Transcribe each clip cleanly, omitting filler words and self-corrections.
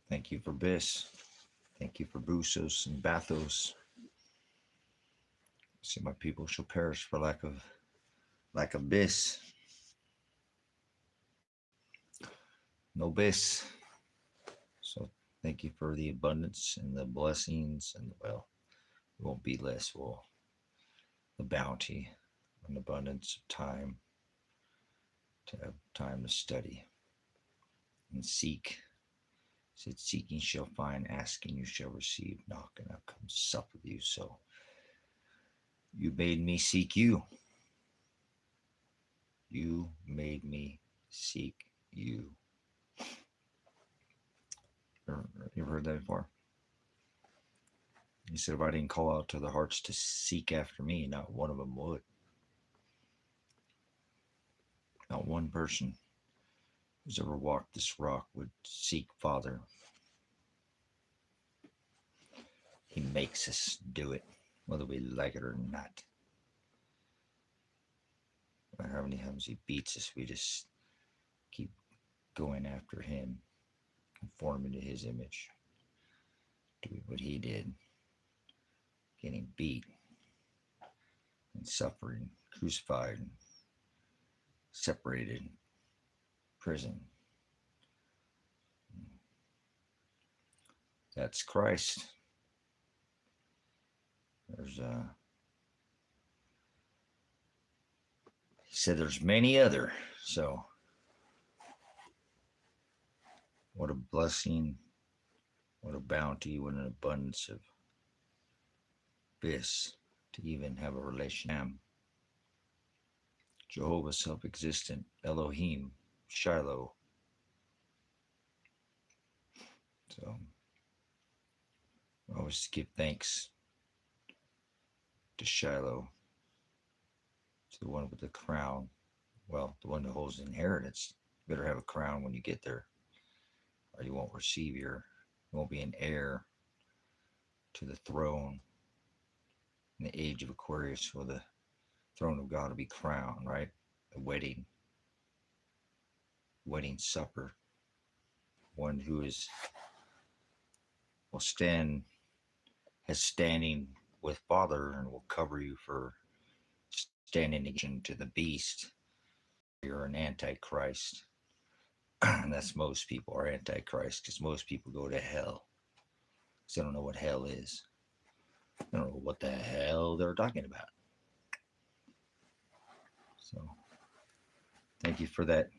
Thank you for Bis. Thank you for Busos and Bathos. See, my people shall perish for lack of Bis. No Bis. So thank you for the abundance and the blessings and well, it won't be less. Well, the bounty and abundance of time to have time to study and seek. It said, seeking shall find, asking you shall receive, knocking I'll come sup with you. So you made me seek you. You made me seek you. You ever heard that before? He said, if I didn't call out to the hearts to seek after me, not one of them would. Not one person who's ever walked this rock would seek Father. He makes us do it, whether we like it or not. How many times he beats us, we just keep going after him, conforming to his image, doing what he did, getting beat and suffering, crucified, separated, prison. That's Christ. He said there's many other. So what a blessing, what a bounty, what an abundance of this to even have a relationship. Jehovah, self-existent, Elohim, Shiloh. So I always give thanks to Shiloh, to the one with the crown. Well, the one who holds the inheritance. You better have a crown when you get there, or you won't you won't be an heir to the throne in the age of Aquarius, or the throne of God will be crowned, right? The wedding supper. One who has standing with Father and will cover you for standing against to the beast. You're an antichrist. And that's most people are antichrist, because most people go to hell because they don't know what hell is. They don't know what the hell they're talking about. So thank you for that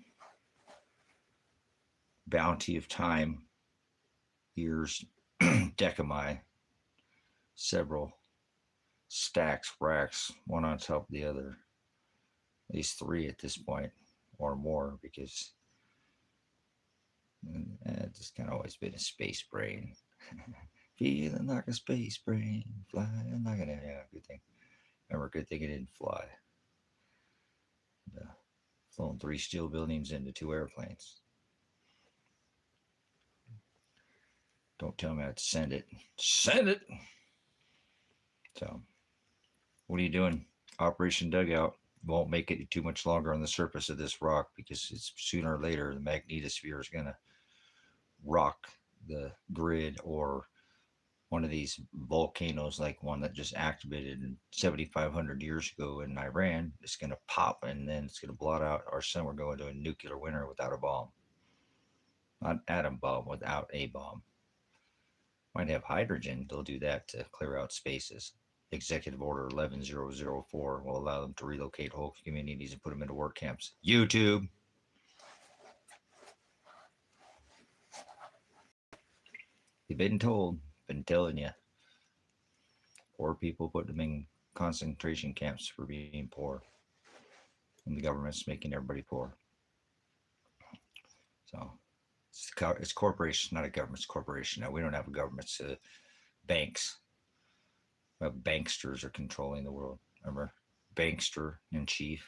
bounty of time, years, decimi, several stacks, racks, one on top of the other, at least 3 at this point or more, because it's just kind of always been a space brain. Feeling like a space brain, flying like an good thing. Remember, good thing it didn't fly. Flown 3 steel buildings into 2 airplanes. Don't tell me I have to send it. Send it! So, what are you doing? Operation Dugout won't make it too much longer on the surface of this rock, because it's sooner or later the magnetosphere is going to rock the grid, or one of these volcanoes like one that just activated 7,500 years ago in Iran is going to pop, and then it's going to blot out our sun. We're going to a nuclear winter without a bomb. Not atom bomb, without a bomb. Might have hydrogen. They'll do that to clear out spaces. Executive Order 11004 will allow them to relocate whole communities and put them into work camps. YouTube. You've been told, been telling you. Poor people, put them in concentration camps for being poor. And the government's making everybody poor. So it's corporation, not a government. It's corporation. Now, we don't have a government. It's banks. Banksters are controlling the world. Remember? Bankster in chief.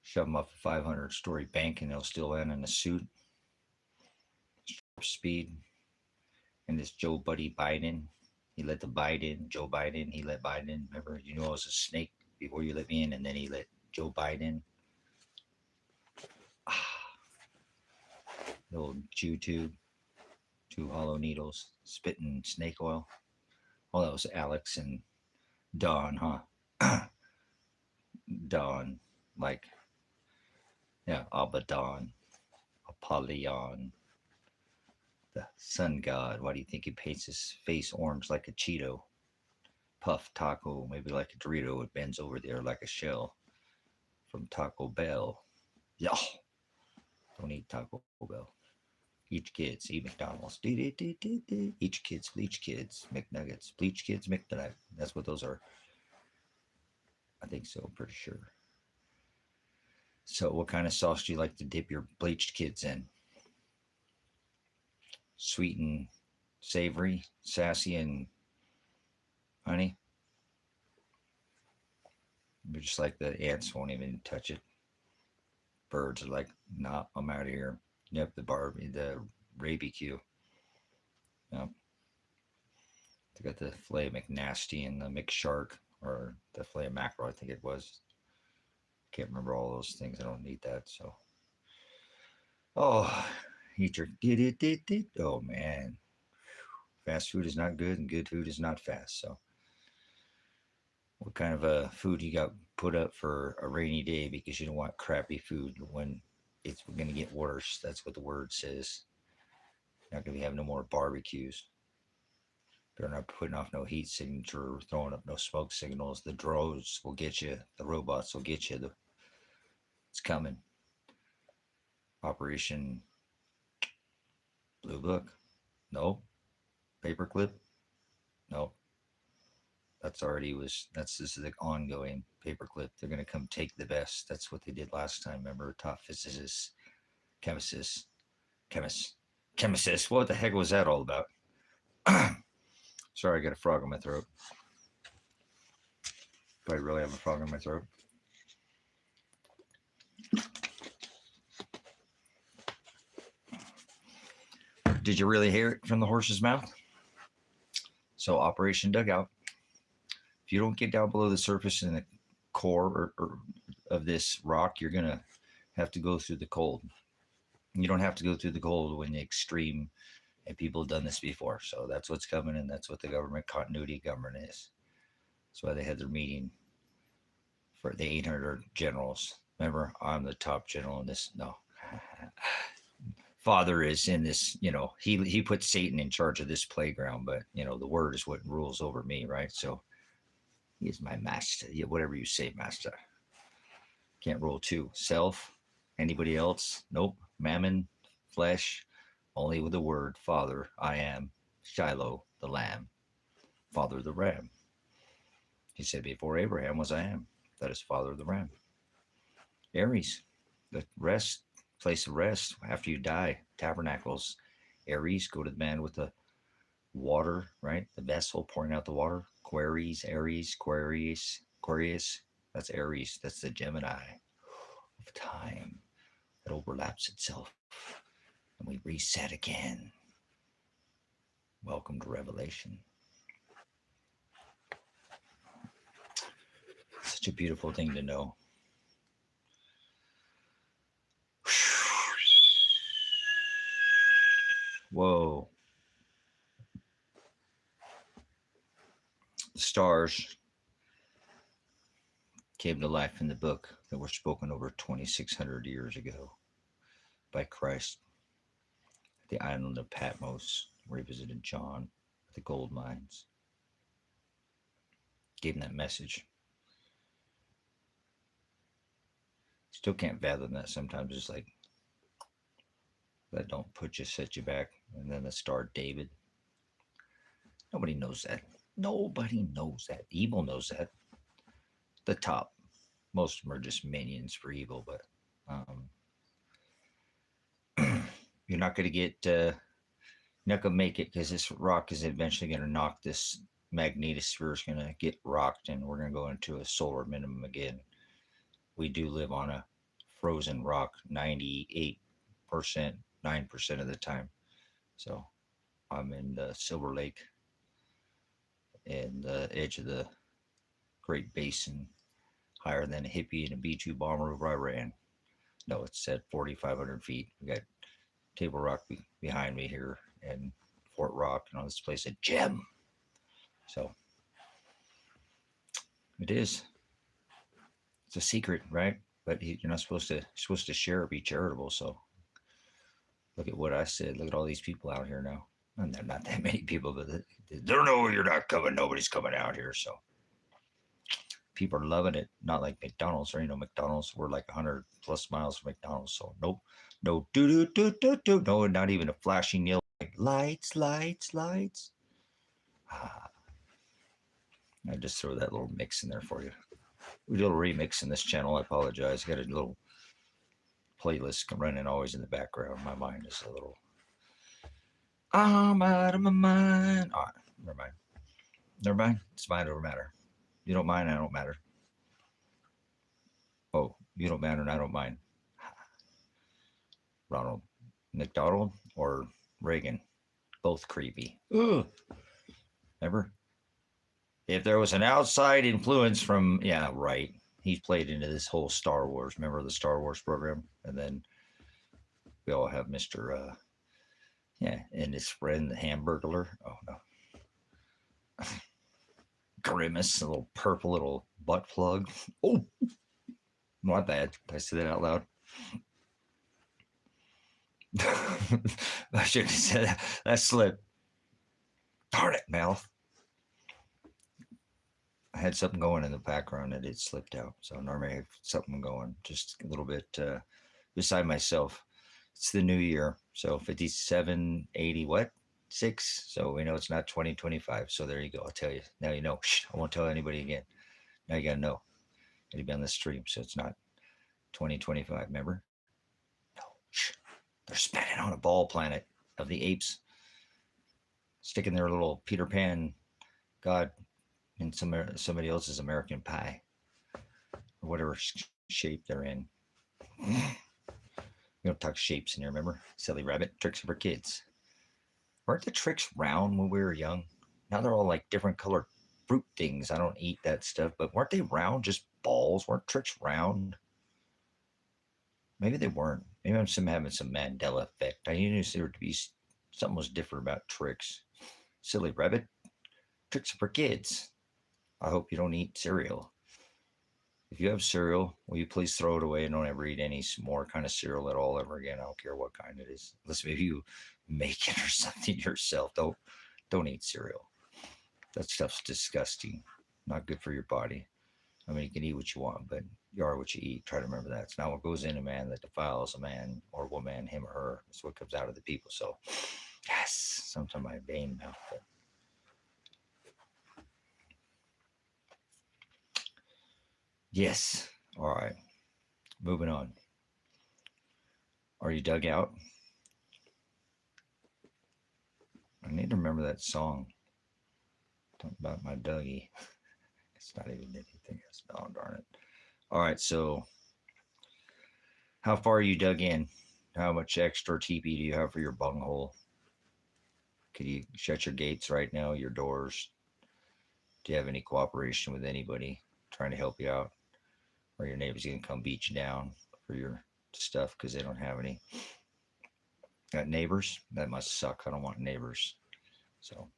Shove them up a 500-story bank and they'll still land in a suit. Speed. And this Joe Buddy Biden. He let Joe Biden, he let Biden. Remember, you know, I was a snake before you let me in, and then he let Joe Biden. The old YouTube. 2 hollow needles, spitting snake oil. Oh, that was Alex and Dawn, huh? Dawn, like, yeah, Abaddon, Apollyon, the sun god. Why do you think he paints his face orange like a Cheeto? Puff taco, maybe like a Dorito. It bends over there like a shell from Taco Bell. Yeah, don't eat Taco Bell. Each kids eat McDonald's. Each kids, bleach kids, McNuggets. Bleach kids, McNuggets. That's what those are. I think so, pretty sure. So, what kind of sauce do you like to dip your bleached kids in? Sweet and savory, sassy and honey? You're just like the ants won't even touch it. Birds are like, nah, I'm out of here. Yep, the barbecue. Yep. They got the filet McNasty and the McShark, or the filet mackerel, I think it was. Can't remember all those things. I don't need that. So, oh, eat your oh man, fast food is not good, and good food is not fast. So, what kind of a food you got put up for a rainy day because you don't want crappy food when it's going to get worse? That's what the word says. You're not going to be having no more barbecues. They're not putting off no heat signature, throwing up no smoke signals. The drones will get you. The robots will get you. It's coming. Operation Blue Book? No. Paperclip? No. That's just the ongoing paperclip. They're going to come take the best. That's what they did last time. Remember, top physicists, chemists, chemists. What the heck was that all about? Sorry, I got a frog in my throat. Do I really have a frog in my throat? Did you really hear it from the horse's mouth? So, Operation Dugout. If you don't get down below the surface in the core or of this rock, you're going to have to go through the cold. You don't have to go through the cold when the extreme, and people have done this before. So that's what's coming, and that's what the government continuity government is. That's why they had their meeting for the 800 generals. Remember, I'm the top general in this. No. Father is in this, he put Satan in charge of this playground, but the word is what rules over me, right? So he is my master. Yeah, whatever you say, master. Can't rule two. Self, anybody else? Nope. Mammon, flesh, only with the word Father. I am Shiloh, the Lamb. Father the Ram. He said, before Abraham was I am. That is Father the Ram. Aries, the rest, place of rest after you die. Tabernacles. Aries, go to the man with the water, right? The vessel pouring out the water. Aquarius, Aries, Aquarius. That's Aries. That's the Gemini of time that overlaps itself. And we reset again. Welcome to Revelation. Such a beautiful thing to know. Whoa. The stars came to life in the book that were spoken over 2,600 years ago by Christ at the island of Patmos, where he visited John at the gold mines. Gave him that message. Still can't fathom that sometimes. It's like, that don't set you back. And then the star David. Nobody knows that. Nobody knows that. Evil knows that. The top. Most of them are just minions for evil, but you're not going to get, you're not going to make it, because this rock is eventually going to knock this magnetosphere is going to get rocked, and we're going to go into a solar minimum again. We do live on a frozen rock 98%, 9% of the time. So I'm in the Silver Lake and the edge of the Great Basin, higher than a Hippie and a B-2 bomber over Iran. No, it's at 4,500 feet. We got Table Rock behind me here, and Fort Rock, this place a gem. So it is. It's a secret, right? But you're not supposed to share or be charitable. So look at what I said. Look at all these people out here now. And they're not that many people, but they're no, you're not coming. Nobody's coming out here. So people are loving it. Not like McDonald's, or McDonald's. We're like 100 plus miles from McDonald's. So nope, no no, not even a flashing neon lights. I just throw that little mix in there for you. We did a little remix in this channel. I apologize. Got a little playlist running always in the background. My mind is a little. I'm out of my mind. All right, never mind. Never mind. It's mind over matter. You don't mind, I don't matter. Oh, you don't matter and I don't mind. Ronald McDonald or Reagan? Both creepy. Ugh. Remember? If there was an outside influence from, yeah, right. He played into this whole Star Wars. Remember the Star Wars program? And then we all have Mr. And his friend, the Hamburglar. Oh, no. Grimace, a little purple little butt plug. Oh, not bad. Did I say that out loud? I should have said that. That slipped. Darn it, mouth. I had something going in the background and it slipped out. So normally I have something going just a little bit beside myself. It's the new year. So 57, 80, what? 6. So we know it's not 2025. So there you go. I'll tell you. Now you know. Shh, I won't tell anybody again. Now you got to know. It'll be on the stream. So it's not 2025. Remember? No. Shh. They're spinning on a ball planet of the apes. Sticking their little Peter Pan God in somebody else's American Pie. Or whatever shape they're in. We don't talk shapes in here, remember? Silly rabbit. Tricks for kids. Weren't the tricks round when we were young? Now they're all like different colored fruit things. I don't eat that stuff, but weren't they round? Just balls? Weren't tricks round? Maybe they weren't. Maybe I'm having some Mandela effect. I knew there to be something was different about tricks. Silly rabbit. Tricks for kids. I hope you don't eat cereal. If you have cereal, will you please throw it away and don't ever eat any more kind of cereal at all ever again? I don't care what kind it is. Unless maybe you make it or something yourself. Don't eat cereal. That stuff's disgusting. Not good for your body. I mean, you can eat what you want, but you are what you eat. Try to remember that. It's not what goes in a man that defiles a man or woman, him or her. It's what comes out of the people. So, yes, sometimes my vain mouth. But yes. All right. Moving on. Are you dug out? I need to remember that song. Talk about my Dougie. It's not even anything else. Oh, darn it. All right. So how far are you dug in? How much extra TP do you have for your bunghole? Could you shut your gates right now, your doors? Do you have any cooperation with anybody trying to help you out? Or your neighbor's going to come beat you down for your stuff because they don't have any? Got neighbors? That must suck. I don't want neighbors. So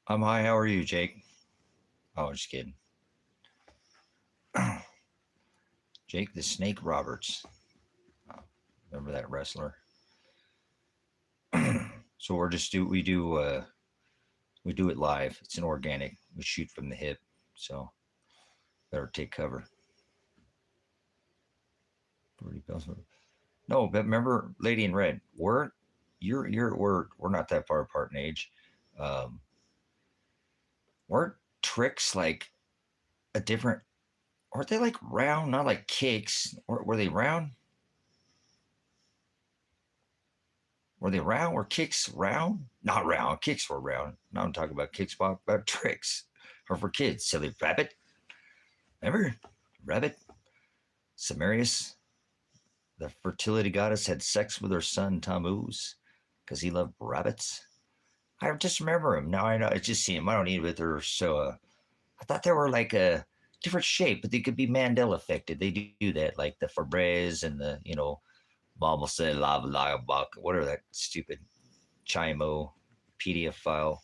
I'm hi. How are you, Jake? Oh, just kidding. Jake the Snake Roberts. Remember that wrestler? So we do it live. It's an organic. We shoot from the hip. So better take cover. No, but remember, Lady in Red. We're not that far apart in age. Weren't tricks like a different? Aren't they like round? Not like kicks. Or were they round? Were they round? Were kicks round? Not round. Kicks were round. Now I'm talking about kicks, about tricks. Or for kids. Silly rabbit. Remember? Rabbit? Samarius, the fertility goddess, had sex with her son Tammuz because he loved rabbits. I just remember him. Now I know. I just see him. I don't eat with her. So I thought they were like a different shape, but they could be Mandela affected. They do that, like the Febreze and the, Bible said whatever that stupid Chimo PDF file.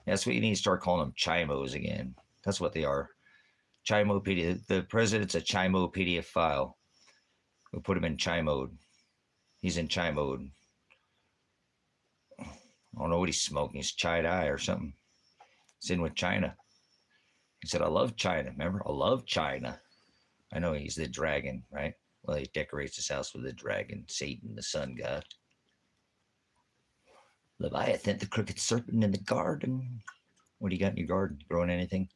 That's what you need to start calling them Chimos again. That's what they are. Chimo PDF. The president's a Chimo PDF file. We'll put him in Chi mode. He's in Chi mode. I don't know what he's smoking. He's Chai Dai or something. He's in with China. He said, I love China. Remember? I love China. I know he's the dragon, right? Well, he decorates his house with the dragon, Satan, the sun god. Leviathan, the crooked serpent in the garden. What do you got in your garden? Growing anything?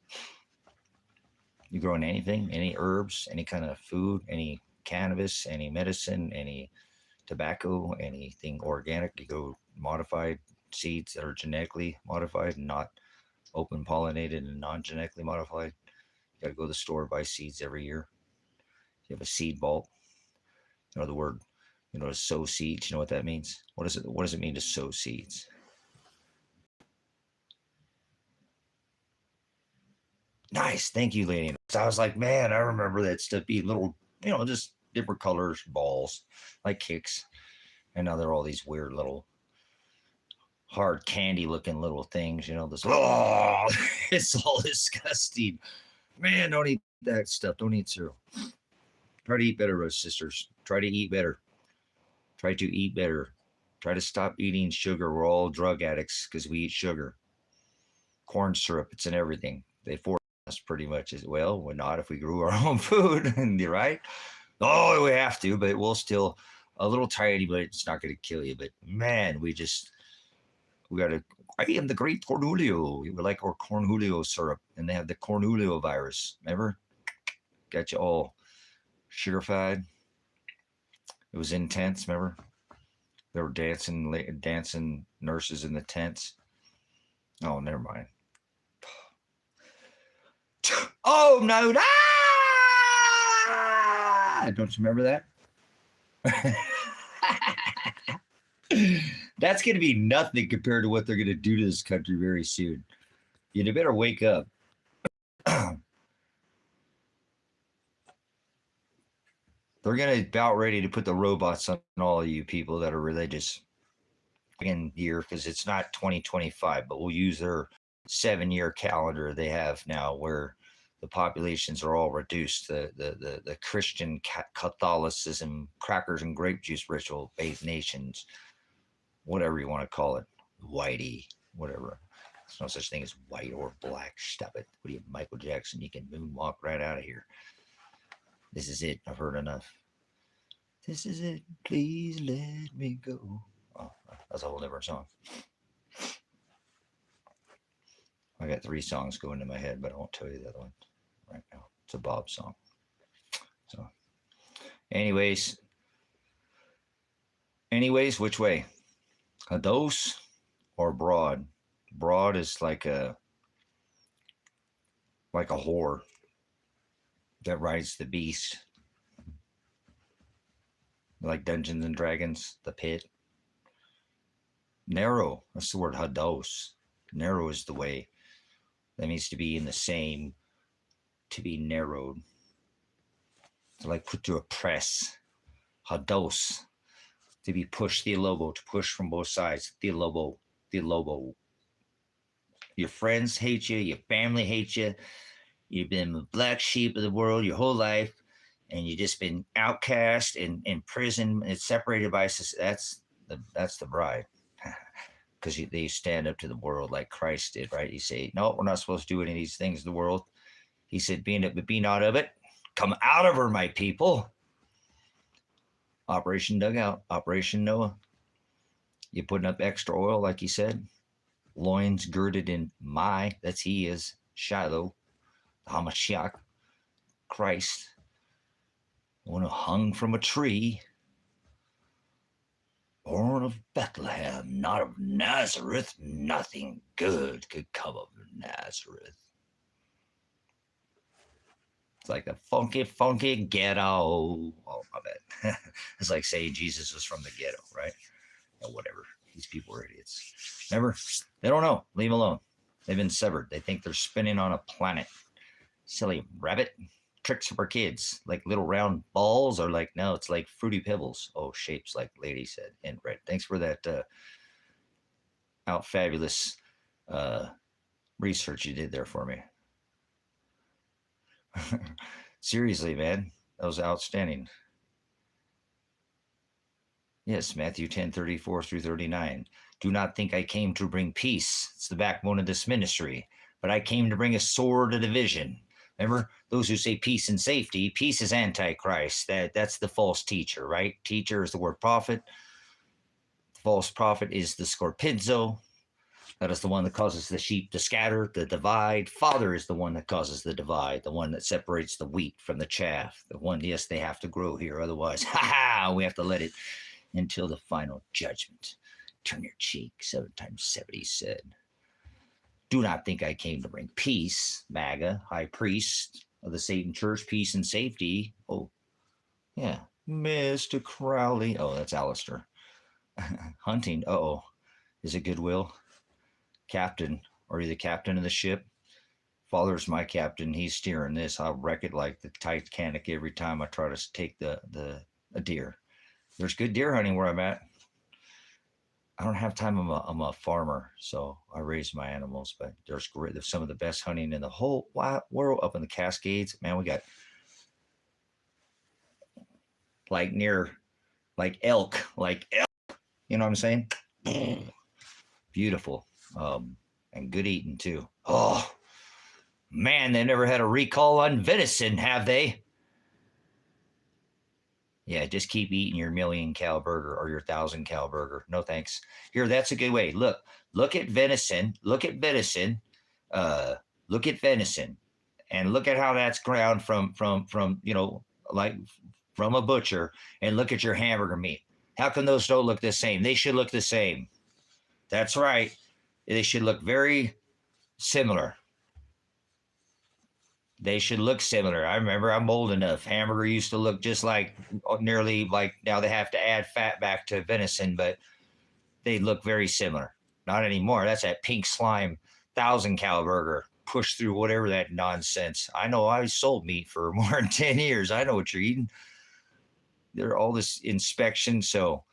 You growing anything? Any herbs? Any kind of food? Any cannabis? Any medicine? Any tobacco? Anything organic? You go modified seeds that are genetically modified and not open pollinated and non-genetically modified. You got to go to the store, buy seeds every year. You have a seed vault. You know the word, to sow seeds. You know what that means? What does it mean to sow seeds? Nice. Thank you, lady. I was like, man, I remember that stuff being little, just different colors, balls, like kicks. And now they're all these weird little hard candy looking little things, this, oh, it's all disgusting. Man, don't eat that stuff. Don't eat cereal. Try to eat better, Rose sisters. Try to eat better. Try to eat better. Try to stop eating sugar. We're all drug addicts because we eat sugar. Corn syrup, it's in everything. They force us pretty much as well. We're not if we grew our own food, right? Oh, we have to, but we'll still a little tiny, but it's not going to kill you. But man, we got to. I am the great Cornulio. We like our Cornulio syrup, and they have the Cornulio virus. Remember? Got you all sugarified. It was intense. Remember? They were dancing nurses in the tents. Oh, never mind. Oh no! Ah! Don't you remember that? That's going to be nothing compared to what they're going to do to this country very soon. You better wake up. They're going to about ready to put the robots on all of you people that are religious in here because it's not 2025, but we'll use their 7-year calendar they have now where the populations are all reduced. The Christian Catholicism, crackers and grape juice ritual based nations, whatever you want to call it, whitey, whatever. There's no such thing as white or black. Stop it. What are you, Michael Jackson? You can moonwalk right out of here. This is it. I've heard enough. This is it. Please let me go. Oh, that's a whole different song. I got 3 songs going in my head, but I won't tell you the other one right now. It's a Bob song. So, anyways, which way? A dose or broad? Broad is like a whore that rides the beast. Like Dungeons and Dragons, the pit. Narrow, that's the word, hados. Narrow is the way. That means to be in the same, to be narrowed. To like put through a press. Hados. To be pushed, theolobo, to push from both sides. Theolobo. Your friends hate you, your family hates you. You've been the black sheep of the world your whole life. And you've just been outcast and in prison and separated by that's the bride. Because they stand up to the world like Christ did, right? He say, no, we're not supposed to do any of these things in the world. He said, be not of it. Come out of her, my people. Operation Dugout, Operation Noah. You putting up extra oil, like he said. Loins girded in that's he is, Shiloh, Hamashiach, Christ. One who hung from a tree. Born of Bethlehem, not of Nazareth. Nothing good could come of Nazareth. It's like the funky ghetto. Oh, my bad. It's like saying Jesus was from the ghetto, right? Or whatever. These people are idiots. Remember? They don't know. Leave them alone. They've been severed. They think they're spinning on a planet. Silly rabbit. tricks of our kids, like little round balls, or like no, it's like fruity pebbles. Oh, shapes like lady said in red. Thanks for that out fabulous research you did there for me. Seriously, man, that was outstanding. Yes, Matthew 10:34 through 39. Do not think I came to bring peace. It's the backbone of this ministry. But I came to bring a sword of division. Remember, those who say peace and safety, peace is antichrist. That's the false teacher, right? Teacher is the word prophet. The false prophet is the scorpizzo. That is the one that causes the sheep to scatter, the divide. Father is the one that causes the divide, the one that separates the wheat from the chaff. The one, yes, they have to grow here. Otherwise, we have to let it until the final judgment. Turn your cheek, 7 times 70 said. Do not think I came to bring peace, MAGA, high priest of the Satan Church, peace and safety. Oh, yeah, Mr. Crowley. Oh, that's Alistair. Hunting. Uh-oh. Is it Goodwill? Captain. Are you the captain of the ship? Father's my captain. He's steering this. I'll wreck it like the Titanic every time I try to take a deer. There's good deer hunting where I'm at. I don't have time. I'm a farmer, so I raise my animals. But there's some of the best hunting in the whole world up in the Cascades. Man, we got like elk. You know what I'm saying? Beautiful, and good eating too. Oh man, they never had a recall on venison, have they? Yeah, just keep eating your 1,000,000 burger or your 1,000 burger. No thanks. Here, that's a good way. Look at venison. Look at venison. Look at venison, and look at how that's ground from like from a butcher. And look at your hamburger meat. How come those don't look the same? They should look the same. That's right. They should look very similar. They should look similar. I remember I'm old enough. Hamburger used to look just like nearly like now they have to add fat back to venison, but they look very similar. Not anymore. That's that pink slime 1,000 burger pushed through whatever that nonsense. I know I sold meat for more than 10 years. I know what you're eating. They're all this inspection. So,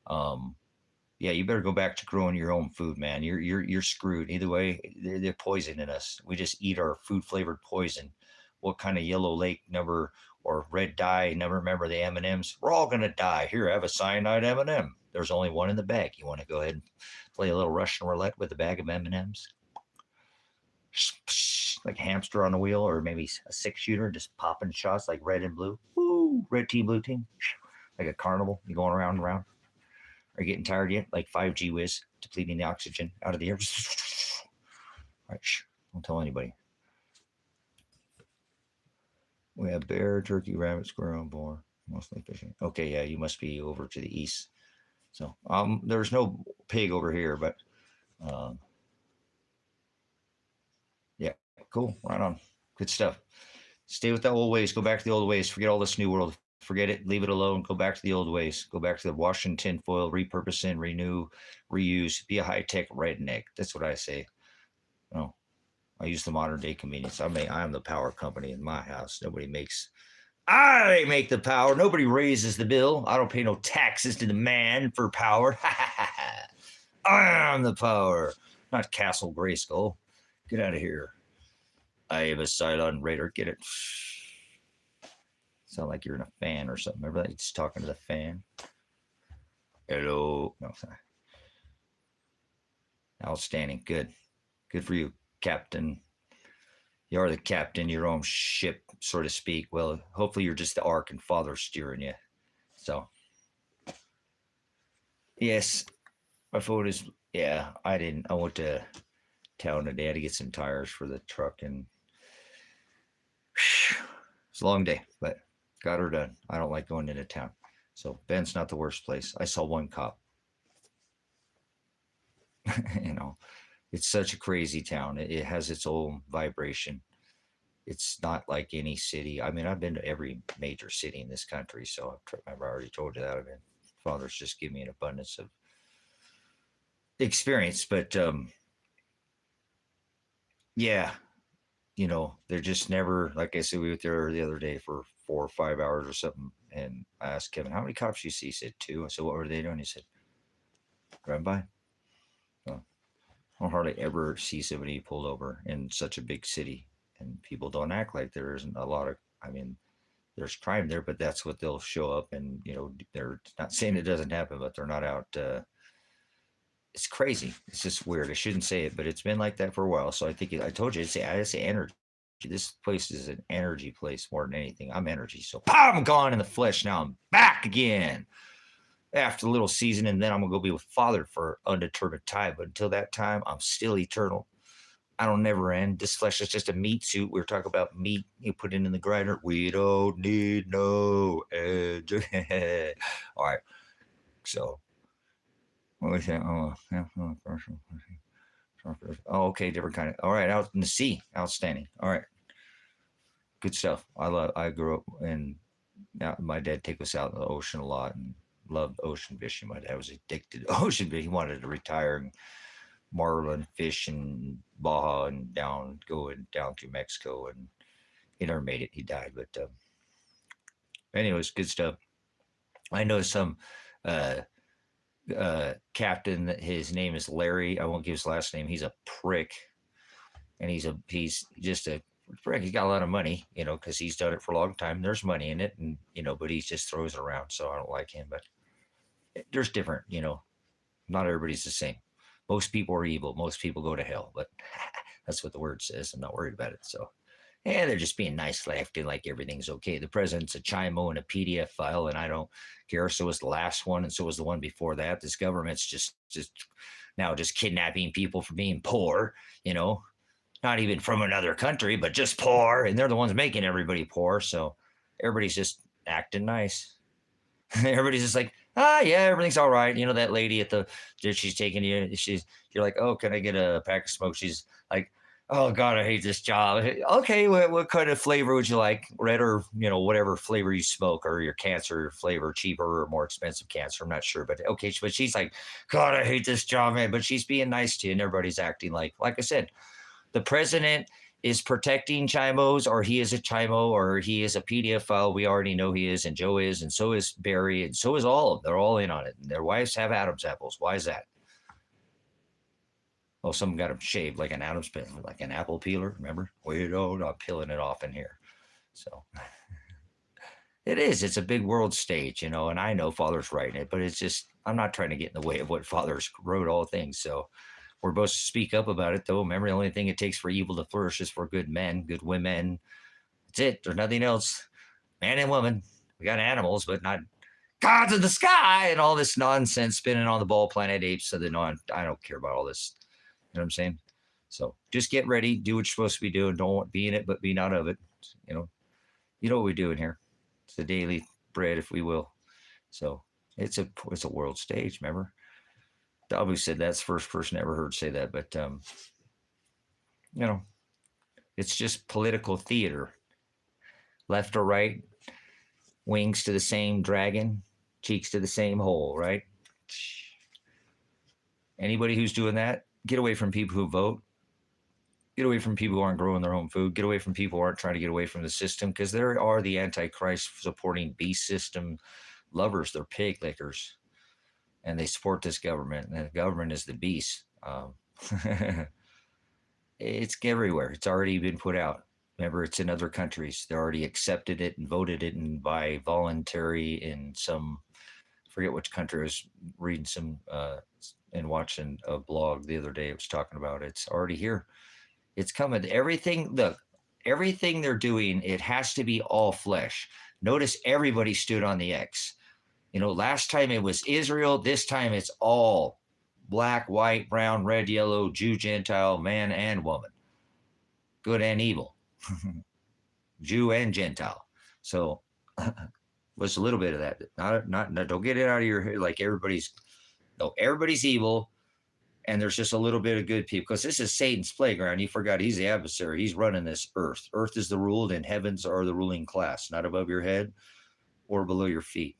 yeah, you better go back to growing your own food, man. You're screwed. Either way, they're poisoning us. We just eat our food flavored poison. What kind of yellow lake number or red dye number? Remember the M&Ms? We're all gonna die. Here, have a cyanide M&M. There's only one in the bag. You want to go ahead and play a little Russian roulette with a bag of M&Ms? Like a hamster on a wheel, or maybe a 6-shooter, just popping shots like red and blue. Woo! Red team, blue team. Like a carnival. You going around and around. Are you getting tired yet? Like 5G whiz, depleting the oxygen out of the air. All right, don't tell anybody. We have bear, turkey, rabbit, squirrel, boar, mostly fishing. Okay, yeah, you must be over to the east. So there's no pig over here, but yeah, cool, right on. Good stuff. Stay with the old ways. Go back to the old ways. Forget all this new world. Forget it. Leave it alone. Go back to the old ways. Go back to the Washington tinfoil, repurposing, renew, reuse. Be a high-tech redneck. That's what I say. No, I use the modern day convenience. I'm the power company in my house. I make the power. Nobody raises the bill. I don't pay no taxes to the man for power. I'm the power, not Castle Grayskull. Get out of here. I am a Cylon Raider. Get it? Sound like you're in a fan or something. Remember that? Just talking to the fan. Hello. No, sorry. Outstanding. Good. Good for you, Captain. You are the captain, your own ship, so to speak. Well, hopefully you're just the Ark and Father steering you. So, yes, my phone is, yeah, I went to town today. I had to get some tires for the truck, and it's a long day, but got her done. I don't like going into town. So Ben's not the worst place. I saw one cop. It's such a crazy town. It has its own vibration. It's not like any city. I mean, I've been to every major city in this country, so I've already told you that. I mean, Father's just given me an abundance of experience. But yeah, they're just never, like I said, we were there the other day for 4 or 5 hours or something. And I asked Kevin, how many cops you see? He said 2. I said, what were they doing? He said, driving by. Well, I don't hardly ever see somebody pulled over in such a big city. And people don't act like there isn't a lot of, I mean, there's crime there, but that's what they'll show up. And, they're not saying it doesn't happen, but they're not out. It's crazy. It's just weird. I shouldn't say it, but it's been like that for a while. So I think I told you, I say energy. This place is an energy place more than anything. I'm energy. So I'm gone in the flesh. Now I'm back again after the little season. And then I'm going to go be with Father for undetermined time. But until that time, I'm still eternal. I don't never end. This flesh is just a meat suit. We were talking about meat. You put it in the grinder. We don't need no edge. All right. So what was that? Oh, yeah. Oh, okay, different kind of. All right, out in the sea, outstanding. All right, good stuff. I grew up and my dad take us out in the ocean a lot and loved ocean fishing. My dad was addicted to ocean fishing. He wanted to retire and marlin fish and Baja and going down through Mexico, and he never made it. He died, but anyways, good stuff. I know some captain. His name is Larry. I won't give his last name. He's a prick, and he's just a prick. He's got a lot of money, because he's done it for a long time. There's money in it, and but he just throws it around. So I don't like him. But there's different. Not everybody's the same. Most people are evil. Most people go to hell. But that's what the word says. I'm not worried about it. So. Yeah, they're just being nice, acting like everything's okay. The president's a chimo in a PDF file, and I don't care. So was the last one, and so was the one before that. This government's just now just kidnapping people for being poor, not even from another country, but just poor. And they're the ones making everybody poor. So everybody's just acting nice. Everybody's just like, yeah, everything's all right. That lady she's taking you. You're like, oh, can I get a pack of smoke? She's like, oh God, I hate this job. Okay, what kind of flavor would you like? Red or whatever flavor you smoke, or your cancer flavor, cheaper or more expensive cancer. I'm not sure, but okay. But she's like, God, I hate this job, man. But she's being nice to you, and everybody's acting like I said, the president is protecting chimos, or he is a chimo, or he is a PDF file. We already know he is, and Joe is, and so is Barry, and so is all of them. They're all in on it. And their wives have Adam's apples. Why is that? Oh, someone got them shaved like an Adam's peeler, like an apple peeler. Remember? I'm peeling it off in here. So it is. It's a big world stage, and I know Father's writing it, but it's just, I'm not trying to get in the way of what Father's wrote all things. So we're supposed to speak up about it, though. Remember, the only thing it takes for evil to flourish is for good men, good women. That's it. There's nothing else. Man and woman. We got animals, but not gods of the sky and all this nonsense spinning on the ball planet apes. So that I don't care about all this. You know what I'm saying? So just get ready, do what you're supposed to be doing. Don't be in it, but be not of it. You know what we're doing here. It's the daily bread, if we will. So it's a world stage. Remember, W said that's the first person I ever heard say that. But it's just political theater. Left or right, wings to the same dragon, cheeks to the same hole. Right? Anybody who's doing that, get away from people who vote. Get away from people who aren't growing their own food. Get away from people who aren't trying to get away from the system, because there are the antichrist supporting beast system lovers. They're pig lickers, and they support this government, and the government is the beast. It's everywhere. It's already been put out. Remember, it's in other countries. They already accepted it and voted it, and by voluntary in some, I forget which country. I was reading some and watching a blog the other day. It was talking about it's already here. It's coming. Everything they're doing, it has to be all flesh. Notice everybody stood on the X. Last time it was Israel. This time it's all black, white, brown, red, yellow, Jew, Gentile, man and woman, good and evil, Jew and Gentile. So was a little bit of that. Not don't get it out of your head like everybody's evil. And there's just a little bit of good people, because this is Satan's playground. You forgot he's the adversary. He's running this earth. Earth is the ruled, and heavens are the ruling class, not above your head or below your feet.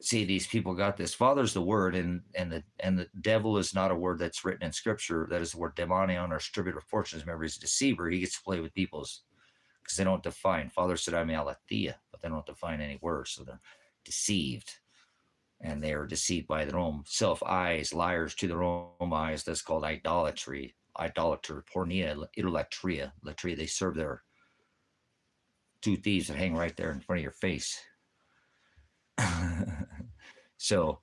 see, these people got this. Father's the word, and the devil is not a word that's written in scripture. That is the word demonion, or distributor of fortunes. Remember, he's a deceiver. He gets to play with people's, because they don't define. Father said, I'm aletheia, but they don't define any words, so they're deceived. And they are deceived by their own self-eyes, liars to their own eyes. That's called idolatry. Idolater, pornea, idolatria. They serve their two thieves that hang right there in front of your face. So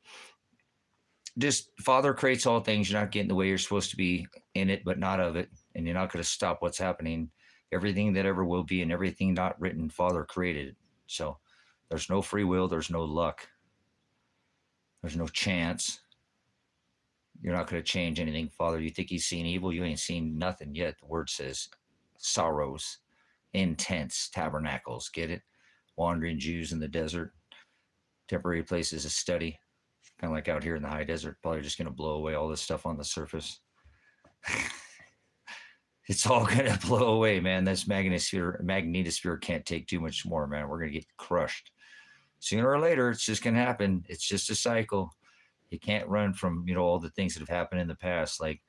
just Father creates all things. You're not getting the way you're supposed to be in it, but not of it. And you're not going to stop what's happening. Everything that ever will be and everything not written, Father created. So there's no free will. There's no luck. There's no chance. You're not going to change anything, Father. You think he's seen evil? You ain't seen nothing yet. The word says sorrows, intense tabernacles. Get it? Wandering Jews in the desert. Temporary places of study. Kind of like out here in the high desert. Probably just going to blow away all this stuff on the surface. It's all going to blow away, man. This magnetosphere can't take too much more, man. We're going to get crushed. Sooner or later, it's just going to happen. It's just a cycle. You can't run from, all the things that have happened in the past. Like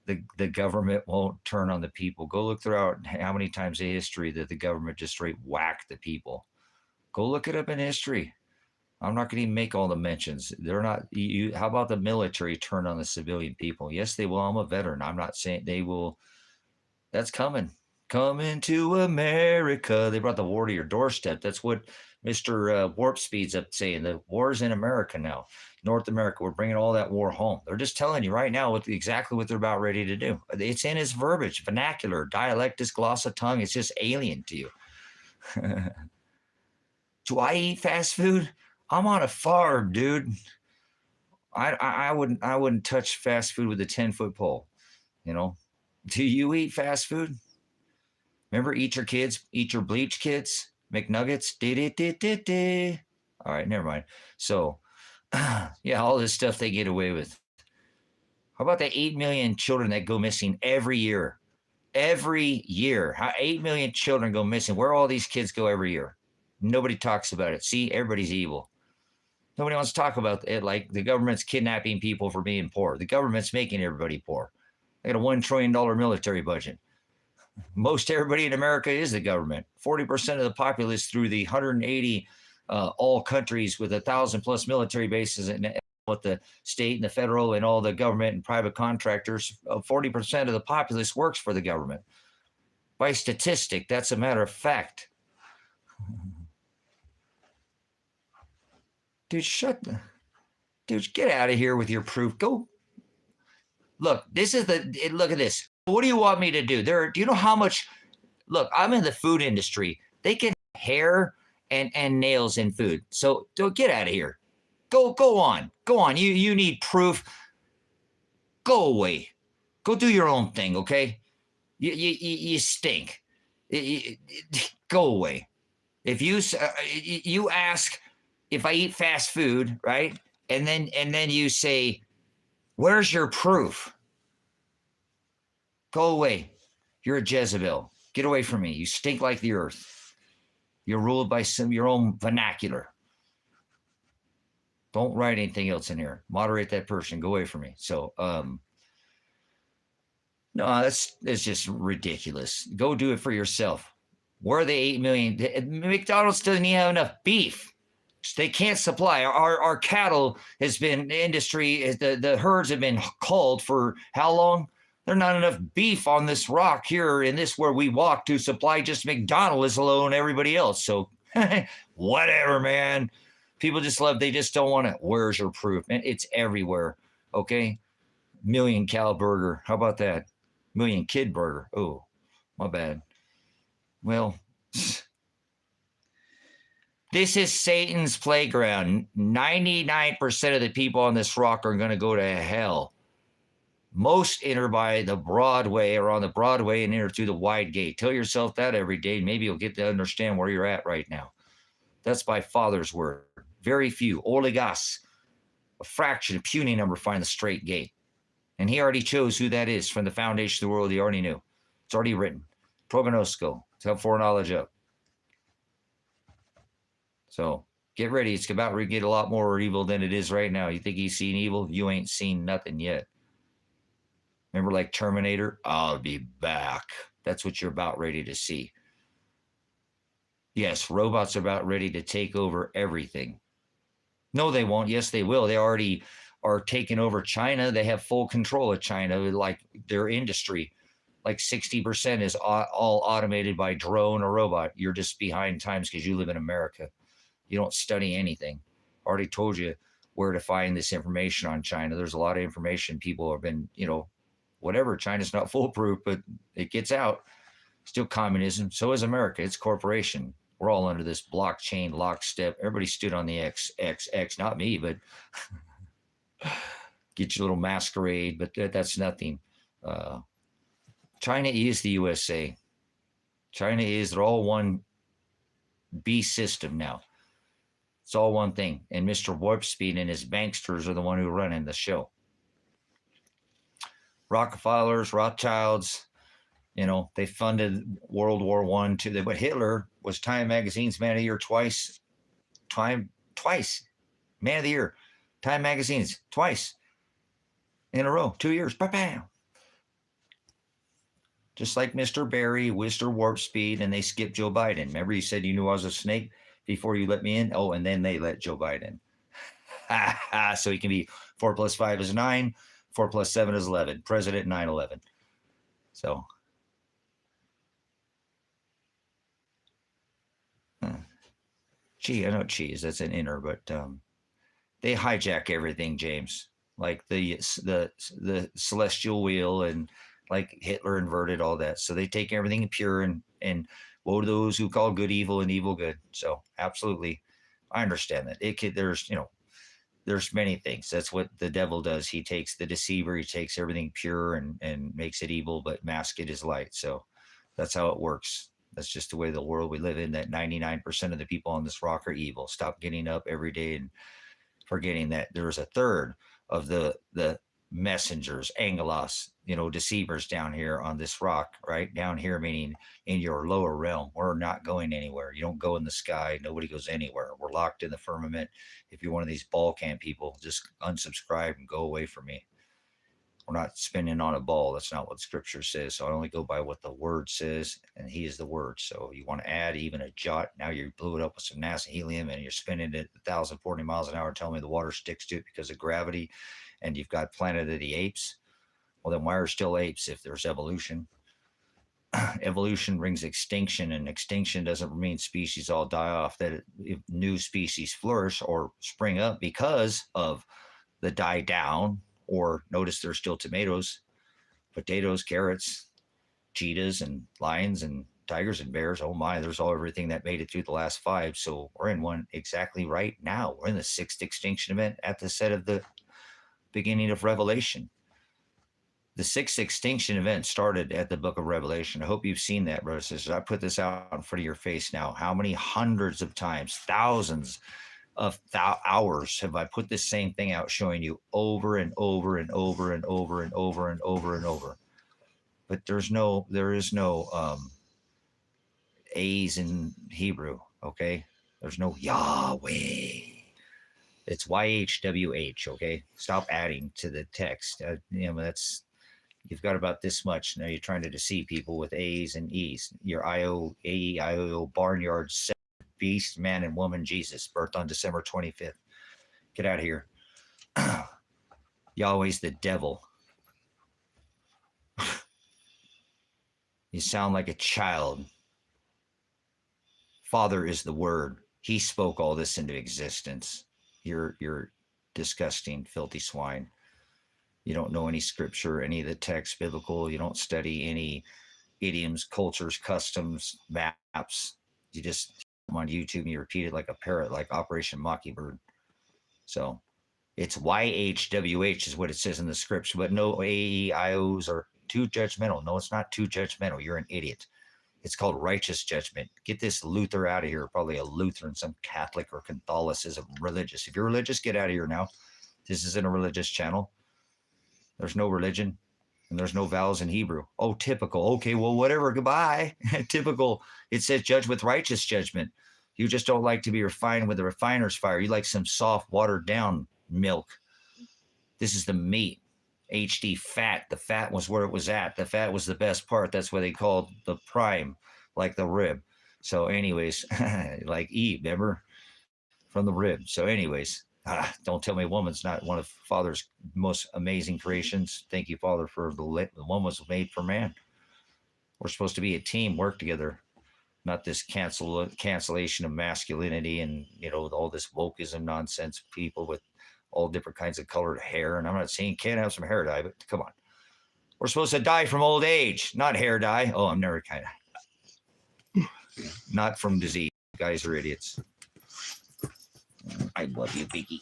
the government won't turn on the people. Go look throughout how many times in history that the government just straight whacked the people. Go look it up in history. I'm not going to even make all the mentions. They're not. How about the military turn on the civilian people? Yes, they will. I'm a veteran. I'm not saying they will. That's coming. Coming to America. They brought the war to your doorstep. That's what Mr. Warp Speed's up saying. The war's in America now. North America. We're bringing all that war home. They're just telling you right now exactly what they're about ready to do. It's in his verbiage, vernacular, dialectus, glossa, tongue. It's just alien to you. Do I eat fast food? I'm on a farm, dude. I wouldn't touch fast food with a 10-foot pole. Do you eat fast food? Remember, eat your bleach kids, McNuggets. All right, never mind. So, yeah, all this stuff they get away with. How about the 8 million children that go missing every year? Every year. How 8 million children go missing? Where all these kids go every year? Nobody talks about it. See, everybody's evil. Nobody wants to talk about it. Like the government's kidnapping people for being poor. The government's making everybody poor. They got a $1 trillion military budget. Most everybody in America is the government. 40% of the populace through the 180 all countries with 1,000+ military bases and with the state and the federal and all the government and private contractors. 40% of the populace works for the government. By statistic, that's a matter of fact. Dude, get out of here with your proof. Go. Look, look at this. What do you want me to do? Do you know how much? Look, I'm in the food industry. They can hair and nails in food. So don't get out of here. Go on. You need proof. Go away. Go do your own thing, okay? You stink. Go away. If you ask if I eat fast food, right? And then you say, where's your proof? Go away. You're a Jezebel. Get away from me. You stink like the earth. You're ruled by your own vernacular. Don't write anything else in here. Moderate that person. Go away from me. So, no, that's just ridiculous. Go do it for yourself. Where are the 8 million? McDonald's doesn't even have enough beef. They can't supply. Our cattle has been industry. The herds have been culled for how long? There's not enough beef on this rock here in this where we walk to supply just McDonald's alone, everybody else. So whatever, man. People just they just don't want to. Where's your proof? Man, it's everywhere. Okay. Million cow burger. How about that? Million kid burger. Oh, my bad. Well, this is Satan's playground. 99% of the people on this rock are going to go to hell. Most enter by the broad way or on the broad way and enter through the wide gate. Tell yourself that every day. Maybe you'll get to understand where you're at right now. That's by Father's word. Very few. Oligas. A fraction, a puny number find the straight gate. And he already chose who that is from the foundation of the world. He already knew. It's already written. Prognosco. To have foreknowledge of. So Get ready. It's about to get a lot more evil than it is right now. You think he's seen evil? You ain't seen nothing yet. Remember, like Terminator? I'll be back. That's what you're about ready to see. Yes, robots are about ready to take over everything. No, they won't. Yes, they will. They already are taking over China. They have full control of China, like their industry. Like 60% is all automated by drone or robot. You're just behind times because you live in America. You don't study anything. I already told you where to find this information on China. There's a lot of information people have been, whatever. China's not foolproof, but it gets out. Still communism. So is America. It's corporation. We're all under this blockchain lockstep. Everybody stood on the X. Not me, but get your little masquerade. But that's nothing. China is the USA. China is, they're all one beast system now. It's all one thing. And Mr. Warp Speed and his banksters are the one who run in the show. Rockefellers, Rothschilds, they funded World War I, II. But Hitler was Time Magazine's Man of the Year twice. Twice. Man of the Year. Time Magazine's twice in a row. 2 years. Bam. Just like Mr. Barry, Mr. Warp Speed, and they skipped Joe Biden. Remember you said you knew I was a snake before you let me in? Oh, and then they let Joe Biden. So he can be 4 plus 5 is 9. 4 plus 7 is 11. President 9/11. So. I know cheese. That's an inner, but they hijack everything, James. Like the celestial wheel and like Hitler inverted all that. So they take everything pure and woe to those who call good evil and evil good. So absolutely, I understand that. There's many things. That's what the devil does. He takes the deceiver. He takes everything pure and makes it evil, but mask it as light. So that's how it works. That's just the way the world we live in, that 99% of the people on this rock are evil. Stop getting up every day and forgetting that there's a third of the messengers, angelos, deceivers down here on this rock, right? Down here, meaning in your lower realm. We're not going anywhere. You don't go in the sky. Nobody goes anywhere. We're locked in the firmament. If you're one of these ball camp people, just unsubscribe and go away from me. We're not spinning on a ball. That's not what scripture says. So I only go by what the word says, and he is the word. So you want to add even a jot. Now you blew it up with some NASA helium and you're spinning it 1,040 miles an hour, telling me the water sticks to it because of gravity, and you've got Planet of the Apes. Well, then why are still apes if there's evolution? Evolution brings extinction, and extinction doesn't mean species all die off. That if new species flourish or spring up because of the die down. Or notice there's still tomatoes, potatoes, carrots, cheetahs, and lions, and tigers, and bears. Oh my, there's everything that made it through the last 5. So we're in one exactly right now. We're in the 6th extinction event at the set of the beginning of Revelation. The 6th extinction event started at the book of Revelation. I hope you've seen that, brothers and sisters. I put this out in front of your face now. How many hundreds of times, thousands of hours have I put this same thing out, showing you over and over and over and over and over and over and over. But there is no A's in Hebrew. Okay, there's no Yahweh. It's YHWH. Okay, stop adding to the text. That's, you've got about this much. Now you're trying to deceive people with A's and E's. Your IO barnyard beast, man and woman, Jesus, birthed on December 25th. Get out of here. Yahweh's the devil. You sound like a child. Father is the word. He spoke all this into existence. You're disgusting, filthy swine. You don't know any scripture, any of the text, biblical. You don't study any idioms, cultures, customs, maps. You just on YouTube and you repeat it like a parrot, like Operation Mockingbird. So it's YHWH is what it says in the scripture, but no AEIOs are too judgmental. No, it's not too judgmental. You're an idiot. It's called righteous judgment. Get this Luther out of here. Probably a Lutheran, some Catholic or Catholicism, religious. If you're religious, get out of here now. This isn't a religious channel. There's no religion. And there's no vowels in Hebrew. Oh, typical. Okay, well, whatever. Goodbye. Typical. It says judge with righteous judgment. You just don't like to be refined with the refiner's fire. You like some soft, watered down milk. This is the meat. HD fat. The fat was where it was at. The fat was the best part. That's why they called the prime, like the rib. So, anyways, like Eve, remember? From the rib. So, anyways, don't tell me a woman's not one of Father's most amazing creations. Thank you, Father, for the woman was made for man. We're supposed to be a team, work together, not this cancellation of masculinity and, you know, all this wokeism nonsense, people with all different kinds of colored hair. And I'm not saying you can't have some hair dye, but come on. We're supposed to die from old age, not hair dye. Oh, I'm never kind of. Not from disease. You guys are idiots. I love you, Biggie.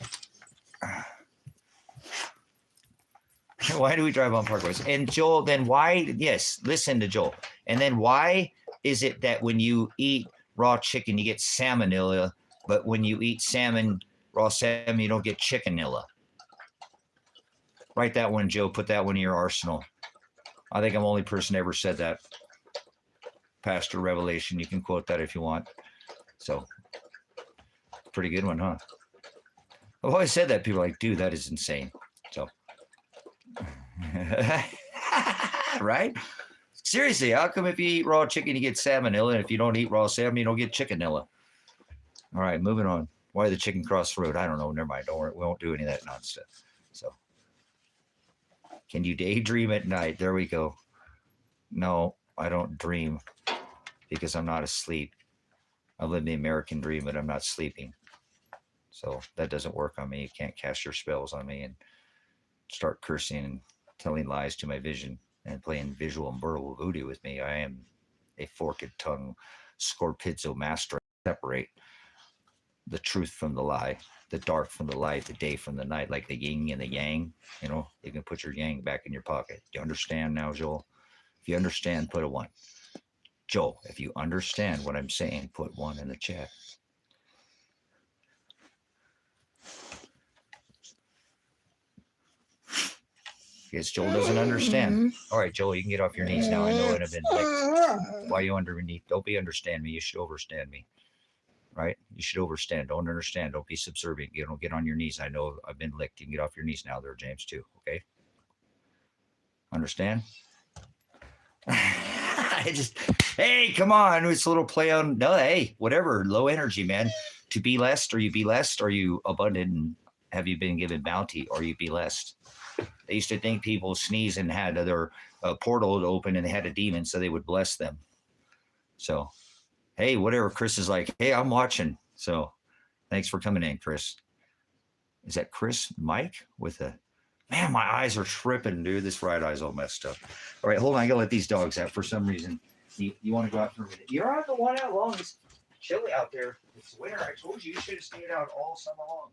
Why do we drive on parkways? And Joel, then why? Yes, listen to Joel. And then why is it that when you eat raw chicken, you get salmonella, but when you eat salmon, raw salmon, you don't get chickenilla? Write that one, Joe. Put that one in your arsenal. I think I'm the only person ever said that. Pastor Revelation. You can quote that if you want. So, pretty good one, huh? I've always said that. People are like, dude, that is insane. So, right? Seriously, how come if you eat raw chicken, you get salmonella, and if you don't eat raw salmon, you don't get chickenilla? All right, moving on. Why the chicken cross the road? I don't know. Never mind. Don't worry. We won't do any of that nonsense. So, can you daydream at night? There we go. No, I don't dream because I'm not asleep. I live the American dream, but I'm not sleeping. So that doesn't work on me. You can't cast your spells on me and start cursing and telling lies to my vision and playing visual and verbal voodoo with me. I am a forked tongue scorpizzo master. I separate the truth from the lie, the dark from the light, the day from the night, like the yin and the yang. You know, you can put your yang back in your pocket. Do you understand now, Joel? If you understand, put a 1. Joel, if you understand what I'm saying, put 1 in the chat. Because Joel doesn't understand. All right, Joel, you can get off your knees now. I know it have been like, why are you underneath? Don't be understand me. You should overstand me. Right? You should overstand. Don't understand. Don't be subservient. You don't get on your knees. I know I've been licked. You can get off your knees now there, James, too. Okay? Understand? Hey, come on. It's a little play on. No, hey, whatever. Low energy, man. To be blessed, or you be blessed, or you abundant, and have you been given bounty, or you be blessed? They used to think people sneeze and had their portal open and they had a demon, so they would bless them. So, hey, whatever. Chris is like, hey, I'm watching. So, thanks for coming in, Chris. Is that Chris Mike with a... Man, my eyes are tripping, dude. This right eye's all messed up. All right, hold on. I got to let these dogs out for some reason. You want to go out for a minute? You're on the one out long. It's chilly out there. It's winter. I told you should have stayed out all summer long.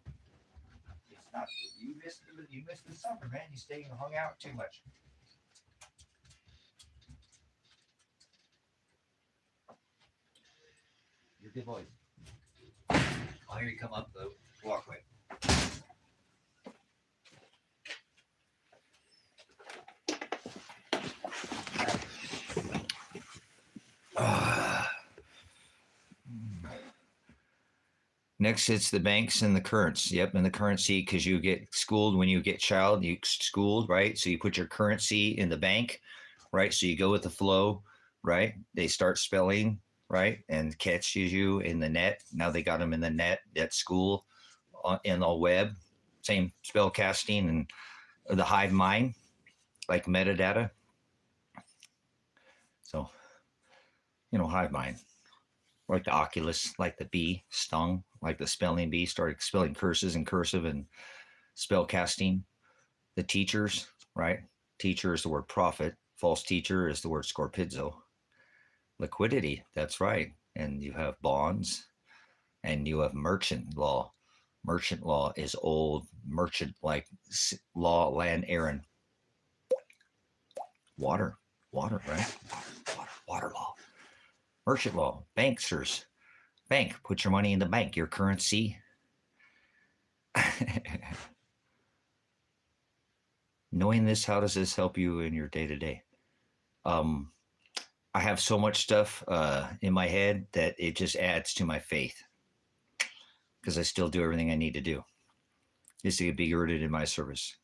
It's not. You missed the summer, man. You stayed and hung out too much. You're a good boy. I'll hear you come up the walkway. Next, it's the banks and the currents. Yep, and the currency, because you get schooled when you get child, you schooled, right? So you put your currency in the bank, right? So you go with the flow, right? They start spelling, right? And catches you in the net. Now they got them in the net at school, in the web, same spell casting and the hive mind, like metadata. So, you know, hive mind. Like the Oculus, like the bee stung, like the spelling bee started spelling curses in cursive and spell casting. The teachers, right? Teacher is the word prophet. False teacher is the word scorpizzo. Liquidity, that's right. And you have bonds and you have merchant law. Merchant law is old merchant like law, land, Aaron. Water, right? Water law. Merchant law, banksters, bank, put your money in the bank, your currency. Knowing this, how does this help you in your day-to-day? I have so much stuff in my head that it just adds to my faith. because I still do everything I need to do just to be rooted in my service.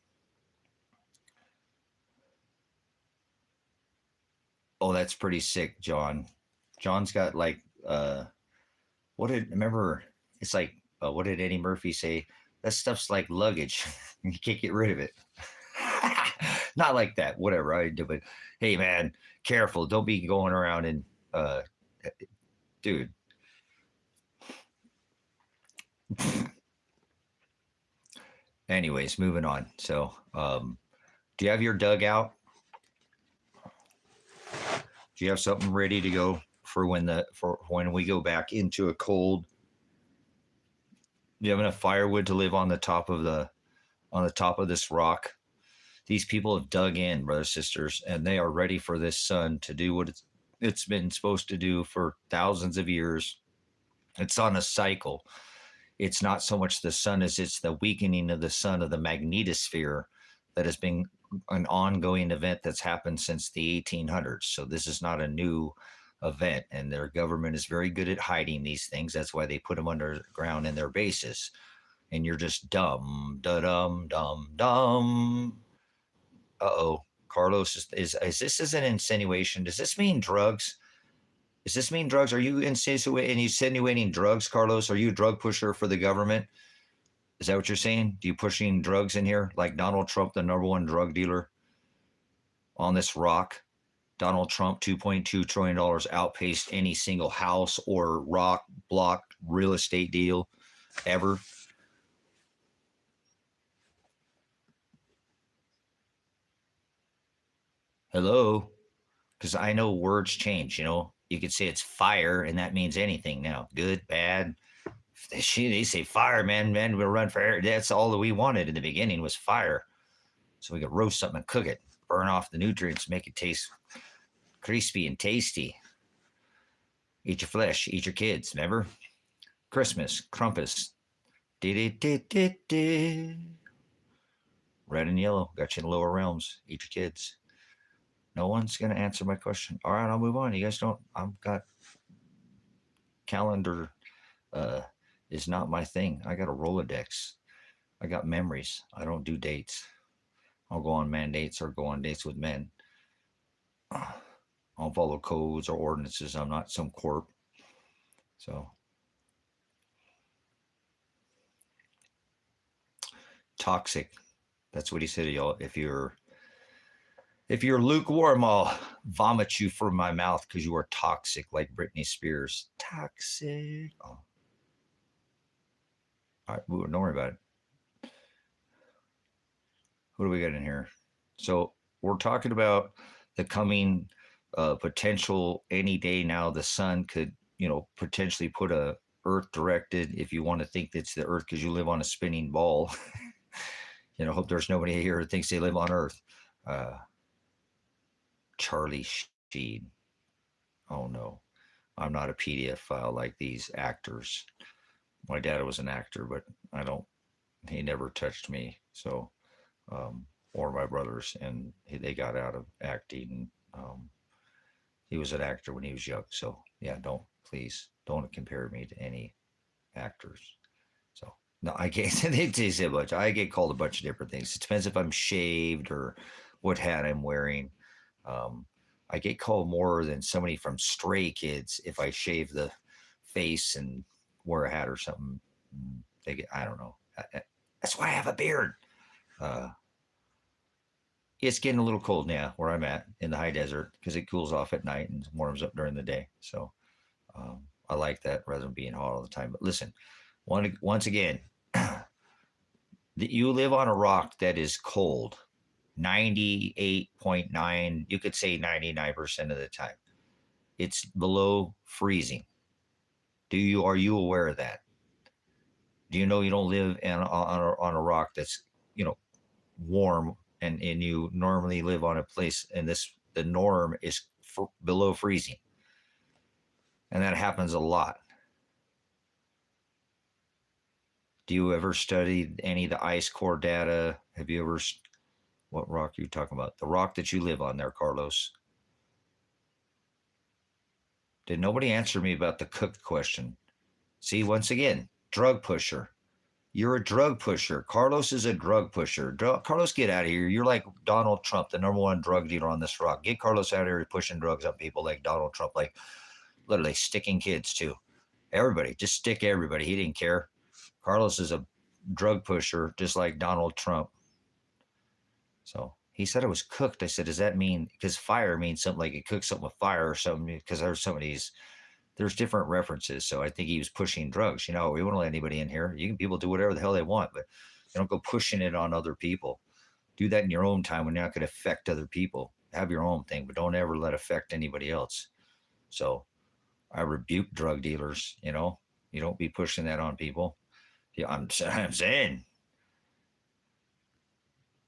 Oh, that's pretty sick, John. John's got like what did remember? It's like what did Eddie Murphy say? That stuff's like luggage. You can't get rid of it. Not like that. Whatever I do, but hey, man, careful. Don't be going around and dude. Anyways, moving on. So, do you have your dugout? Do you have something ready to go for when we go back into a cold? Do you have enough firewood to live on the top of this rock? These people have dug in, brothers, sisters, and they are ready for this sun to do what it's been supposed to do for thousands of years. It's on a cycle. It's not so much the sun as it's the weakening of the sun of the magnetosphere that has been an ongoing event that's happened since the 1800s. So this is not a new event, and their government is very good at hiding these things. That's why they put them underground in their bases. And you're just dumb, da-dum, dumb, dumb. Uh-oh. Carlos, is this an insinuation? Does this mean drugs? Does this mean drugs? Are you insinuating drugs, Carlos? Are you a drug pusher for the government? Is that what you're saying? Do you pushing drugs in here like Donald Trump, the #1 drug dealer on this rock? Donald Trump, $2.2 trillion outpaced any single house or rock block real estate deal ever. Hello? Because I know words change, You could say it's fire, and that means anything now. Good, bad. They say fire, man, we'll run for air. That's all that we wanted in the beginning was fire. So we could roast something and cook it, burn off the nutrients, make it taste crispy and tasty. Eat your flesh, eat your kids, remember? Christmas, Krampus. Red and yellow, got you in the lower realms. Eat your kids. No one's going to answer my question. All right, I'll move on. You guys don't, I've got calendar is not my thing. I got a Rolodex. I got memories. I don't do dates. I'll go on mandates or go on dates with men. I'll follow codes or ordinances. I'm not some corp. So toxic. That's what he said to y'all. If you're lukewarm, I'll vomit you from my mouth because you are toxic, like Britney Spears. Toxic. Oh. All right, don't worry about it. What do we got in here? So we're talking about the coming potential any day now. The sun could, potentially put a Earth directed, if you want to think it's the Earth because you live on a spinning ball. Hope there's nobody here who thinks they live on Earth. Charlie Sheen. Oh no, I'm not a PDF file like these actors. My dad was an actor, but he never touched me. So, or my brothers, and they got out of acting. He was an actor when he was young. So yeah, please don't compare me to any actors. So no, I can't. They say a bunch. I get called a bunch of different things. It depends if I'm shaved or what hat I'm wearing. I get called more than somebody from Stray Kids if I shave the face and wear a hat or something. I don't know. That's why I have a beard. It's getting a little cold now where I'm at in the high desert because it cools off at night and warms up during the day. So I like that rather than being hot all the time. But listen, once again, you live on a rock that is cold. 98.9, you could say 99% of the time. It's below freezing. Are you aware of that? Do you know you don't live on a rock that's, warm and you normally live on a place and the norm is below freezing. And that happens a lot. Do you ever study any of the ice core data? Have you ever, what rock are you talking about? The rock that you live on there, Carlos. Did nobody answer me about the cooked question? See, once again, Drug pusher. You're a drug pusher. Carlos is a drug pusher. Carlos, get out of here. You're like Donald Trump, the number one drug dealer on this rock. Get Carlos out of here pushing drugs on people like Donald Trump, like literally sticking kids too. Everybody, just stick everybody. He didn't care. Carlos is a drug pusher, just like Donald Trump. So he said it was cooked. I said, does that mean, because fire means something like you cook something with fire or something, because there's some of these, there's different references. So I think he was pushing drugs. You know, we won't let anybody in here. You can, people do whatever the hell they want, but you don't go pushing it on other people. Do that in your own time when you're not going to affect other people. Have your own thing, but don't ever let it affect anybody else. So I rebuke drug dealers, you know, you don't be pushing that on people. Yeah, I'm saying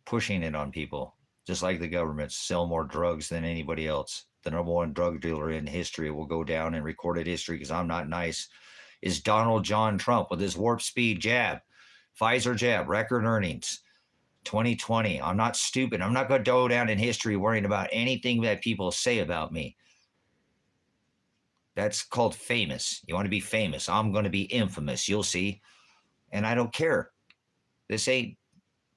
pushing it on people, just like the government sell more drugs than anybody else. The number one drug dealer in history will go down in recorded history, because I'm not nice, is Donald John Trump with his warp speed jab, Pfizer jab, record earnings, 2020. I'm not stupid. I'm not going to go down in history worrying about anything that people say about me. That's called famous. You want to be famous. I'm going to be infamous. You'll see. And I don't care. This ain't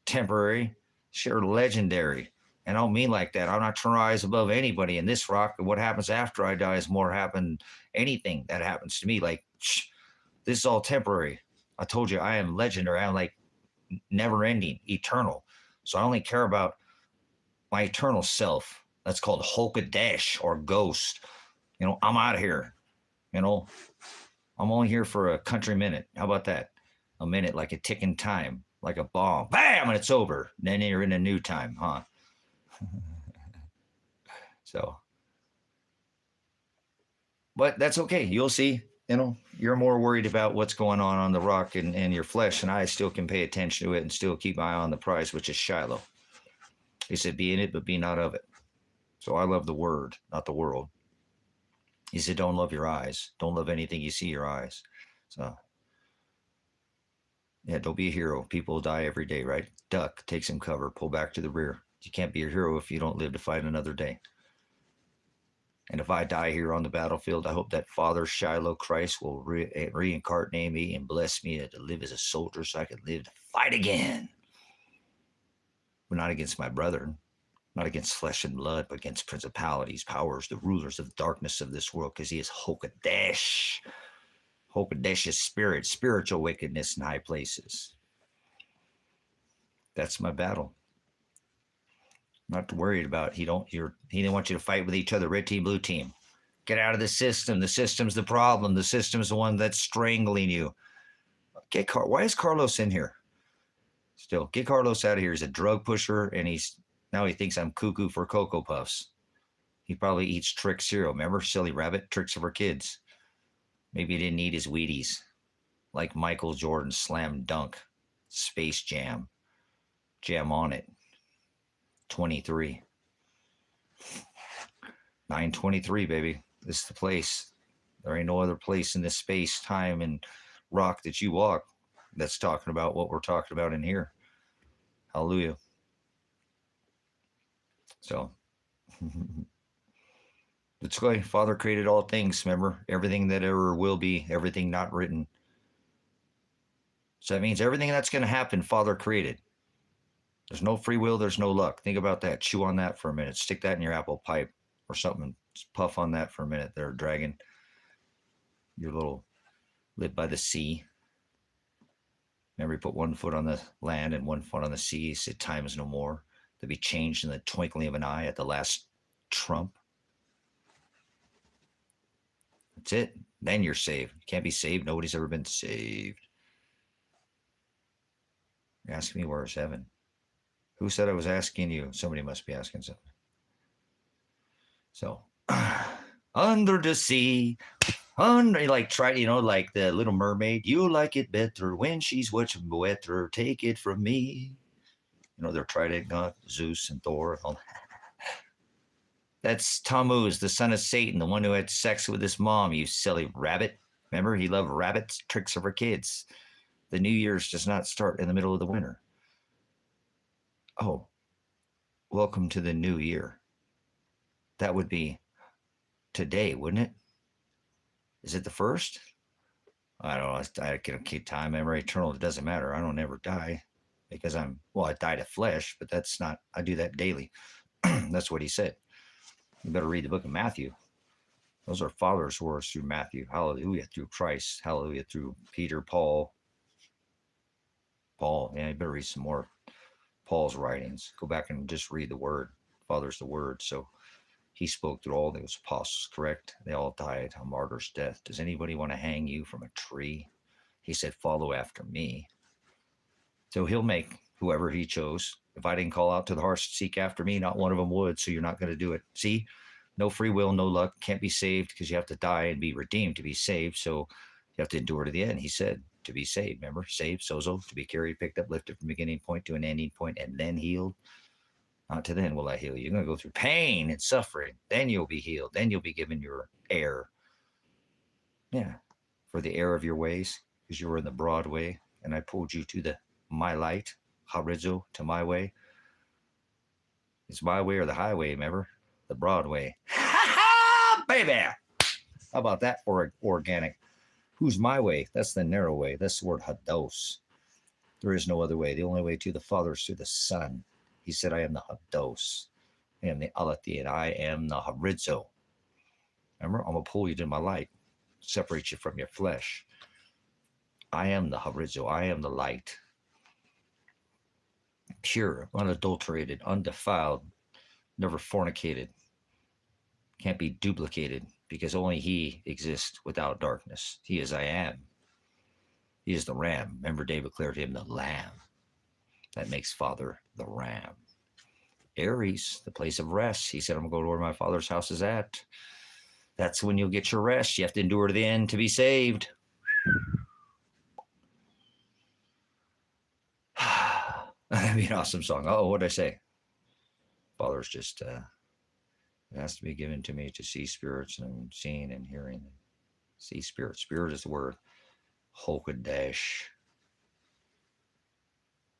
temporary. Sure, legendary. And I don't mean like that. I'm not trying to rise above anybody in this rock. What happens after I die is more happen. Anything that happens to me, like, this is all temporary. I told you I am legendary. I'm like never ending, eternal. So I only care about my eternal self. That's called Hulkadesh or ghost. You know, I'm out of here. You know, I'm only here for a country minute. How about that? A minute, like a ticking time, like a bomb. Bam, and it's over. Then you're in a new time, huh? So, but that's okay. You'll see. You know, you're more worried about what's going on the rock and your flesh, and I still can pay attention to it and still keep my eye on the prize, which is Shiloh. He said, be in it, but be not of it. So I love the word, not the world. He said, don't love your eyes. Don't love anything you see your eyes. So, yeah, don't be a hero. People die every day, right? Duck, take some cover, pull back to the rear. You can't be a hero if you don't live to fight another day. And if I die here on the battlefield, I hope that Father Shiloh Christ will reincarnate me and bless me to live as a soldier so I can live to fight again. But not against my brethren, not against flesh and blood, but against principalities, powers, the rulers of darkness of this world, because he is Hokadesh. Hokadesh is spirit, spiritual wickedness in high places. That's my battle. Not worried about he didn't want you to fight with each other, red team, blue team. Get out of the system. The system's the problem. The system's the one that's strangling you. Why is Carlos in here? Still, get Carlos out of here. He's a drug pusher, and now he thinks I'm cuckoo for Cocoa Puffs. He probably eats Trick cereal. Remember, silly rabbit, tricks of her kids. Maybe he didn't eat his Wheaties. Like Michael Jordan's slam dunk, Space Jam. Jam on it. 23. 923, baby. This is the place. There ain't no other place in this space, time, and rock that you walk that's talking about what we're talking about in here. Hallelujah. So, it's good. Father created all things, remember? Everything that ever will be, everything not written. So that means everything that's going to happen, Father created. There's no free will, there's no luck. Think about that. Chew on that for a minute. Stick that in your apple pipe or something. Just puff on that for a minute there, dragon. Your little live by the sea. Remember, you put one foot on the land and one foot on the sea. He said, time is no more. To be changed in the twinkling of an eye at the last trump. That's it. Then you're saved. You can't be saved. Nobody's ever been saved. You're asking me where's heaven? Who said I was asking you? Somebody must be asking something. So, under the sea, like the Little Mermaid. You like it better when she's much wetter. Take it from me. You know, their trident god, Zeus and Thor. And all that. That's Tammuz, the son of Satan, the one who had sex with his mom, you silly rabbit. Remember, he loved rabbits, tricks of her kids. The New Year's does not start in the middle of the winter. Oh, welcome to the new year. That would be today, wouldn't it? Is it the 1st? I don't know. I can keep time, memory, eternal. It doesn't matter. I don't ever die because I die to flesh, but that's not, I do that daily. That's what he said. You better read the book of Matthew. Those are fathers' words through Matthew. Hallelujah. Through Christ. Hallelujah. Through Peter, Paul. Yeah, you better read some more Paul's writings. Go back and just read the word. Father's the word. So he spoke through all those apostles, correct? They all died a martyr's death. Does anybody want to hang you from a tree? He said, follow after me. So he'll make whoever he chose. If I didn't call out to the horse to seek after me, not one of them would. So you're not going to do it. See, no free will, no luck, can't be saved because you have to die and be redeemed to be saved. So you have to endure to the end. He said to be saved. Remember, saved, sozo, to be carried, picked up, lifted from beginning point to an ending point, and then healed. Not to then will I heal you. You're going to go through pain and suffering. Then you'll be healed. Then you'll be given your air. Yeah, for the air of your ways, because you were in the broad way, and I pulled you to my light, harizo, to my way. It's my way or the highway, remember? The broad way. Baby! How about that for organic? Who's my way? That's the narrow way. That's the word hados. There is no other way. The only way to the Father is through the Son. He said, I am the hados. I am the alati, and I am the harizo. Remember, I'm going to pull you to my light, separate you from your flesh. I am the harizo. I am the light. Pure, unadulterated, undefiled, never fornicated. Can't be duplicated because only he exists without darkness. He is I am. He is the ram. Remember, David declared him the lamb. That makes Father the ram. Aries, the place of rest. He said, I'm going to go to where my Father's house is at. That's when you'll get your rest. You have to endure to the end to be saved. That'd be an awesome song. Oh, what'd I say? Father's just, it has to be given to me to see spirits and seeing and hearing. See spirits. Spirit is the word. Hokodesh.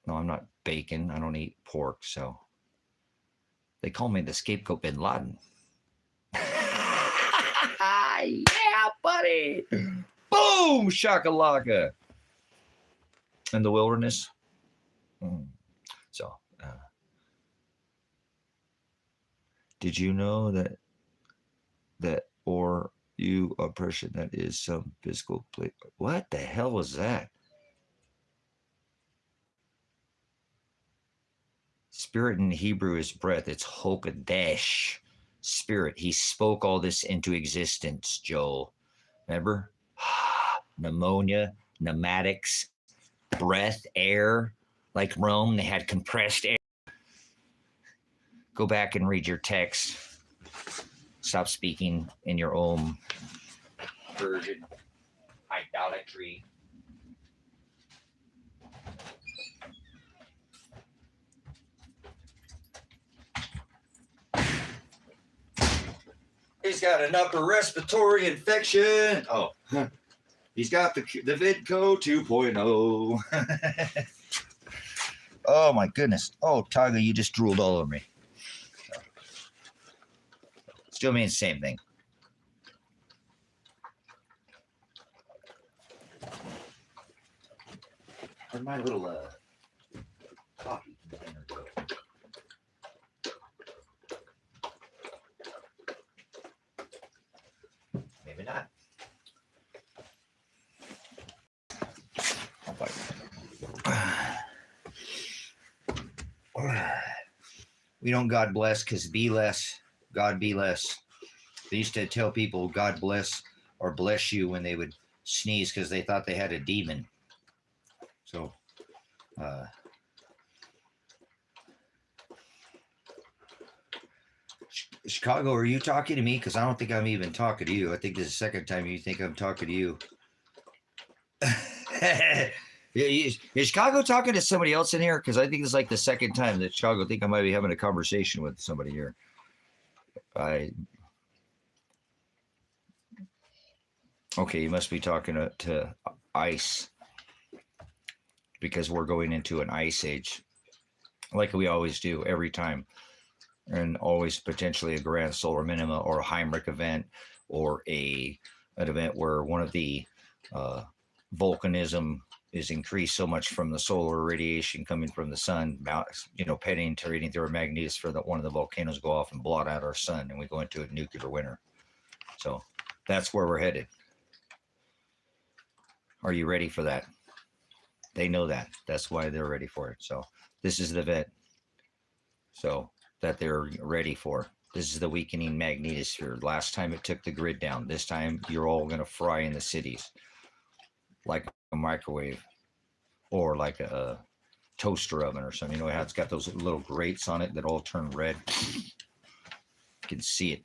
No, I'm not bacon. I don't eat pork, so. They call me the scapegoat bin Laden. Yeah, buddy. Boom, shakalaka. In the wilderness. So, did you know that or you oppression that is some physical place? What the hell was that? Spirit in Hebrew is breath. It's hokadesh. Spirit. He spoke all this into existence, Joel. Remember? Pneumonia, pneumatics, breath, air. Like Rome, they had compressed air. Go back and read your text. Stop speaking in your own version. Idolatry. He's got an upper respiratory infection. Oh, he's got the Vidco 2.0. Oh my goodness. Oh, Tyga, you just drooled all over me. Still means the same thing. Where'd my little coffee container go? Maybe not. We don't God bless because be less, God be less. They used to tell people God bless or bless you when they would sneeze because they thought they had a demon. So, Chicago, are you talking to me? Because I don't think I'm even talking to you. I think this is the second time you think I'm talking to you. Is Chicago talking to somebody else in here? Because I think it's like the second time that Chicago think I might be having a conversation with somebody here. Okay, you must be talking to ice because we're going into an ice age like we always do every time, and always potentially a grand solar minima or a Heimlich event or an event where one of the volcanism is increased so much from the solar radiation coming from the sun, penetrating through our magnetosphere that one of the volcanoes go off and blot out our sun, and we go into a nuclear winter. So that's where we're headed. Are you ready for that? They know that. That's why they're ready for it. So this is the event. So that they're ready for. This is the weakening magnetosphere. Last time it took the grid down. This time you're all going to fry in the cities like a microwave or like a toaster oven or something. You know how it's got those little grates on it that all turn red? You can see it.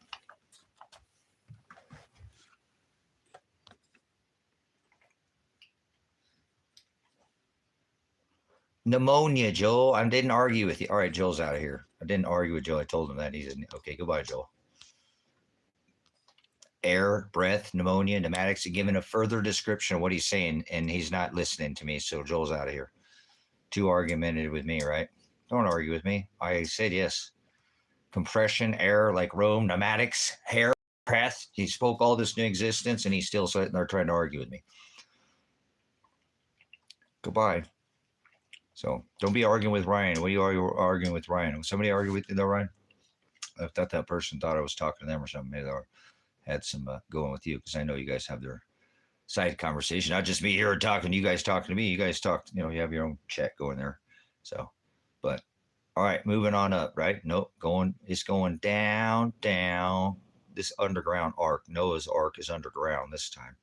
Pneumonia, Joel. I didn't argue with you. All right, Joel's out of here. I didn't argue with Joel. I told him that. He's okay. Goodbye, Joel. Air, breath, pneumonia, pneumatics, given a further description of what he's saying, and he's not listening to me, so Joel's out of here. Too argumentative with me, right? Don't argue with me. I said yes. Compression, air, like Rome, pneumatics, hair, breath. He spoke all this into existence, and he's still sitting there trying to argue with me. Goodbye. So don't be arguing with Ryan. What are you arguing with Ryan? Was somebody argue with you, though, Ryan? I thought that person thought I was talking to them or something. Maybe they had some going with you, because I know you guys have their side conversation. Not just me here talking, you guys talking to me. You guys talk, you have your own chat going there. So, but all right, moving on up, right? Nope, it's going down. This underground arc, Noah's Ark, is underground this time.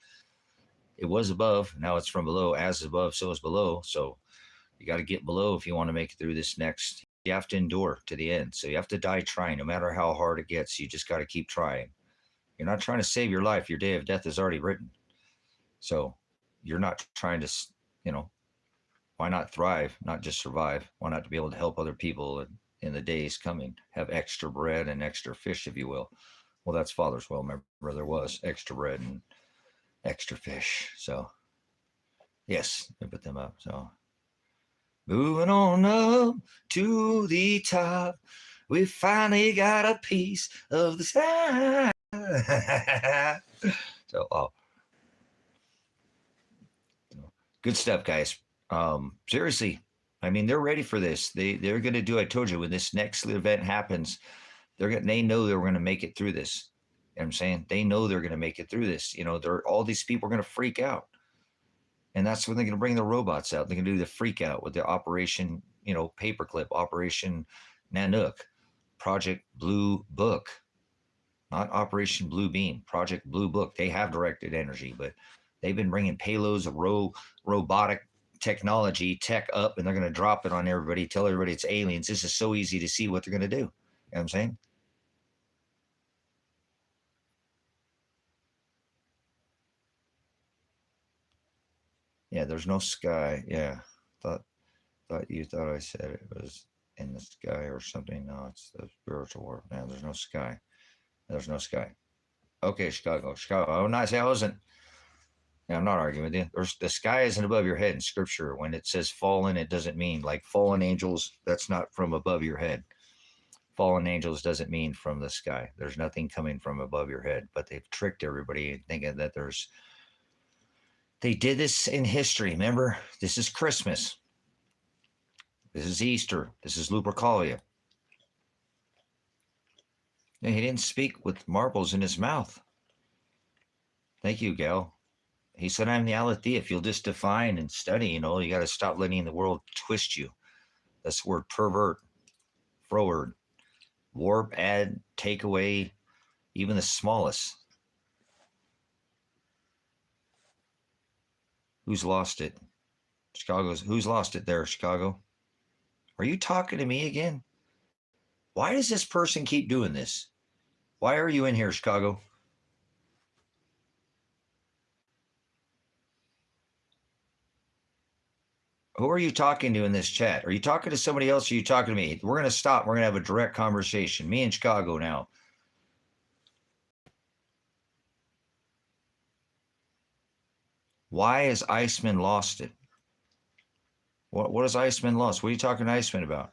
It was above, now it's from below. As is above, so is below. So you got to get below if you want to make it through this next. You have to endure to the end. So you have to die trying, no matter how hard it gets. You just got to keep trying. You're not trying to save your life. Your day of death is already written. So you're not trying to, why not thrive, not just survive? Why not to be able to help other people in the days coming, have extra bread and extra fish, if you will? Well, that's Father's will. Remember, there was extra bread and extra fish. So yes, they put them up. So moving on up to the top, we finally got a piece of the sky. So, good stuff, guys. Seriously, I mean, they're ready for this. They're going to do. I told you, when this next event happens, they know they're going to make it through this. You know what I'm saying? They know they're going to make it through this. All these people are going to freak out, and that's when they're going to bring the robots out. They're going to do the freak out with the Operation, Paperclip, Operation Nanook, Project Blue Book, not Operation Blue Beam, Project Blue Book. They have directed energy, but they've been bringing payloads of robotic technology, tech up, and they're going to drop it on everybody, tell everybody it's aliens. This is so easy to see what they're going to do. You know what I'm saying? Yeah, there's no sky. Yeah, thought you thought I said it was in the sky or something. No, it's the spiritual world. Man, there's no sky. There's no sky. Okay, Chicago. Oh, nice. I wasn't. Yeah, I'm not arguing with you. The sky isn't above your head in Scripture. When it says fallen, it doesn't mean like fallen angels. That's not from above your head. Fallen angels doesn't mean from the sky. There's nothing coming from above your head. But they've tricked everybody thinking that there's. They did this in history. Remember, this is Christmas. This is Easter. This is Lupercalia. He didn't speak with marbles in his mouth. Thank you, Gal. He said, I'm the Aletheia. If you'll just define and study, you got to stop letting the world twist you. That's the word pervert, froward, warp, add, take away, even the smallest. Who's lost it? Who's lost it there, Chicago? Are you talking to me again? Why does this person keep doing this? Why are you in here, Chicago? Who are you talking to in this chat? Are you talking to somebody else or are you talking to me? We're going to stop. We're going to have a direct conversation. Me and Chicago now. Why has Iceman lost it? What has Iceman lost? What are you talking to Iceman about?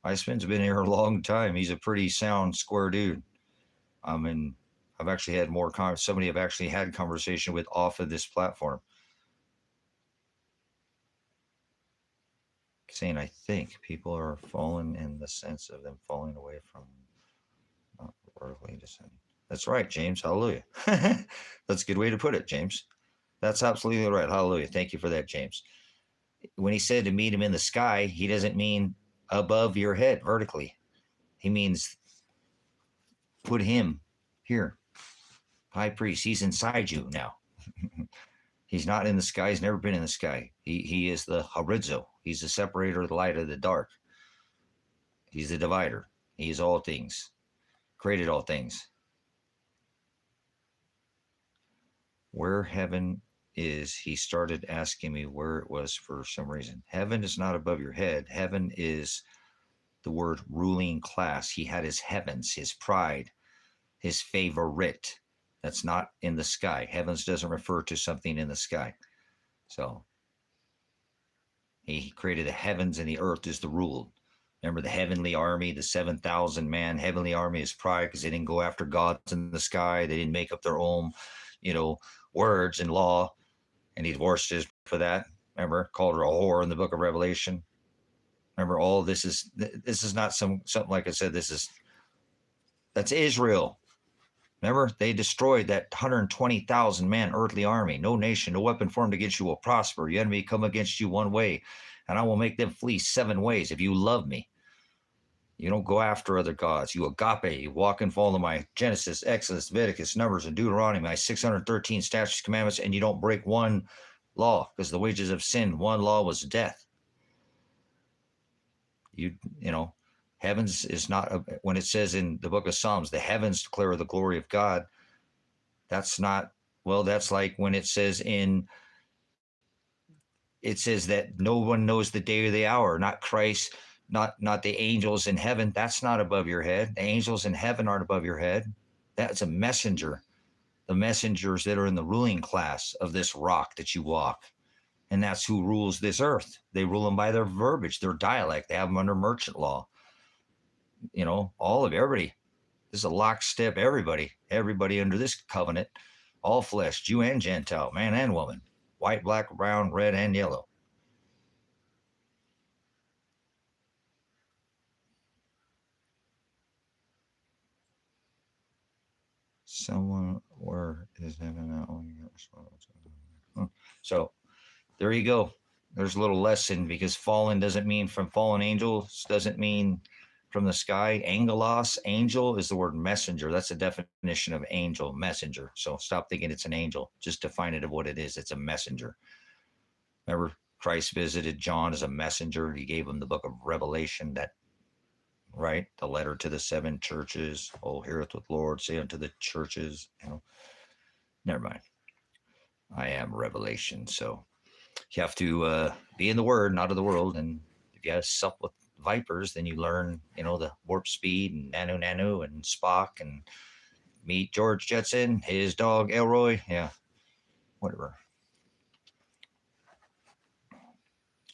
Iceman's been here a long time. He's a pretty sound, square dude. I mean, I've actually had somebody I've actually had conversation with off of this platform. saying, I think people are fallen in the sense of them falling away from not vertically descending. That's right, James. Hallelujah. That's a good way to put it, James. That's absolutely right. Hallelujah. Thank you for that, James. When he said to meet him in the sky, he doesn't mean above your head vertically. He means put him here. High priest, he's inside you now. He's not in the sky. He's never been in the sky. He is the horizo. He's the separator of the light of the dark. He's the divider. He is all things, created all things. Where heaven is, he started asking me where it was for some reason. Heaven is not above your head. Heaven is the word ruling class. He had his heavens, his pride, his favorite. That's not in the sky. Heavens doesn't refer to something in the sky. So he created the heavens and the earth is the rule. Remember the heavenly army, the 7,000 man heavenly army is pride because they didn't go after gods in the sky. They didn't make up their own, words and law. And he divorced us for that. Remember, called her a whore in the book of Revelation. Remember, all this is not something like I said. That's Israel. Remember, they destroyed that 120,000 man earthly army. No nation, no weapon formed against you will prosper. Your enemy come against you one way, and I will make them flee 7 ways. If you love me, you don't go after other gods. You agape, you walk and follow my Genesis, Exodus, Leviticus, Numbers, and Deuteronomy, my 613 statutes, commandments, and you don't break one law, because the wages of sin, one law was death. Heavens is not, when it says in the book of Psalms, the heavens declare the glory of God. That's not, that's like when it says that no one knows the day or the hour, not Christ, not the angels in heaven. That's not above your head. The angels in heaven aren't above your head. That's a messenger. The messengers that are in the ruling class of this rock that you walk. And that's who rules this earth. They rule them by their verbiage, their dialect. They have them under merchant law. All of everybody. This is a lockstep, everybody under this covenant, all flesh, Jew and Gentile, man and woman, white, black, brown, red, and yellow. Someone, where is heaven not only So there you go. There's a little lesson, because fallen doesn't mean from fallen angels, doesn't mean from the sky. Angelos, angel, is the word messenger. That's the definition of angel, messenger. So stop thinking it's an angel. Just define it of what it is. It's a messenger. Remember, Christ visited John as a messenger. He gave him the book of Revelation, the letter to the 7 churches. Oh, heareth what the Lord say unto the churches. Never mind. I am Revelation. So you have to be in the word, not of the world. And if you have sup with vipers, then you learn, the warp speed and nanu and Spock, and meet George Jetson, his dog Elroy. Yeah, whatever.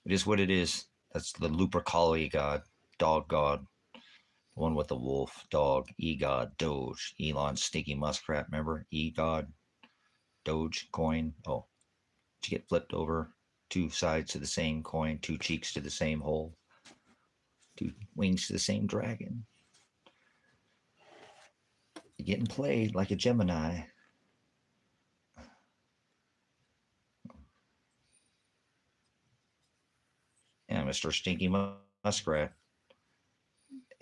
It is what it is. That's the Lupercali god, dog god, the one with the wolf, dog, E-god, Doge, Elon, stinky muskrat. Remember, E-god, Doge coin. Oh, to get flipped over, 2 sides to the same coin, 2 cheeks to the same hole. 2 wings to the same dragon. You're getting played like a Gemini. Yeah, Mr. Stinky Muskrat.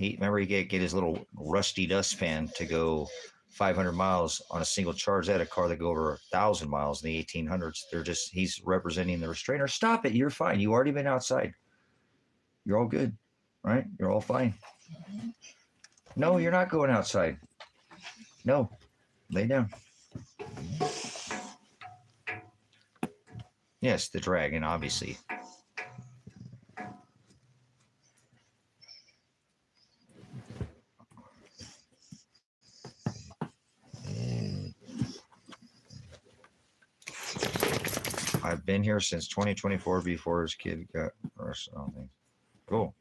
Remember, he get his little rusty dustpan to go 500 miles on a single charge. They had a car that go over 1,000 miles in the 1800s. He's representing the restrainer. Stop it. You're fine. You already been outside. You're all good. Right? You're all fine. No, you're not going outside. No. Lay down. Yes, the dragon, obviously. I've been here since 2024 before his kid got arrested. Cool.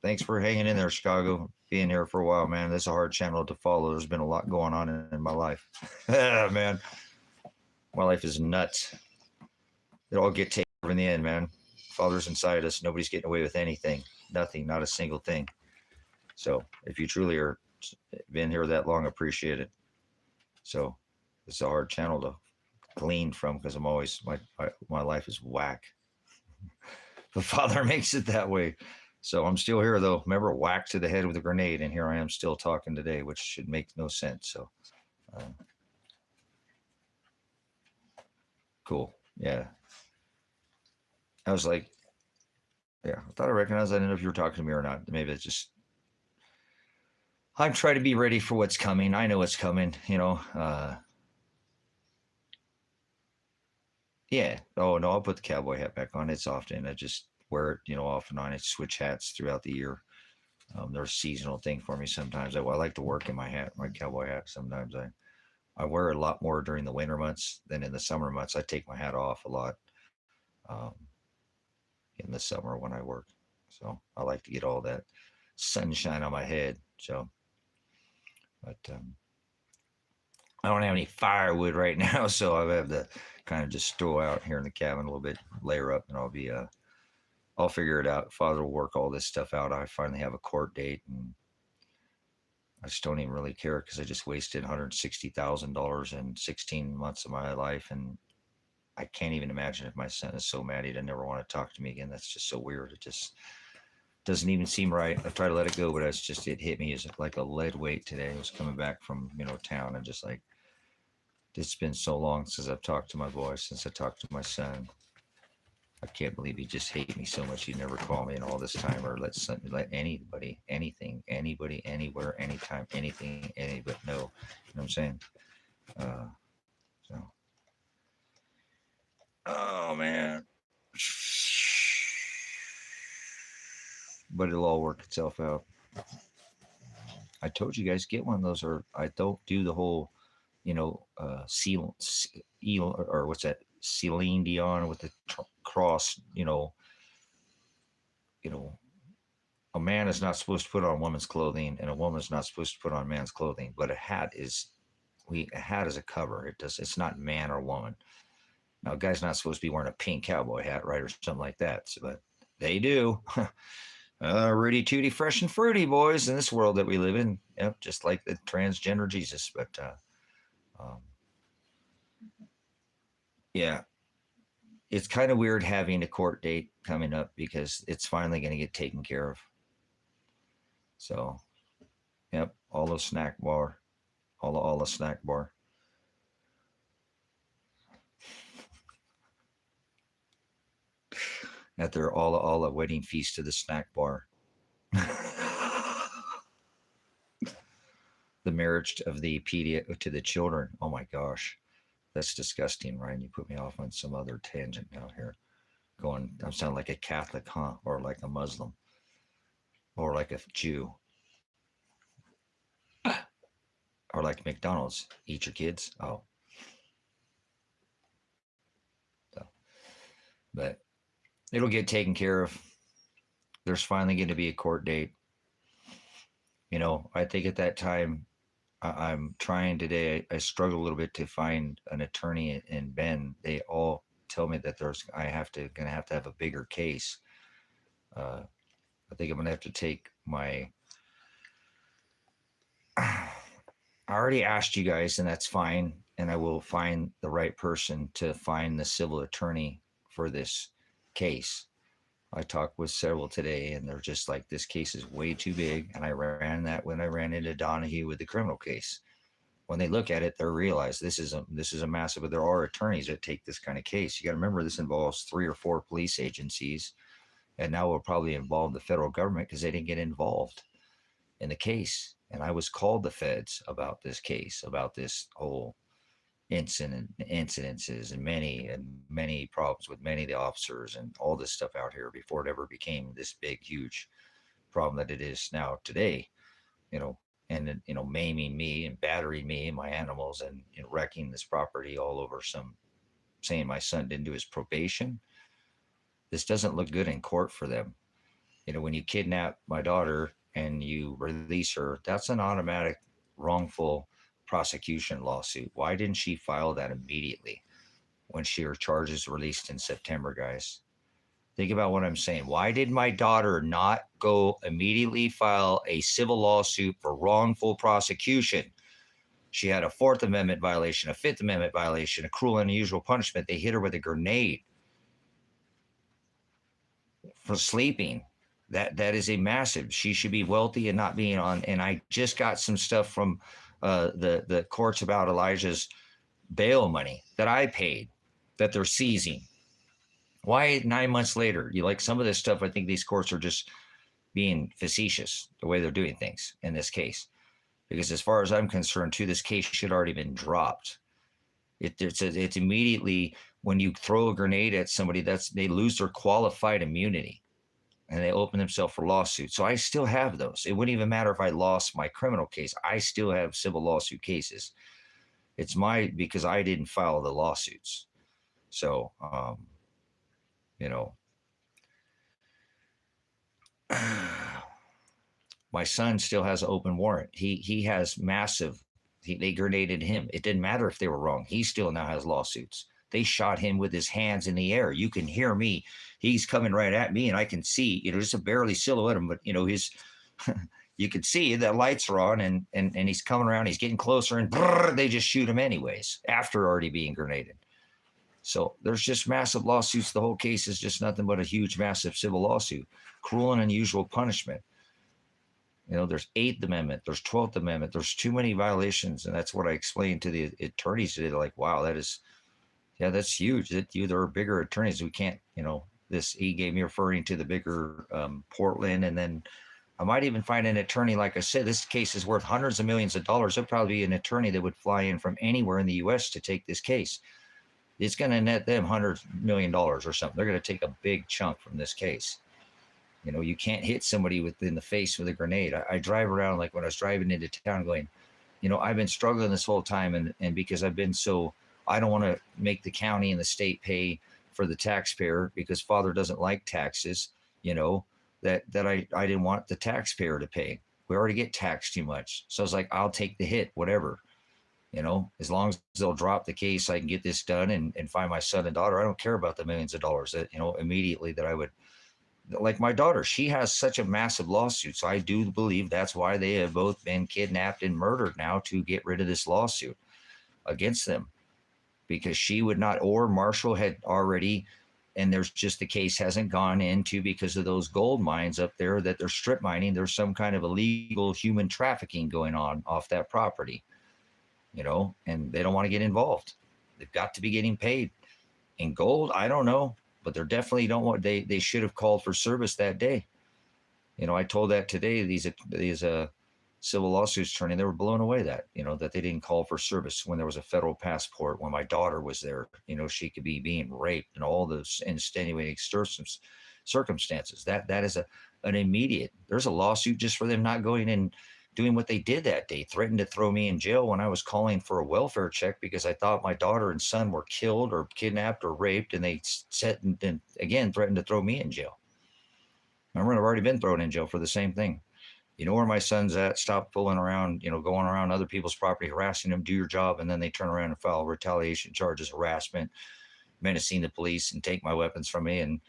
Thanks for hanging in there, Chicago. Being here for a while, man. This is a hard channel to follow. There's been a lot going on in my life. Man, my life is nuts. It all get taken over in the end, man. Father's inside us. Nobody's getting away with anything. Nothing. Not a single thing. So if you truly are been here that long, appreciate it. So it's a hard channel to glean from because I'm always my life is whack. The Father makes it that way. So I'm still here though. Remember, whack to the head with a grenade, and here I am still talking today, which should make no sense. So cool. Yeah. I was like, yeah, I thought I recognized. I didn't know if you were talking to me or not. Maybe it's just I'm trying to be ready for what's coming. I know what's coming. Yeah. Oh no, I'll put the cowboy hat back on. It's often I just wear it, off and on. I switch hats throughout the year. There's a seasonal thing for me sometimes. I like to work in my hat, my cowboy hat. Sometimes I wear it a lot more during the winter months than in the summer months. I take my hat off a lot um, in the summer when I work. So I like to get all that sunshine on my head. So, but I don't have any firewood right now, so I have to kind of just throw out here in the cabin a little bit, layer up, and I'll figure it out. Father will work all this stuff out. I finally have a court date, and I just don't even really care because I just wasted $160,000 in 16 months of my life, and I can't even imagine if my son is so mad he'd never want to talk to me again. That's just so weird. It just doesn't even seem right. I try to let it go, but it hit me as like a lead weight today. I was coming back from town and just like it's been so long since I've talked to my boy, since I talked to my son. I can't believe he just hated me so much. He never called me in all this time or let anybody, anything, anybody, anywhere, anytime, anything, but no. You know what I'm saying? Uh, so, oh man. But it'll all work itself out. I told you guys get one of those, or I don't do the whole, seal, or what's that? Celine Dion with the cross, a man is not supposed to put on woman's clothing, and a woman is not supposed to put on man's clothing. But a hat is a cover. It's not man or woman. Now, a guy's not supposed to be wearing a pink cowboy hat, right, or something like that. So, but they do. Rudy Tooty, fresh and fruity, boys, in this world that we live in. Yep, just like the transgender Jesus. But um, yeah, it's kind of weird having a court date coming up because it's finally going to get taken care of. So, yep, all the snack bar, all the snack bar. At their all the wedding feast to the snack bar. The marriage of the to the children. Oh my gosh, that's disgusting, Ryan. You put me off on some other tangent now here. I sound like a Catholic, huh? Or like a Muslim, or like a Jew, or like McDonald's. Eat your kids. Oh, so, but it'll get taken care of. There's finally going to be a court date. I think at that time, I'm trying today. I struggle a little bit to find an attorney in Bend. They all tell me that gonna have to have a bigger case. I think I'm gonna have to take my. I already asked you guys, and that's fine. And I will find the right person to find the civil attorney for this case. I talked with several today, and they're just like, this case is way too big. And I ran that when I ran into Donahue with the criminal case. When they look at it, they realize this is a massive. But there are attorneys that take this kind of case. You got to remember, this involves 3 or 4 police agencies, and now will probably involve the federal government because they didn't get involved in the case. And I was called the feds about this case, about this whole incidences and many problems with many of the officers and all this stuff out here before it ever became this big, huge problem that it is now today, and maiming me and battering me and my animals and wrecking this property all over saying my son didn't do his probation. This doesn't look good in court for them. When you kidnap my daughter and you release her, that's an automatic wrongful prosecution lawsuit. Why didn't she file that immediately when her charges released in September, guys? Think about what I'm saying. Why did my daughter not go immediately file a civil lawsuit for wrongful prosecution? She had a Fourth Amendment violation, a Fifth Amendment violation, a cruel and unusual punishment. They hit her with a grenade for sleeping. That is a massive. She should be wealthy and not being on. And I just got some stuff from the courts about Elijah's bail money that I paid that they're seizing. Why 9 months later? You like some of this stuff. I think these courts are just being facetious the way they're doing things in this case. Because as far as I'm concerned, too, this case should already been dropped. It's immediately when you throw a grenade at somebody, they lose their qualified immunity and they open themselves for lawsuits. So I still have those. It wouldn't even matter if I lost my criminal case. I still have civil lawsuit cases. It's because I didn't file the lawsuits. So, you know, my son still has an open warrant. He has massive. They grenaded him. It didn't matter if they were wrong. He still now has lawsuits. They shot him with his hands in the air. You can hear me. He's coming right at me, and I can see. Just a barely silhouette him, but his. You can see the lights are on, and he's coming around. He's getting closer, and they just shoot him anyways after already being grenaded. So there's just massive lawsuits. The whole case is just nothing but a huge, massive civil lawsuit. Cruel and unusual punishment. There's 8th Amendment, there's 12th Amendment, there's too many violations. And that's what I explained to the attorneys today. They're like, wow, that's huge. There are bigger attorneys. We can't, he gave me referring to the bigger Portland. And then I might even find an attorney. Like I said, this case is worth hundreds of millions of dollars. There'll probably be an attorney that would fly in from anywhere in the U.S. to take this case. It's going to net them $100 million or something. They're going to take a big chunk from this case. You can't hit somebody in the face with a grenade. I drive around, like when I was driving into town going, I've been struggling this whole time. And because I've been I don't want to make the county and the state pay for the taxpayer because Father doesn't like taxes, that I didn't want the taxpayer to pay. We already get taxed too much. So I was like, I'll take the hit, whatever, as long as they'll drop the case, I can get this done and find my son and daughter. I don't care about the millions of dollars that, immediately that I would. Like my daughter, she has such a massive lawsuit. So I do believe that's why they have both been kidnapped and murdered now to get rid of this lawsuit against them, because she would not, or Marshall had already, and there's just the case hasn't gone into because of those gold mines up there that they're strip mining. There's some kind of illegal human trafficking going on off that property, and they don't want to get involved. They've got to be getting paid in gold. I don't know. But they're definitely don't want. They should have called for service that day. I told that today. These civil lawsuits attorney, they were blown away that that they didn't call for service when there was a federal passport. When my daughter was there, she could be being raped and all those extenuating circumstances. That is an immediate. There's a lawsuit just for them not going and doing what they did that day. Threatened to throw me in jail when I was calling for a welfare check because I thought my daughter and son were killed or kidnapped or raped, and they said and then again threatened to throw me in jail. Remember, I've already been thrown in jail for the same thing. You know where my son's at? Stop fooling around, going around other people's property, harassing them, do your job, and then they turn around and file retaliation charges, harassment, menacing the police, and take my weapons from me. And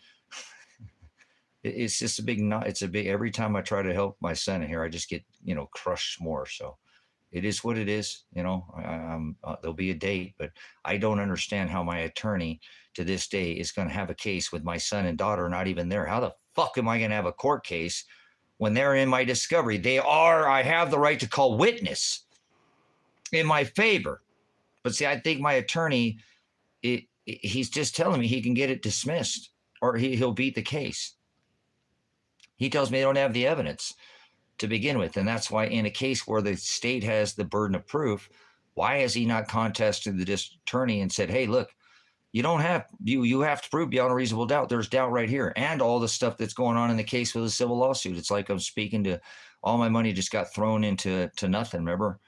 it's just every time I try to help my son in here, I just get, crushed more. So it is what it is. There'll be a date, but I don't understand how my attorney to this day is going to have a case with my son and daughter not even there. How the fuck am I going to have a court case when they're in my discovery? I have the right to call witness in my favor. But see, I think my attorney, he's just telling me he can get it dismissed or he'll beat the case. He tells me they don't have the evidence to begin with. And that's why in a case where the state has the burden of proof, why has he not contacted the district attorney and said, hey, look, you have to prove beyond a reasonable doubt. There's doubt right here. And all the stuff that's going on in the case with the civil lawsuit. It's like I'm speaking to all my money just got thrown into nothing. Remember,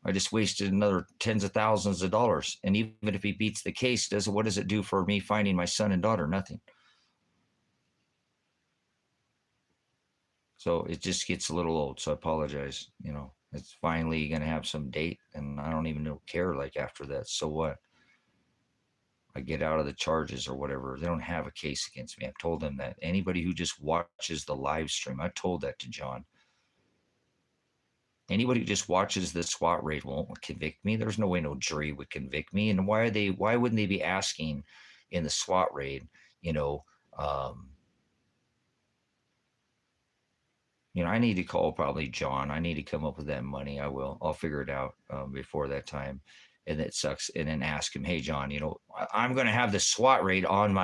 I just wasted another tens of thousands of dollars. And even if he beats the case, what does it do for me finding my son and daughter? Nothing. So it just gets a little old. So I apologize. It's finally going to have some date, and I don't even care like after that. So what? I get out of the charges or whatever. They don't have a case against me. I've told them that. Anybody who just watches the live stream, I've told that to John. Anybody who just watches the SWAT raid won't convict me. There's no way no jury would convict me. And why wouldn't they be asking in the SWAT raid, I need to call probably John. I need to come up with that money. I'll figure it out before that time. And it sucks. And then ask him, hey, John, I'm going to have the SWAT raid on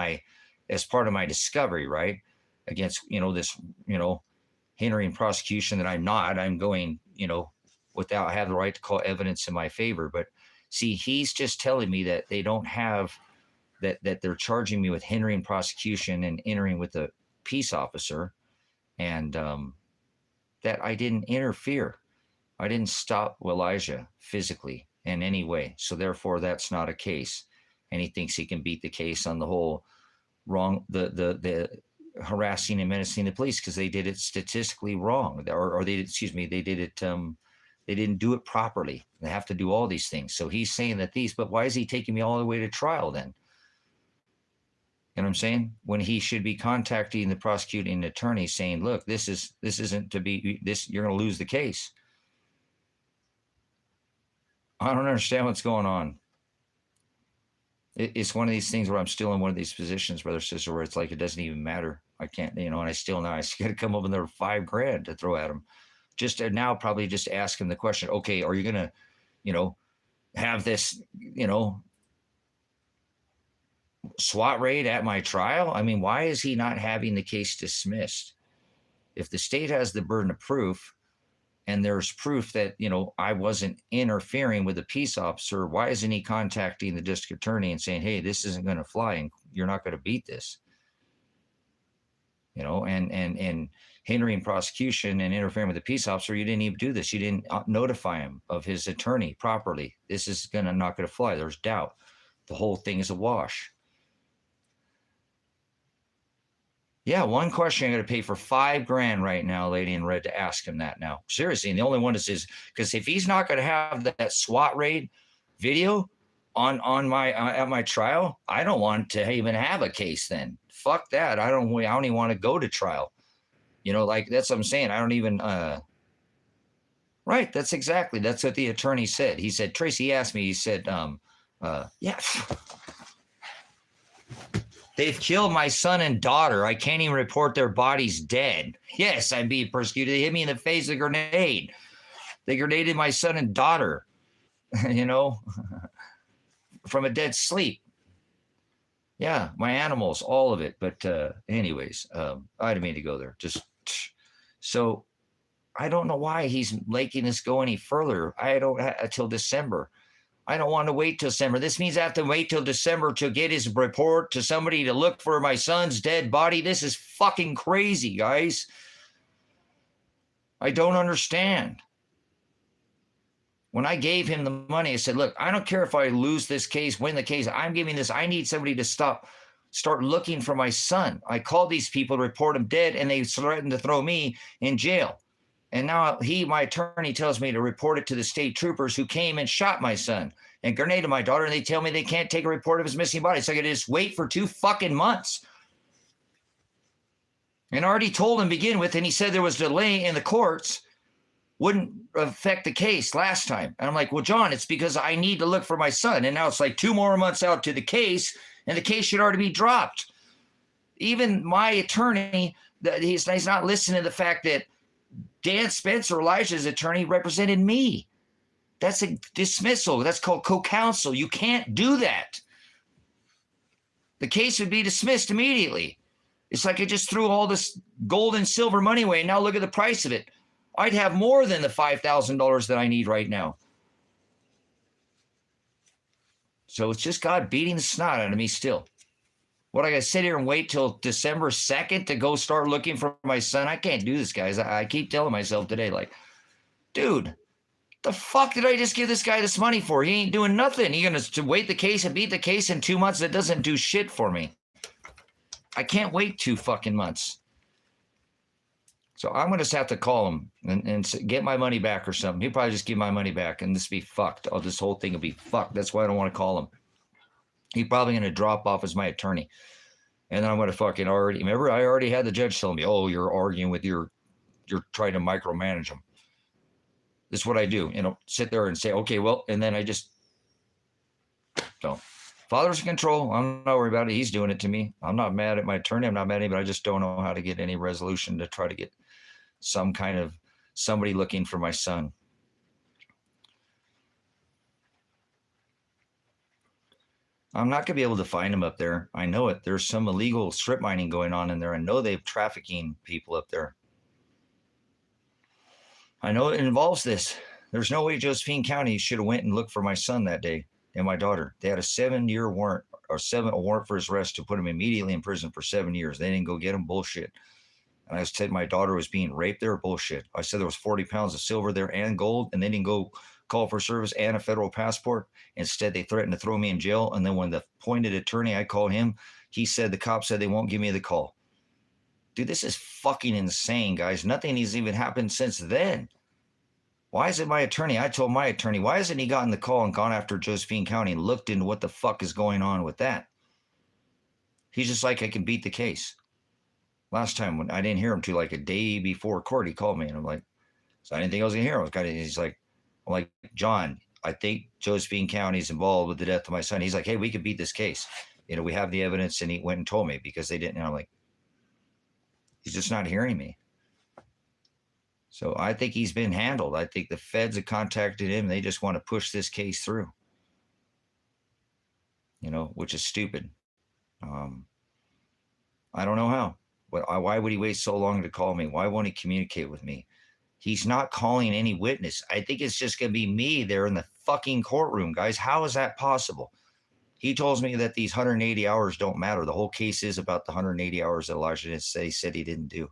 as part of my discovery, right? Against, this, hindering prosecution that I'm going, without I have the right to call evidence in my favor. But see, he's just telling me that they don't have that they're charging me with hindering prosecution and entering with a peace officer. And that I didn't interfere. I didn't stop Elijah physically in any way. So therefore, that's not a case. And he thinks he can beat the case on the whole wrong, the harassing and menacing the police because they did it statistically wrong, or they did it. They didn't do it properly. They have to do all these things. So he's saying that but why is he taking me all the way to trial then? You know what I'm saying? When he should be contacting the prosecuting attorney saying, look, this isn't to be this, you're going to lose the case. I don't understand what's going on. It's one of these things where I'm still in one of these positions, brother, sister, where it's like, it doesn't even matter. I can't, and I got to come up with another $5,000 to throw at him. Just now, probably just ask him the question, okay, are you going to, have this, SWAT raid at my trial? I mean, why is he not having the case dismissed? If the state has the burden of proof and there's proof that, I wasn't interfering with a peace officer, why isn't he contacting the district attorney and saying, hey, this isn't going to fly and you're not going to beat this? And hindering prosecution and interfering with the peace officer, you didn't even do this. You didn't notify him of his attorney properly. This is not going to fly. There's doubt. The whole thing is a wash. Yeah, one question I'm going to pay for $5,000 right now, lady in red, to ask him that now. Seriously, and the only one is because if he's not going to have that SWAT raid video on my at my trial, I don't want to even have a case. Then fuck that. I don't even want to go to trial. Like that's what I'm saying. I don't even. Right. That's what the attorney said. He said, Tracy asked me. He said, yeah. They've killed my son and daughter. I can't even report their bodies dead. Yes, I'm being persecuted. They hit me in the face with a grenade. They grenaded my son and daughter, from a dead sleep. Yeah, my animals, all of it. But anyways, I didn't mean to go there. So I don't know why he's making this go any further. I don't until December. I don't want to wait till December. This means I have to wait till December to get his report to somebody to look for my son's dead body. This is fucking crazy, guys. I don't understand. When I gave him the money, I said, look, I don't care if I lose this case, win the case. I'm giving this. I need somebody to start looking for my son. I called these people to report him dead, and they threatened to throw me in jail. And now my attorney tells me to report it to the state troopers who came and shot my son and grenaded my daughter. And they tell me they can't take a report of his missing body. So I got to just wait for 2 fucking months. And I already told him to begin with, and he said there was delay in the courts, wouldn't affect the case last time. And I'm like, well, John, it's because I need to look for my son. And now it's like 2 more months out to the case, and the case should already be dropped. Even my attorney, he's not listening to the fact that Dan Spencer, Elijah's attorney, represented me. That's a dismissal. That's called co-counsel. You can't do that. The case would be dismissed immediately. It's like I just threw all this gold and silver money away, and now look at the price of it. I'd have more than the $5,000 that I need right now. So it's just God beating the snot out of me still. What, I got to sit here and wait till December 2nd to go start looking for my son? I can't do this, guys. I keep telling myself today, like, dude, the fuck did I just give this guy this money for? He ain't doing nothing. He going to wait the case and beat the case in 2 months? That doesn't do shit for me. I can't wait 2 fucking months. So I'm going to just have to call him and get my money back or something. He'll probably just give my money back and this be fucked. This whole thing will be fucked. That's why I don't want to call him. He's probably going to drop off as my attorney. And then I'm going to fucking already, remember, I already had the judge telling me, oh, you're arguing with you're trying to micromanage them. This is what I do, sit there and say, okay, well, and then I just don't. Father's in control. I'm not worried about it. He's doing it to me. I'm not mad at my attorney. I'm not mad at him, but I just don't know how to get any resolution to try to get some kind of somebody looking for my son. I'm not going to be able to find him up there. I know it. There's some illegal strip mining going on in there. I know they're trafficking people up there. I know it involves this. There's no way Josephine County should have went and looked for my son that day and my daughter. They had a 7-year warrant a warrant for his arrest to put him immediately in prison for 7 years. They didn't go get him. Bullshit. And I said my daughter was being raped there. Bullshit. I said there was 40 pounds of silver there and gold, and they didn't go call for service and a federal passport. Instead, they threatened to throw me in jail. And then when the appointed attorney, I called him, he said the cop said they won't give me the call. Dude, this is fucking insane, guys. Nothing has even happened since then. Why is it my attorney? I told my attorney, why hasn't he gotten the call and gone after Josephine County and looked into what the fuck is going on with that? He's just like, I can beat the case. Last time when I didn't hear him till like a day before court, he called me and I'm like, so I didn't think I was gonna hear him. He's like, I'm like, John, I think Josephine County is involved with the death of my son. He's like, hey, we could beat this case. We have the evidence. And he went and told me because they didn't. And I'm like, he's just not hearing me. So I think he's been handled. I think the feds have contacted him. They just want to push this case through, which is stupid. I don't know how. Why would he wait so long to call me? Why won't he communicate with me? He's not calling any witness. I think it's just going to be me there in the fucking courtroom, guys. How is that possible? He tells me that these 180 hours don't matter. The whole case is about the 180 hours that Elijah said he didn't do.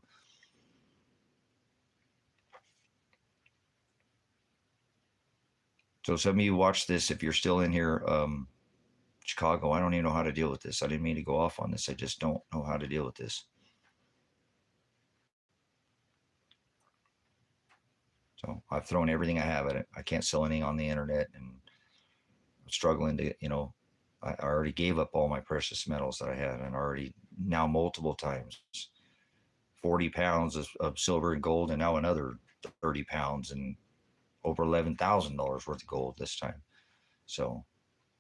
So some of you watch this, if you're still in here, Chicago, I don't even know how to deal with this. I didn't mean to go off on this. I just don't know how to deal with this. So I've thrown everything I have at it. I can't sell anything on the internet, and I'm struggling to, I already gave up all my precious metals that I had, and already now multiple times, 40 pounds of silver and gold, and now another 30 pounds and over $11,000 worth of gold this time. So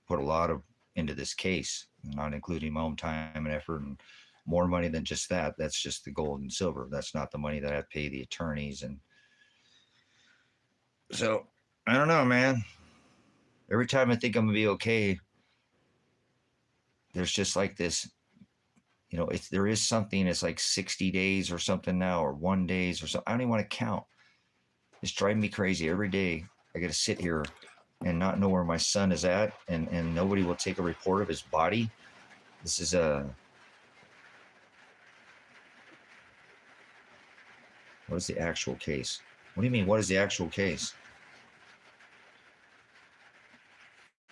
put a lot into this case, not including my own time and effort and more money than just that. That's just the gold and silver. That's not the money that I pay the attorneys. And so I don't know, man. Every time I think I'm gonna be okay, there's just like this, there is something. It's like 60 days or something now, or 1 days or something. I don't even want to count. It's driving me crazy. Every day I got to sit here and not know where my son is at, and nobody will take a report of his body. This is what is the actual case? What do you mean, what is the actual case?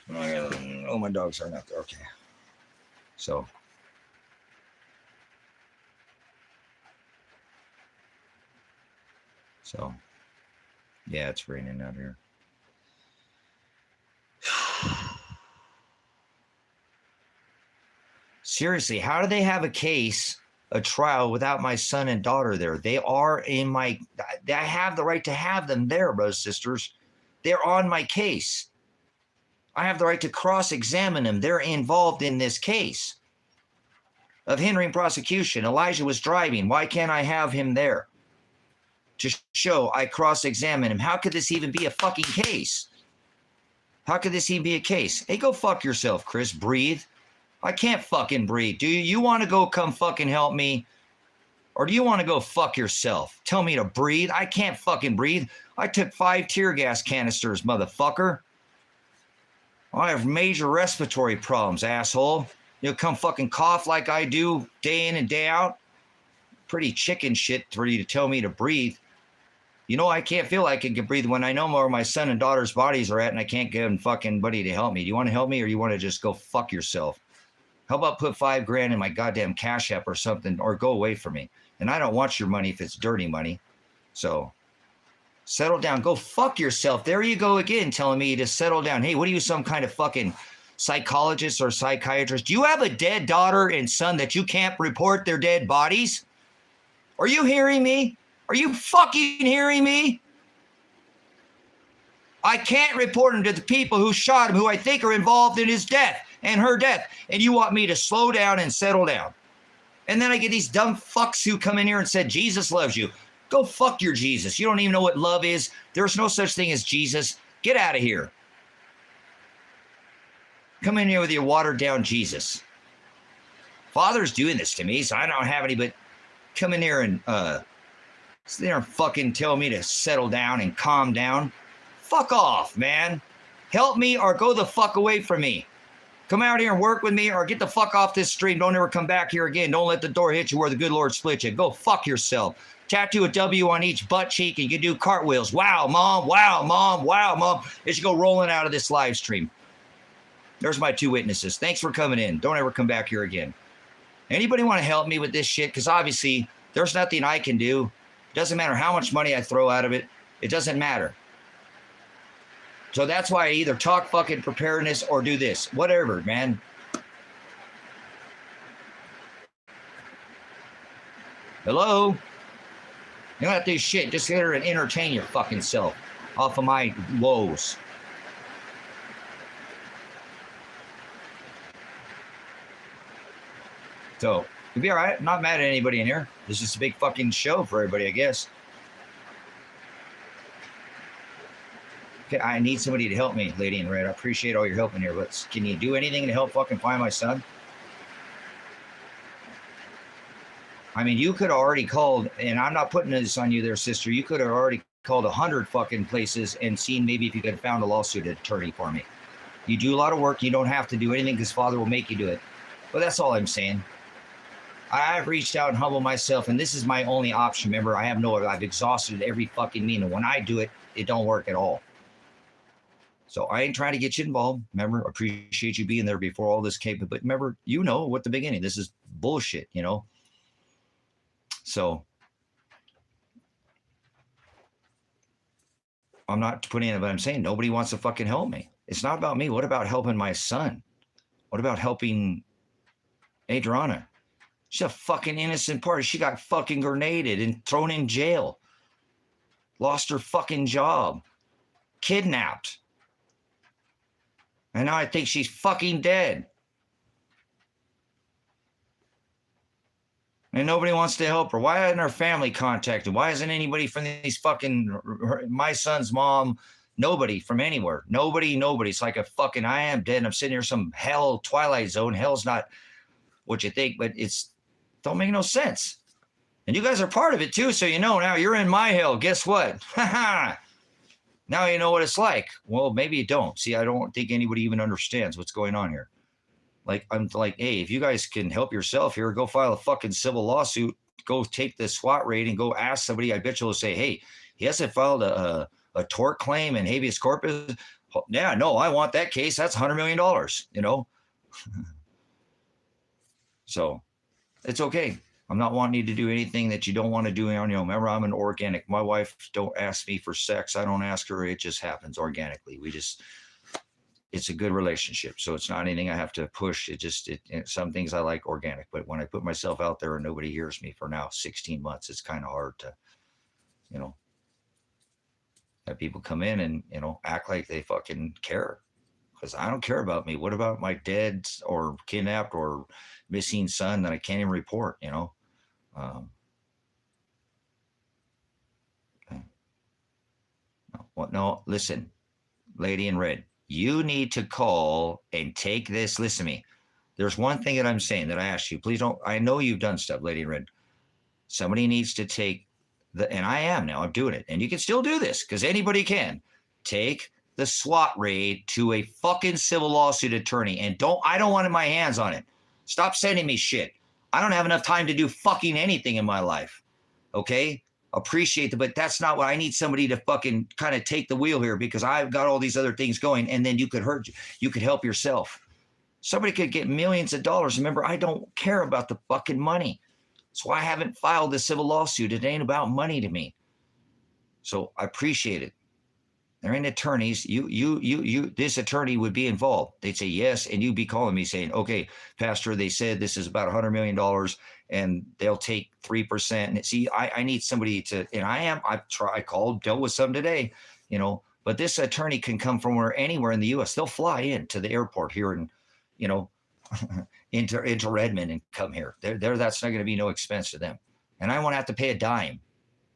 Oh, my dogs are not there. Okay. So yeah, it's raining out here. Seriously, how do they have a trial without my son and daughter there? They are I have the right to have them there, brothers and sisters. They're on my case. I have the right to cross-examine them. They're involved in this case of hindering prosecution. Elijah was driving. Why can't I have him there to show I cross-examine him? How could this even be a fucking case? How could this even be a case? Hey, go fuck yourself, Chris. Breathe. I can't fucking breathe. Do you want to go come fucking help me? Or do you want to go fuck yourself? Tell me to breathe. I can't fucking breathe. I took 5 tear gas canisters, motherfucker. I have major respiratory problems, asshole. You'll come fucking cough like I do day in and day out. Pretty chicken shit for you to tell me to breathe. I can't feel like I can breathe when I know where my son and daughter's bodies are at, and I can't get fucking buddy to help me. Do you want to help me, or you want to just go fuck yourself? How about put $5,000 in my goddamn Cash App or something, or go away from me? And I don't want your money if it's dirty money. So settle down. Go fuck yourself. There you go again, telling me to settle down. Hey, what are you, some kind of fucking psychologists or psychiatrists, do you have a dead daughter and son that you can't report their dead bodies? Are you hearing me? Are you fucking hearing me? I can't report him to the people who shot him, who I think are involved in his death and her death. And you want me to slow down and settle down. And then I get these dumb fucks who come in here and said, Jesus loves you. Go fuck your Jesus. You don't even know what love is. There's no such thing as Jesus. Get out of here. Come in here with your watered down Jesus. Father's doing this to me, so I don't have any, but come in here and sit there and fucking tell me to settle down and calm down. Fuck off, man. Help me or go the fuck away from me. Come out here and work with me or get the fuck off this stream. Don't ever come back here again. Don't let the door hit you where the good Lord split you. Go fuck yourself. Tattoo a W on each butt cheek and you can do cartwheels. Wow, mom. Wow, mom. Wow, mom. As you go rolling out of this live stream. There's my 2 witnesses. Thanks for coming in. Don't ever come back here again. Anybody want to help me with this shit? Because obviously there's nothing I can do. Doesn't matter how much money I throw out of it. It doesn't matter. So that's why I either talk fucking preparedness or do this. Whatever, man. Hello? You don't have to do shit. Just sit here and entertain your fucking self off of my woes. So, you'll be all right. I'm not mad at anybody in here. This is a big fucking show for everybody, I guess. Okay, I need somebody to help me, lady in red. I appreciate all your help in here, but can you do anything to help fucking find my son? I mean, you could have already called, and I'm not putting this on you there, sister. You could have already called 100 fucking places and seen maybe if you could have found a lawsuit attorney for me. You do a lot of work. You don't have to do anything because Father will make you do it. But that's all I'm saying. I've reached out and humbled myself, and this is my only option. Remember, I've exhausted every fucking mean, and when I do it, it don't work at all. So I ain't trying to get you involved. Remember, appreciate you being there before all this came. But remember, you know, at the beginning, this is bullshit, you know. So I'm not putting in, but I'm saying nobody wants to fucking help me. It's not about me. What about helping my son? What about helping Adriana? She's a fucking innocent party. She got fucking grenaded and thrown in jail. Lost her fucking job. Kidnapped. And now I think she's fucking dead. And nobody wants to help her. Why hasn't her family contacted? Why isn't anybody from these fucking, my son's mom, nobody from anywhere? Nobody. It's like a fucking, I am dead. And I'm sitting here some hell twilight zone. Hell's not what you think, but it's, don't make no sense. And you guys are part of it too. So you know, now you're in my hell. Guess what? Now you know what it's like. Well, maybe you don't. See, I don't think anybody even understands what's going on here. Like, I'm like, hey, if you guys can help yourself here, go file a fucking civil lawsuit, go take the SWAT raid and go ask somebody. I bet you'll say, hey, he hasn't filed a tort claim and habeas corpus. Yeah, no, I want that case. That's $100 million, you know? So it's okay. I'm not wanting you to do anything that you don't want to do on your own. Remember, I'm an organic. My wife don't ask me for sex. I don't ask her. It just happens organically. It's a good relationship. So it's not anything I have to push. Some things I like organic. But when I put myself out there and nobody hears me for now 16 months, it's kind of hard to, you know, have people come in and, you know, act like they fucking care. Because I don't care about me. What about my dead or kidnapped or missing son that I can't even report, you know? No, listen, lady in red, you need to call and take this. Listen to me. There's one thing that I'm saying that I asked you. Please don't. I know you've done stuff, lady in red. Somebody needs to take and I am now. I'm doing it. And you can still do this because anybody can. Take the SWAT raid to a fucking civil lawsuit attorney. And I don't want my hands on it. Stop sending me shit. I don't have enough time to do fucking anything in my life. Okay? Appreciate it, but that's not what I need. Somebody to fucking kind of take the wheel here because I've got all these other things going, and then you could help yourself. Somebody could get millions of dollars. Remember, I don't care about the fucking money. That's why I haven't filed the civil lawsuit. It ain't about money to me. So I appreciate it. They're in attorneys. This attorney would be involved. They'd say yes, and you'd be calling me saying, okay, Pastor, they said this is about $100 million and they'll take 3%. And see, I need somebody to, and I called, dealt with some today, but this attorney can come from anywhere in the U.S. They'll fly in to the airport here and, into Redmond and come here. That's not going to be no expense to them. And I won't have to pay a dime.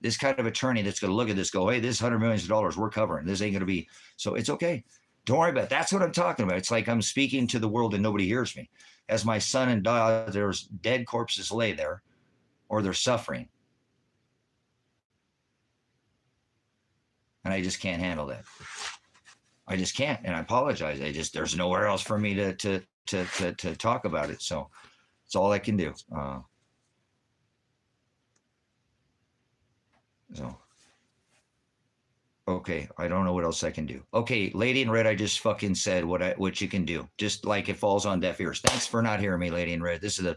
This kind of attorney that's going to look at this, go, hey, this $100 million we're covering. This ain't going to be, so it's okay. Don't worry about it. That's what I'm talking about. It's like I'm speaking to the world and nobody hears me. As my son and daughter, there's dead corpses lay there, or they're suffering. And I just can't handle that. I just can't, and I apologize. There's nowhere else for me to talk about it. So it's all I can do. So, okay, I don't know what else I can do. Okay, Lady in Red, I just fucking said what you can do. Just like it falls on deaf ears. Thanks for not hearing me, Lady in Red. This is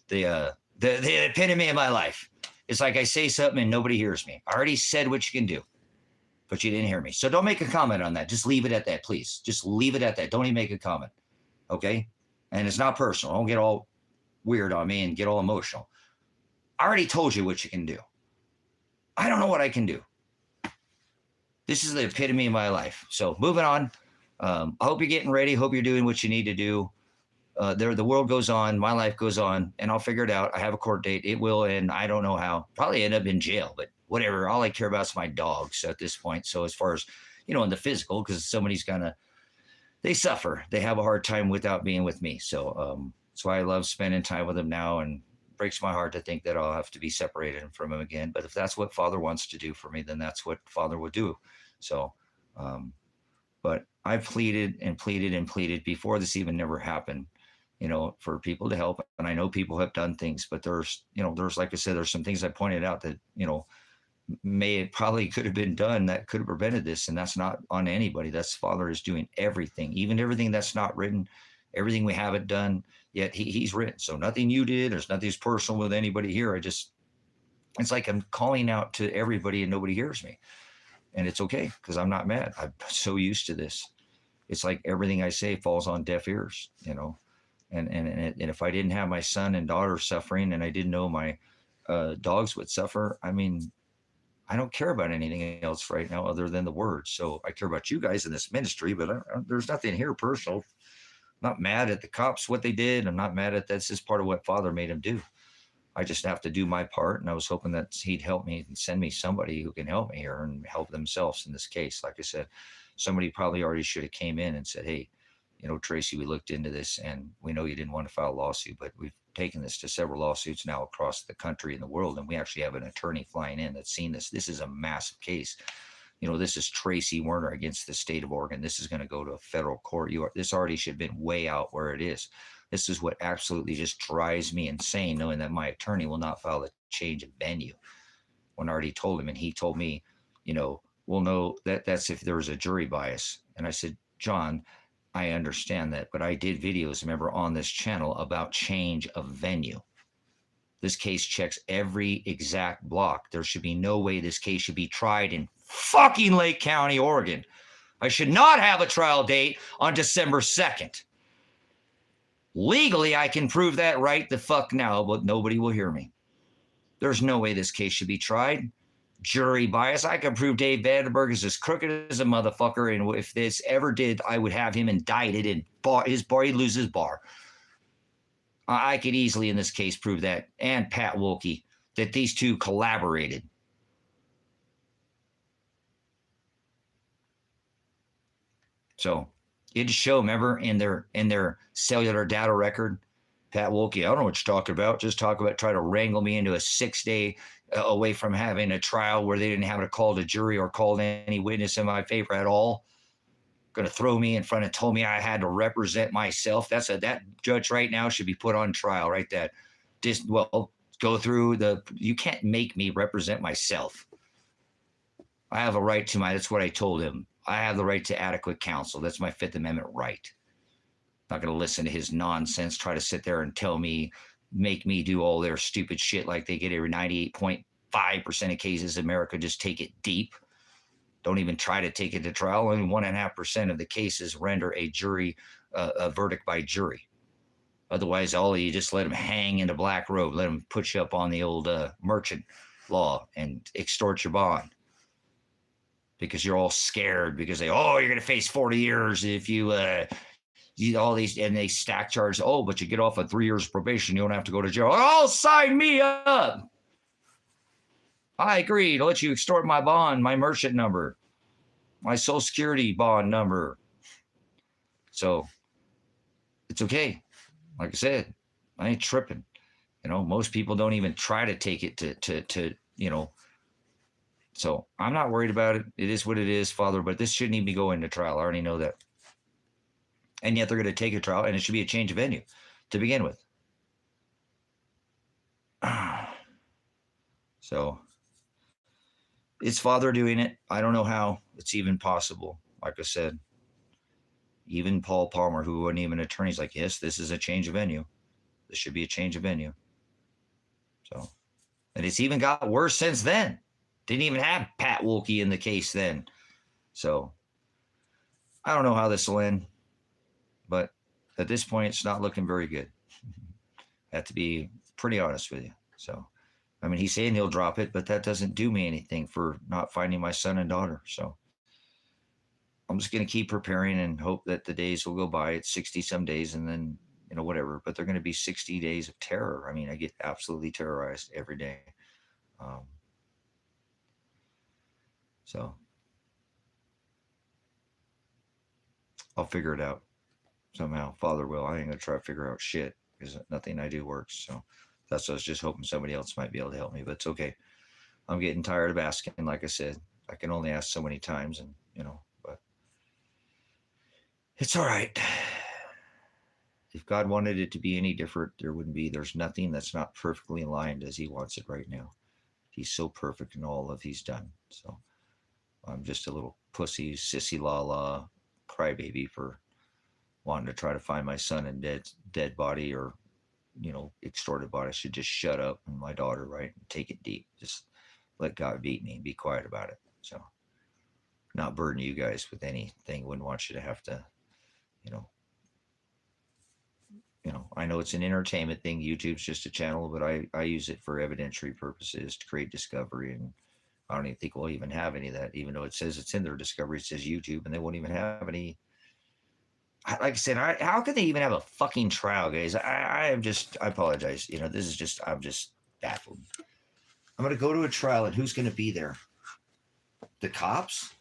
the epitome of my life. It's like I say something and nobody hears me. I already said what you can do, but you didn't hear me. So don't make a comment on that. Just leave it at that, please. Just leave it at that. Don't even make a comment, okay? And it's not personal. Don't get all weird on me and get all emotional. I already told you what you can do. I don't know what I can do. This is the epitome of my life. So moving on. I hope you're getting ready. Hope you're doing what you need to do. The world goes on. My life goes on, and I'll figure it out. I have a court date. It will end. I don't know how. Probably end up in jail, but whatever. All I care about is my dogs at this point. So as far as, in the physical, because somebody's they suffer. They have a hard time without being with me. So that's why I love spending time with them now, and breaks my heart to think that I'll have to be separated from him again. But if that's what Father wants to do for me, then that's what Father will do. So, but I pleaded and pleaded and pleaded before this even never happened, for people to help. And I know people have done things, but there's, like I said, there's some things I pointed out that, probably could have been done that could have prevented this. And that's not on anybody. That's Father is doing everything, even everything that's not written, everything we haven't done yet. He's written. So nothing you did. There's nothing's personal with anybody here. It's like I'm calling out to everybody and nobody hears me. And it's okay, because I'm not mad. I'm so used to this. It's like everything I say falls on deaf ears, and if I didn't have my son and daughter suffering, and I didn't know my dogs would suffer, I mean, I don't care about anything else right now other than the word. So I care about you guys in this ministry, but there's nothing here personal. I'm not mad at the cops, what they did. I'm not mad at that's just part of what Father made him do. I just have to do my part. And I was hoping that he'd help me and send me somebody who can help me here and help themselves in this case. Like I said, somebody probably already should have came in and said, hey, Tracy, we looked into this and we know you didn't want to file a lawsuit, but we've taken this to several lawsuits now across the country and the world. And we actually have an attorney flying in that's seen this. This is a massive case. This is Tracy Werner against the state of Oregon. This is going to go to a federal court. This already should have been way out where it is. This is what absolutely just drives me insane, knowing that my attorney will not file a change of venue when I already told him. And he told me, well, no, that's if there was a jury bias. And I said, John, I understand that, but I did videos, remember, on this channel about change of venue. This case checks every exact block. There should be no way this case should be tried in fucking Lake County, Oregon. I should not have a trial date on December 2nd. Legally, I can prove that right the fuck now, but nobody will hear me. There's no way this case should be tried. Jury bias. I can prove Dave Vandenberg is as crooked as a motherfucker, and if this ever did, I would have him indicted and he'd lose his bar. I could easily, in this case, prove that, and Pat Wilkie, that these two collaborated. So you had to show, remember, in their cellular data record, Pat Wilkie, I don't know what you're talking about. Just talk about trying to wrangle me into a 6-day away from having a trial where they didn't have to call the jury or call any witness in my favor at all. Going to throw me in front and told me I had to represent myself. That judge right now should be put on trial, right? Go through you can't make me represent myself. I have a right to that's what I told him. I have the right to adequate counsel. That's my Fifth Amendment right. Not going to listen to his nonsense, try to sit there and make me do all their stupid shit like they get every 98.5% of cases in America. Just take it deep. don't even try to take it to trial. Only 1.5% of the cases render a jury a verdict by jury. Otherwise, all you just let them hang in a black robe, let them put you up on the old merchant law and extort your bond because you're all scared because you're going to face 40 years if you all these, and they stack charges. Oh, but you get off of 3 years probation, you don't have to go to jail. Oh, sign me up. I agree to let you extort my bond, my merchant number, my Social Security bond number. So it's okay. Like I said, I ain't tripping. Most people don't even try to take it to So I'm not worried about it. It is what it is, Father, but this shouldn't even be going to trial. I already know that. And yet they're going to take a trial, and it should be a change of venue to begin with. So it's Father doing it. I don't know how it's even possible. Like I said, even Paul Palmer, who wasn't even an attorney, is like, yes, this is a change of venue. This should be a change of venue. So, and it's even got worse since then. Didn't even have Pat Wilkie in the case then. So I don't know how this will end, but at this point, it's not looking very good. I have to be pretty honest with you. So, I mean, he's saying he'll drop it, but that doesn't do me anything for not finding my son and daughter. So I'm just going to keep preparing and hope that the days will go by. It's 60 some days and then, whatever, but they're going to be 60 days of terror. I mean, I get absolutely terrorized every day. So I'll figure it out somehow. Father will. I ain't going to try to figure out shit because nothing I do works. So that's what I was just hoping somebody else might be able to help me, but it's okay. I'm getting tired of asking. Like I said, I can only ask so many times and, but it's all right. If God wanted it to be any different, there's nothing that's not perfectly aligned as he wants it right now. He's so perfect in all of he's done. So I'm just a little pussy, sissy la crybaby for wanting to try to find my son in dead body or, extorted body. I should just shut up and my daughter, right? And take it deep. Just let God beat me and be quiet about it. So not burden you guys with anything. Wouldn't want you to have to, I know it's an entertainment thing. YouTube's just a channel, but I use it for evidentiary purposes to create discovery. And I don't even think we'll even have any of that, even though it says it's in their discovery. It says YouTube, and they won't even have any. Like I said, how can they even have a fucking trial, guys? I apologize. I'm just baffled. I'm going to go to a trial, and who's going to be there? The cops?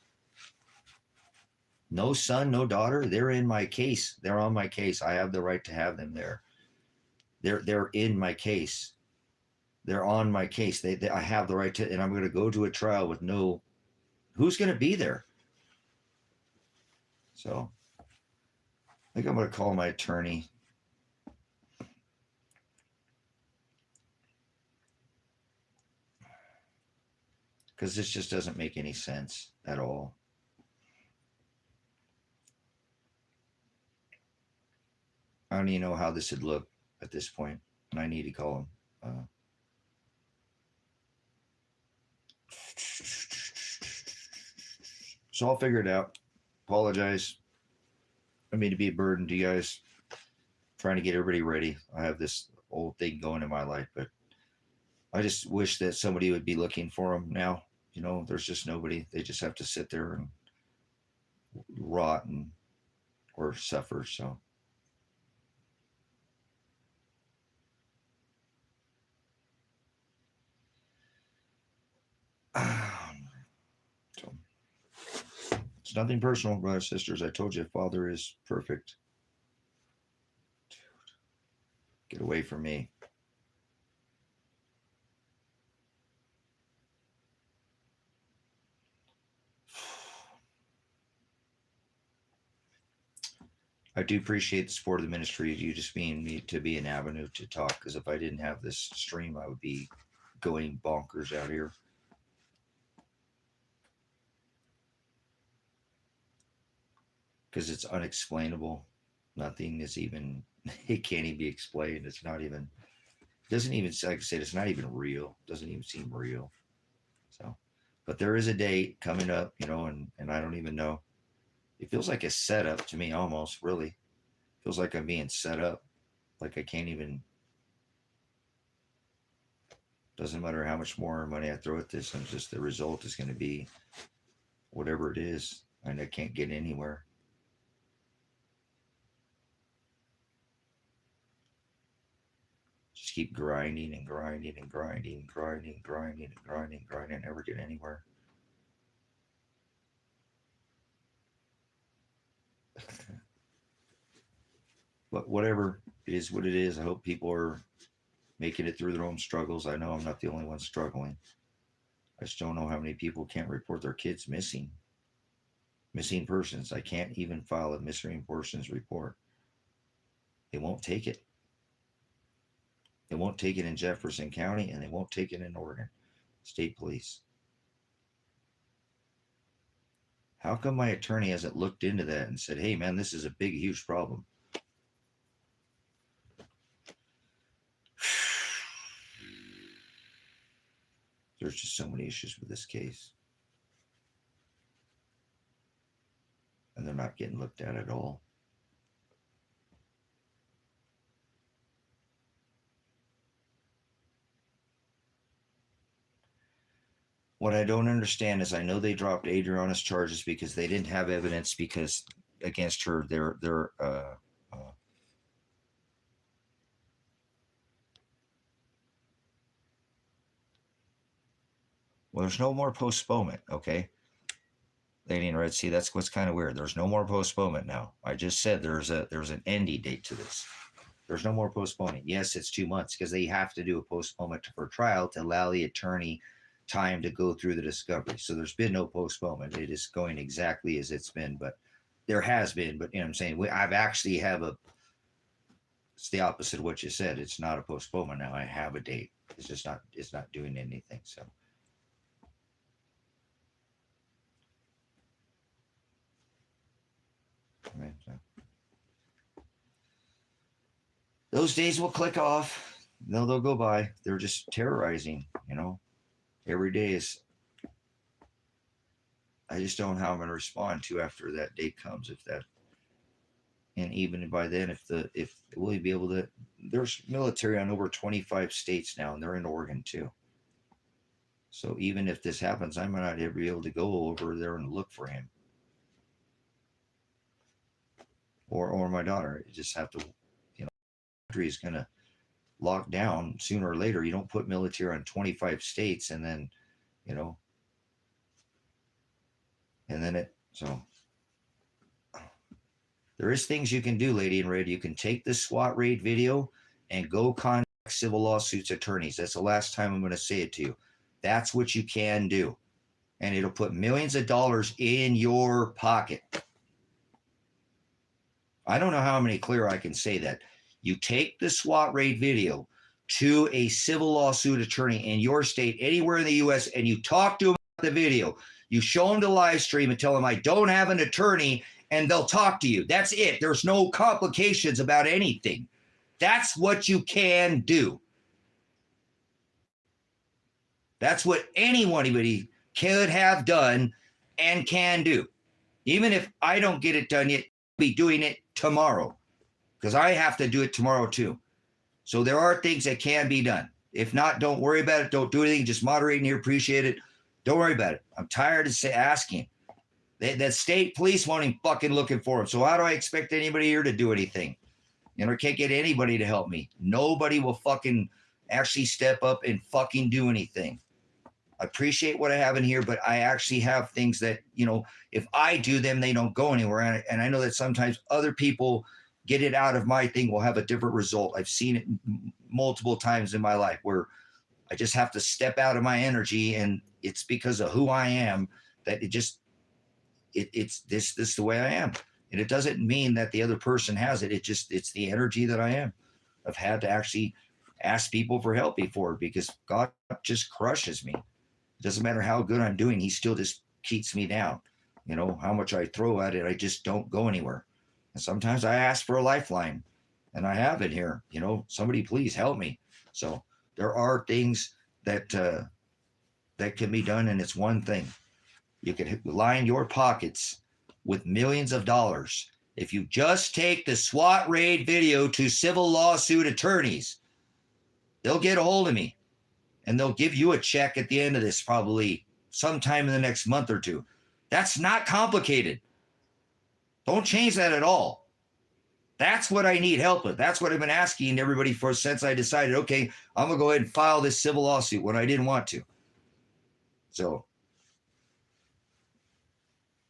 No son, no daughter. They're in my case. They're on my case. I have the right to have them there. They're in my case. They're on my case. I have the right to, and I'm going to go to a trial with no. Who's going to be there? So I think I'm going to call my attorney. Because this just doesn't make any sense at all. I don't even know how this would look at this point, and I need to call him. So I'll figure it out. Apologize. I mean to be a burden to you guys. Trying to get everybody ready. I have this old thing going in my life, but I just wish that somebody would be looking for them now. There's just nobody. They just have to sit there and rot or suffer. So. So it's nothing personal, brothers and sisters. I told you, Father is perfect. Dude, get away from me. I do appreciate the support of the ministry. You just mean me to be an avenue to talk, because if I didn't have this stream, I would be going bonkers out here. Because it's unexplainable. Nothing is even, it can't even be explained. It's not even, doesn't even, like I said, it's not even real. Doesn't even seem real. So, But there is a date coming up, you know, and I don't even know. It feels like a setup to me, almost, really. Feels like I'm being set up. Like I can't even, doesn't matter how much more money I throw at this, I'm just, the result is going to be whatever it is. And I can't get anywhere. Just keep grinding and grinding and grinding, grinding, grinding, and grinding, grinding, never get anywhere. But whatever, it is what it is. I hope people are making it through their own struggles. I know I'm not the only one struggling. I just don't know how many people can't report their kids missing. Missing persons. I can't even file a missing persons report. They won't take it. They won't take it in Jefferson County, and they won't take it in Oregon State Police. How come my attorney hasn't looked into that and said, hey, man, this is a big, huge problem? There's just so many issues with this case. And they're not getting looked at all. What I don't understand is I know they dropped Adriana's charges because they didn't have evidence because against her. Well, there's no more postponement, okay? Lady in Red, see, that's what's kind of weird. There's no more postponement now. I just said there's an ending date to this. There's no more postponing. Yes, it's 2 months because they have to do a postponement for trial to allow the attorney time to go through the discovery. So there's been no postponement. It is going exactly as it's been, but there has been. But you know what I'm saying? I've actually have a. It's the opposite of what you said. It's not a postponement now. I have a date. It's just not. It's not doing anything. So. Right, so. Those days will click off. They'll go by. They're just terrorizing, you know. Every day is. I just don't know how I'm going to respond to after that date comes. If that, and even by then, if will you be able to? There's military on over 25 states now, and they're in Oregon too. So even if this happens, I might not ever be able to go over there and look for him. Or my daughter. You just have to, you know, the country is going to lock down sooner or later. You don't put military on 25 states and then, you know, and then so there is things you can do, Lady in Red. You can take this SWAT raid video and go contact civil lawsuits attorneys. That's the last time I'm going to say it to you. That's what you can do. And it'll put millions of dollars in your pocket. I don't know how many clear I can say that. You take the SWAT raid video to a civil lawsuit attorney in your state, anywhere in the U.S., and you talk to them about the video. You show them the live stream and tell them, I don't have an attorney, and they'll talk to you. That's it. There's no complications about anything. That's what you can do. That's what anybody could have done and can do. Even if I don't get it done yet, I'll be doing it tomorrow because I have to do it tomorrow too. So there are things that can be done. If not, don't worry about it. Don't do anything. Just moderate in here. Appreciate it. Don't worry about it. I'm tired of asking. The state police won't even fucking looking for him. So how do I expect anybody here to do anything? You know, I can't get anybody to help me. Nobody will fucking actually step up and fucking do anything. I appreciate what I have in here, but I actually have things that, you know, if I do them, they don't go anywhere. And I know that sometimes other people get it out of my thing will have a different result. I've seen it multiple times in my life where I just have to step out of my energy, and it's because of who I am that it's this the way I am. And it doesn't mean that the other person has it. It's the energy that I am. I've had to actually ask people for help before because God just crushes me. It doesn't matter how good I'm doing. He still just keeps me down. You know, how much I throw at it, I just don't go anywhere. And sometimes I ask for a lifeline, and I have it here. You know, somebody please help me. So there are things that that can be done, and it's one thing. You can line your pockets with millions of dollars if you just take the SWAT raid video to civil lawsuit attorneys. They'll get a hold of me, and they'll give you a check at the end of this, probably sometime in the next month or two. That's not complicated. Don't change that at all. That's what I need help with. That's what I've been asking everybody for since I decided, okay, I'm going to go ahead and file this civil lawsuit when I didn't want to. So,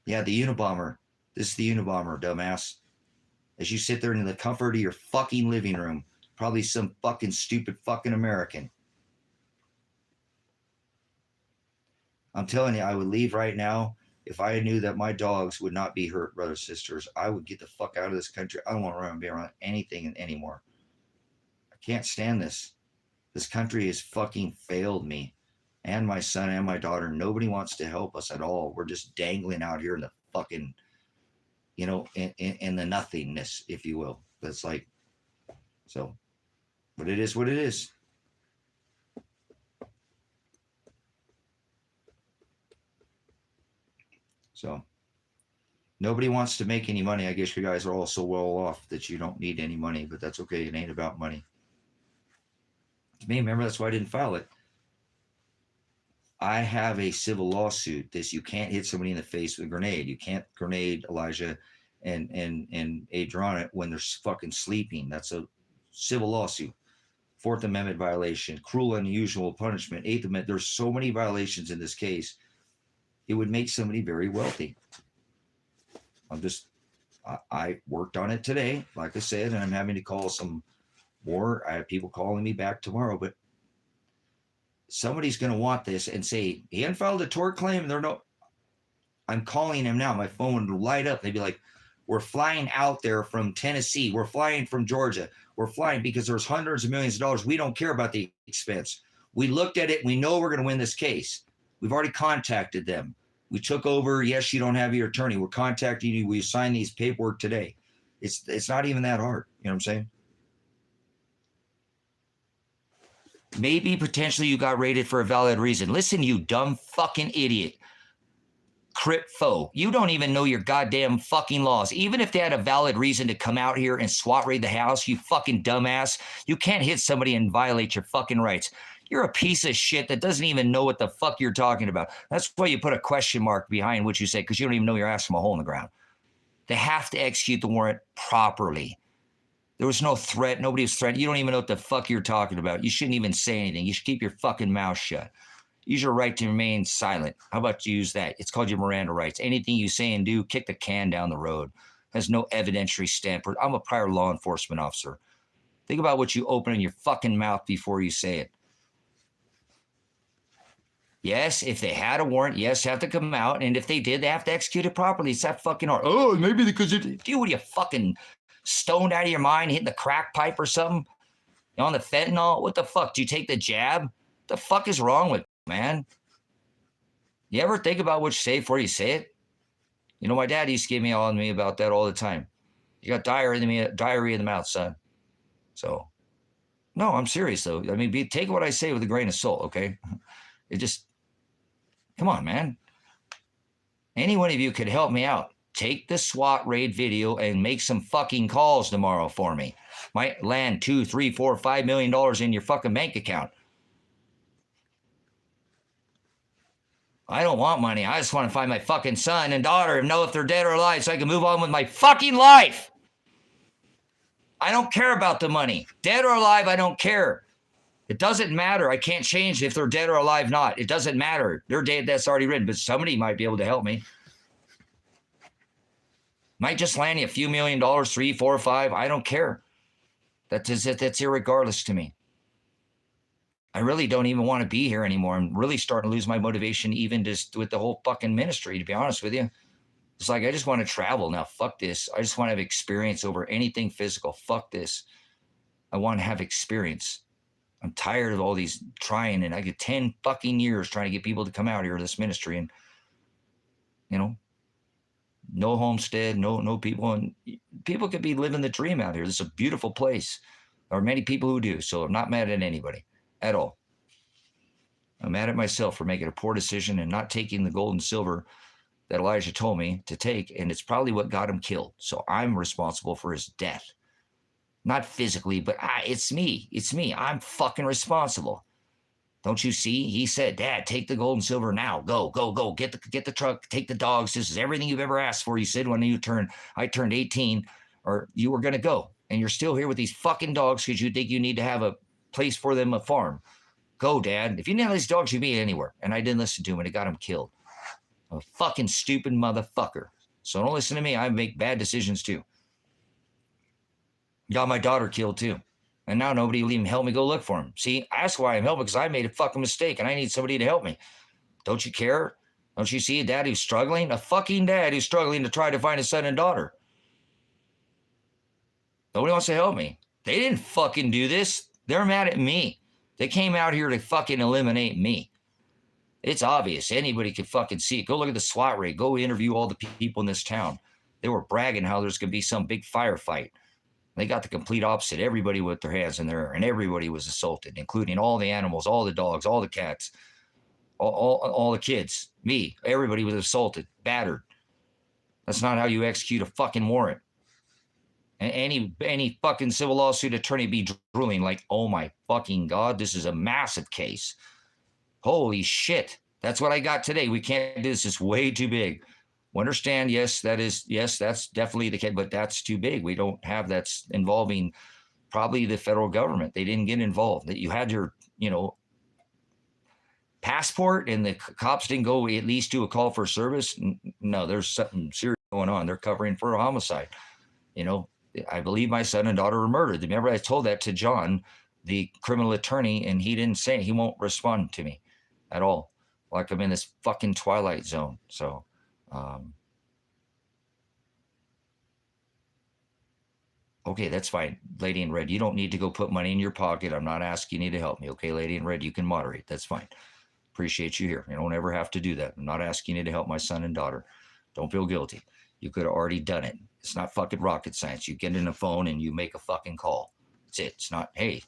yeah, the Unabomber. This is the Unabomber, dumbass. As you sit there in the comfort of your fucking living room, probably some fucking stupid fucking American. I'm telling you, I would leave right now. If I knew that my dogs would not be hurt, brothers, sisters, I would get the fuck out of this country. I don't want to be around anything anymore. I can't stand this. This country has fucking failed me and my son and my daughter. Nobody wants to help us at all. We're just dangling out here in the fucking, you know, in the nothingness, if you will. That's like, so, but it is what it is. So nobody wants to make any money. I guess you guys are all so well off that you don't need any money, but that's okay. It ain't about money. To me, remember, that's why I didn't file it. I have a civil lawsuit. This, you can't hit somebody in the face with a grenade. You can't grenade Elijah and Adriana when they're fucking sleeping. That's a civil lawsuit. Fourth Amendment violation, cruel and unusual punishment. Eighth Amendment. There's so many violations in this case. It would make somebody very wealthy. I worked on it today, like I said, and I'm having to call some more. I have people calling me back tomorrow, but somebody's going to want this and say, he hadn't filed a tort claim. I'm calling him now. My phone would light up. They'd be like, we're flying out there from Tennessee. We're flying from Georgia. We're flying because there's hundreds of millions of dollars. We don't care about the expense. We looked at it. We know we're going to win this case. We've already contacted them. We took over. Yes, you don't have your attorney. We're contacting you. We sign these paperwork today. It's not even that hard. You know what I'm saying? Maybe potentially you got raided for a valid reason. Listen, you dumb fucking idiot. Crypto. You don't even know your goddamn fucking laws. Even if they had a valid reason to come out here and SWAT raid the house, you fucking dumbass, you can't hit somebody and violate your fucking rights. You're a piece of shit that doesn't even know what the fuck you're talking about. That's why you put a question mark behind what you say, because you don't even know you're asking a hole in the ground. They have to execute the warrant properly. There was no threat. Nobody was threatened. You don't even know what the fuck you're talking about. You shouldn't even say anything. You should keep your fucking mouth shut. Use your right to remain silent. How about you use that? It's called your Miranda rights. Anything you say and do, kick the can down the road. Has no evidentiary stamp. I'm a prior law enforcement officer. Think about what you open in your fucking mouth before you say it. Yes, if they had a warrant, yes, have to come out. And if they did, they have to execute it properly. It's that fucking hard. Oh, maybe because dude, what are you fucking stoned out of your mind, hitting the crack pipe or something? You on the fentanyl? What the fuck? Do you take the jab? What the fuck is wrong with you, man? You ever think about what you say before you say it? You know, my dad used to give me on me about that all the time. You got diarrhea in the mouth, son. So, no, I'm serious though. I mean, take what I say with a grain of salt, okay? It just, come on, man. Any one of you could help me out. Take the SWAT raid video and make some fucking calls tomorrow for me. Might land $2, $3, $4, $5 million in your fucking bank account. I don't want money. I just want to find my fucking son and daughter and know if they're dead or alive so I can move on with my fucking life. I don't care about the money. Dead or alive, I don't care. It doesn't matter. I can't change if they're dead or alive not. It doesn't matter. They're dead, that's already written, but somebody might be able to help me. Might just land you a few $1 million, 3, 4, 5. I don't care. That's irregardless to me. I really don't even want to be here anymore. I'm really starting to lose my motivation even just with the whole fucking ministry, to be honest with you. It's like, I just want to travel now. Fuck this. I just want to have experience over anything physical. Fuck this. I want to have experience. I'm tired of all these trying, and I get 10 fucking years trying to get people to come out here to this ministry, and, you know, no homestead, no people, and people could be living the dream out here. This is a beautiful place. There are many people who do, so I'm not mad at anybody at all. I'm mad at myself for making a poor decision and not taking the gold and silver that Elijah told me to take, and it's probably what got him killed. So I'm responsible for his death. Not physically, but it's me. It's me. I'm fucking responsible. Don't you see? He said, Dad, take the gold and silver now. Go, go, go. Get the truck. Take the dogs. This is everything you've ever asked for. You said when I turned 18, or you were going to go. And you're still here with these fucking dogs because you think you need to have a place for them, a farm. Go, Dad. If you didn't have these dogs, you'd be anywhere. And I didn't listen to him, and it got him killed. A fucking stupid motherfucker. So don't listen to me. I make bad decisions too. Got my daughter killed too. And now nobody will even help me go look for him. See, that's why I'm helping, because I made a fucking mistake and I need somebody to help me. Don't you care? Don't you see a dad who's struggling? A fucking dad who's struggling to try to find his son and daughter. Nobody wants to help me. They didn't fucking do this. They're mad at me. They came out here to fucking eliminate me. It's obvious. Anybody can fucking see it. Go look at the SWAT raid. Go interview all the people in this town. They were bragging how there's going to be some big firefight. They got the complete opposite. Everybody with their hands in the air, and everybody was assaulted, including all the animals, all the dogs, all the cats, all the kids, me. Everybody was assaulted, battered. That's not how you execute a fucking warrant. And any fucking civil lawsuit attorney be drooling like, oh my fucking God, this is a massive case. Holy shit. That's what I got today. We can't do this. It's way too big. We understand, yes, that's definitely the case, but that's too big. We don't have that's involving probably the federal government. They didn't get involved. That you had your, passport and the cops didn't go at least do a call for service. No, there's something serious going on. They're covering for a homicide. I believe my son and daughter were murdered. Remember, I told that to John, the criminal attorney, and he didn't say, he won't respond to me at all. Like I'm in this fucking twilight zone. So, okay, that's fine. Lady in red, you don't need to go put money in your pocket. I'm not asking you to help me. Okay, lady in red, you can moderate. That's fine. Appreciate you here. You don't ever have to do that. I'm not asking you to help my son and daughter. Don't feel guilty. You could have already done it. It's not fucking rocket science. You get in the phone and you make a fucking call. That's it. It's not, hey,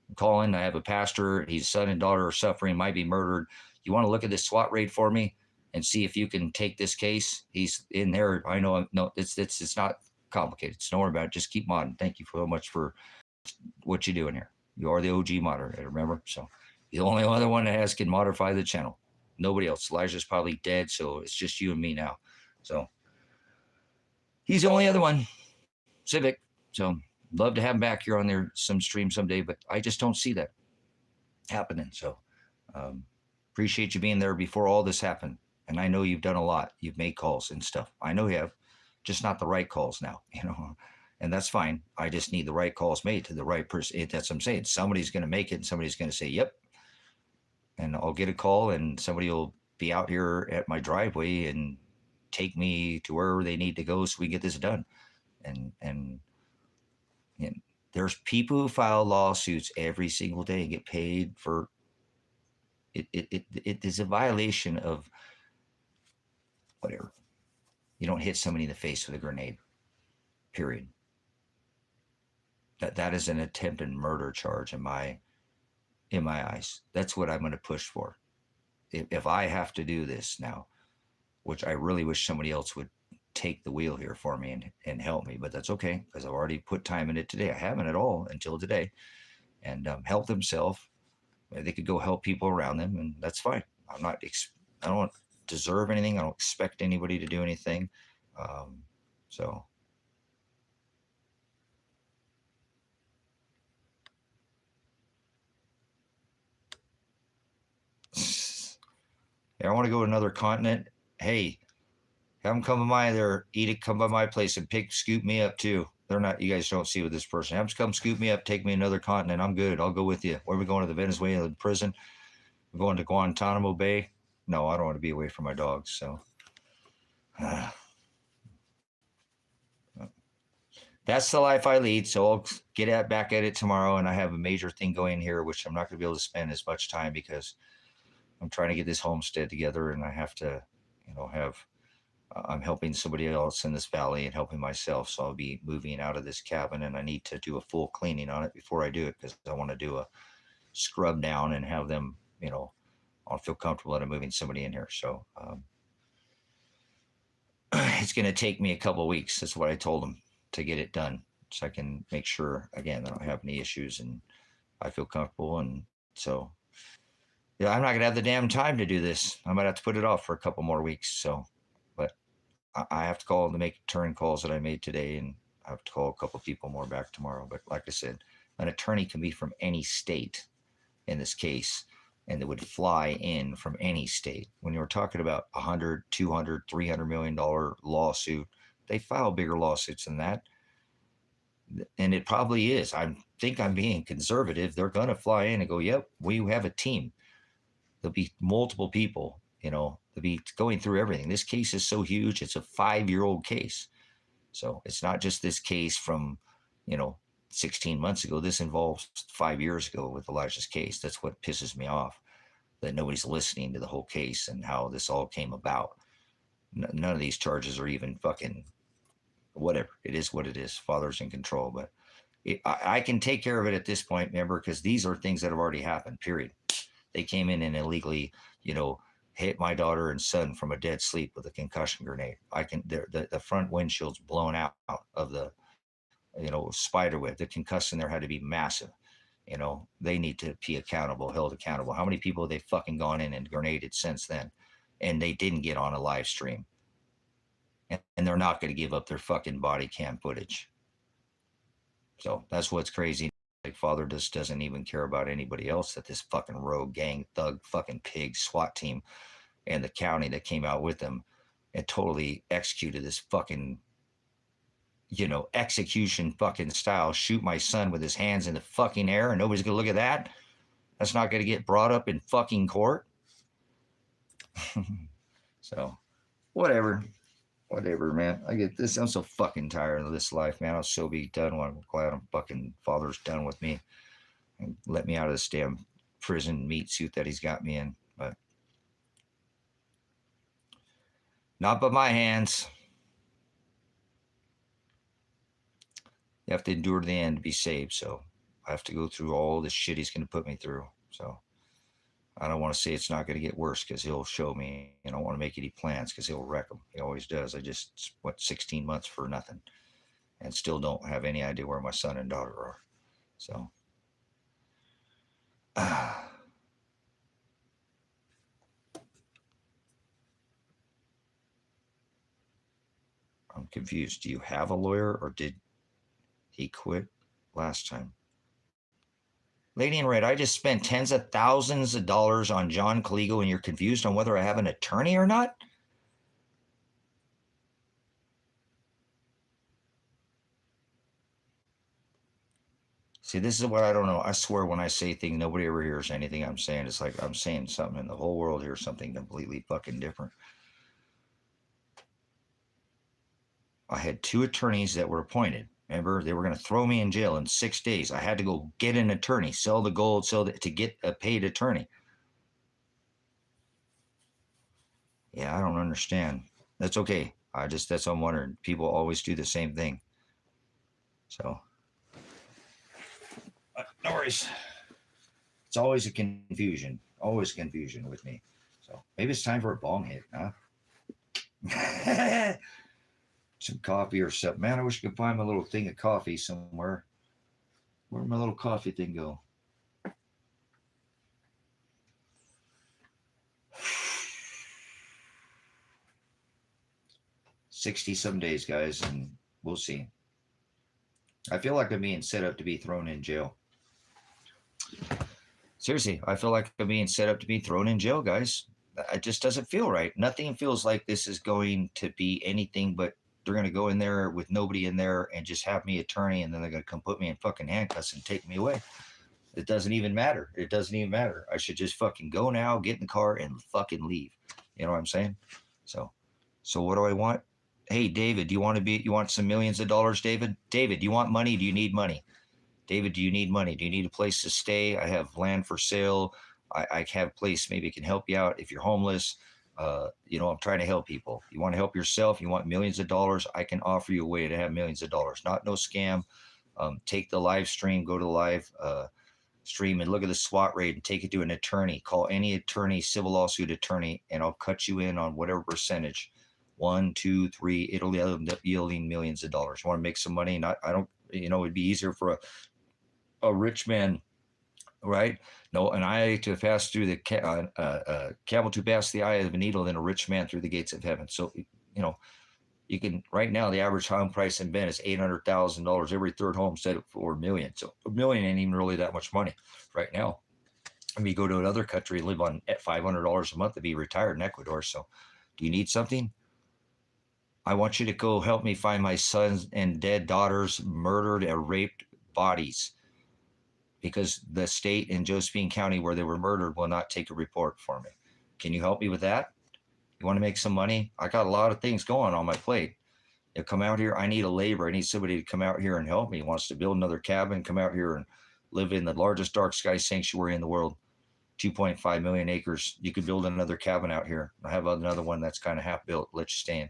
I'm calling. I have a pastor. His son and daughter are suffering, might be murdered. You want to look at this SWAT raid for me and see if you can take this case? He's in there. I know. No, it's not complicated. Don't worry about it. Just keep modding. Thank you so much for what you're doing here. You are the OG moderator, remember? So the only other one that can modify the channel. Nobody else. Elijah's probably dead, so it's just you and me now. So he's the only other one. Civic. So love to have him back here on there some stream someday, but I just don't see that happening. So appreciate you being there before all this happened. And I know you've done a lot. You've made calls and stuff. I know you have, just not the right calls now, and that's fine. I just need the right calls made to the right person. That's what I'm saying. Somebody's going to make it and somebody's going to say, yep. And I'll get a call and somebody will be out here at my driveway and take me to wherever they need to go so we get this done. And there's people who file lawsuits every single day and get paid for it. It is a violation of whatever. You don't hit somebody in the face with a grenade, period. That is an attempted murder charge in my eyes. That's what I'm going to push for. If I have to do this now, which I really wish somebody else would take the wheel here for me and help me, but that's okay because I've already put time in it today. I haven't at all until today, and help themselves. They could go help people around them, and that's fine. I don't deserve anything. I don't expect anybody to do anything. So. I want to go to another continent. Hey, have them come by there, eat it, come by my place and scoop me up too. They're not, you guys don't see with this person. Have them come scoop me up, take me another continent. I'm good. I'll go with you. Where are we going? To the Venezuelan prison? We're going to Guantanamo Bay? No, I don't want to be away from my dogs. So that's the life I lead. So I'll get back at it tomorrow. And I have a major thing going here, which I'm not going to be able to spend as much time because I'm trying to get this homestead together, and I have to, I'm helping somebody else in this valley and helping myself. So I'll be moving out of this cabin, and I need to do a full cleaning on it before I do it because I want to do a scrub down and have them, I'll feel comfortable that I'm moving somebody in here. So it's going to take me a couple of weeks. That's what I told him, to get it done, so I can make sure, again, I don't have any issues and I feel comfortable. And so, yeah, I'm not going to have the damn time to do this. I might have to put it off for a couple more weeks. So, but I have to call to make return calls that I made today, and I have to call a couple people more back tomorrow. But like I said, an attorney can be from any state in this case, and they would fly in from any state. When you're talking about 100, 200, $300 million lawsuit, they file bigger lawsuits than that. And it probably is. I think I'm being conservative. They're going to fly in and go, yep, we have a team. There'll be multiple people, they'll be going through everything. This case is so huge. It's a 5-year-old case. So it's not just this case from, 16 months ago. This involves 5 years ago with Elijah's case. That's what pisses me off, that nobody's listening to the whole case and how this all came about. None of these charges are even fucking whatever. It is what it is. Father's in control. But I can take care of it at this point, remember, because these are things that have already happened, period. They came in and illegally, hit my daughter and son from a dead sleep with a concussion grenade. The front windshield's blown out of the, spider web. The concussion there had to be massive. They need to be accountable, held accountable. How many people have they fucking gone in and grenaded since then? And they didn't get on a live stream. And they're not going to give up their fucking body cam footage. So that's what's crazy. Like, Father just doesn't even care about anybody else, that this fucking rogue gang, thug, fucking pig SWAT team and the county that came out with them and totally executed this fucking, execution fucking style, shoot my son with his hands in the fucking air, and nobody's going to look at that. That's not going to get brought up in fucking court. So, whatever, man. I get this. I'm so fucking tired of this life, man. I'll so be done when I'm glad I'm fucking Father's done with me and let me out of this damn prison meat suit that he's got me in. But not by my hands. You have to endure to the end to be saved. So I have to go through all this shit he's going to put me through. So I don't want to say it's not going to get worse, because he'll show me. I don't want to make any plans, because he'll wreck them. He always does. I just, 16 months for nothing, and still don't have any idea where my son and daughter are. So I'm confused. Do you have a lawyer, or did he quit last time? Lady in Red, I just spent tens of thousands of dollars on John Caligo, and you're confused on whether I have an attorney or not? See, this is what I don't know. I swear when I say things, nobody ever hears anything I'm saying. It's like I'm saying something and the whole world hears something completely fucking different. I had 2 attorneys that were appointed. Remember, they were going to throw me in jail in 6 days. I had to go get an attorney, sell the gold, to get a paid attorney. Yeah, I don't understand. That's okay. That's what I'm wondering. People always do the same thing. So, no worries. It's always a confusion. Always confusion with me. So maybe it's time for a bong hit, huh? Some coffee or something. Man, I wish I could find my little thing of coffee somewhere. Where'd my little coffee thing go? $60-some days, guys, and we'll see. I feel like I'm being set up to be thrown in jail. Seriously, I feel like I'm being set up to be thrown in jail, guys. It just doesn't feel right. Nothing feels like this is going to be anything but they're going to go in there with nobody in there and just have me attorney, and then they're going to come put me in fucking handcuffs and take me away. It doesn't even matter. It doesn't even matter. I should just fucking go now, get in the car, and fucking leave. You know what I'm saying? So what do I want? Hey, David, do you want some millions of dollars, David? David, do you want money? Do you need money? David, do you need money? Do you need a place to stay? I have land for sale. I have a place maybe can help you out if you're homeless. I'm trying to help people. You want to help yourself? You want millions of dollars? I can offer you a way to have millions of dollars. No scam. Take the live stream, go to live, stream and look at the SWAT rate and take it to an attorney. Call any attorney, civil lawsuit attorney, and I'll cut you in on whatever percentage. 1, 2, 3, it'll end up yielding millions of dollars. You want to make some money? Not, I don't, it'd be easier for a rich man, right? No, an eye to pass through the camel to pass the eye of a needle than a rich man through the gates of heaven. So, you can, right now, the average home price in Bend is $800,000. Every third home set up for $1 million. So $1 million ain't even really that much money right now. I mean, you go to another country, live on at $500 a month to be retired in Ecuador. So do you need something? I want you to go help me find my sons and dead daughters, murdered and raped bodies, because the state in Josephine County where they were murdered will not take a report for me. Can you help me with that? You want to make some money? I got a lot of things going on my plate. You come out here. I need a labor. I need somebody to come out here and help me. He wants to build another cabin, come out here and live in the largest dark sky sanctuary in the world, 2.5 million acres. You could build another cabin out here. I have another one that's kind of half built. Let you stay in.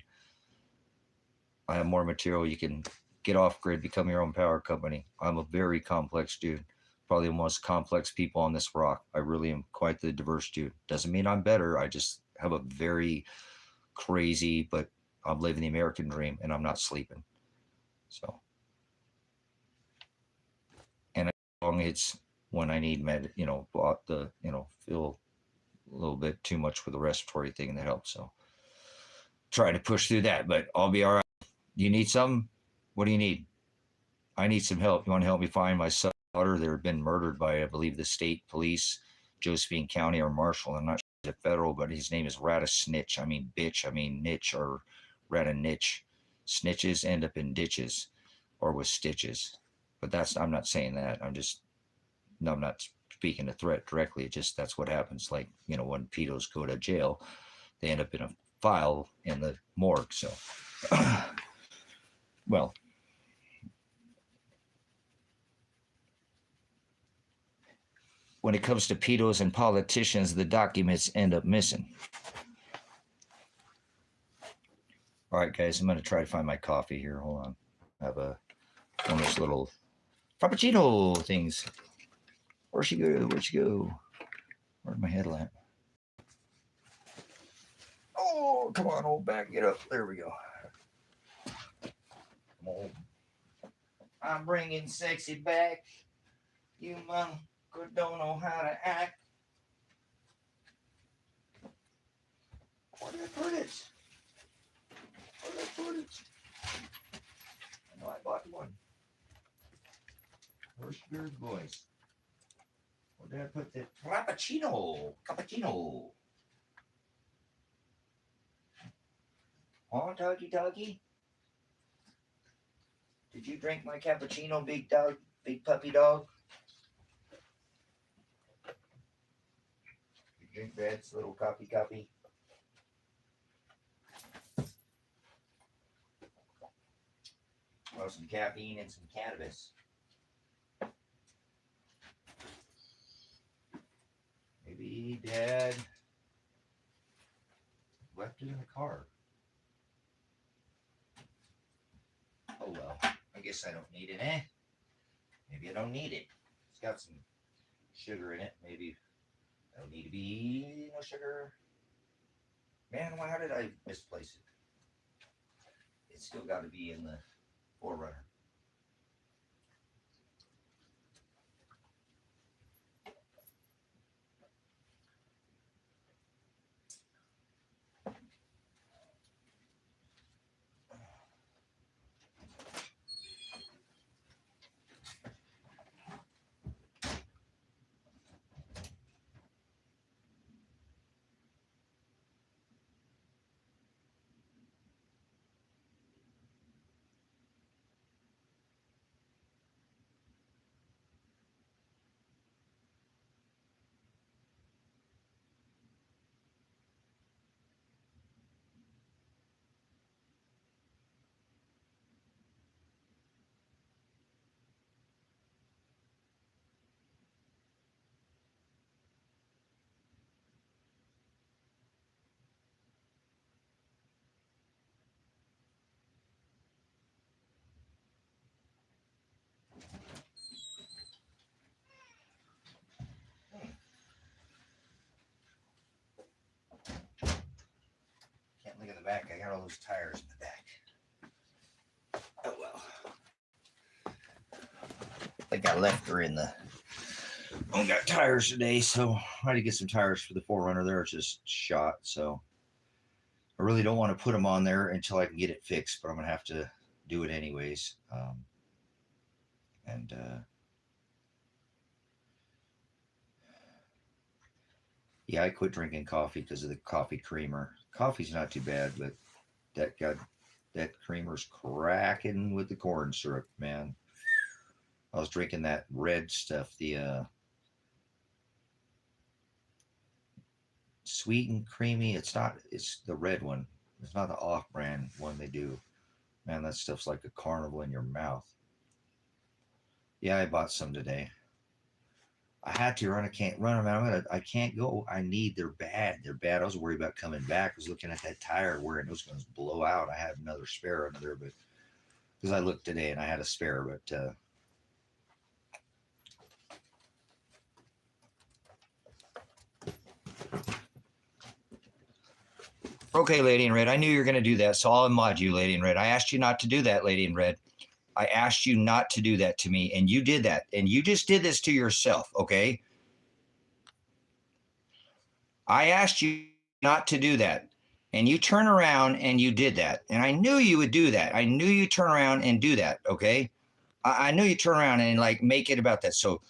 I have more material. You can get off grid, become your own power company. I'm a very complex dude. Probably the most complex people on this rock. I really am quite the diverse dude. Doesn't mean I'm better. I just have a very crazy, but I'm living the American dream and I'm not sleeping. So, and as long it's when I need feel a little bit too much with the respiratory thing that helps. So trying to push through that, but I'll be all right. You need something? What do you need? I need some help. You want to help me find my son or daughter? They've been murdered by, I believe, the state police, Josephine County or Marshall. I'm not sure the federal, but his name is Snitch. I mean, bitch. I mean, niche or Niche. Snitches end up in ditches or with stitches. But I'm not saying that. I'm not speaking a threat directly. It just, that's what happens. Like, when pedos go to jail, they end up in a file in the morgue. So, well, when it comes to pedos and politicians, the documents end up missing. All right, guys, I'm going to try to find my coffee here. Hold on. I have one of those little frappuccino things. Where'd she go? Where'd my headlamp? Oh, come on, old back. Get up. There we go. Come on. I'm bringing sexy back. You mother don't know how to act. Where did I put it? I know I bought one. Where's your voice? Where did I put the cappuccino? Oh, doggy. Did you drink my cappuccino, big dog, big puppy dog? You drink Brad's little copy. Well, some caffeine and some cannabis. Maybe Dad left it in the car. Oh well, I guess I don't need it, eh? Maybe I don't need it. It's got some sugar in it. Maybe I don't need to be no sugar. Man, how did I misplace it? It's still got to be in the Forerunner. back. I got all those tires in the back. Oh well. I think I left her in the. I got tires today, so I had to get some tires for the 4Runner. They're just shot, so I really don't want to put them on there until I can get it fixed, but I'm gonna have to do it anyways. Yeah, I quit drinking coffee because of the coffee creamer. Coffee's not too bad, but that creamer's cracking with the corn syrup, man. I was drinking that red stuff, the sweet and creamy. It's the red one. It's not the off-brand one they do. Man, that stuff's like a carnival in your mouth. Yeah, I bought some today. I had to run. I can't run them. I can't go. They're bad. They're bad. I was worried about coming back. I was looking at that tire wearing it was going to blow out. I had another spare under there, but because I looked today and I had a spare, but okay, Lady in Red. I knew you were going to do that, so I'll mod you, Lady in Red. I asked you not to do that, Lady in Red. I asked you not to do that to me, and you did that. And you just did this to yourself, okay? I asked you not to do that. And you turn around and you did that. And I knew you would do that. I knew you'd turn around and do that, okay? I knew you'd turn around and like make it about that. So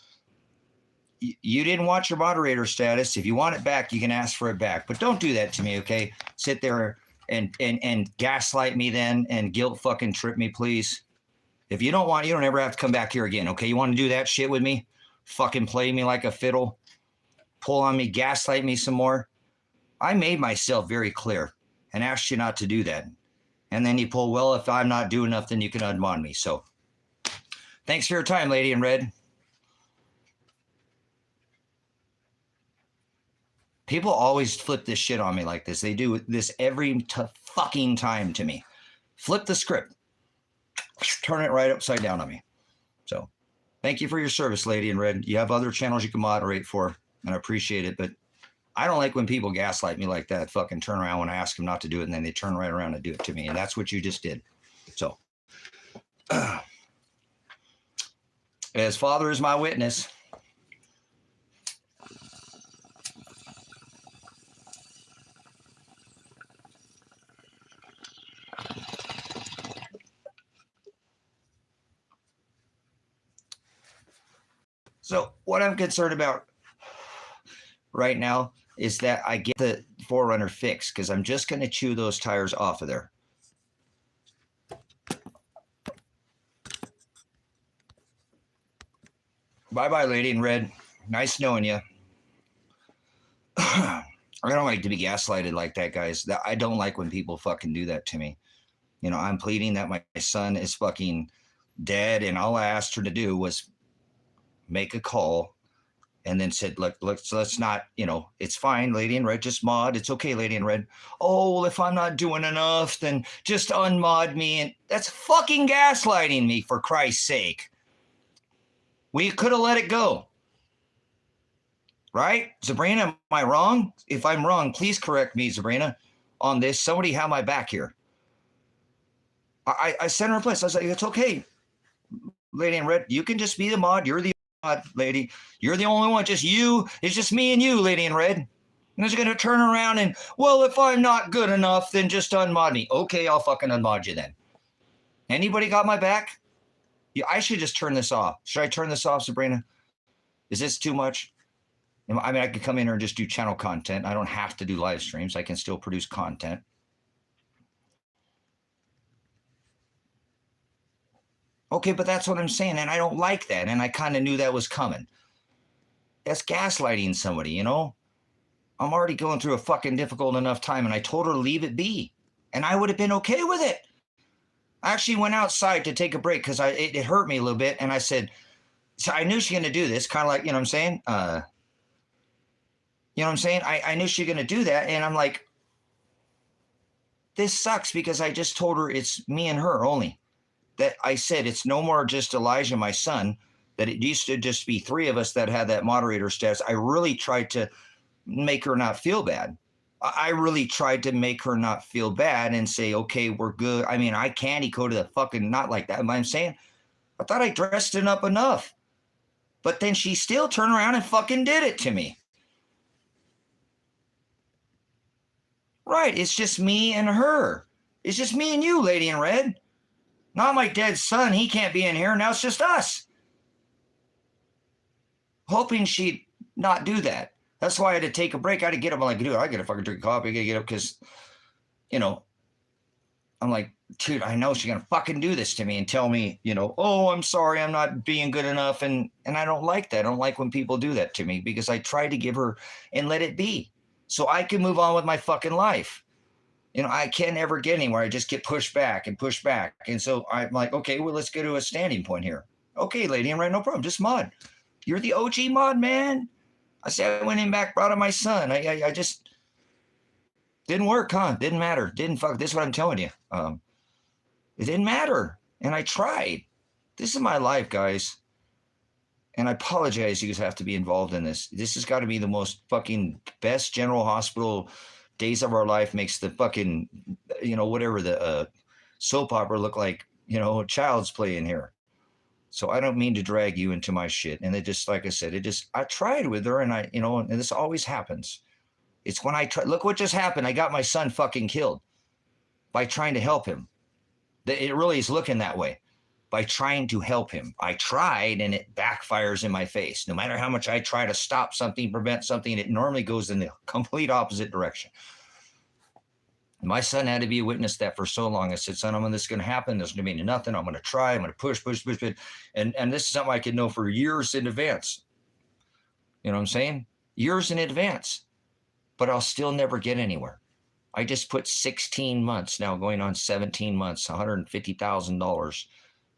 you didn't want your moderator status. If you want it back, you can ask for it back. But don't do that to me, okay? Sit there and gaslight me then and guilt fucking trip me, please. If you don't want, you don't ever have to come back here again, okay? You want to do that shit with me? Fucking play me like a fiddle? Pull on me, gaslight me some more? I made myself very clear and asked you not to do that. And then you pull, well, if I'm not doing enough, then you can unmod me. So thanks for your time, Lady in Red. People always flip this shit on me like this. They do this every fucking time to me. Flip the script. Turn it right upside down on me. So thank you for your service, Lady in Red. You have other channels you can moderate for, and I appreciate it. But I don't like when people gaslight me like that, fucking turn around when I ask them not to do it, and then they turn right around and do it to me. And that's what you just did. So as Father is my witness, so what I'm concerned about right now is that I get the 4Runner fixed, because I'm just going to chew those tires off of there. Bye-bye, Lady in Red. Nice knowing you. I don't like to be gaslighted like that, guys. I don't like when people fucking do that to me. You know, I'm pleading that my son is fucking dead, and all I asked her to do was make a call, and then said, look, let's not, you know, it's fine, Lady in Red, just mod. It's okay, Lady in Red. Oh, well, if I'm not doing enough, then just unmod me. And that's fucking gaslighting me, for Christ's sake. We could have let it go. Right? Sabrina, am I wrong? If I'm wrong, please correct me, Sabrina, on this. Somebody have my back here. I sent her a place. I was like, it's okay, Lady in Red. You can just be the mod. You're the mod, lady. You're the only one. Just you. It's just me and you, Lady in Red. And it's going to turn around and, well, if I'm not good enough, then just unmod me. Okay, I'll fucking unmod you then. Anybody got my back? Yeah, I should just turn this off. Should I turn this off, Sabrina? Is this too much? I mean, I could come in here and just do channel content. I don't have to do live streams. I can still produce content. Okay, but that's what I'm saying, and I don't like that, and I kind of knew that was coming. That's gaslighting somebody, you know? I'm already going through a fucking difficult enough time, and I told her to leave it be, and I would have been okay with it. I actually went outside to take a break because it hurt me a little bit, and I said, so I knew she was going to do this, kind of like, you know what I'm saying? You know what I'm saying? I knew she was going to do that, and I'm like, this sucks because I just told her it's me and her only. That I said it's no more just Elijah, my son, that it used to just be 3 of us that had that moderator status. I really tried to make her not feel bad. I really tried to make her not feel bad and say, okay, we're good. I mean, I candy coated the fucking, not like that. I'm saying, I thought I dressed it up enough. But then she still turned around and fucking did it to me. Right. It's just me and her. It's just me and you, lady in red. Not my dead son. He can't be in here. Now it's just us. Hoping she'd not do that. That's why I had to take a break. I had to get up. I'm like, dude, I got to fucking drink coffee. I got to get up because, you know, I'm like, dude, I know she's going to fucking do this to me and tell me, you know, oh, I'm sorry, I'm not being good enough. And I don't like that. I don't like when people do that to me because I try to give her and let it be so I can move on with my fucking life. You know, I can't ever get anywhere. I just get pushed back and pushed back. And so I'm like, okay, well, let's get to a standing point here. Okay, lady, I'm right, no problem. Just mod. You're the OG mod, man. I said I went in back, brought in my son. I just didn't work, huh? Didn't matter. Didn't fuck. This is what I'm telling you. It didn't matter. And I tried. This is my life, guys. And I apologize you guys have to be involved in this. This has got to be the most fucking best General Hospital days of our life. Makes the fucking, you know, whatever the soap opera look like, you know, child's play in here. So I don't mean to drag you into my shit. And it just, like I said, I tried with her and you know, and this always happens. It's when I try, look what just happened. I got my son fucking killed by trying to help him. It really is looking that way by trying to help him. I tried and it backfires in my face. No matter how much I try to stop something, prevent something, it normally goes in the complete opposite direction. My son had to be a witness that for so long. I said, son, I'm this is going to happen. There's going to be nothing. I'm going to try. I'm going to push. And this is something I could know for years in advance. You know what I'm saying? Years in advance. But I'll still never get anywhere. I just put 16 months, now going on 17 months, $150,000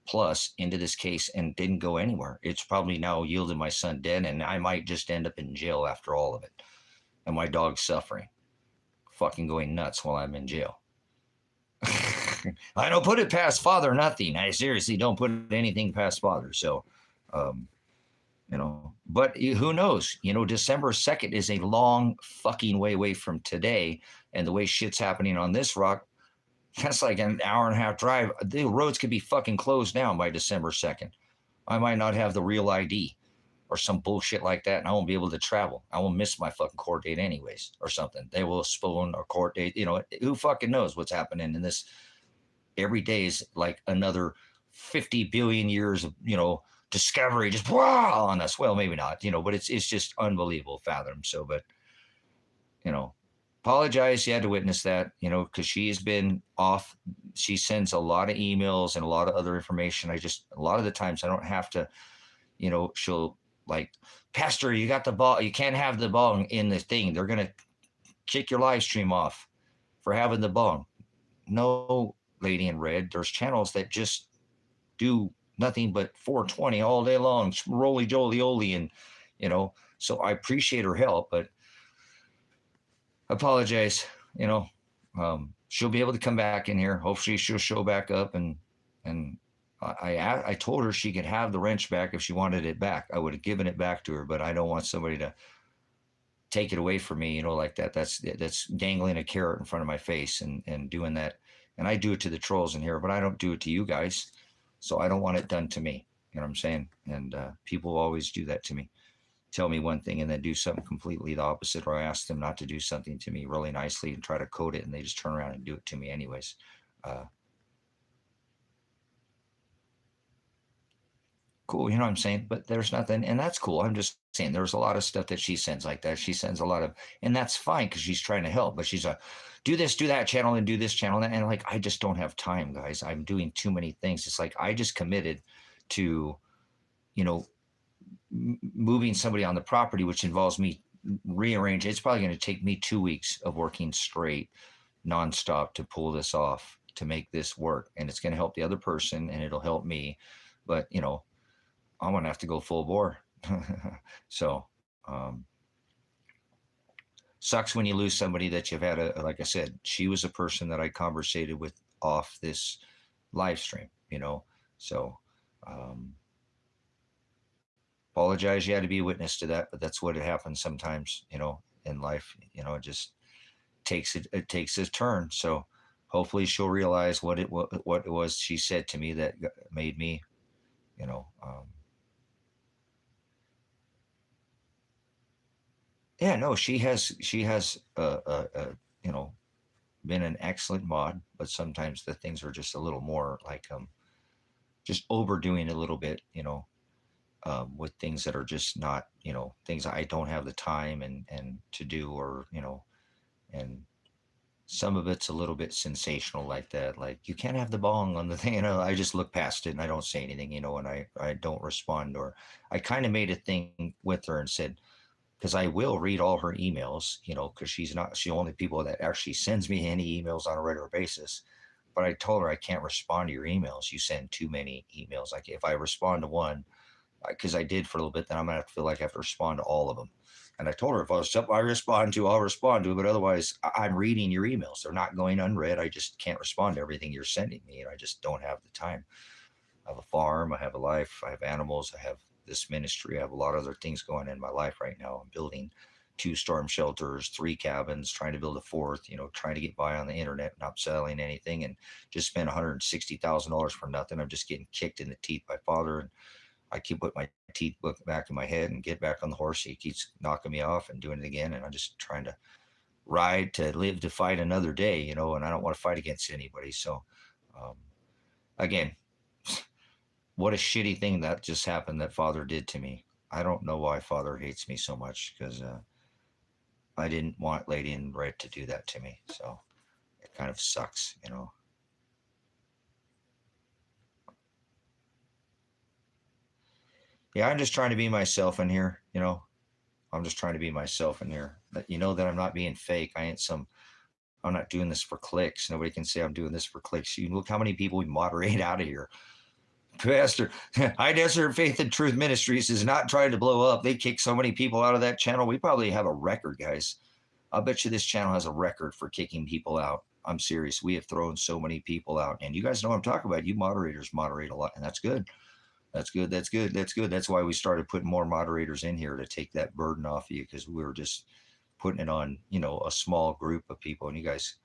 plus into this case and didn't go anywhere. It's probably now yielded my son dead, and I might just end up in jail after all of it. And my dog's suffering, fucking going nuts while I'm in jail. I don't put it past Father, nothing. I seriously don't put anything past Father. So, you know, but who knows? You know, December 2nd is a long fucking way away from today. And the way shit's happening on this rock, that's like an hour and a half drive. The roads could be fucking closed down by December 2nd. I might not have the real ID or some bullshit like that, and I won't be able to travel. I will miss my fucking court date anyways or something. They will postpone a court date. You know, who fucking knows what's happening in this? Every day is like another 50 billion years of, you know, discovery just wow on us. Well, maybe not, you know, but it's just unbelievable fathom. So, but, you know, apologize you had to witness that, you know, because she has been off. She sends a lot of emails and a lot of other information. A lot of the times I don't have to, you know, she'll like, Pastor, you got the ball. You can't have the bong in the thing. They're going to kick your live stream off for having the bong. No, lady in red. There's channels that just do nothing but 420 all day long, roly joly oly, and, you know, so I appreciate her help, but apologize, you know, she'll be able to come back in here. Hopefully she'll show back up, and I told her she could have the wrench back if she wanted it back. I would have given it back to her, but I don't want somebody to take it away from me, you know, like that. That's dangling a carrot in front of my face and doing that. And I do it to the trolls in here, but I don't do it to you guys. So I don't want it done to me. You know what I'm saying? And people always do that to me. Tell me one thing and then do something completely the opposite, or I ask them not to do something to me really nicely and try to code it, and they just turn around and do it to me anyways. Cool, you know what I'm saying? But there's nothing, and that's cool. I'm just saying there's a lot of stuff that she sends like that. She sends a lot of, and that's fine because she's trying to help, but she's do this, do that channel, and do this channel. And like, I just don't have time, guys. I'm doing too many things. It's like I just committed to, you know, moving somebody on the property, which involves me rearranging. It's probably going to take me 2 weeks of working straight, nonstop to pull this off, to make this work. And it's going to help the other person and it'll help me. But, you know, I'm going to have to go full bore. So, sucks when you lose somebody that you've had like I said, she was a person that I conversated with off this live stream, you know? So, apologize you had to be a witness to that, but that's what it happens sometimes, you know, in life, you know, just it takes a turn. So hopefully she'll realize what it was she said to me that made me, you know, yeah, no, she has you know, been an excellent mod, but sometimes the things are just a little more like just overdoing a little bit, you know, with things that are just not, you know, things I don't have the time and to do, or you know, and some of it's a little bit sensational like that, like you can't have the bong on the thing, you know. I just look past it and I don't say anything, you know, and I don't respond. Or I kind of made a thing with her and said, because I will read all her emails, you know, because she's the only people that actually sends me any emails on a regular basis. But I told her I can't respond to your emails. You send too many emails. Like if I respond to one, because I did for a little bit, then I'm gonna have to feel like I have to respond to all of them. And I told her if I was something I respond to, I'll respond to it. But otherwise, I'm reading your emails. They're not going unread. I just can't respond to everything you're sending me, and I just don't have the time. I have a farm. I have a life. I have animals. I have this ministry. I have a lot of other things going in my life right now. I'm building 2 storm shelters, 3 cabins, trying to build a 4th, you know, trying to get by on the internet, not selling anything, and just spent $160,000 for nothing. I'm just getting kicked in the teeth by father. And I keep putting my teeth back in my head and get back on the horse. He keeps knocking me off and doing it again. And I'm just trying to ride to live to fight another day, you know, and I don't want to fight against anybody. So, um, again, what a shitty thing that just happened that father did to me. I don't know why father hates me so much, because I didn't want Lady in Red to do that to me. So it kind of sucks, you know. Yeah, I'm just trying to be myself in here, you know. I'm just trying to be myself in here. But you know that I'm not being fake. I'm not doing this for clicks. Nobody can say I'm doing this for clicks. You look how many people we moderate out of here. Pastor, High Desert Faith and Truth Ministries is not trying to blow up. They kicked so many people out of that channel. We probably have a record, guys. I'll bet you this channel has a record for kicking people out. I'm serious. We have thrown so many people out. And you guys know what I'm talking about. You moderators moderate a lot, and that's good. That's good. That's good. That's good. That's why we started putting more moderators in here to take that burden off of you, because we were just putting it on, you know, a small group of people. And you guys,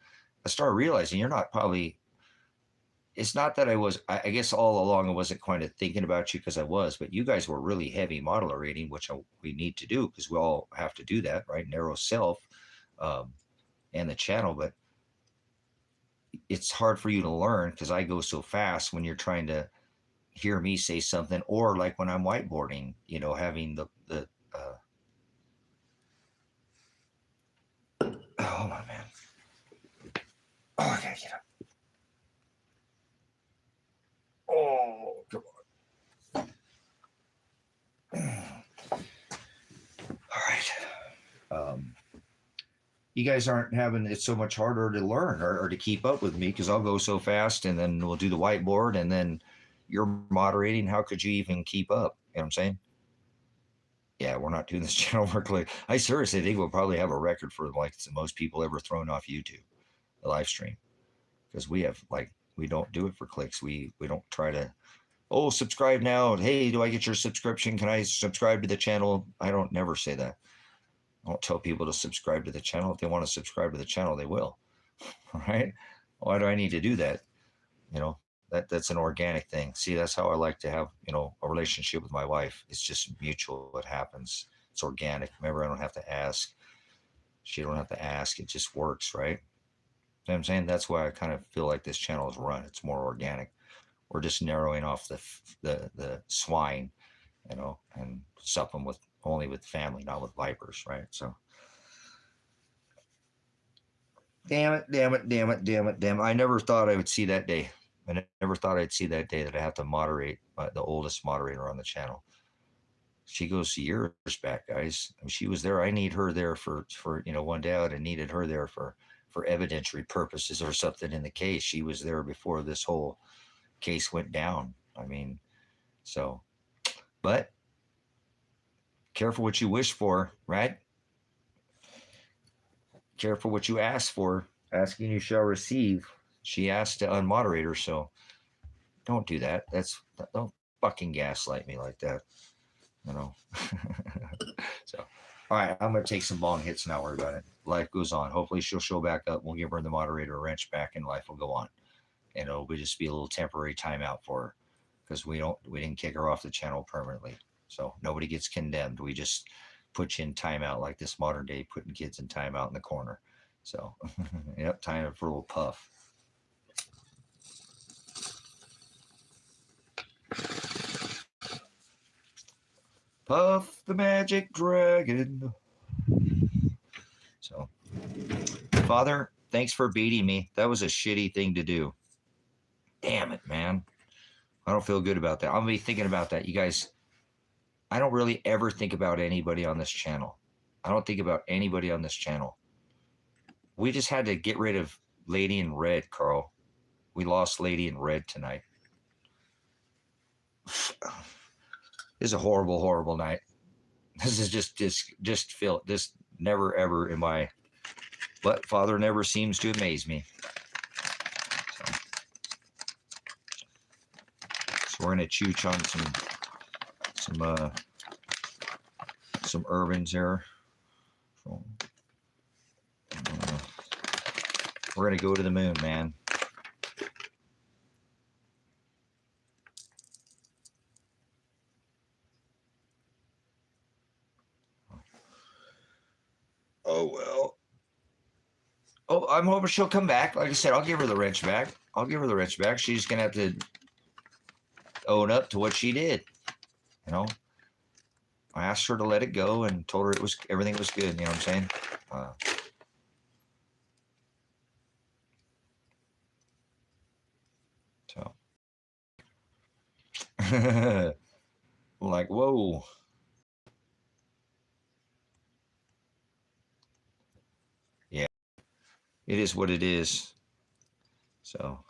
I started realizing you're not probably, it's not that I guess all along I wasn't kind of thinking about you, because I was, but you guys were really heavy moderating, which we need to do because we all have to do that, right? Narrow self, um, and the channel. But it's hard for you to learn because I go so fast when you're trying to hear me say something, or like when I'm whiteboarding, you know, having the oh, hold on, man. Oh, I gotta get up. Oh, come on. All right. You guys aren't having it so much harder to learn, or to keep up with me, because I'll go so fast, and then we'll do the whiteboard, and then you're moderating. How could you even keep up? You know what I'm saying? Yeah, we're not doing this channel work. I seriously think we'll probably have a record for like the most people ever thrown off YouTube, the live stream, because we have like, we don't do it for clicks. We don't try to, oh, subscribe now. Hey, do I get your subscription? Can I subscribe to the channel? I don't never say that. I don't tell people to subscribe to the channel. If they want to subscribe to the channel, they will. All right. Why do I need to do that? You know, that's an organic thing. See, that's how I like to have, you know, a relationship with my wife. It's just mutual. It happens. It's organic. Remember, I don't have to ask. She don't have to ask. It just works, right? You know what I'm saying? That's why I kind of feel like this channel is run. It's more organic. We're just narrowing off the swine, you know, and supping with only with family, not with vipers, right? So, damn it, damn it, damn it, damn it, damn it. I never thought I would see that day. I never thought I'd see that day that I have to moderate the oldest moderator on the channel. She goes years back, guys. I mean, she was there. I need her there for you know, one day I would have needed her there for evidentiary purposes or something in the case. She was there before this whole case went down. I mean, so, but careful what you wish for, right? Careful what you ask for. Asking you shall receive. She asked to unmoderate her, so don't do that. Don't fucking gaslight me like that, you know. So, all right, I'm gonna take some long hits now. Worry about it. life goes on. Hopefully she'll show back up. We'll give her the moderator a wrench back, and life will go on. And it'll just be a little temporary timeout for her, because we didn't kick her off the channel permanently. So nobody gets condemned. We just put you in timeout, like this modern day putting kids in timeout in the corner. So yep, time for a little puff. Puff the magic dragon. So, Father, thanks for beating me. That was a shitty thing to do. Damn it, man. I don't feel good about that. I'm going to be thinking about that. You guys, I don't really ever think about anybody on this channel. I don't think about anybody on this channel. We just had to get rid of Lady in Red, Carl. We lost Lady in Red tonight. This is a horrible, horrible night. This is just feel this never ever in my, but Father never seems to amaze me. So we're gonna chooch on some urbans here. So, we're gonna go to the moon, man. Oh, well. Oh, I'm hoping she'll come back. Like I said, I'll give her the wrench back. I'll give her the wrench back. She's going to have to own up to what she did. You know, I asked her to let it go and told her everything was good. You know what I'm saying? So. Like, whoa. Yeah, it is what it is. So.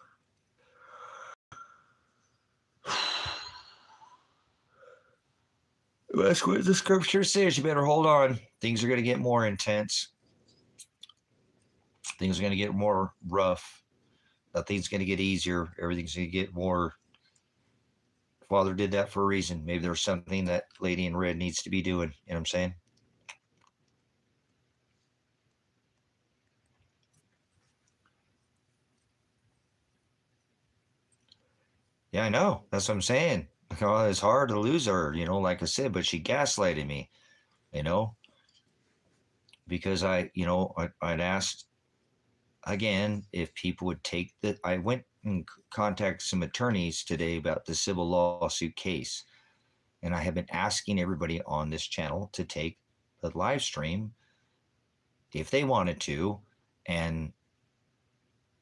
That's what the scripture says. You better hold on. Things are going to get more intense. Things are going to get more rough. Nothing's going to get easier. Everything's going to get more. Father did that for a reason. Maybe there's something that Lady in Red needs to be doing. You know what I'm saying? Yeah, I know. That's what I'm saying. It's hard to lose her, you know, like I said, but she gaslighted me, you know, because I'd asked again if people would take the. I went and contacted some attorneys today about the civil lawsuit case. And I have been asking everybody on this channel to take the live stream if they wanted to and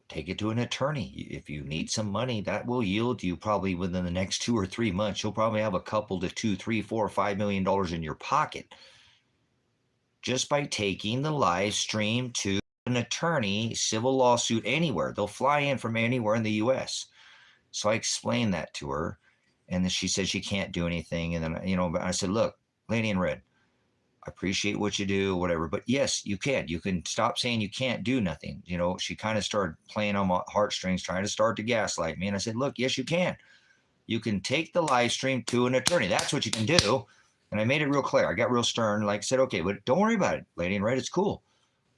take it to an attorney. If you need some money, that will yield you probably within the next 2 or 3 months. You'll probably have a couple to $2, $3, $4, $5 million in your pocket just by taking the live stream to an attorney, civil lawsuit anywhere. They'll fly in from anywhere in the U.S. So I explained that to her. And then she said she can't do anything. And then, but I said, look, Lady in Red, I appreciate what you do, whatever. But yes, you can. You can stop saying you can't do nothing. She kind of started playing on my heartstrings, trying to start to gaslight me. And I said, look, yes, you can. You can take the live stream to an attorney. That's what you can do. And I made it real clear. I got real stern. Like I said, okay, but don't worry about it, Lady in Red. It's cool.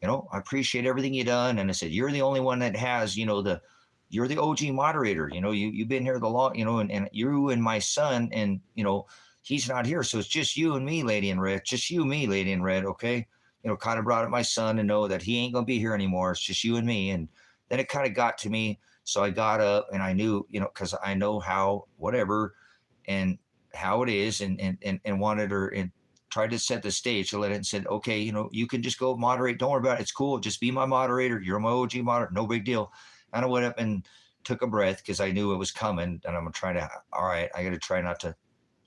I appreciate everything you done. And I said, you're the only one that has, you're the OG moderator. You've been here the long, and you and my son, and he's not here, so it's just you and me, Lady in Red. Just you and me, Lady in Red. Okay, kind of brought up my son to know that he ain't gonna be here anymore. It's just you and me. And then it kind of got to me, so I got up and I knew, because I know how whatever, and how it is, and wanted her and tried to set the stage to let it and said, okay, you can just go moderate. Don't worry about it. It's cool. Just be my moderator. You're my OG moderator. No big deal. And I went up and took a breath because I knew it was coming. And I'm trying to, all right, I got to try not to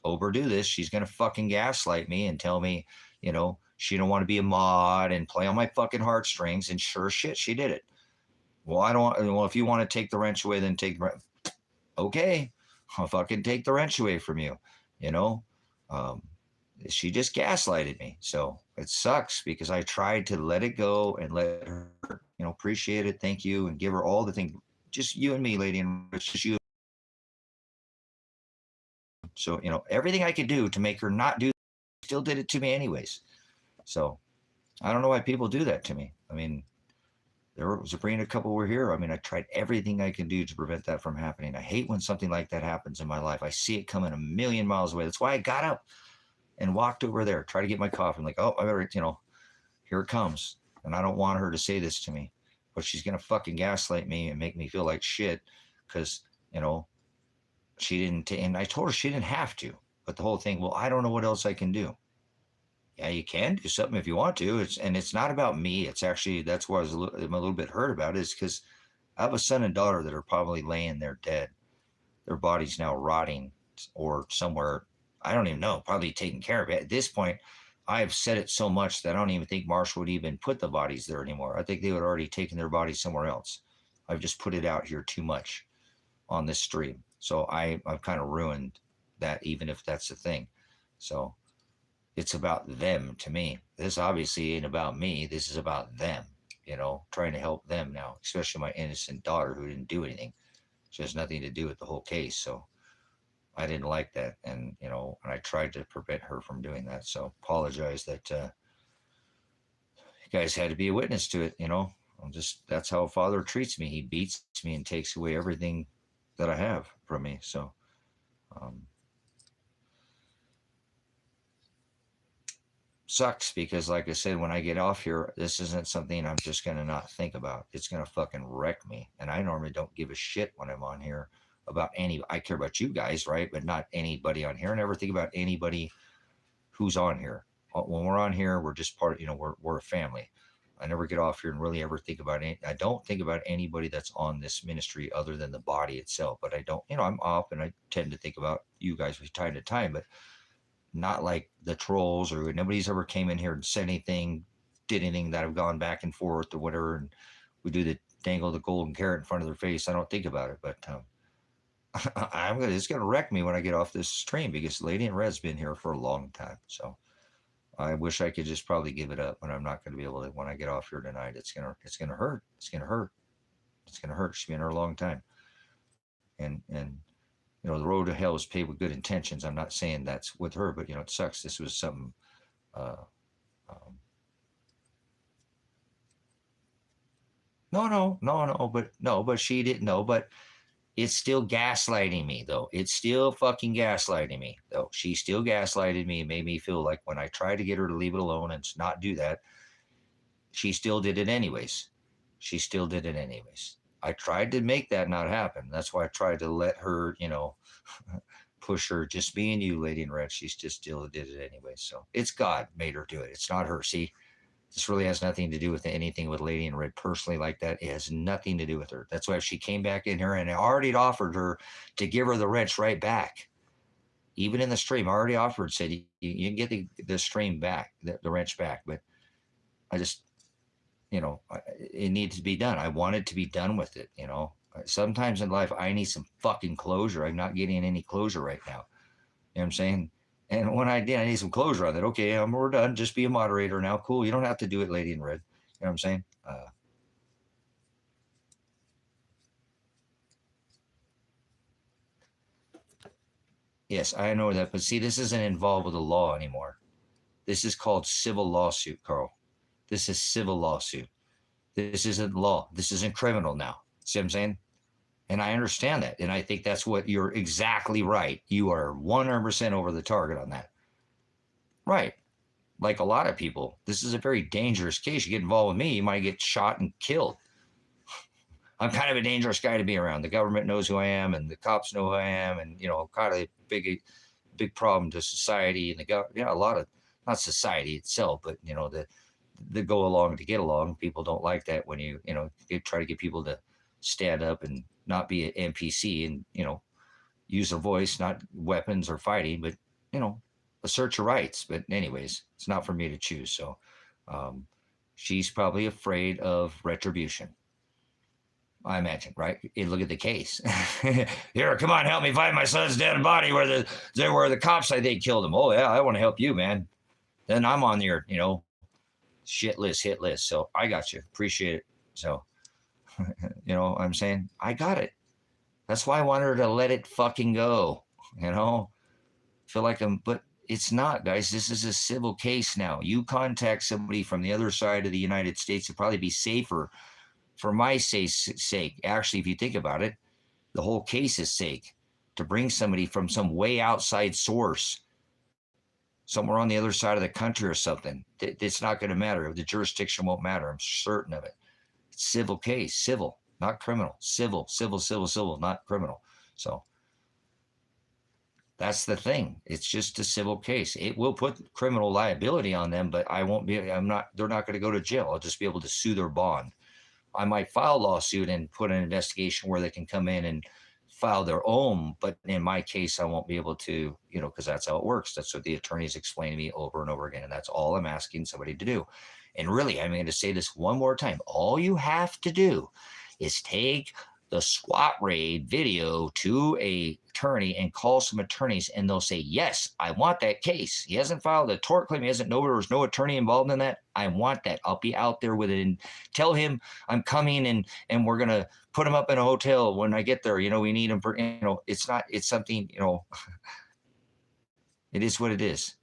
overdo this. She's going to fucking gaslight me and tell me, she don't want to be a mod and play on my fucking heartstrings. And sure shit, she did it. Well, if you want to take the wrench away, then take the wrench. Okay, I'll fucking take the wrench away from you, she just gaslighted me. So it sucks because I tried to let it go and let her, appreciate it. Thank you. And give her all the things, just you and me, Lady. And it's just you. So, everything I could do to make her not do, still did it to me anyways. So I don't know why people do that to me. I mean, there was a couple were here. I mean, I tried everything I can do to prevent that from happening. I hate when something like that happens in my life. I see it coming a million miles away. That's why I got up and walked over there, try to get my coffee. I'm like, oh, I better, here it comes. And I don't want her to say this to me, but she's going to fucking gaslight me and make me feel like shit because, you know, she didn't, and I told her she didn't have to. But the whole thing, well, I don't know what else I can do. Yeah, you can do something if you want to. It's not about me. It's actually, that's why I'm a little bit hurt about it, is because I have a son and daughter that are probably laying there dead. Their body's now rotting or somewhere. I don't even know, probably taken care of. At this point, I've said it so much that I don't even think Marshall would even put the bodies there anymore. I think they would already taken their bodies somewhere else. I've just put it out here too much on this stream. So I've kind of ruined that, even if that's the thing. So it's about them to me. This obviously ain't about me. This is about them, trying to help them now, especially my innocent daughter who didn't do anything. She has nothing to do with the whole case. So I didn't like that. And I tried to prevent her from doing that. So apologize that you guys had to be a witness to it. That's how a father treats me. He beats me and takes away everything that I have from me. So, um, sucks because, like I said, when I get off here, this isn't something I'm just going to not think about. It's going to fucking wreck me. And I normally don't give a shit when I'm on here about I care about you guys, right? But not anybody on here. I never think about anybody who's on here. When we're on here, we're just we're a family. I never get off here and really ever think about it. I don't think about anybody that's on this ministry other than the body itself. But I don't, I'm off and I tend to think about you guys from time to time. But not like the trolls, or nobody's ever came in here and said anything, did anything that have gone back and forth or whatever. And we do the dangle the golden carrot in front of their face. I don't think about it, but it's gonna wreck me when I get off this stream because Lady in Red's been here for a long time. So I wish I could just probably give it up, but I'm not gonna be able to. When I get off here tonight, it's gonna hurt. It's gonna hurt. It's gonna hurt. She's been here a long time, and the road to hell is paved with good intentions. I'm not saying that's with her, but it sucks. This was something. Uh, um, but she didn't know. But it's still gaslighting me, though. It's still fucking gaslighting me, though. She still gaslighted me and made me feel like when I tried to get her to leave it alone and not do that, she still did it anyways. She still did it anyways. I tried to make that not happen. That's why I tried to let her, push her. Just me and you, Lady in Red. She's just still did it anyway. So it's God made her do it. It's not her. See, this really has nothing to do with anything with Lady in Red personally like that. It has nothing to do with her. That's why if she came back in here and I already offered her to give her the wrench right back. Even in the stream, I already offered, said you can get the stream back, the wrench back. But I just, it needs to be done. I wanted to be done with it. Sometimes in life, I need some fucking closure. I'm not getting any closure right now. You know what I'm saying? And when I did, I need some closure on that. Okay, we're done. Just be a moderator now. Cool. You don't have to do it, Lady in Red. You know what I'm saying? Yes, I know that. But see, this isn't involved with the law anymore. This is called civil lawsuit, Carl. This is civil lawsuit. This isn't law. This isn't criminal now. See what I'm saying? And I understand that. And I think that's what you're exactly right. You are 100% over the target on that. Right. Like a lot of people, this is a very dangerous case. You get involved with me, you might get shot and killed. I'm kind of a dangerous guy to be around. The government knows who I am, and the cops know who I am, and kind of a big problem to society and a lot of, not society itself, but the go along to get along. People don't like that when you try to get people to stand up and not be an NPC and use their voice, not weapons or fighting, but assert your rights. But anyways, it's not for me to choose. So she's probably afraid of retribution, I imagine, right? You look at the case. Here, come on, help me find my son's dead body where the cops I think killed him. Oh yeah, I want to help you, man. Then I'm on your shit list, hit list. So I got you. Appreciate it. So I'm saying I got it. That's why I wanted her to let it fucking go. Feel like but It's not, guys. This is a civil case now. You contact somebody from the other side of the United States, it'd probably be safer for my sake. Actually, if you think about it, the whole case's sake, to bring somebody from some way outside source, somewhere on the other side of the country or something. It's not going to matter. The jurisdiction won't matter. I'm certain of it. It's civil case, civil, not criminal. Civil, not criminal. So that's the thing. It's just a civil case. It will put criminal liability on them, but they're not going to go to jail. I'll just be able to sue their bond. I might file a lawsuit and put an investigation where they can come in and file their own, but in my case, I won't be able to, because that's how it works. That's what the attorneys explain to me over and over again. And that's all I'm asking somebody to do. And really, I'm going to say this one more time. All you have to do is take the SWAT raid video to a attorney and call some attorneys, and they'll say, yes, I want that case. He hasn't filed a tort claim. He hasn't know there was no attorney involved in that. I want that. I'll be out there with it and tell him I'm coming, and we're going to put him up in a hotel when I get there. We need him for, it's something, it is what it is.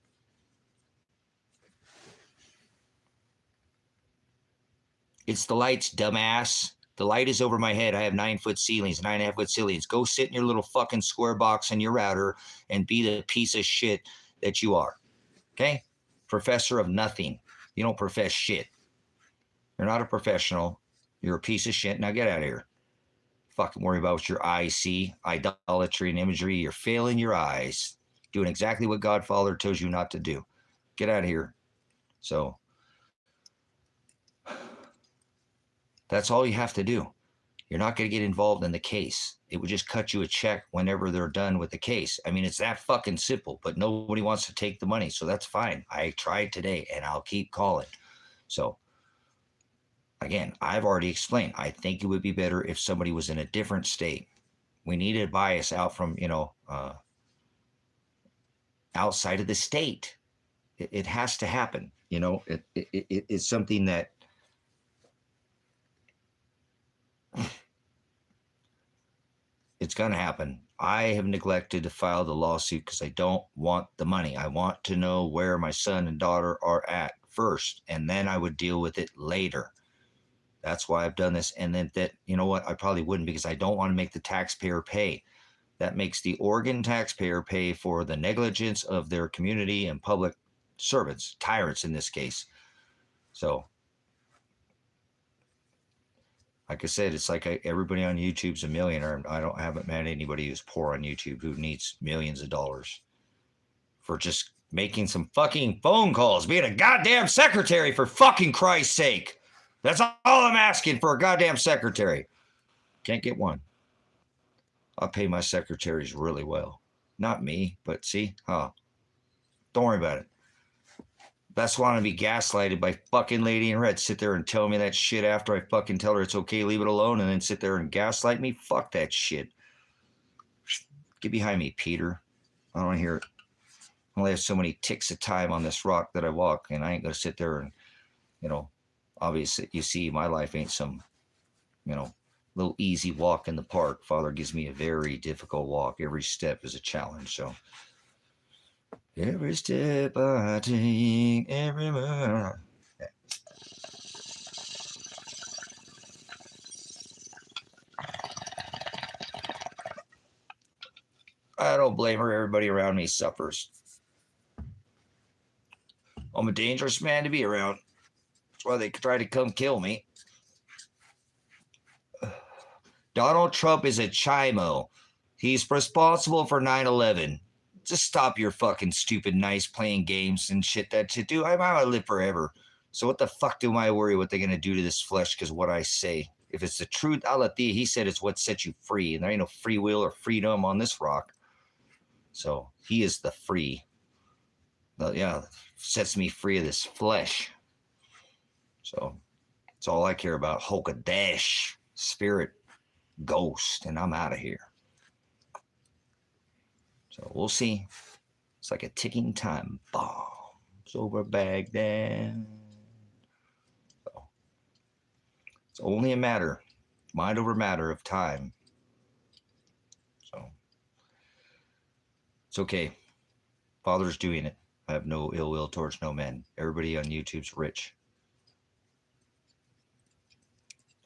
It's the lights, dumbass. The light is over my head. I have 9-foot ceilings, 9.5-foot ceilings. Go sit in your little fucking square box in your router and be the piece of shit that you are. Okay? Professor of nothing. You don't profess shit. You're not a professional. You're a piece of shit. Now get out of here. Fucking worry about what your eyes see. Idolatry and imagery. You're failing your eyes. Doing exactly what Godfather tells you not to do. Get out of here. So that's all you have to do. You're not going to get involved in the case. It would just cut you a check whenever they're done with the case. I mean, it's that fucking simple, but nobody wants to take the money, so that's fine. I tried today, and I'll keep calling. So, again, I've already explained. I think it would be better if somebody was in a different state. We need to buy us out from, outside of the state. It has to happen. It's something that it's going to happen. I have neglected to file the lawsuit because I don't want the money. I want to know where my son and daughter are at first, and then I would deal with it later. That's why I've done this. And then I probably wouldn't, because I don't want to make the taxpayer pay. That makes the Oregon taxpayer pay for the negligence of their community and public servants, tyrants in this case. So, like I said, it's like everybody on YouTube's a millionaire. I haven't met anybody who's poor on YouTube who needs millions of dollars for just making some fucking phone calls, being a goddamn secretary, for fucking Christ's sake. That's all I'm asking for, a goddamn secretary. Can't get one. I pay my secretaries really well. Not me, but see? Don't worry about it. That's why I'm going to be gaslighted by fucking Lady in Red. Sit there and tell me that shit after I fucking tell her it's okay, leave it alone, and then sit there and gaslight me? Fuck that shit. Get behind me, Peter. I don't want to hear it. I only have so many ticks of time on this rock that I walk, and I ain't going to sit there and, obviously, you see, my life ain't some, little easy walk in the park. Father gives me a very difficult walk. Every step is a challenge, so. Every step I take, every move. I don't blame her. Everybody around me suffers. I'm a dangerous man to be around. That's why they try to come kill me. Donald Trump is a chimo. He's responsible for 9/11. Just stop your fucking stupid nice playing games and shit that you do. I'm going to live forever. So what the fuck do I worry what they're going to do to this flesh because what I say? If it's the truth, I'll let he said it's what sets you free. And there ain't no free will or freedom on this rock. So he is the free. Sets me free of this flesh. So that's all I care about. Hokadash, spirit, ghost, and I'm out of here. So we'll see. It's like a ticking time bomb. It's over Baghdad. So it's only a matter, mind over matter of time. So it's okay. Father's doing it. I have no ill will towards no men. Everybody on YouTube's rich.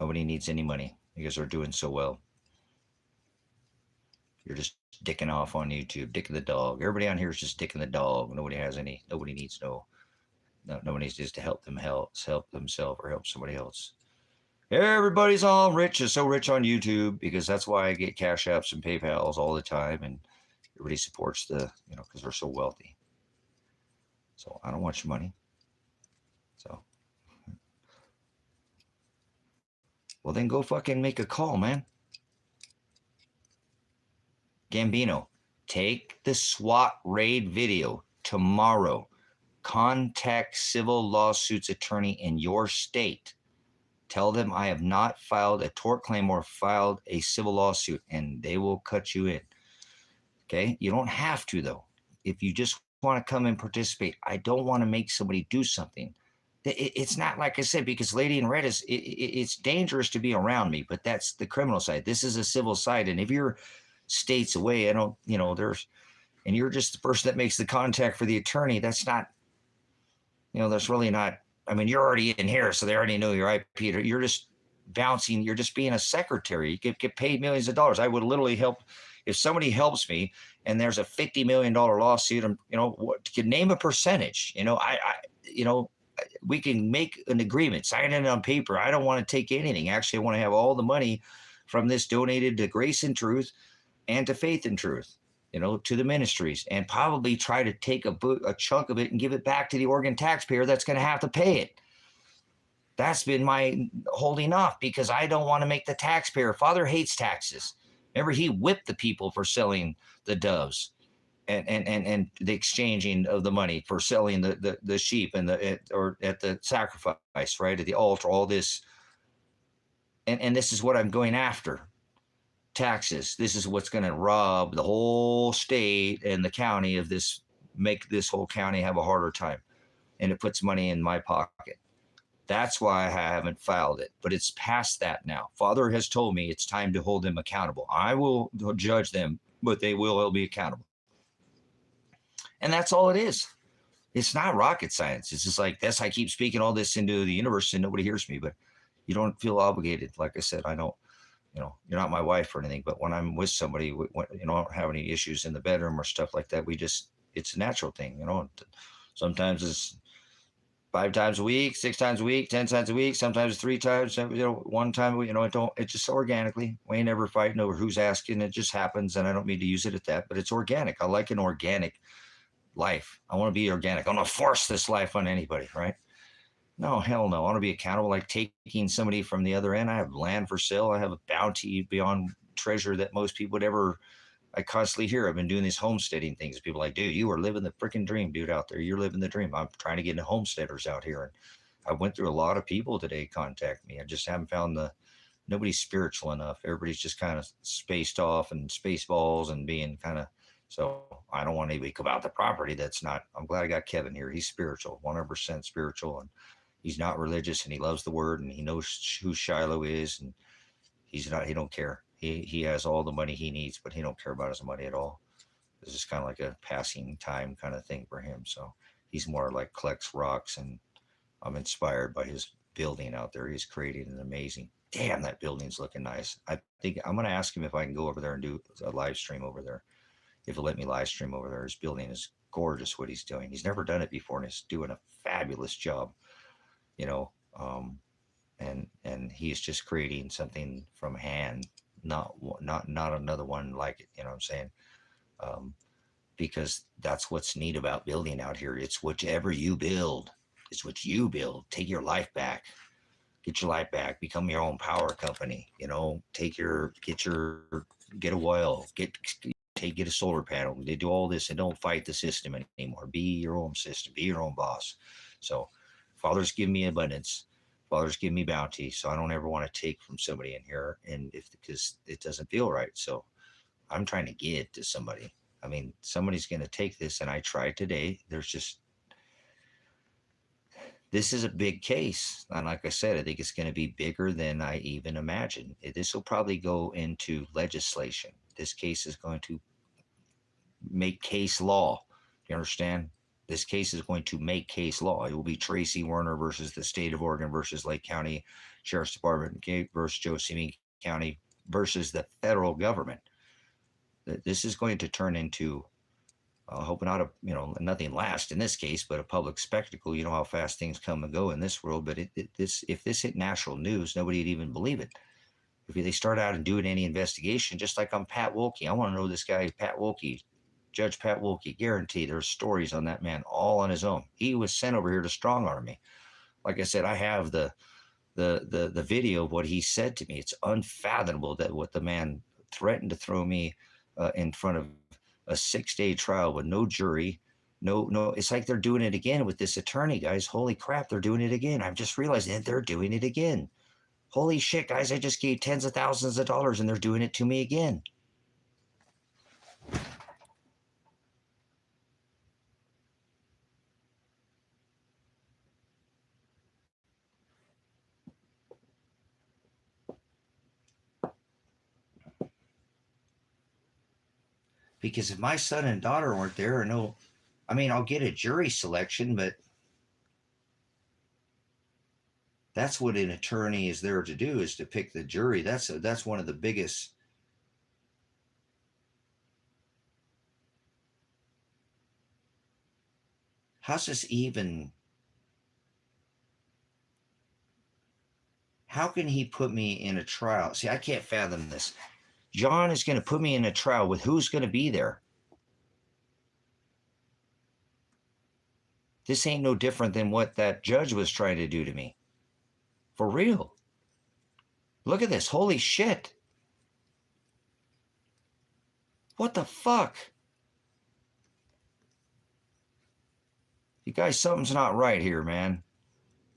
Nobody needs any money because they're doing so well. You're just dicking off on YouTube, dicking the dog. Everybody on here is just dicking the dog. Nobody has any. Nobody needs nobody needs just to help themselves or help somebody else. Everybody's all rich, is so rich on YouTube because that's why I get Cash Apps and PayPals all the time, and everybody supports because they're so wealthy. So I don't want your money. So, well, then go fucking make a call, man. Gambino, take the SWAT raid video tomorrow. Contact civil lawsuits attorney in your state. Tell them I have not filed a tort claim or filed a civil lawsuit, and they will cut you in. Okay? You don't have to, though. If you just want to come and participate, I don't want to make somebody do something. It's not like I said, because Lady in Red it's dangerous to be around me, but that's the criminal side. This is a civil side. And if you're states away, I don't, and you're just the person that makes the contact for the attorney, that's not, that's really not, I mean, you're already in here, so they already know your IP. You're just bouncing, you're just being a secretary. You get paid millions of dollars. I would literally help if somebody helps me and there's a $50 million lawsuit, can name a percentage, we can make an agreement, sign it on paper. I don't want to take anything. Actually, I want to have all the money from this donated to Grace and Truth and to Faith and Truth, to the ministries, and probably try to take a chunk of it and give it back to the Oregon taxpayer that's going to have to pay it. That's been my holding off because I don't want to make the taxpayer. Father hates taxes. Remember, he whipped the people for selling the doves and the exchanging of the money for selling the sheep or at the sacrifice, right, at the altar, all this. And this is what I'm going after. Taxes. This is what's going to rob the whole state and the county of this, make this whole county have a harder time. And it puts money in my pocket. That's why I haven't filed it. But it's past that now. Father has told me it's time to hold them accountable. I will judge them, but they will be accountable. And that's all it is. It's not rocket science. It's just like this. I keep speaking all this into the universe and nobody hears me, but you don't feel obligated. Like I said, I don't, you're not my wife or anything, but when I'm with somebody, I don't have any issues in the bedroom or stuff like that. It's a natural thing, sometimes it's 5 times a week, 6 times a week, 10 times a week, sometimes 3 times, 1 time a week, it's just organically. We ain't never fighting over who's asking. It just happens. And I don't mean to use it at that, but it's organic. I like an organic life. I want to be organic. I don't want to force this life on anybody, right? No, hell no. I want to be accountable, like taking somebody from the other end. I have land for sale. I have a bounty beyond treasure that most people would ever. I constantly hear. I've been doing these homesteading things. People are like, dude, you are living the freaking dream, dude, out there. You're living the dream. I'm trying to get into homesteaders out here. And I went through a lot of people today contact me. I just haven't found nobody's spiritual enough. Everybody's just kind of spaced off and space balls and being kind of. So I don't want anybody to come out the property. That's not, I'm glad I got Kevin here. He's spiritual, 100% spiritual. And he's not religious and he loves the word and he knows who Shiloh is. And he don't care. He has all the money he needs, but he don't care about his money at all. This is kind of like a passing time kind of thing for him. So he's more like collects rocks, and I'm inspired by his building out there. He's creating an amazing, damn, that building's looking nice. I think I'm going to ask him if I can go over there and do a live stream over there. If he'll let me live stream over there. His building is gorgeous what he's doing. He's never done it before and he's doing a fabulous job, and he's just creating something from hand, not another one like it, what I'm saying? Because that's what's neat about building out here. It's whatever you build. It's what you build. Take your life back. Get your life back. Become your own power company. Get a oil. Get a solar panel. They do all this and don't fight the system anymore. Be your own system. Be your own boss. So Father's give me abundance. Father's give me bounty. So I don't ever want to take from somebody in here, because it doesn't feel right. So I'm trying to give to somebody. I mean, somebody's going to take this, and I tried today. This is a big case. And like I said, I think it's going to be bigger than I even imagined. This will probably go into legislation. This case is going to make case law. You understand? This case is going to make case law. It will be Tracy, Werner versus the state of Oregon versus Lake County Sheriff's Department versus Josephine County versus the federal government. This is going to turn into, I hope not nothing lasts in this case, but a public spectacle. You know how fast things come and go in this world. But if this hit national news, nobody would even believe it. If they start out and doing any investigation, just like on Pat Wilkie, I want to know this guy, Pat Wilkie, Judge Pat Wilkie. Guarantee there's stories on that man all on his own. He was sent over here to strong arm me. Like I said, I have the video of what he said to me. It's unfathomable that what the man threatened to throw me in front of a 6-day trial with no jury. No, it's like they're doing it again with this attorney, guys. Holy crap, they're doing it again. I've just realized that they're doing it again. Holy shit, guys, I just gave tens of thousands of dollars and they're doing it to me again. Because if my son and daughter weren't there, or no, I mean, I'll get a jury selection, but that's what an attorney is there to do, is to pick the jury. That's one of the biggest. How's this even? How can he put me in a trial? See, I can't fathom this. John is going to put me in a trial with who's going to be there. This ain't no different than what that judge was trying to do to me. For real. Look at this. Holy shit. What the fuck? You guys, something's not right here, man.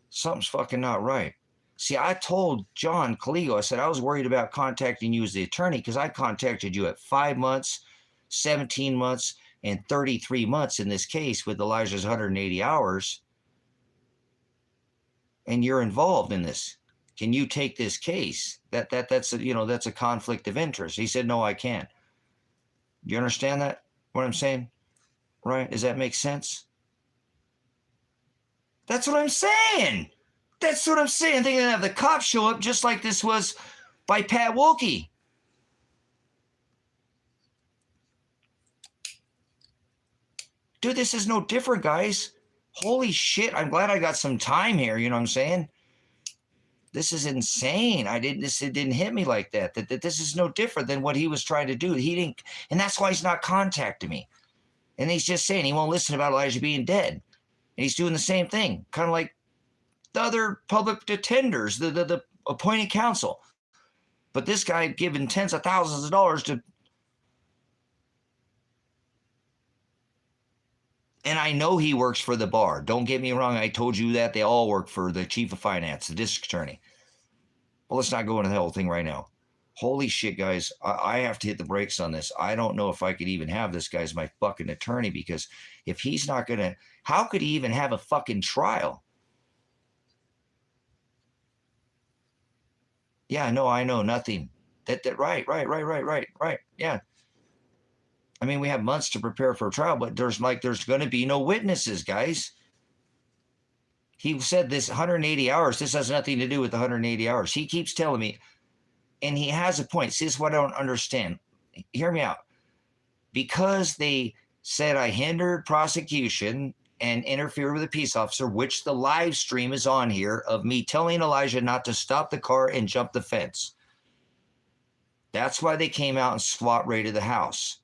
Something's fucking not right. See, I told John Caligo, I said I was worried about contacting you as the attorney because I contacted you at 5 months, 17 months, and 33 months in this case with Elijah's 180 hours. And you're involved in this. Can you take this case? That's a conflict of interest. He said, no, I can't. Do you understand that? What I'm saying? Right? Does that make sense? That's what I'm saying. That's what I'm saying. They're going to have the cops show up just like this was by Pat Wilkie. Dude, this is no different, guys. Holy shit. I'm glad I got some time here. You know what I'm saying? This is insane. It didn't hit me like that. That this is no different than what he was trying to do. He didn't, and that's why he's not contacting me. And he's just saying he won't listen about Elijah being dead. And he's doing the same thing, kind of like the other public defenders, the appointed counsel. But this guy giving tens of thousands of dollars to. And I know he works for the bar. Don't get me wrong. I told you that. They all work for the chief of finance, the district attorney. Well, let's not go into the whole thing right now. Holy shit, guys. I have to hit the brakes on this. I don't know if I could even have this guy as my fucking attorney, because if he's not going to, how could he even have a fucking trial? Yeah, no, I know nothing. Right. Yeah. I mean, we have months to prepare for a trial, but there's going to be no witnesses, guys. He said this 180 hours. This has nothing to do with the 180 hours. He keeps telling me, and he has a point. See, this is what I don't understand. Hear me out. Because they said I hindered prosecution and interfered with a peace officer, which the live stream is on here of me telling Elijah not to stop the car and jump the fence. That's why they came out and SWAT raided the house.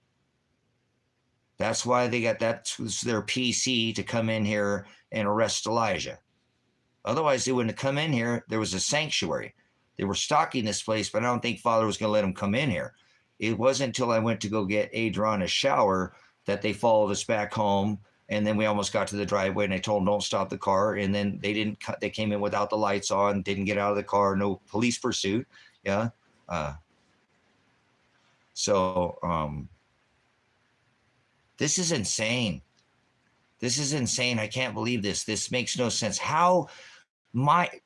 That's why they got their PC to come in here and arrest Elijah. Otherwise, they wouldn't have come in here. There was a sanctuary. They were stalking this place, but I don't think Father was going to let them come in here. It wasn't until I went to go get Adrian a shower that they followed us back home. And then we almost got to the driveway and I told them don't stop the car. And then they came in without the lights on, didn't get out of the car, no police pursuit. Yeah. This is insane. This is insane. I can't believe this. This makes no sense. How Ryan,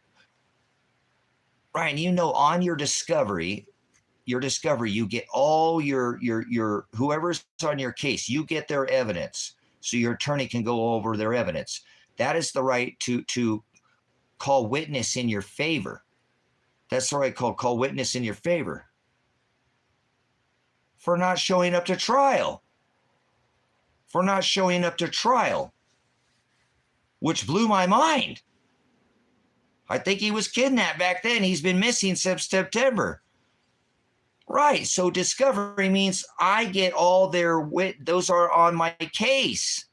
you know, on your discovery, you get all your whoever's on your case, you get their evidence. so your attorney can go over their evidence. That is the right to call witness in your favor. That's the right call witness in your favor for not showing up to trial. For not showing up to trial, which blew my mind. I think he was kidnapped back then. He's been missing since September. Right, so discovery means I get all their those are on my case.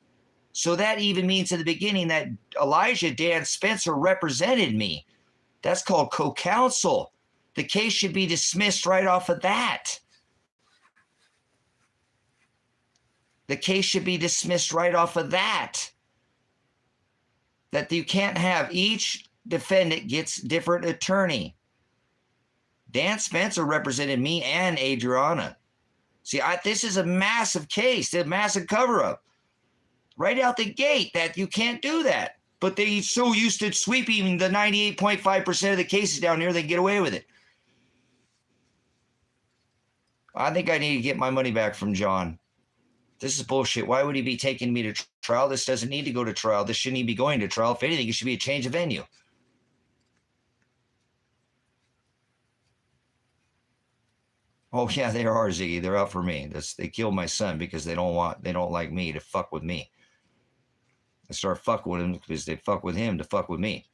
So that even means in the beginning that Elijah Dan Spencer represented me. That's called co-counsel. The case should be dismissed right off of that. The case should be dismissed right off of that. That you can't have each defendant gets different attorney. Dan Spencer represented me and Adriana. See, this is a massive case, a massive cover-up. Right out the gate that you can't do that. But they're so used to sweeping the 98.5% of the cases down here, they get away with it. I think I need to get my money back from John. This is bullshit. Why would he be taking me to trial? This doesn't need to go to trial. This shouldn't even be going to trial. If anything, it should be a change of venue. Oh yeah, they are, Ziggy. They're out for me. They killed my son because they don't like me to fuck with me. I start fucking with him because they fuck with him to fuck with me.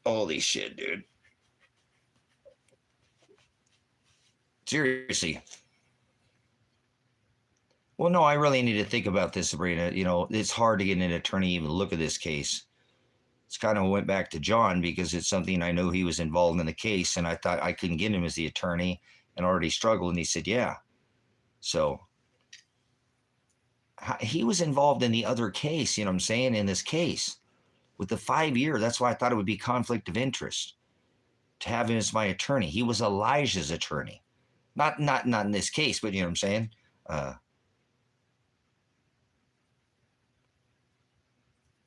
Holy shit, dude. Seriously. Well, no, I really need to think about this, Sabrina. You know, it's hard to get an attorney to even look at this case. It's kind of went back to John because it's something I know he was involved in the case, and I thought I couldn't get him as the attorney and already struggled, and he said, yeah. So he was involved in the other case, you know what I'm saying, in this case. With the 5-year, that's why I thought it would be conflict of interest to have him as my attorney. He was Elijah's attorney. Not in this case, but you know what I'm saying?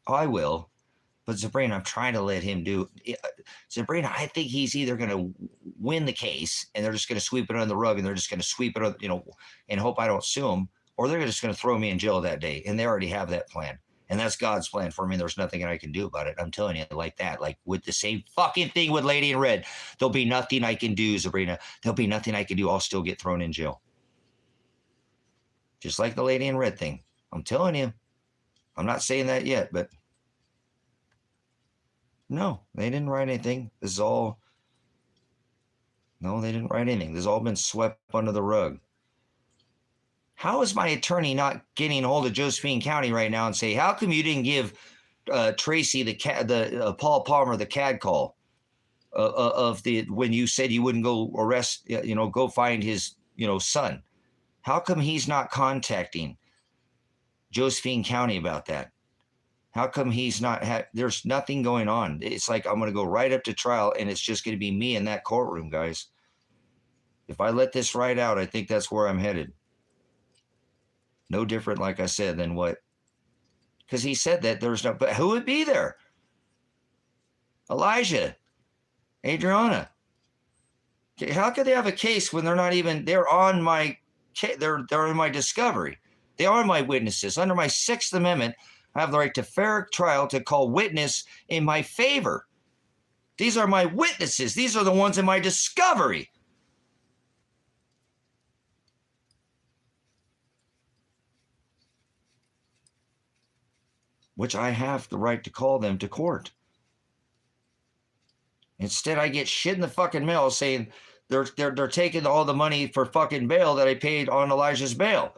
I will. But Sabrina, I'm trying to let him do it. Sabrina, I think he's either going to win the case and they're just going to sweep it under the rug and they're just going to sweep it, you know, and hope I don't sue him, or they're just going to throw me in jail that day. And they already have that plan. And that's God's plan for me. There's nothing I can do about it. I'm telling you, like that, like with the same fucking thing with Lady in Red. There'll be nothing I can do, Sabrina. There'll be nothing I can do. I'll still get thrown in jail. Just like the Lady in Red thing. I'm telling you. I'm not saying that yet, but no, they didn't write anything. This is all. No, they didn't write anything. This has all been swept under the rug. How is my attorney not getting a hold of Josephine County right now and say, how come you didn't give Tracy the Paul Palmer the CAD call of the when you said you wouldn't go arrest, you know, go find his, you know, son? How come he's not contacting Josephine County about that? How come he's not? There's nothing going on. It's like I'm going to go right up to trial, and it's just going to be me in that courtroom, guys. If I let this ride out, I think that's where I'm headed. No different, like I said, than what? Because he said that there's no. But who would be there? Elijah, Adriana. How could they have a case when they're not even? They're on my. They're in my discovery. They are my witnesses under my 6th Amendment. I have the right to fair trial to call witness in my favor. These are my witnesses. These are the ones in my discovery. Which I have the right to call them to court. Instead, I get shit in the fucking mail saying they're taking all the money for fucking bail that I paid on Elijah's bail.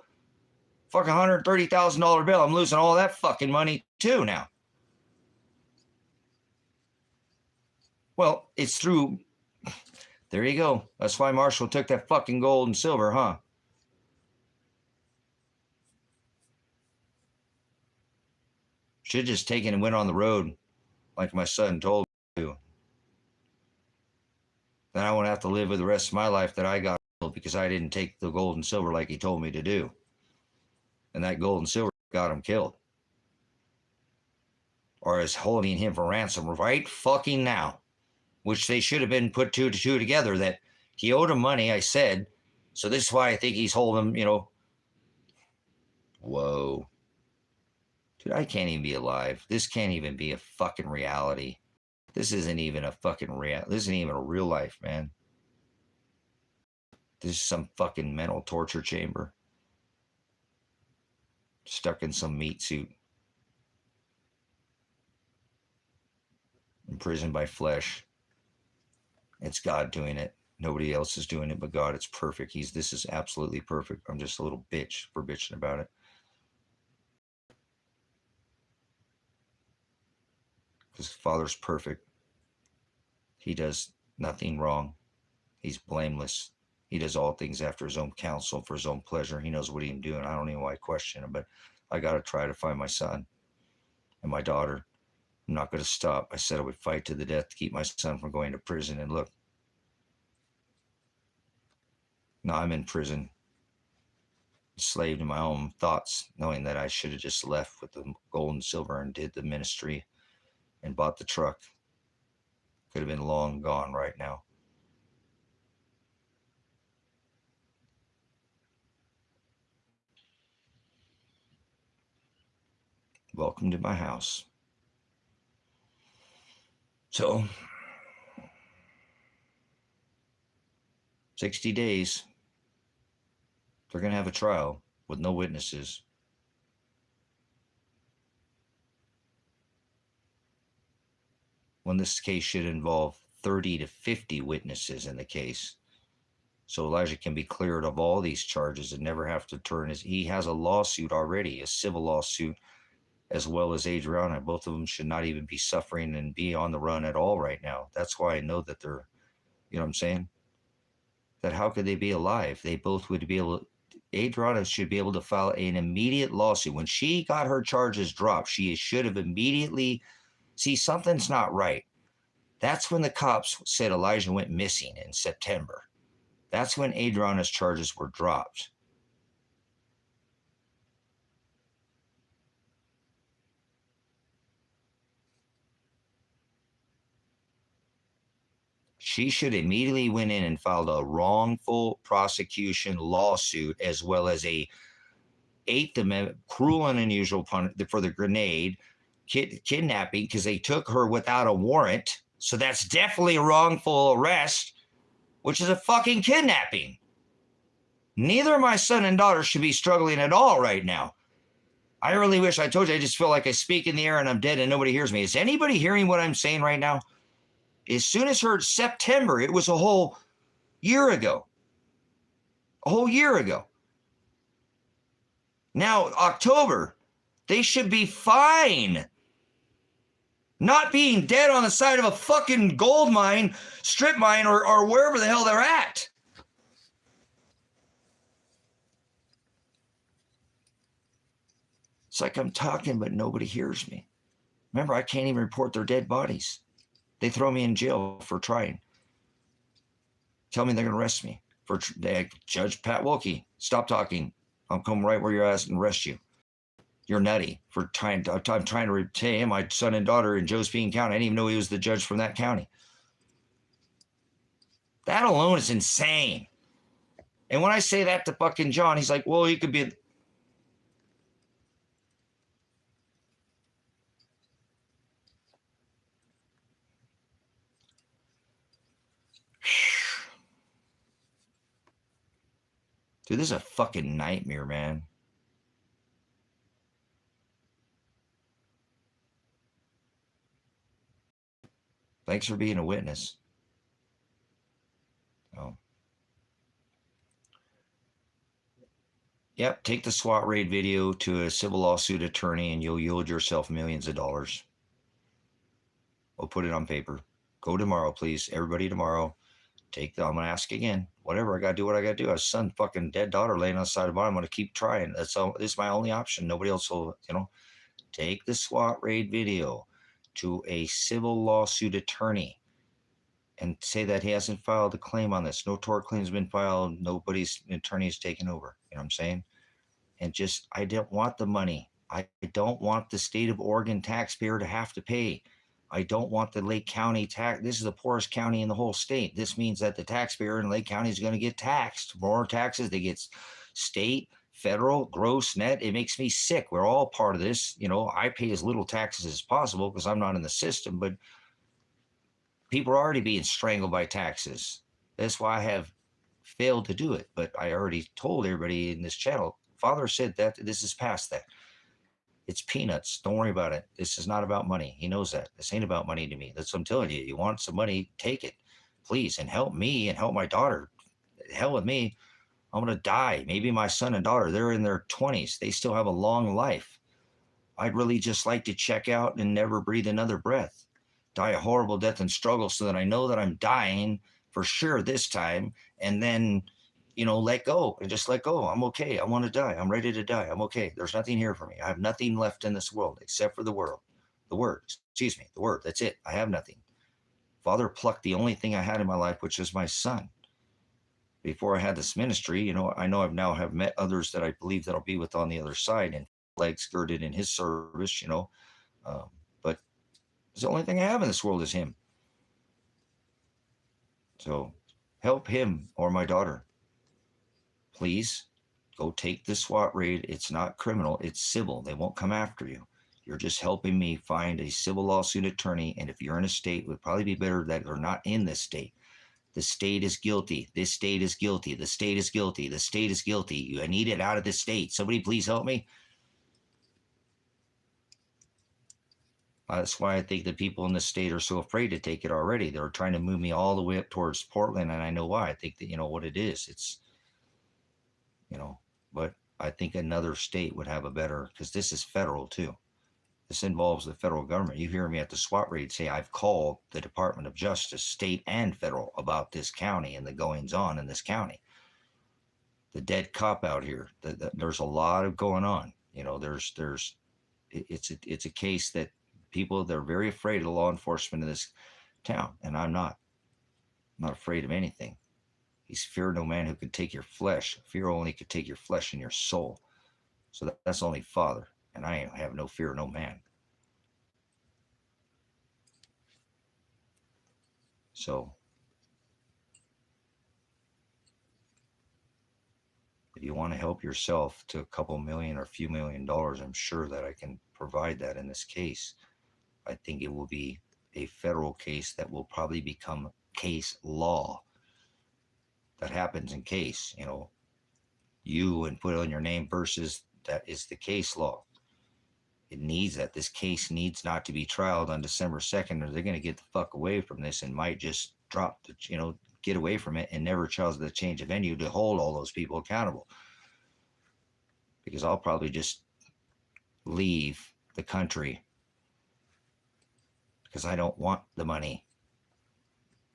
Fucking $130,000 bail. I'm losing all that fucking money too now. Well, it's through. There you go. That's why Marshall took that fucking gold and silver, huh? Should have just taken and went on the road like my son told me to. Then I won't have to live with the rest of my life that I got because I didn't take the gold and silver like he told me to do. And that gold and silver got him killed. Or is holding him for ransom right fucking now. Which they should have been put 2 to 2 together that he owed him money, I said. So this is why I think he's holding him, you know. Whoa. Dude, I can't even be alive. This can't even be a fucking reality. This isn't even a fucking real. This isn't even a real life, man. This is some fucking mental torture chamber. Stuck in some meat suit. Imprisoned by flesh. It's God doing it. Nobody else is doing it but God. It's perfect. This is absolutely perfect. I'm just a little bitch for bitching about it. Because Father's perfect. He does nothing wrong. He's blameless. He does all things after his own counsel, for his own pleasure. He knows what he's doing. I don't even know why I question him, but I got to try to find my son and my daughter. I'm not going to stop. I said I would fight to the death to keep my son from going to prison. And look, now I'm in prison, slave to my own thoughts, knowing that I should have just left with the gold and silver and did the ministry and bought the truck. Could have been long gone right now. Welcome to my house. So, 60 days, they're going to have a trial with no witnesses. When this case should involve 30 to 50 witnesses in the case. So Elijah can be cleared of all these charges and never have to turn his. He has a lawsuit already, a civil lawsuit, as well as Adriana. Both of them should not even be suffering and be on the run at all right now. That's why I know that they're, you know what I'm saying? That how could they be alive? They both would be able. Adriana should be able to file an immediate lawsuit. When she got her charges dropped, she should have immediately. See, something's not right. That's when the cops said Elijah went missing in September. That's when Adriana's charges were dropped. She should immediately went in and filed a wrongful prosecution lawsuit, as well as a Eighth Amendment cruel and unusual punishment for the grenade kidnapping, because they took her without a warrant. So that's definitely a wrongful arrest, which is a fucking kidnapping. Neither of my son and daughter should be struggling at all right now. I really wish I told you. I just feel like I speak in the air and I'm dead and nobody hears me. Is anybody hearing what I'm saying right now? As soon as heard September, it was a whole year ago. A whole year ago. Now, October, they should be fine. Not being dead on the side of a fucking gold mine, strip mine, or wherever the hell they're at. It's like I'm talking, but nobody hears me. Remember, I can't even report their dead bodies. They throw me in jail for trying. Tell me they're going to arrest me. Judge Pat Wilkie, stop talking. I'll come right where you're at and arrest you. You're nutty for I'm trying to retain my son and daughter in Josephine County. I didn't even know he was the judge from that county. That alone is insane. And when I say that to fucking John, he's like, well, he could be. Dude, this is a fucking nightmare, man. Thanks for being a witness. Oh. Yep, take the SWAT raid video to a civil lawsuit attorney and you'll yield yourself millions of dollars. We'll put it on paper. Go tomorrow, please. Everybody tomorrow. I'm going to ask again. Whatever, I got to do what I got to do. I have a son, fucking dead daughter laying on the side of the bottom. I'm going to keep trying. This is my only option. Nobody else will, take the SWAT raid video to a civil lawsuit attorney and say that he hasn't filed a claim on this. No tort claim has been filed. Nobody's attorney is taken over. You know what I'm saying? And I don't want the money. I don't want the state of Oregon taxpayer to have to pay. I don't want the Lake County tax. This is the poorest county in the whole state. This means that the taxpayer in Lake County is going to get taxed. More taxes. They get state, federal, gross, net. It makes me sick. We're all part of this. I pay as little taxes as possible because I'm not in the system, but people are already being strangled by taxes. That's why I have failed to do it. But I already told everybody in this channel, Father said that this is past that. It's peanuts. Don't worry about it. This is not about money. He knows that. This ain't about money to me. That's what I'm telling you. You want some money, take it, please, and help me and help my daughter. Hell with me. I'm going to die. Maybe my son and daughter, they're in their 20s. They still have a long life. I'd really just like to check out and never breathe another breath. Die a horrible death and struggle so that I know that I'm dying for sure this time. And then let go and just let go. I'm okay. I want to die. I'm ready to die. I'm okay. There's nothing here for me. I have nothing left in this world except for the word. The word. That's it. I have nothing. Father plucked the only thing I had in my life, which is my son. Before I had this ministry, I know I've now have met others that I believe that I'll be with on the other side and legs girded in his service, but the only thing I have in this world is him. So help him or my daughter. Please go take the SWAT raid. It's not criminal. It's civil. They won't come after you. You're just helping me find a civil lawsuit attorney. And if you're in a state, it would probably be better that they're not in this state. The state is guilty. This state is guilty. The state is guilty. The state is guilty. I need it out of the state. Somebody please help me. That's why I think the people in the state are so afraid to take it already. They're trying to move me all the way up towards Portland. And I know why. I think that, what it is. It's, but I think another state would have a better, because this is federal too. This involves the federal government. You hear me at the SWAT raid say, I've called the Department of Justice, state and federal, about this county and the goings on in this county. The dead cop out here. There's a lot of going on. It's a case that people, they're very afraid of the law enforcement in this town. And I'm not afraid of anything. He's fear no man who could take your flesh. Fear only could take your flesh and your soul. So that's only Father. And I have no fear of no man. So if you want to help yourself to a couple million or a few $1 million, I'm sure that I can provide that in this case. I think it will be a federal case that will probably become case law. That happens in case, you and put on your name versus that is the case law. It needs that. This case needs not to be trialed on December 2nd, or they're going to get the fuck away from this and might just drop the, get away from it and never charge the change of venue to hold all those people accountable. Because I'll probably just leave the country because I don't want the money.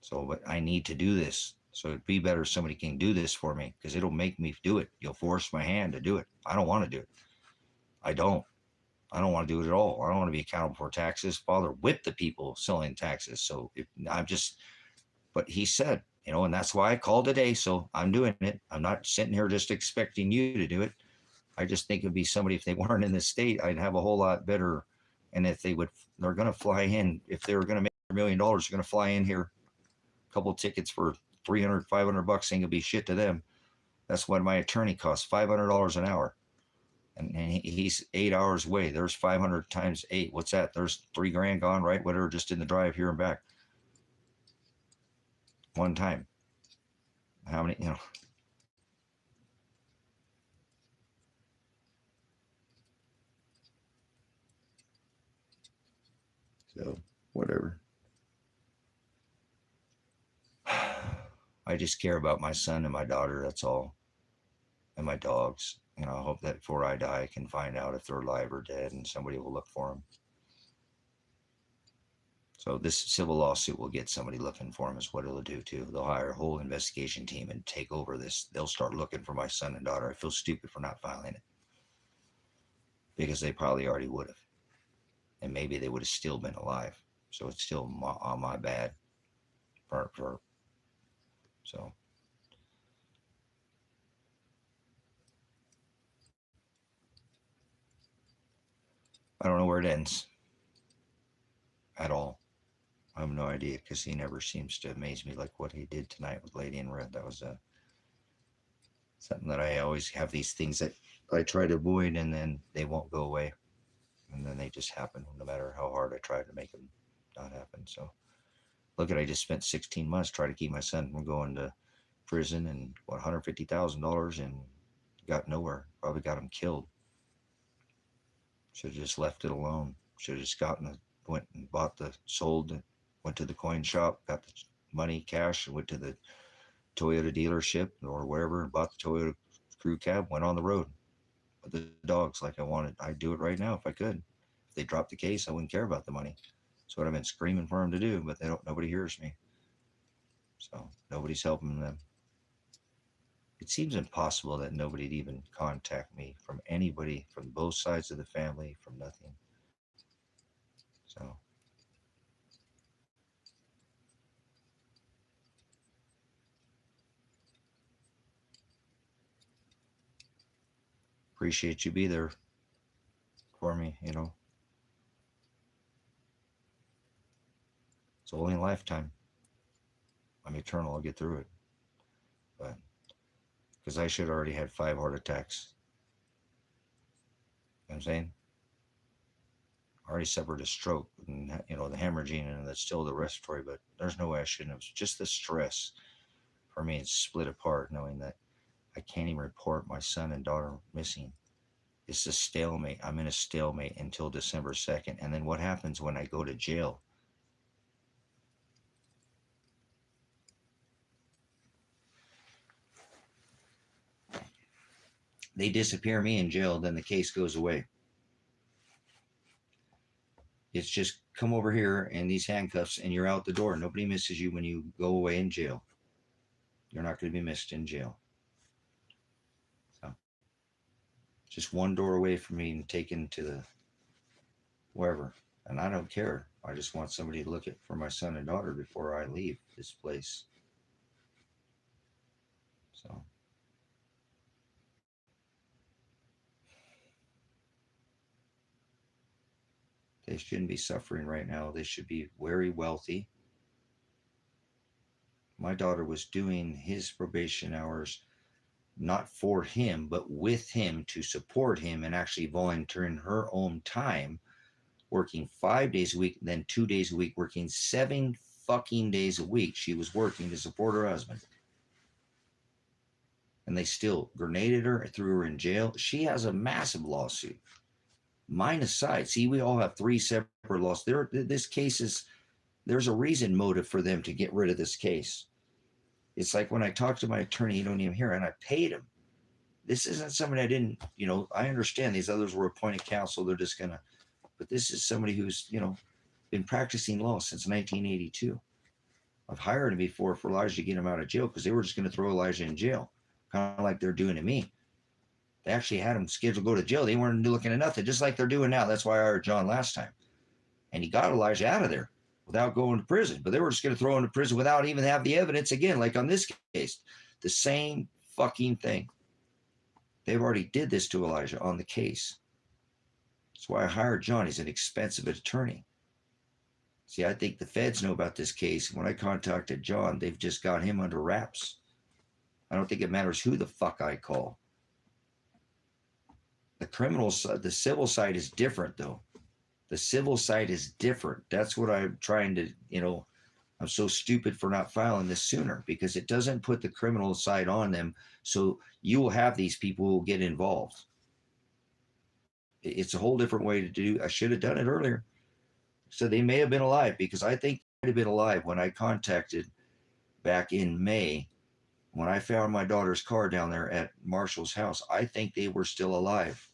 So, but I need to do this. So it'd be better if somebody can do this for me, because it'll make me do it. You'll force my hand to do it. I don't want to do it. I don't want to do it at all. I don't want to be accountable for taxes. Father whipped the people selling taxes. So but he said, and that's why I called today. So I'm doing it. I'm not sitting here just expecting you to do it. I just think it'd be somebody, if they weren't in this state, I'd have a whole lot better. And if they're going to fly in, if they were going to make $1 million, they're going to fly in here. A couple of tickets for $300, $500 ain't going to be shit to them. That's what my attorney costs, $500 an hour. And he's 8 hours away. There's 500 times 8. What's that? There's $3,000 gone, right? Whatever, just in the drive here and back. One time. How many, So, whatever. I just care about my son and my daughter, that's all. And my dogs. I hope that before I die, I can find out if they're alive or dead, and somebody will look for them. So this civil lawsuit will get somebody looking for them, is what it'll do too. They'll hire a whole investigation team and take over this. They'll start looking for my son and daughter. I feel stupid for not filing it, because they probably already would have. And maybe they would have still been alive. So it's still on my bad. So. I don't know where it ends at all. I have no idea because he never seems to amaze me like what he did tonight with Lady in Red. That was something that I always have these things that I try to avoid and then they won't go away. And then they just happen no matter how hard I try to make them not happen. So look at, I just spent 16 months trying to keep my son from going to prison and what, $150,000 and got nowhere. Probably got him killed. Should have just left it alone. Should have just went and bought sold, went to the coin shop, got the money, cash, and went to the Toyota dealership or wherever and bought the Toyota crew cab, went on the road with the dogs like I wanted. I'd do it right now if I could. If they dropped the case, I wouldn't care about the money. That's what I've been screaming for them to do, but nobody hears me. So nobody's helping them. It seems impossible that nobody'd even contact me from anybody, from both sides of the family, from nothing. So appreciate you be there for me, you know. It's only a lifetime. I'm eternal. I'll get through it. But because I should have already had 5 heart attacks. You know what I'm saying? I already suffered a stroke and, you know, the hemorrhaging and that's still the respiratory, but there's no way I shouldn't have. Just the stress for me, it's split apart knowing that I can't even report my son and daughter missing. It's a stalemate. I'm in a stalemate until December 2nd. And then what happens when I go to jail? They disappear me in jail, then the case goes away. It's just come over here and these handcuffs and you're out the door. Nobody misses you when you go away in jail. You're not going to be missed in jail. So just one door away from being taken to the wherever. And I don't care. I just want somebody to look at for my son and daughter before I leave this place. So they shouldn't be suffering right now. They should be very wealthy. My daughter was doing his probation hours not for him, but with him to support him and actually volunteering her own time, working 5 days a week, then 2 days a week, working 7 fucking days a week. She was working to support her husband. And they still grenaded her, threw her in jail. She has a massive lawsuit. Mine aside, see, we all have 3 separate lawsuits. This case is, there's a reason motive for them to get rid of this case. It's like when I talk to my attorney, you don't even hear, and I paid him. This isn't somebody I didn't, you know, I understand these others were appointed counsel. They're just going to, but this is somebody who's, you know, been practicing law since 1982. I've hired him before for Elijah to get him out of jail because they were just going to throw Elijah in jail, kind of like they're doing to me. They actually had him scheduled to go to jail. They weren't looking at nothing, just like they're doing now. That's why I hired John last time. And he got Elijah out of there without going to prison. But they were just going to throw him to prison without even have the evidence again, like on this case. The same fucking thing. They've already did this to Elijah on the case. That's why I hired John. He's an expensive attorney. See, I think the feds know about this case. When I contacted John, they've just got him under wraps. I don't think it matters who the fuck I call. The criminal side, the civil side is different, though. The civil side is different. That's what I'm trying to, you know, I'm so stupid for not filing this sooner because it doesn't put the criminal side on them. So you will have these people who will get involved. It's a whole different way to do. I should have done it earlier. So they may have been alive because I think they might have been alive when I contacted back in May when I found my daughter's car down there at Marshall's house. I think they were still alive.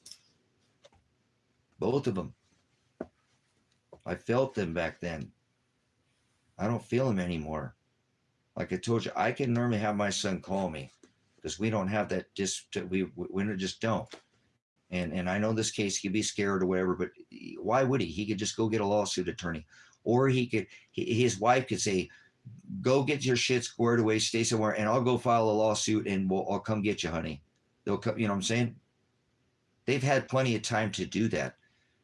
Both of them. I felt them back then. I don't feel them anymore. Like I told you, I can normally have my son call me because we don't have that. We just don't. And I know this case, he could be scared or whatever, but why would he? He could just go get a lawsuit attorney, or his wife could say, "Go get your shit squared away, stay somewhere, and I'll go file a lawsuit, and I'll come get you, honey." They'll come. You know what I'm saying? They've had plenty of time to do that.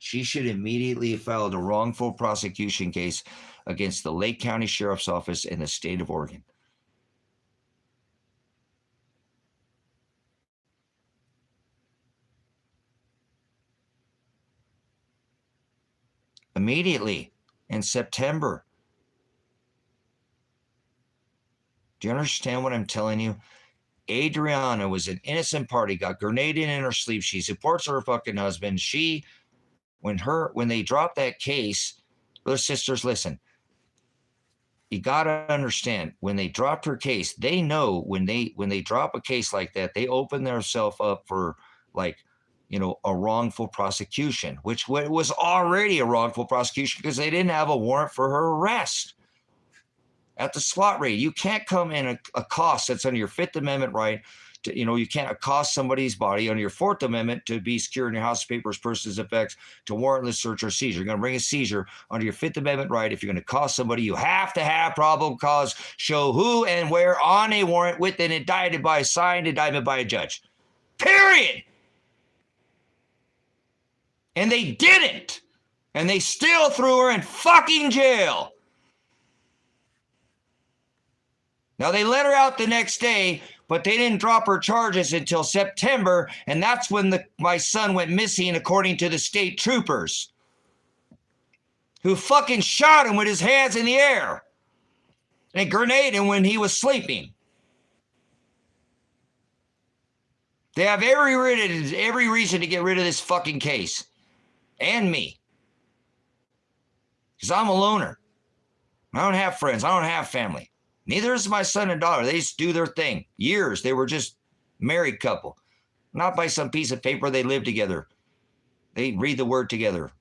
She should immediately have filed a wrongful prosecution case against the Lake County Sheriff's Office in the state of Oregon. Immediately in September. Do you understand what I'm telling you? Adriana was an innocent party, got grenaded in her sleep. She supports her fucking husband. When they dropped that case, their sisters, listen, you got to understand, when they dropped her case, they know when they drop a case like that, they open themselves up for, like, a wrongful prosecution, which was already a wrongful prosecution because they didn't have a warrant for her arrest at the SWAT raid. You can't come in accost, that's under your Fifth Amendment right. You can't accost somebody's body under your Fourth Amendment to be secure in your house, papers, persons, effects, to warrantless search or seizure. You're going to bring a seizure under your Fifth Amendment right. If you're going to accost somebody, you have to have probable cause, show who and where on a warrant with an signed indictment by a judge. Period. And they didn't. And they still threw her in fucking jail. Now, they let her out the next day, but they didn't drop her charges until September, and that's when my son went missing, according to the state troopers, who fucking shot him with his hands in the air and grenaded him when he was sleeping. They have every reason to get rid of this fucking case, and me, because I'm a loner. I don't have friends. I don't have family. Neither is my son and daughter. They just do their thing. Years. They were just married couple. Not by some piece of paper. They live together. They read the word together.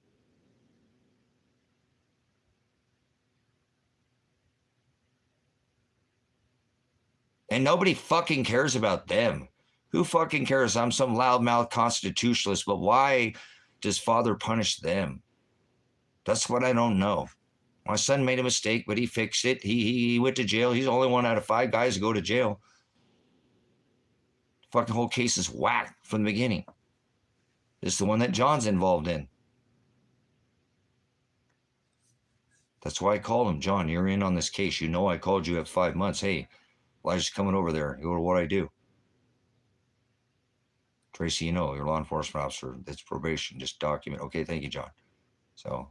And nobody fucking cares about them. Who fucking cares? I'm some loudmouth constitutionalist, but why does Father punish them? That's what I don't know. My son made a mistake, but he fixed it. He went to jail. He's the only one out of 5 guys to go to jail. Fucking whole case is whack from the beginning. It's the one that John's involved in. That's why I called him. John, you're in on this case. You know I called you at 5 months. Hey, Elijah's coming over there. You go to what I do. Tracy, you're a law enforcement officer. That's probation. Just document. Okay, thank you, John. So...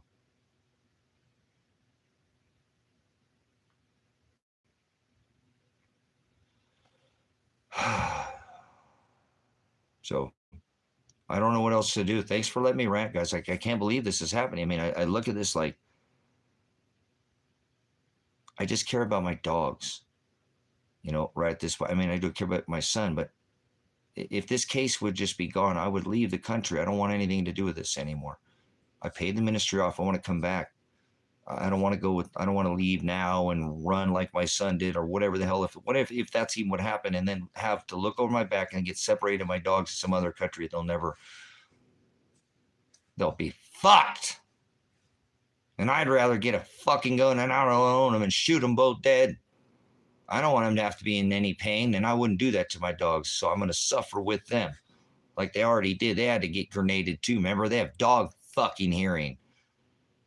So I don't know what else to do. Thanks for letting me rant, guys. I can't believe this is happening. I mean, I look at this like, I just care about my dogs, right this way. I mean, I do care about my son, but if this case would just be gone, I would leave the country. I don't want anything to do with this anymore. I paid the ministry off. I want to come back. I don't want to leave now and run like my son did or whatever the hell. If that's even what happened, and then have to look over my back and get separated my dogs in some other country, they'll be fucked. And I'd rather get a fucking gun and I don't own them and shoot them both dead. I don't want them to have to be in any pain, and I wouldn't do that to my dogs. So I'm going to suffer with them like they already did. They had to get grenaded too. Remember, they have dog fucking hearing.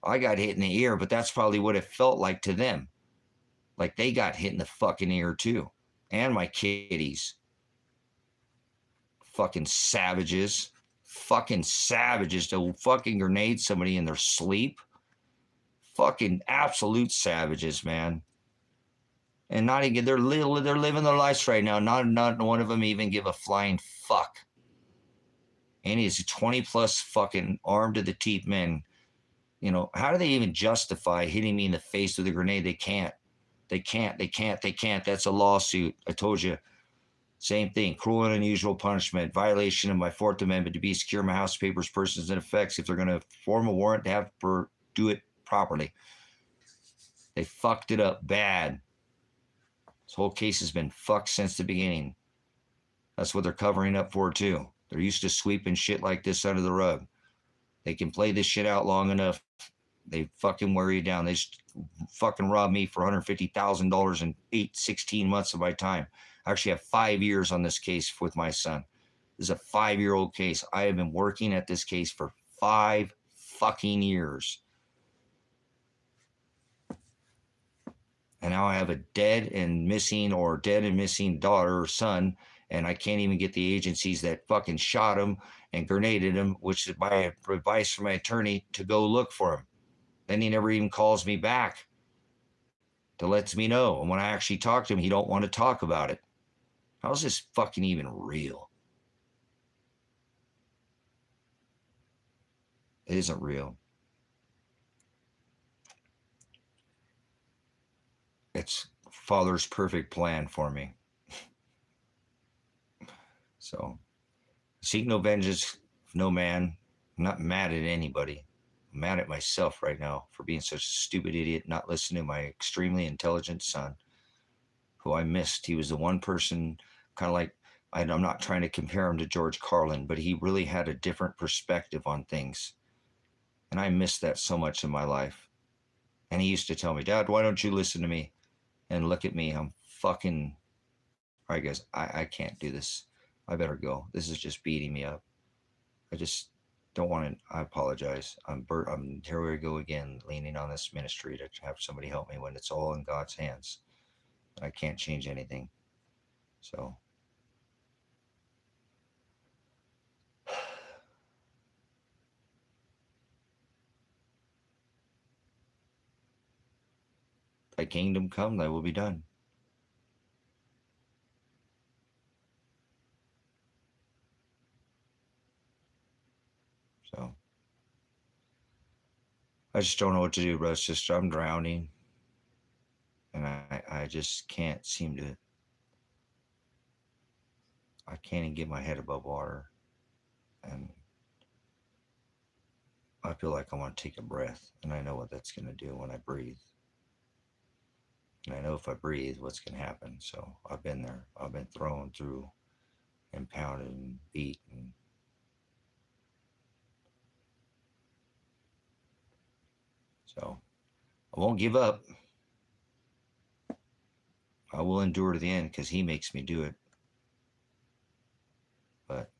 I got hit in the ear, but that's probably what it felt like to them. Like they got hit in the fucking ear too. And my kitties. Fucking savages. Fucking savages to fucking grenade somebody in their sleep. Fucking absolute savages, man. And not even, they're living their lives right now. Not one of them even give a flying fuck. And he's 20 plus fucking armed to the teeth men. How do they even justify hitting me in the face with a grenade? They can't. That's a lawsuit. I told you. Same thing. Cruel and unusual punishment. Violation of my Fourth Amendment to be secure in my house, papers, persons, and effects. If they're going to form a warrant, to have to do it properly. They fucked it up bad. This whole case has been fucked since the beginning. That's what they're covering up for, too. They're used to sweeping shit like this under the rug. They can play this shit out long enough. They fucking wear you down. They just fucking robbed me for $150,000 in 16 months of my time. I actually have 5 years on this case with my son. This is a 5-year-old case. I have been working at this case for five fucking years. And now I have a dead and missing daughter or son, and I can't even get the agencies that fucking shot him and grenaded him, which is by advice from my attorney, to go look for him. Then he never even calls me back to let me know. And when I actually talk to him, he don't want to talk about it. How's this fucking even real? It isn't real. It's Father's perfect plan for me. So, seek no vengeance, no man. I'm not mad at anybody. I'm mad at myself right now for being such a stupid idiot, not listening to my extremely intelligent son, who I missed. He was the one person, kind of like, I'm not trying to compare him to George Carlin, but he really had a different perspective on things. And I missed that so much in my life. And he used to tell me, Dad, why don't you listen to me? And look at me. I'm fucking, all right, guys, I can't do this. I better go. This is just beating me up. I just don't want to. I apologize. I'm here we go again, leaning on this ministry to have somebody help me when it's all in God's hands. I can't change anything. So thy kingdom come, thy will be done. So I just don't know what to do, bro. It's just I'm drowning. And I just can't seem to, I can't even get my head above water. And I feel like I want to take a breath. And I know what that's going to do when I breathe. And I know if I breathe, what's going to happen. So I've been there. I've been thrown through and pounded and beat. And so I won't give up. I will endure to the end because he makes me do it. But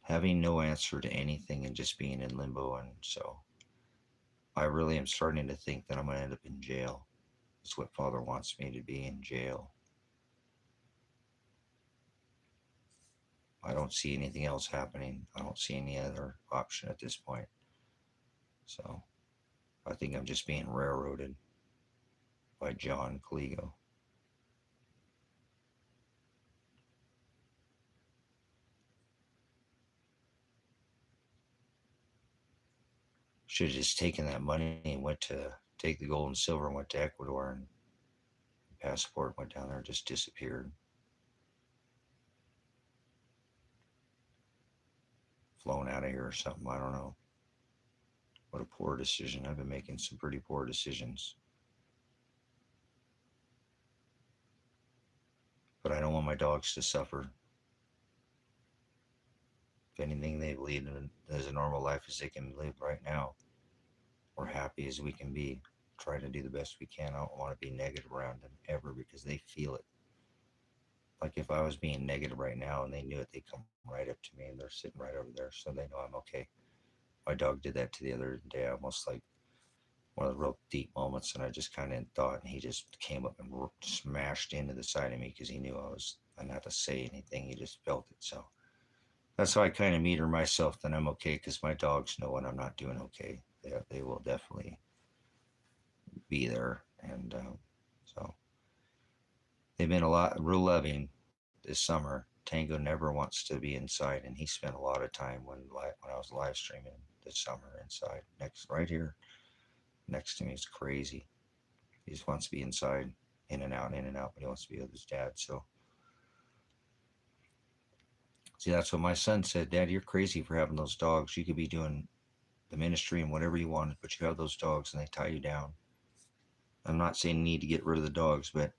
having no answer to anything and just being in limbo. And so I really am starting to think that I'm going to end up in jail. It's what Father wants me to be, in jail. I don't see anything else happening. I don't see any other option at this point. So I think I'm just being railroaded by John Caligo. Should have just taken that money and went to take the gold and silver and went to Ecuador, and passport went down there and just disappeared. Flown out of here or something. I don't know. What a poor decision. I've been making some pretty poor decisions. But I don't want my dogs to suffer. If anything, they lead as a normal life as they can live right now. We're happy as we can be. Try to do the best we can. I don't want to be negative around them ever because they feel it. Like if I was being negative right now and they knew it, they'd come right up to me and they're sitting right over there, so they know I'm okay. My dog did that to the other day, almost like one of the real deep moments, and I just kind of thought, and he just came up and smashed into the side of me because he knew I not to say anything. He just felt it. So that's how I kind of meter myself that I'm okay, because my dogs know when I'm not doing okay. They will definitely be there, and so they've been a lot real loving this summer. Tango never wants to be inside, and he spent a lot of time when I was live streaming this summer inside, next right here next to me. It's crazy. He just wants to be inside, in and out, but he wants to be with his dad. So, see, that's what my son said. Dad, you're crazy for having those dogs. You could be doing the ministry and whatever you wanted, but you have those dogs and they tie you down. I'm not saying you need to get rid of the dogs, but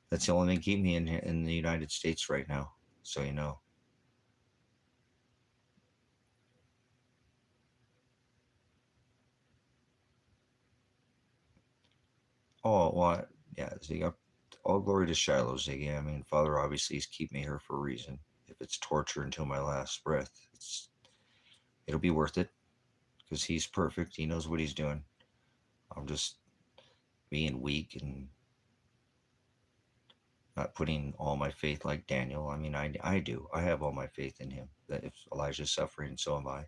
that's the only thing keeping me in the United States right now. So you know. Oh, yeah, Ziggy. All glory to Shiloh, Ziggy. I mean, Father obviously is keeping me here for a reason. if it's torture until my last breath, it'll be worth it because he's perfect. He knows what he's doing. I'm just being weak and not putting all my faith like Daniel. I mean, I do. I have all my faith in him. That if Elijah's suffering, so am I.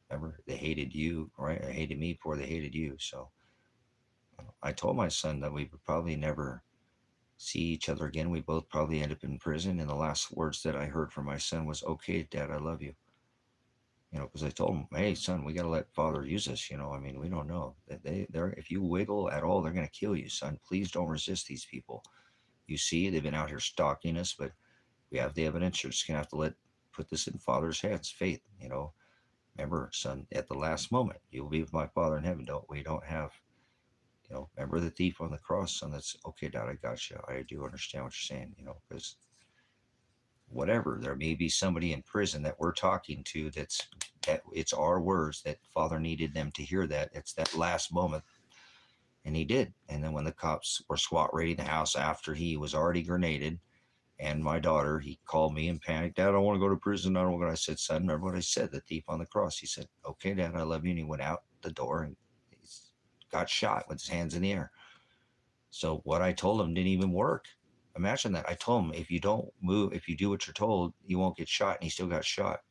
Remember, they hated you, right? They hated me before they hated you. So I told my son that we would probably never see each other again. We both probably end up in prison. And the last words that I heard from my son was, "Okay, Dad, I love you." Because I told him, "Hey, son, we got to let Father use us. I mean, we don't know that they're if you wiggle at all, they're going to kill you, son. Please don't resist these people. You see, they've been out here stalking us, but we have the evidence. You're just going to have to put this in Father's hands. Faith. Remember, son, at the last moment, you'll be with my Father in heaven. We don't have, remember the thief on the cross, son. That's okay, Dad. I got you. I do understand what you're saying. Because whatever, there may be somebody in prison that we're talking to that it's our words that Father needed them to hear that. It's that last moment, and he did. And then when the cops were SWAT raiding the house after he was already grenaded, and my daughter, he called me and panicked. "Dad, I don't want to go to prison. I don't want to go." I said, "Son, remember what I said? The thief on the cross." He said, "Okay, Dad, I love you." And he went out the door and got shot with his hands in the air. So what I told him didn't even work. Imagine that. I told him, if you don't move, if you do what you're told, you won't get shot. And he still got shot.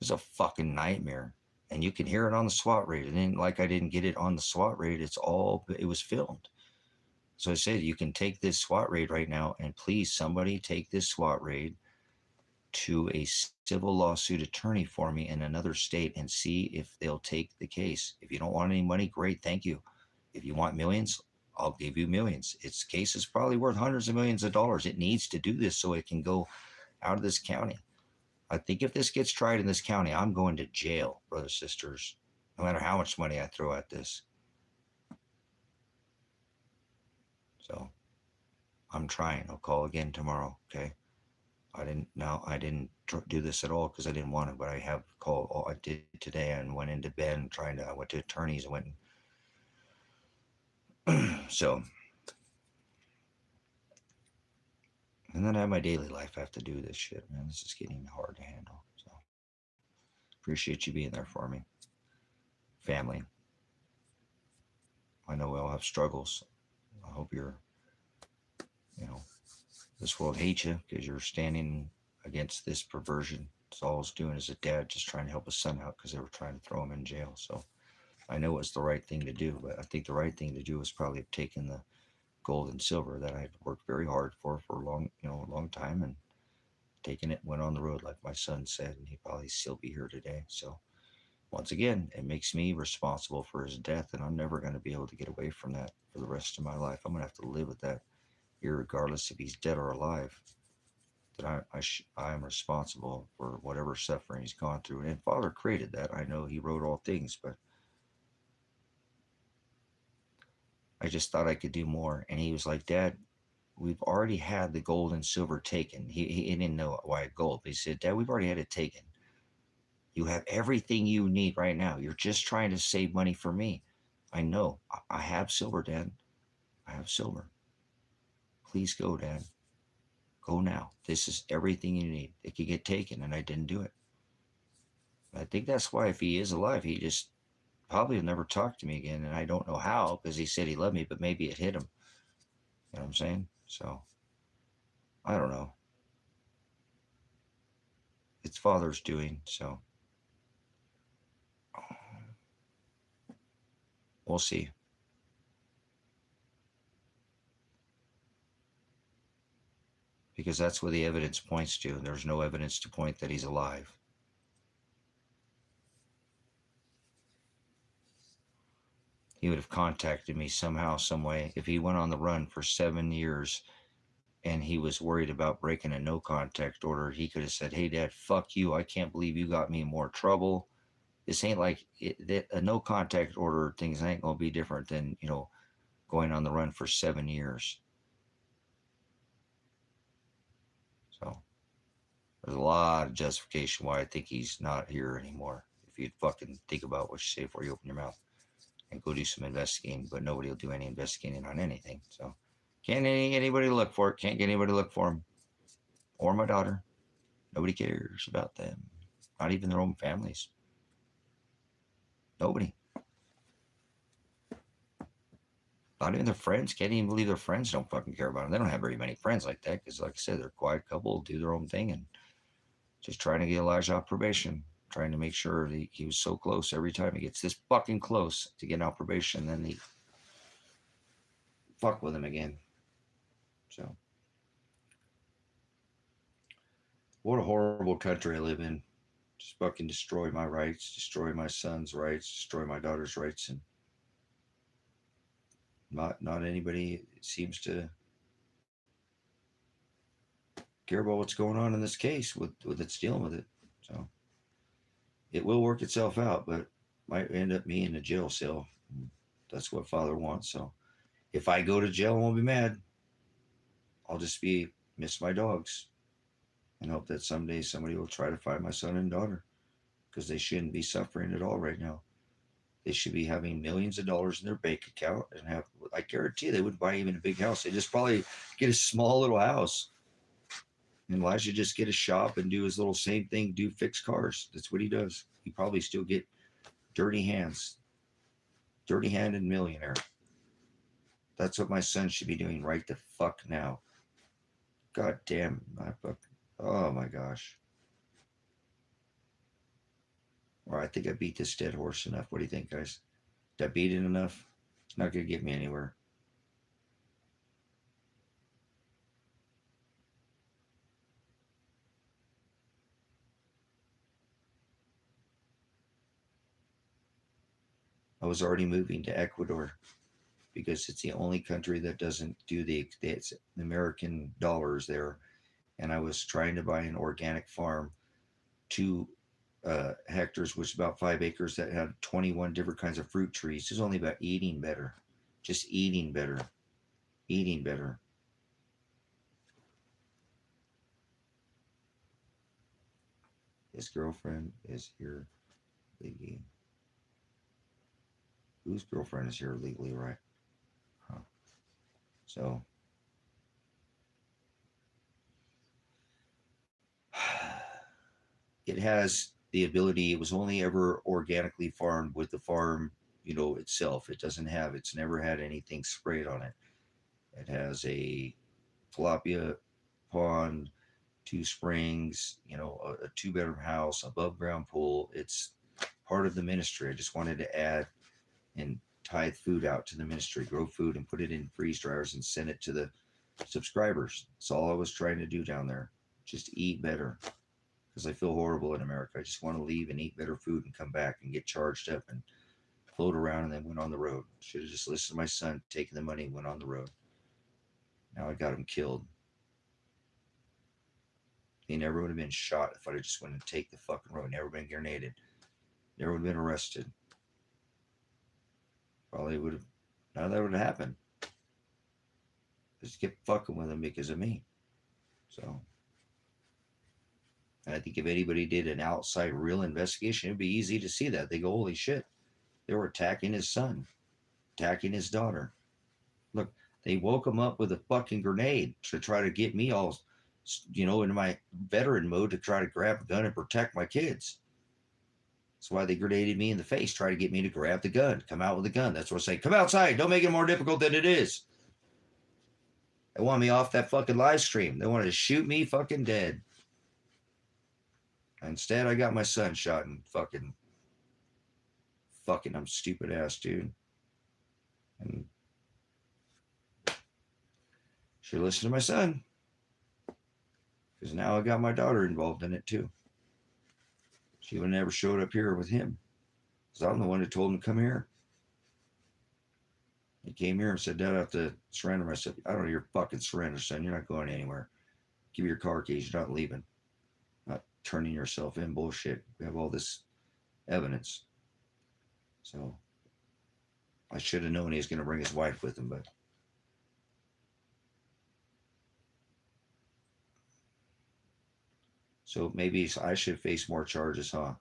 It's a fucking nightmare. And you can hear it on the SWAT raid. And then, like, I didn't get it on the SWAT raid. It was filmed. So I said, you can take this SWAT raid right now, and please, somebody take this SWAT raid to a civil lawsuit attorney for me in another state and see if they'll take the case. If you don't want any money, great, thank you. If you want millions, I'll give you millions. Its case is probably worth hundreds of millions of dollars. It needs to do this so it can go out of this county. I think if this gets tried in this county, I'm going to jail, brothers, sisters, no matter how much money I throw at this. So I'm trying. I'll call again tomorrow, okay? I didn't do this at all because I didn't want to, but I have called. All I did today and went into bed and I went to attorneys and went. So, and then I have my daily life. I have to do this shit, man. This is getting hard to handle. So, appreciate you being there for me. Family. I know we all have struggles. I hope this world hates you because you're standing against this perversion. It's all it's doing is a dad just trying to help his son out because they were trying to throw him in jail. So I know it's the right thing to do, but I think the right thing to do is probably have taken the gold and silver that I had worked very hard for a long time, and taken it, went on the road like my son said, and he'd probably still be here today. So once again, it makes me responsible for his death, and I'm never going to be able to get away from that for the rest of my life. I'm going to have to live with that, irregardless if he's dead or alive. That I am responsible for whatever suffering he's gone through. And Father created that. I know he wrote all things, but I just thought I could do more. And he was like, "Dad, we've already had the gold and silver taken." He didn't know why gold, but he said, "Dad, we've already had it taken. You have everything you need right now. You're just trying to save money for me. I know. I have silver, Dad. I have silver. Please go, Dad. Go now. This is everything you need. It could get taken," and I didn't do it. I think that's why, if he is alive, he just probably will never talk to me again. And I don't know how, because he said he loved me, but maybe it hit him. You know what I'm saying? So I don't know. It's Father's doing. So we'll see. Because that's what the evidence points to. There's no evidence to point that he's alive. He would have contacted me somehow, some way. If he went on the run for 7 years and he was worried about breaking a no contact order, he could have said, "Hey, Dad, fuck you. I can't believe you got me in more trouble. This ain't like a no contact order. Things ain't going to be different than, going on the run for 7 years." So there's a lot of justification why I think he's not here anymore. If you'd fucking think about what you say before you open your mouth and go do some investigating, but nobody will do any investigating on anything. So can't anybody look for it. Can't get anybody to look for him. or my daughter. Nobody cares about them. Not even their own families. Nobody. Not even their friends. Can't even believe their friends don't fucking care about them. They don't have very many friends like that because, like I said, they're a quiet couple, do their own thing, and just trying to get Elijah off probation. Trying to make sure he was so close every time he gets this fucking close to getting off probation, then they fuck with him again. So, what a horrible country I live in. Just fucking destroy my rights, destroy my son's rights, destroy my daughter's rights, and not anybody seems to care about what's going on in this case with its dealing with it. So it will work itself out, but might end up me in a jail cell. That's what Father wants. So if I go to jail, I won't be mad. I'll just be miss my dogs and hope that someday somebody will try to find my son and daughter because they shouldn't be suffering at all right now. They should be having millions of dollars in their bank account and have, I guarantee they wouldn't buy even a big house. They just probably get a small little house. And Elijah just get a shop and do his little same thing, do fix cars. That's what he does. He probably still get dirty hands, dirty handed millionaire. That's what my son should be doing right the fuck now. God damn, my fuck. Oh my gosh. Or I think I beat this dead horse enough. What do you think, guys? Did I beat it enough? It's not going to get me anywhere. I was already moving to Ecuador because it's the only country that doesn't do the American dollars there. And I was trying to buy an organic farm, 2 hectares, which is about 5 acres, that had 21 different kinds of fruit trees. It's only about eating better, just eating better, eating better. His girlfriend is here legally. Whose girlfriend is here legally, right? Huh. So it has the ability. It was only ever organically farmed with the farm, itself. It doesn't have. It's never had anything sprayed on it. It has a tilapia pond, 2 springs, a 2 bedroom house, above ground pool. It's part of the ministry. I just wanted to add and tithe food out to the ministry, grow food and put it in freeze dryers and send it to the subscribers. That's all I was trying to do down there. Just eat better because I feel horrible in America. I just want to leave and eat better food and come back and get charged up and float around and then went on the road. Should have just listened to my son, taken the money, went on the road. Now I got him killed. He never would have been shot if I'd just went and take the fucking road. Never been grenaded. Never would have been arrested. Probably would have. None of that would have happened. Just kept fucking with him because of me. So, and I think if anybody did an outside real investigation, it'd be easy to see that. They go, holy shit. They were attacking his son, attacking his daughter. Look, they woke him up with a fucking grenade to try to get me all, into my veteran mode to try to grab a gun and protect my kids. That's why they grenaded me in the face, try to get me to grab the gun, come out with a gun. That's what I say. Come outside. Don't make it more difficult than it is. They want me off that fucking live stream. They wanted to shoot me fucking dead. Instead, I got my son shot and fucking, I'm stupid ass, dude. And should listen to my son. Because now I got my daughter involved in it too. She would have never showed up here with him. Because I'm the one who told him to come here. He came here and said, Dad, I have to surrender myself. I don't know, you're fucking surrender, son. You're not going anywhere. Give me your car keys. You're not leaving. Not turning yourself in. Bullshit. We have all this evidence. So I should have known he was going to bring his wife with him, but so maybe I should face more charges, huh?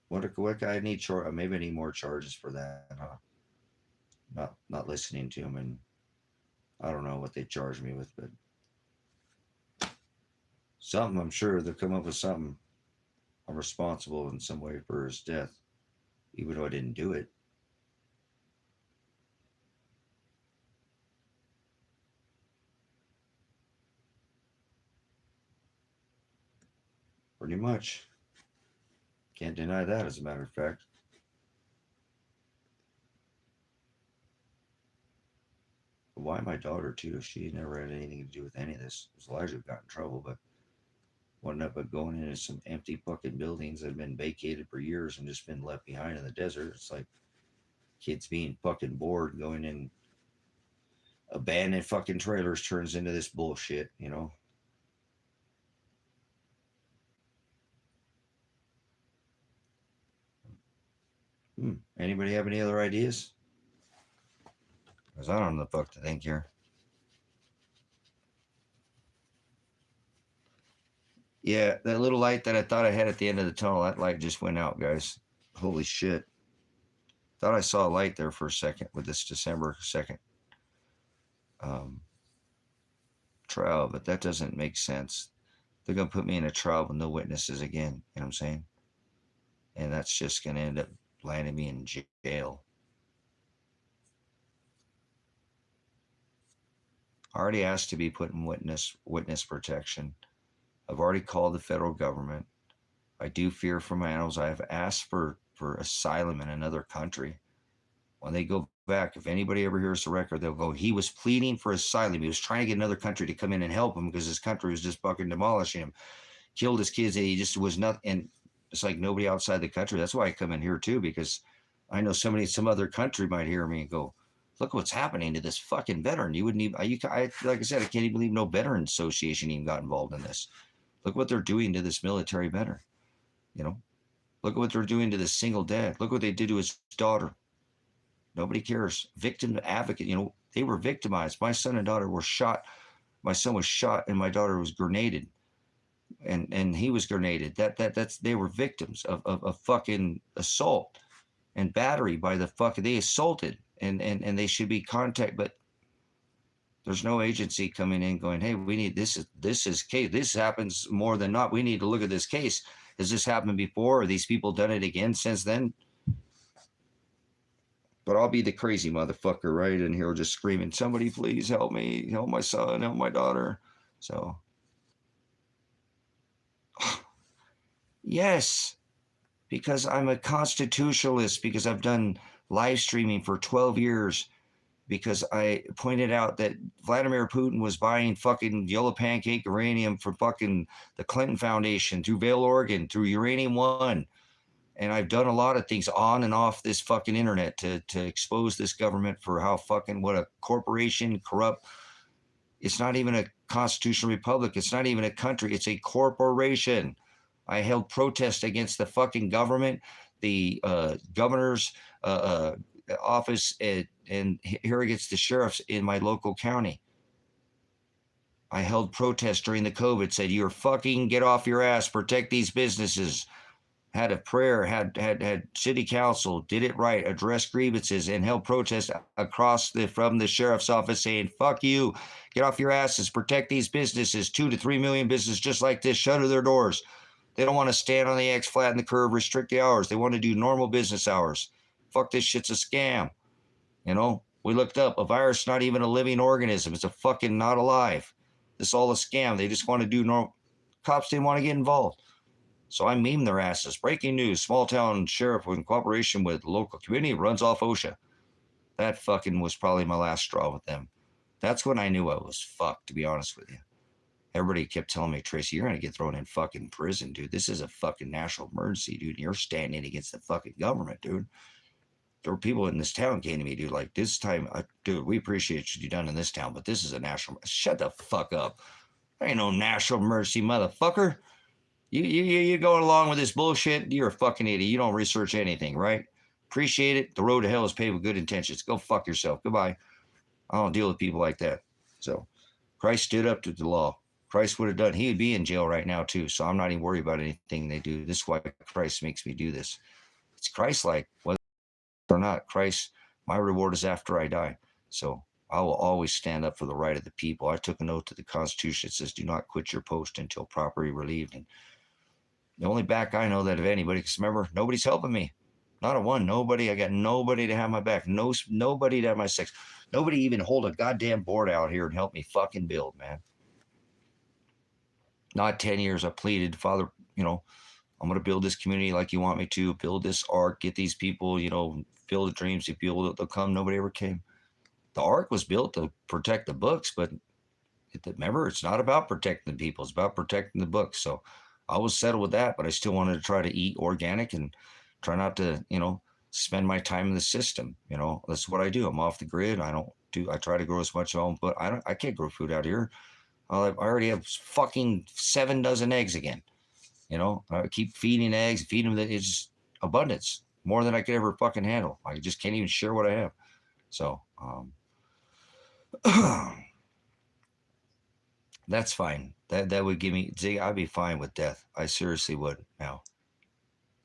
What guy need charge? Maybe I need more charges for that, huh? Not listening to him, and I don't know what they charge me with, but Something, I'm sure they'll come up with something. I'm responsible in some way for his death, even though I didn't do it. Pretty much. Can't deny that, as a matter of fact. But why my daughter, too? She never had anything to do with any of this. Elijah got in trouble, but wound up going into some empty fucking buildings that have been vacated for years and just been left behind in the desert. It's like kids being fucking bored going in abandoned fucking trailers turns into this bullshit, you know? Anybody have any other ideas? Because I don't know the fuck to think here. Yeah, that little light that I thought I had at the end of the tunnel, that light just went out, guys. Holy shit. Thought I saw a light there for a second with this December 2nd trial, but that doesn't make sense. They're going to put me in a trial with no witnesses again, you know what I'm saying? And that's just going to end up landing me in jail. I already asked to be put in witness protection. I've already called the federal government. I do fear for my animals. I have asked for asylum in another country. When they go back, if anybody ever hears the record, they'll go, he was pleading for asylum. He was trying to get another country to come in and help him because his country was just fucking demolishing him, killed his kids, and he just was not. And it's like nobody outside the country. That's why I come in here too, because I know somebody in some other country might hear me and go, look what's happening to this fucking veteran. You wouldn't even, like I said, I can't even believe no veteran association even got involved in this. Look what they're doing to this military veteran. You know, look at what they're doing to this single dad. Look what they did to his daughter. Nobody cares. Victim advocate, you know, they were victimized. My son and daughter were shot. My son was shot and my daughter was grenaded. And he was grenaded. That's they were victims of fucking assault and battery by the fucking, they assaulted and they should be contacted, but there's no agency coming in going, hey, we need this is case. This happens more than not. We need to look at this case. Has this happened before? Are these people done it again since then? But I'll be the crazy motherfucker right in here just screaming, somebody please help me, help my son, help my daughter. So yes, because I'm a constitutionalist, because I've done live streaming for 12 years, because I pointed out that Vladimir Putin was buying fucking yellow pancake uranium from fucking the Clinton Foundation through Vail, Oregon, through Uranium One. And I've done a lot of things on and off this fucking internet to expose this government for how fucking, what a corporation, corrupt. It's not even a constitutional republic. It's not even a country. It's a corporation. I held protest against the fucking government, the governor's office, and here against the sheriffs in my local county. I held protest during the COVID, said, you're fucking get off your ass, protect these businesses. Had a prayer, had city council, did it right, addressed grievances, and held protests across from the sheriff's office saying, fuck you, get off your asses, protect these businesses, 2 to 3 million businesses just like this, shutter their doors. They don't want to stand on the X, flatten the curve, restrict the hours. They want to do normal business hours. Fuck, this shit's a scam. You know, we looked up, a virus, not even a living organism. It's a fucking not alive. This is all a scam. They just want to do normal. Cops didn't want to get involved. So I meme their asses. Breaking news, small town sheriff in cooperation with local community runs off OSHA. That fucking was probably my last straw with them. That's when I knew I was fucked, to be honest with you. Everybody kept telling me, Tracy, you're going to get thrown in fucking prison, dude. This is a fucking national emergency, dude. You're standing against the fucking government, dude. There were people in this town came to me, dude, like, this time, dude, we appreciate what you done in this town, but this is a national, shut the fuck up. There ain't no national emergency, motherfucker. You going along with this bullshit? You're a fucking idiot. You don't research anything, right? Appreciate it. The road to hell is paved with good intentions. Go fuck yourself. Goodbye. I don't deal with people like that. So Christ stood up to the law. Christ would have done. He would be in jail right now too. So I'm not even worried about anything they do. This is why Christ makes me do this. It's Christ-like, whether or not. Christ, my reward is after I die. So I will always stand up for the right of the people. I took an oath to the Constitution that says, do not quit your post until properly relieved. And the only back I know that of anybody, because remember, nobody's helping me. Not a one. Nobody. I got nobody to have my back. No, nobody to have my sex. Nobody even hold a goddamn board out here and help me fucking build, man. Not 10 years. I pleaded, Father, I'm going to build this community like you want me to, build this ark, get these people, fill the dreams. If people, they'll come. Nobody ever came. The ark was built to protect the books, but remember, it's not about protecting the people. It's about protecting the books. So I was settled with that, but I still wanted to try to eat organic and try not to, spend my time in the system. That's what I do. I'm off the grid. I try to grow as much at home, but I can't grow food out here. I already have fucking 7 dozen eggs again. I keep feeding eggs, feeding them. It's abundance, more than I could ever fucking handle. I just can't even share what I have. So, that's fine. That would give me, Zig, I'd be fine with death. I seriously would now.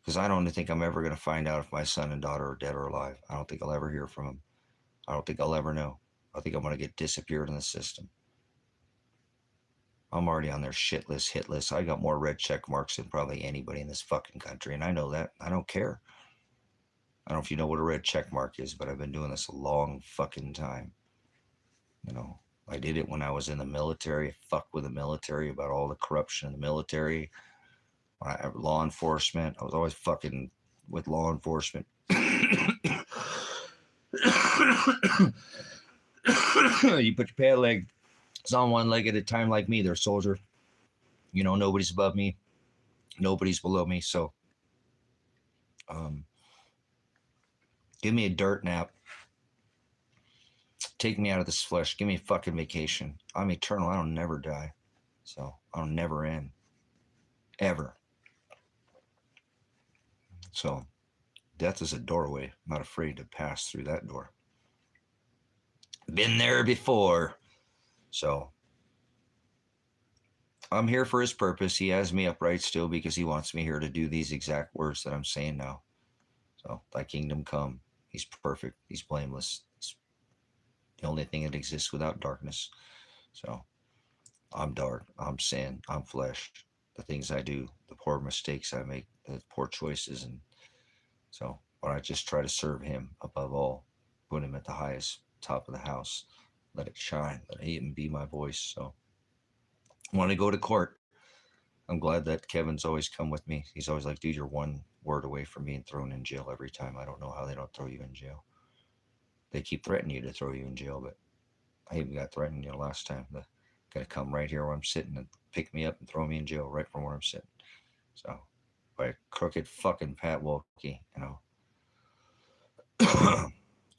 Because I don't think I'm ever going to find out if my son and daughter are dead or alive. I don't think I'll ever hear from them. I don't think I'll ever know. I think I'm going to get disappeared in the system. I'm already on their shit list, hit list. I got more red check marks than probably anybody in this fucking country. And I know that. I don't care. I don't know if you know what a red check mark is, but I've been doing this a long fucking time. I did it when I was in the military. I fucked with the military about all the corruption in the military. Law enforcement. I was always fucking with law enforcement. You put your pad leg on one leg at a time like me. They're a soldier. Nobody's above me. Nobody's below me. So give me a dirt nap. Take me out of this flesh. Give me a fucking vacation. I'm eternal. I don't never die. So I'll never end. Ever. So death is a doorway. I'm not afraid to pass through that door. Been there before. So I'm here for his purpose. He has me upright still because he wants me here to do these exact words that I'm saying now. So thy kingdom come. He's perfect. He's blameless. He's the only thing that exists without darkness. So I'm dark. I'm sin. I'm flesh. The things I do, the poor mistakes I make, the poor choices. And so when I just try to serve him above all, put him at the highest top of the house, let it shine, let him be my voice. So when I go to court, I'm glad that Kevin's always come with me. He's always like, dude, you're one word away from being thrown in jail every time. I don't know how they don't throw you in jail. They keep threatening you to throw you in jail, but I even got threatened, last time. They're going to come right here where I'm sitting and pick me up and throw me in jail right from where I'm sitting. So, by a crooked fucking Pat Wilkie,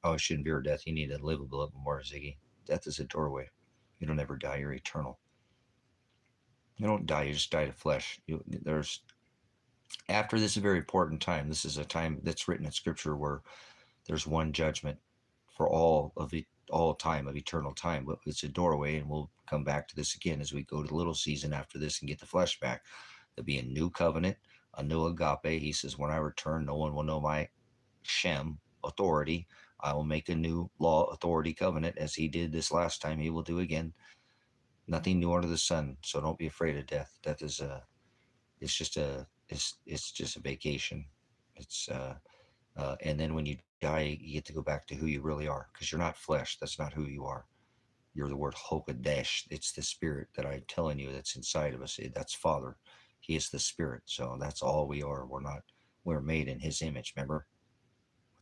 Oh, it shouldn't be your death. You need to live a little bit more, Ziggy. Death is a doorway. You don't ever die. You're eternal. You don't die. You just die to flesh. After this is a very important time. This is a time that's written in Scripture where there's one judgment for all time of eternal time. It's a doorway, and we'll come back to this again as we go to the little season after this and get the flesh back. There'll be a new covenant, a new agape. He says, when I return, no one will know my Shem authority. I will make a new law authority covenant as he did this last time. He will do again. Nothing new under the sun. So don't be afraid of death. Death is it's just a vacation. It's and then when you die, you get to go back to who you really are, because you're not flesh. That's not who you are. You're the word Hokadesh. It's the spirit that I'm telling you that's inside of us. That's Father. He is the spirit. So that's all we are. We're made in his image, remember?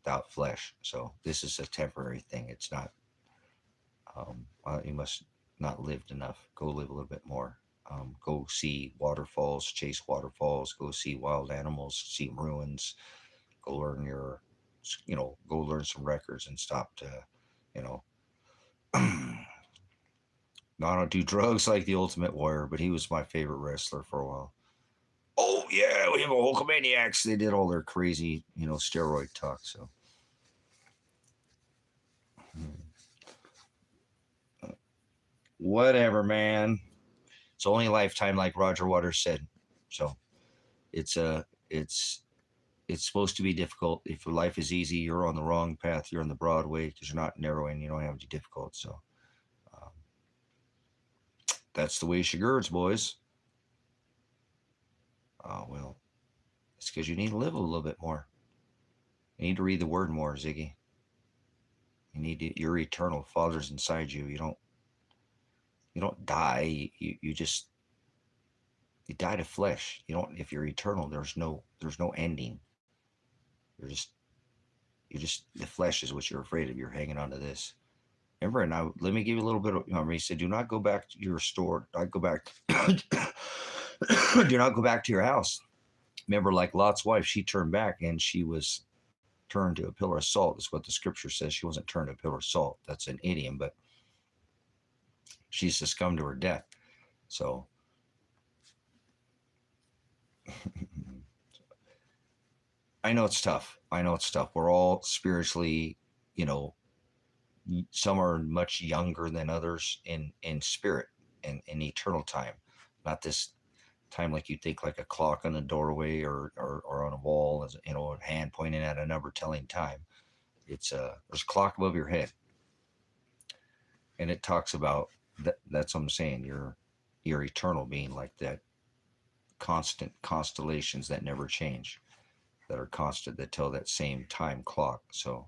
Without flesh. So this is a temporary thing. It's not, you must not lived enough. Go live a little bit more. Go see waterfalls, chase waterfalls, go see wild animals, see ruins, go learn go learn some records and stop to, not do drugs like the Ultimate Warrior, but he was my favorite wrestler for a while. Oh yeah, we have a Hulkamaniacs. They did all their crazy, steroid talk. So, whatever, man. It's only a lifetime, like Roger Waters said. So, it's it's supposed to be difficult. If your life is easy, you're on the wrong path. You're on the broad way because you're not narrowing. You don't have to be difficult. So um, that's the way she girds, boys. Well, it's because you need to live a little bit more. You need to read the word more, Ziggy. You need to, your eternal Father's inside you. You don't die. You just you die to flesh. You don't. If you're eternal, there's no ending. You're just the flesh is what you're afraid of. You're hanging on to this. Remember, now let me give you a little bit of. He said, "Do not go back to your store. I go back. Do not go back to your house." Remember, like Lot's wife, she turned back and she was turned to a pillar of salt. Is what the scripture says. She wasn't turned to a pillar of salt. That's an idiom, but she succumbed to her death. So I know it's tough. I know it's tough. We're all spiritually, you know, some are much younger than others in spirit and in eternal time, not this time like you think like a clock on the doorway or on a wall, as a hand pointing at a number telling time. It's there's a clock above your head, and it talks about that. That's what I'm saying. You're eternal being, like that constant constellations that never change, that are constant, that tell that same time clock. So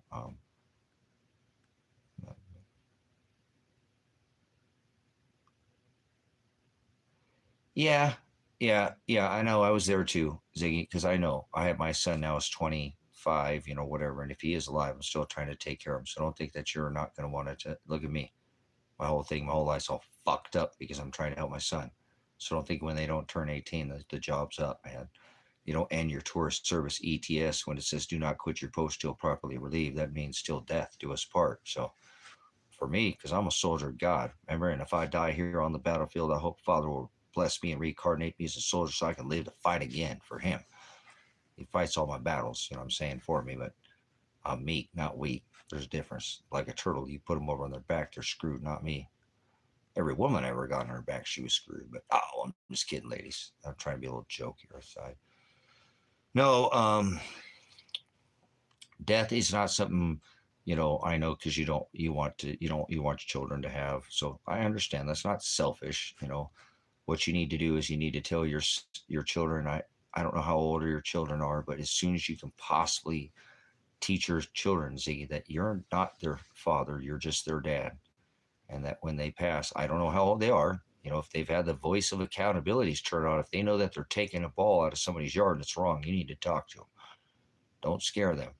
yeah, yeah. I know. I was there too, Ziggy, because I know I have my son now is 25, whatever. And if he is alive, I'm still trying to take care of him. So don't think that you're not going to want to look at me. My whole life's all fucked up because I'm trying to help my son. So don't think when they don't turn 18, the job's up, man. End your tourist service ETS when it says do not quit your post till properly relieved. That means till death do us part. So for me, because I'm a soldier of God, remember, and if I die here on the battlefield, I hope Father will bless me and reincarnate me as a soldier so I can live to fight again for him. He fights all my battles, I'm saying, for me, but I'm meek, not weak. There's a difference. Like a turtle, you put them over on their back, they're screwed, not me. Every woman I ever got on her back, she was screwed. But I'm just kidding, ladies. I'm trying to be a little joke aside. No, death is not something, I know, because you want your children to have. So I understand that's not selfish. What you need to do is you need to tell your children. I don't know how old your children are, but as soon as you can possibly teach your children, Z, that you're not their father, you're just their dad, and that when they pass, I don't know how old they are. If they've had the voice of accountabilities turned on, if they know that they're taking a ball out of somebody's yard and it's wrong, you need to talk to them. Don't scare them,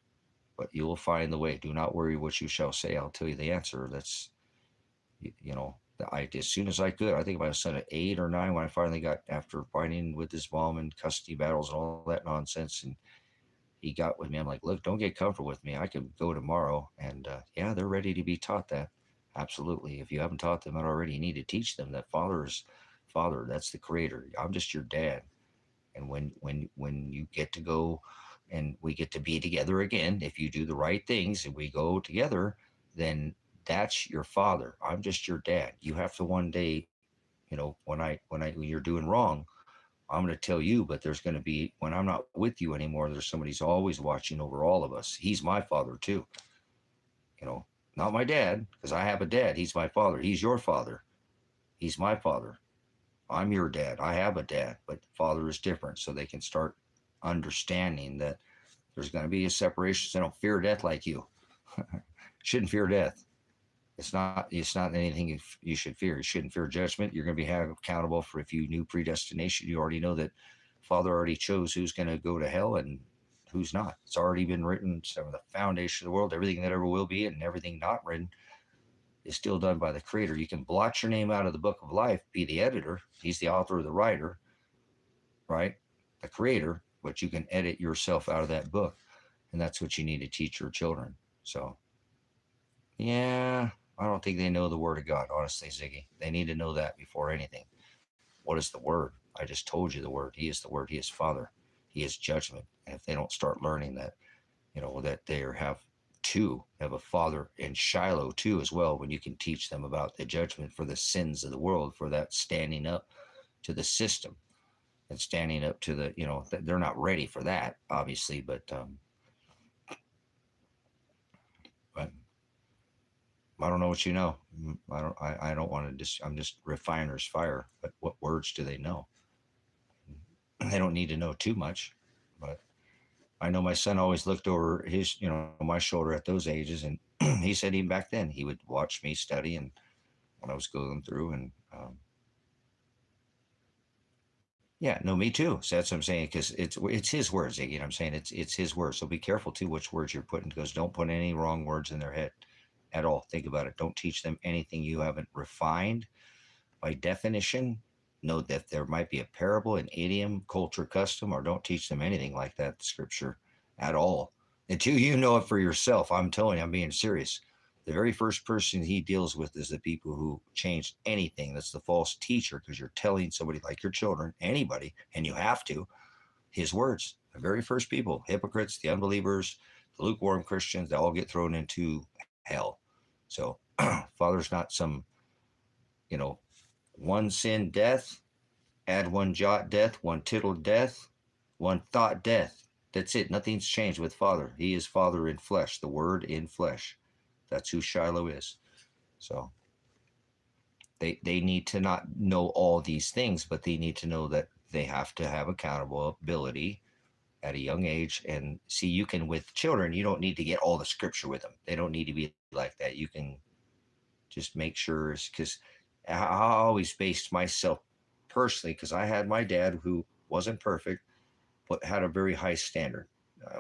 but you will find the way. Do not worry what you shall say. I'll tell you the answer. That's, as soon as I could, I think my son at 8 or 9 when I finally got, after fighting with his mom and custody battles and all that nonsense, and he got with me. I'm like, look, don't get comfortable with me. I could go tomorrow, and yeah, they're ready to be taught that. Absolutely. If you haven't taught them that already, you need to teach them that Father is Father. That's the Creator. I'm just your dad. And when you get to go and we get to be together again, if you do the right things and we go together, then that's your father. I'm just your dad. You have to one day, when you're doing wrong, I'm going to tell you, but there's going to be, when I'm not with you anymore, there's somebody's always watching over all of us. He's my father too. you know Not my dad, because I have a dad. He's my father. He's your father. He's my father. I'm your dad. I have a dad, but father is different. So they can start understanding that there's going to be a separation. So they don't fear death like you. Shouldn't fear death. It's not anything you should fear. You shouldn't fear judgment. You're going to be held accountable for, if you knew predestination, you already know that Father already chose who's going to go to hell and who's not. It's already been written. So the foundation of the world, everything that ever will be, and everything not written is still done by the Creator. You can blot your name out of the book of life, be the editor. He's the author or the writer, right? The Creator, but you can edit yourself out of that book. And that's what you need to teach your children. So, yeah, I don't think they know the Word of God, honestly, Ziggy. They need to know that before anything. What is the Word? I just told you the Word. He is the Word. He is Father. He is judgment. And if they don't start learning that, that they have a father in Shiloh too, as well, when you can teach them about the judgment for the sins of the world, for that standing up to the system. and standing up to the, they're not ready for that, obviously, but I don't know what you know. I don't want to just, I'm just refiner's fire, but what words do they know? They don't need to know too much, but I know my son always looked over his, my shoulder at those ages, and he said even back then he would watch me study and when I was going through, and yeah, no, me too. So that's what I'm saying, because it's his words, Iggy. I'm saying it's his words. So be careful too which words you're putting, because don't put any wrong words in their head at all. Think about it. Don't teach them anything you haven't refined. By definition, know that there might be a parable, an idiom, culture, custom, or don't teach them anything like that, the scripture, at all. Until you know it for yourself. I'm telling you, I'm being serious. The very first person he deals with is the people who changed anything. That's the false teacher, because you're telling somebody like your children, anybody, and you have to, his words. The very first people, hypocrites, the unbelievers, the lukewarm Christians, they all get thrown into hell. So Father's not some, you know, one sin death, add one jot death, one tittle death, one thought death. That's it. Nothing's changed with Father. He is Father in flesh, the Word in flesh. That's who Shiloh is. So they need to not know all these things, but they need to know that they have to have accountability at a young age. And see, you can, with children, you don't need to get all the scripture with them. They don't need to be like that. You can just make sure, because I always based myself personally, because I had my dad who wasn't perfect, but had a very high standard.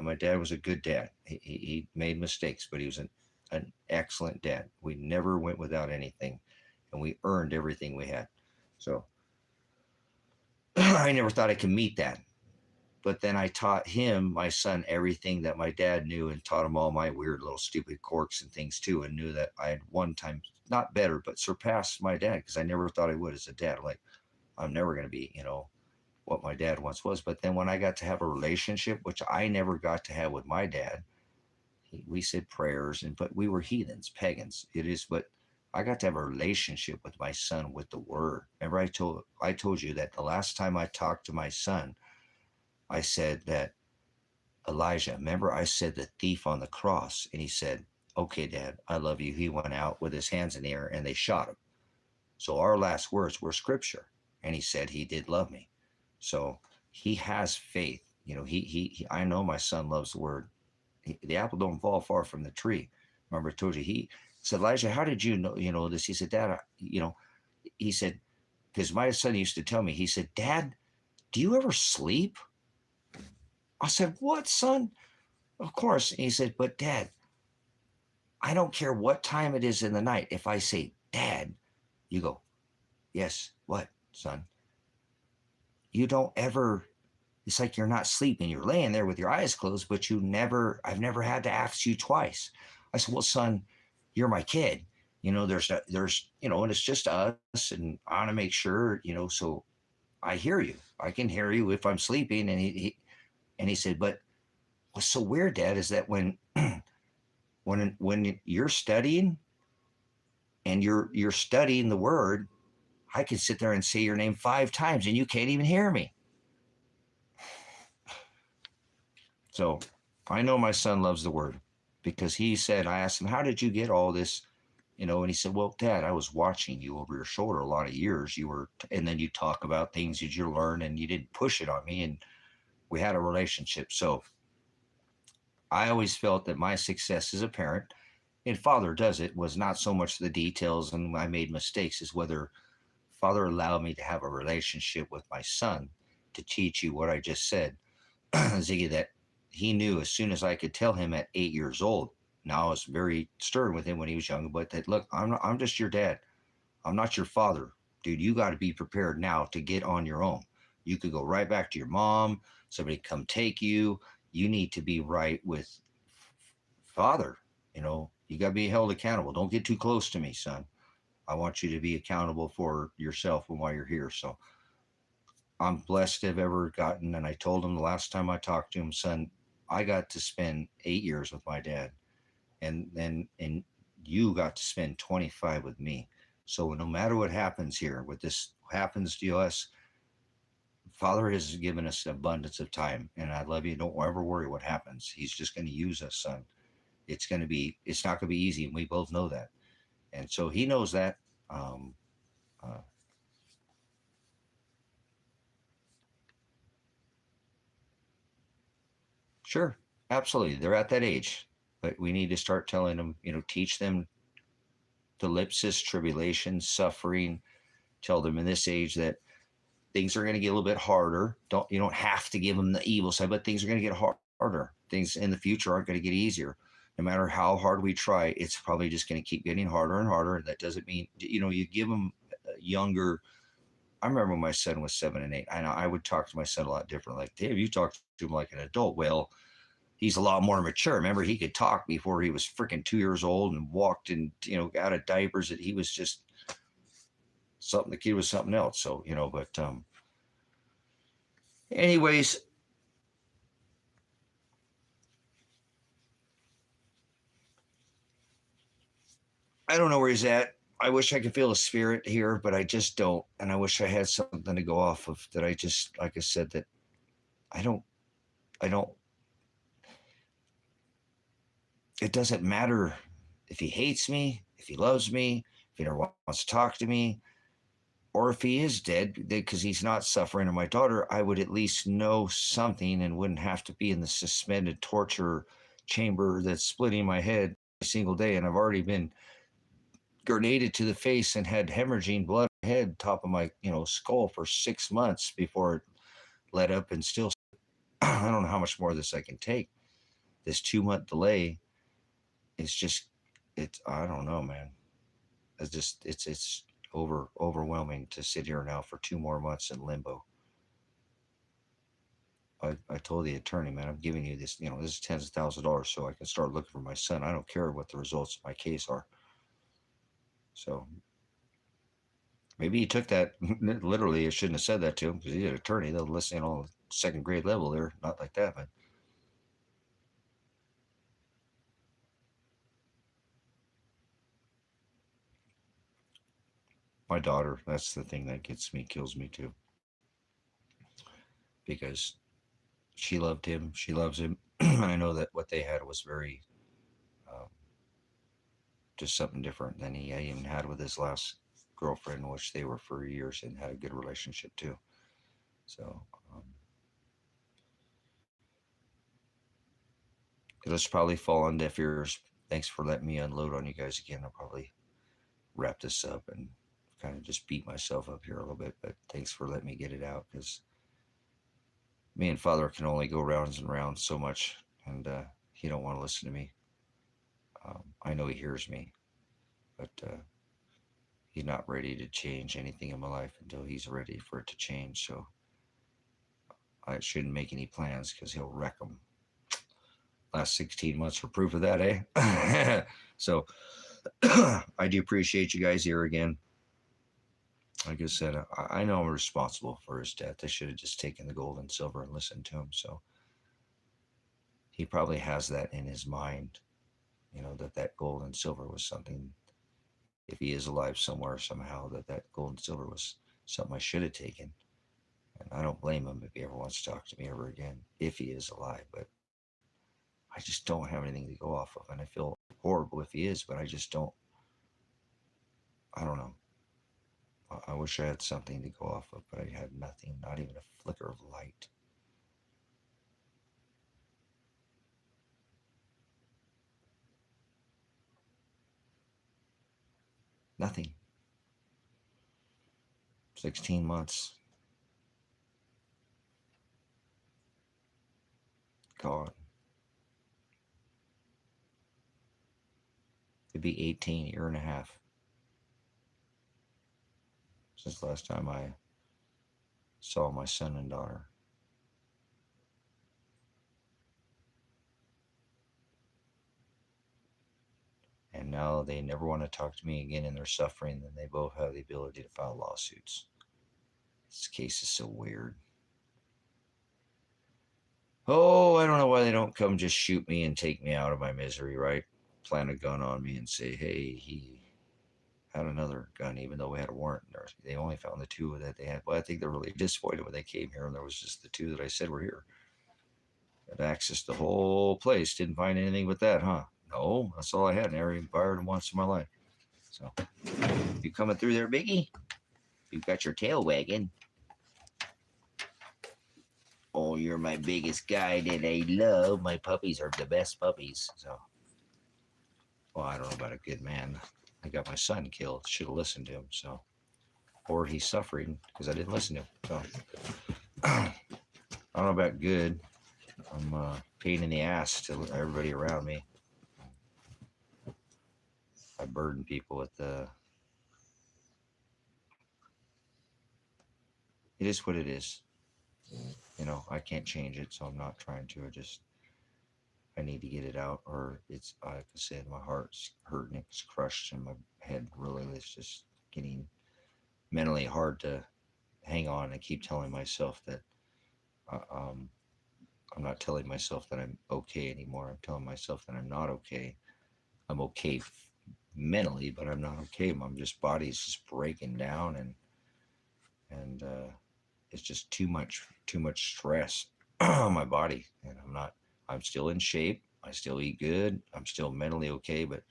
My dad was a good dad. He made mistakes, but he was an excellent dad. We never went without anything, and we earned everything we had. So I never thought I could meet that. But then I taught him, my son, everything that my dad knew, and taught him all my weird little stupid quirks and things too, and knew that I had one time, not better, but surpassed my dad, because I never thought I would as a dad. Like, I'm never going to be, what my dad once was. But then when I got to have a relationship, which I never got to have with my dad, we said prayers, but we were heathens, pagans. It is, but I got to have a relationship with my son with the word. Remember, I told you that the last time I talked to my son, I said that Elijah, remember I said the thief on the cross, and he said, "Okay, Dad, I love you." He went out with his hands in the air and they shot him. So our last words were scripture, and he said he did love me. So he has faith. I know my son loves the word. The apple don't fall far from the tree. Remember, I told you, he said, "Elijah, how did you know this?" He said, "Dad, he said, because my son used to tell me, he said, "Dad, do you ever sleep?" I said, "What, son?" "Of course." And he said, "But Dad, I don't care what time it is in the night. If I say, 'Dad,' you go, 'Yes, what, son?' You don't ever, it's like you're not sleeping. You're laying there with your eyes closed, but I've never had to ask you twice." I said, "Well, son, you're my kid. And it's just us, and I want to make sure, so I hear you. I can hear you if I'm sleeping." And he said, "But what's so weird, Dad, is that when you're studying and you're studying the word, I can sit there and say your name 5 times and you can't even hear me." So I know my son loves the word, because he said, I asked him, "How did you get all this?" And he said, "Well, Dad, I was watching you over your shoulder a lot of years. And then you talk about things that you learn, and you didn't push it on me, and we had a relationship." So I always felt that my success as a parent, and Father does it, was not so much the details and I made mistakes, as whether Father allowed me to have a relationship with my son to teach you what I just said, Ziggy, that he knew as soon as I could tell him at 8 years old. Now I was very stern with him when he was young, but that, look, I'm just your dad. I'm not your father. Dude, you got to be prepared now to get on your own. You could go right back to your mom, somebody come take you. You need to be right with Father. You got to be held accountable. Don't get too close to me, son. I want you to be accountable for yourself and why you're here. So I'm blessed to have ever gotten. And I told him the last time I talked to him, "Son, I got to spend 8 years with my dad, and you got to spend 25 with me. So no matter what happens here, what this happens to us, Father has given us an abundance of time, and I love you. Don't ever worry what happens. He's just going to use us, son. It's not going to be easy, and we both know that. And so he knows that. Um, uh, sure, absolutely. They're at that age, but we need to start telling them, teach them the ellipsis, tribulation, suffering. Tell them in this age that things are going to get a little bit harder. You don't have to give them the evil side, but things are going to get harder. Things in the future aren't going to get easier. No matter how hard we try, it's probably just going to keep getting harder and harder. That doesn't mean, you give them younger. I remember when my son was 7 and 8. I would talk to my son a lot different. Like, Dave, you talk to him like an adult. Well, he's a lot more mature. Remember, he could talk before he was freaking 2 years old and walked and, out of diapers. That he was just something. The kid was something else. So, but anyways, I don't know where he's at. I wish I could feel a spirit here, but I just don't. And I wish I had something to go off of that. I just, like I said, that I don't, I don't, it doesn't matter if he hates me, if he loves me, if he never wants to talk to me, or if he is dead because he's not suffering, or my daughter, I would at least know something and wouldn't have to be in the suspended torture chamber that's splitting my head every single day. And I've already been grenaded to the face and had hemorrhaging blood on my head, top of my skull for 6 months before it let up. And still, I don't know how much more of this I can take. This 2 month delay is just, I don't know, man. It's overwhelming to sit here now for 2 more months in limbo. I told the attorney, man, I'm giving you this, this is tens of thousands of dollars so I can start looking for my son. I don't care what the results of my case are. So maybe he took that literally. I shouldn't have said that to him because he's an attorney. They'll listen on second grade level there, not like that, but my daughter, that's the thing that kills me too. Because she loved him, she loves him. And I know that what they had was very, um, just something different than he even had with his last girlfriend, which they were for years and had a good relationship too. So, it'll probably fall on deaf ears. Thanks for letting me unload on you guys again. I'll probably wrap this up and kind of just beat myself up here a little bit, but thanks for letting me get it out because me and Father can only go rounds and rounds so much, and he don't want to listen to me. I know he hears me, but he's not ready to change anything in my life until he's ready for it to change. So I shouldn't make any plans because he'll wreck them. Last 16 months for proof of that, eh? So I do appreciate you guys here again. Like I said, I know I'm responsible for his death. I should have just taken the gold and silver and listened to him. So he probably has that in his mind, that gold and silver was something, if he is alive somewhere somehow, that gold and silver was something I should have taken. And I don't blame him if he ever wants to talk to me ever again, if he is alive. But I just don't have anything to go off of. And I feel horrible if he is, but I just don't, I don't know. I wish I had something to go off of, but I had nothing, not even a flicker of light. Nothing. 16 months. Gone. It'd be 18, year and a half since the last time I saw my son and daughter. And now they never want to talk to me again and they're suffering, then they both have the ability to file lawsuits. This case is so weird. Oh, I don't know why they don't come just shoot me and take me out of my misery, right? Plant a gun on me and say, hey, he had another gun, even though we had a warrant. They only found the two that they had. Well, I think they're really disappointed when they came here, and there was just the two that I said were here. Had access to the whole place. Didn't find anything but that, huh? No, that's all I had. Never even fired them once in my life. So, you coming through there, Biggie? You've got your tail wagging. Oh, you're my biggest guy that I love. My puppies are the best puppies. So, well, I don't know about a good man. I got my son killed. Should have listened to him. So, or he's suffering because I didn't listen to him. So, I don't know about good. I'm a pain in the ass to everybody around me. I burden people with the. It is what it is. You know, I can't change it, so I'm not trying to. I need to get it out, or it's, like I said, my heart's hurting, it's crushed, and my head really is just getting mentally hard to hang on and keep telling myself that uh, um, I'm not telling myself that I'm okay anymore. I'm telling myself that I'm not okay. I'm okay mentally, but I'm not okay. My just body's just breaking down, and it's just too much stress on my body, and I'm still in shape. I still eat good. I'm still mentally okay, but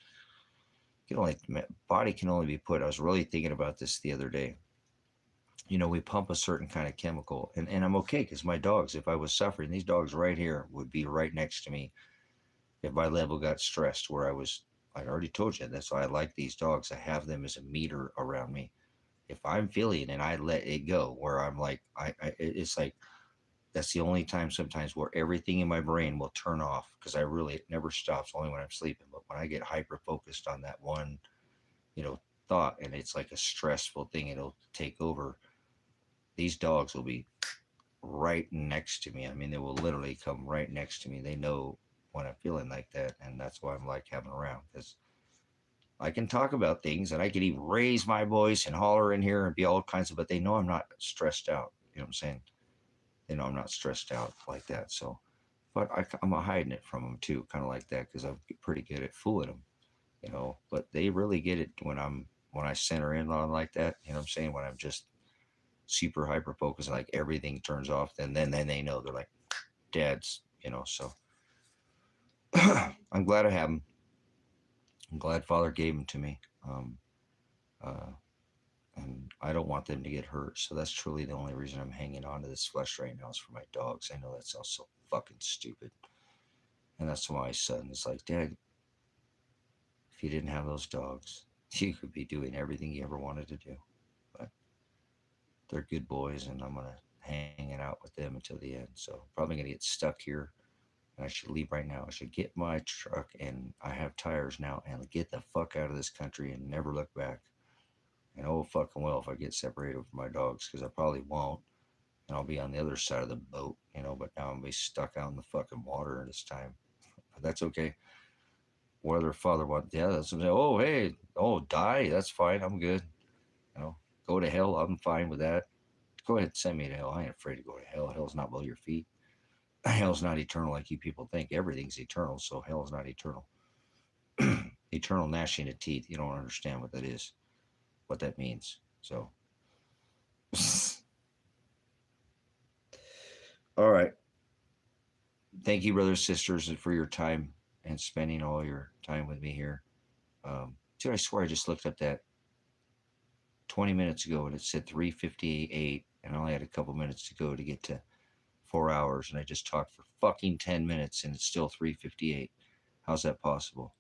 body can only be put. I was really thinking about this the other day. You know, we pump a certain kind of chemical, and I'm okay because my dogs, if I was suffering, these dogs right here would be right next to me if my level got stressed where I already told you, that's why I like these dogs. I have them as a meter around me. If I'm feeling and I let it go, where I'm like, it's like, that's the only time sometimes where everything in my brain will turn off because I really, it never stops, only when I'm sleeping. But when I get hyper focused on that one, you know, thought, and it's like a stressful thing, it'll take over. These dogs will be right next to me. I mean, they will literally come right next to me. They know when I'm feeling like that, and that's why I'm like having around, because I can talk about things and I can even raise my voice and holler in here and be all kinds of, but they know I'm not stressed out. You know what I'm saying? They know I'm not stressed out like that. So, but I'm hiding it from them too, kind of like that, because I'm pretty good at fooling them, you know. But they really get it when I center in on like that. You know what I'm saying? When I'm just super hyper focused, like everything turns off, then they know, they're like, Dad's, you know. So I'm glad I have them. I'm glad Father gave them to me. Uh, and I don't want them to get hurt. So that's truly the only reason I'm hanging on to this flesh right now, is for my dogs. I know that sounds so fucking stupid. And that's why my son is like, Dad, if you didn't have those dogs, you could be doing everything you ever wanted to do. But they're good boys, and I'm gonna hanging out with them until the end. So probably gonna get stuck here, and I should leave right now. I should get my truck, and I have tires now, and get the fuck out of this country and never look back. And oh fucking well if I get separated from my dogs, because I probably won't, and I'll be on the other side of the boat, you know. But now I'm gonna be stuck out in the fucking water this time. But that's okay. Whether Father wants, yeah, that's what I'm saying. Oh hey, oh die, that's fine. I'm good. You know, go to hell. I'm fine with that. Go ahead, send me to hell. I ain't afraid to go to hell. Hell's not below your feet. Hell's not eternal like you people think. Everything's eternal, so hell's not eternal. Eternal gnashing of teeth. You don't understand what that is, what that means. So, all right. Thank you, brothers, sisters, for your time and spending all your time with me here. Dude, I swear I just looked up that 20 minutes ago and it said 3:58, and I only had a couple minutes to go to get to 4 hours, and I just talked for fucking 10 minutes and it's still 3:58. How's that possible?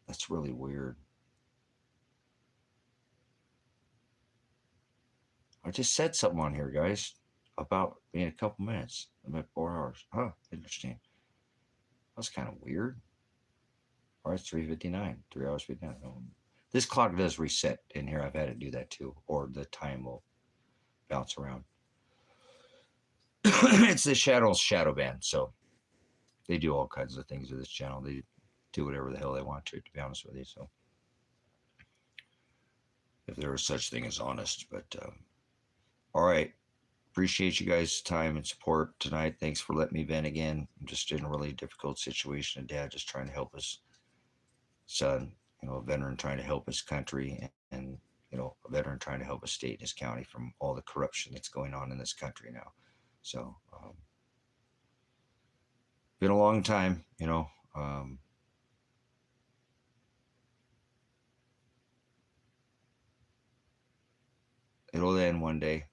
That's really weird. I just said something on here, guys, about being a couple minutes. About 4 hours. Huh, interesting. That's kind of weird. All right, it's 3:59. 3 hours 59. This clock does reset in here. I've had it do that too, or the time will bounce around. It's the shadow band, so they do all kinds of things with this channel. They do whatever the hell they want to be honest with you. So, if there was such thing as honest, but all right. Appreciate you guys' time and support tonight. Thanks for letting me vent again. I'm just in a really difficult situation, and Dad just trying to help his son a veteran trying to help his country, and a veteran trying to help a state and his county from all the corruption that's going on in this country now. So, been a long time, it'll end one day,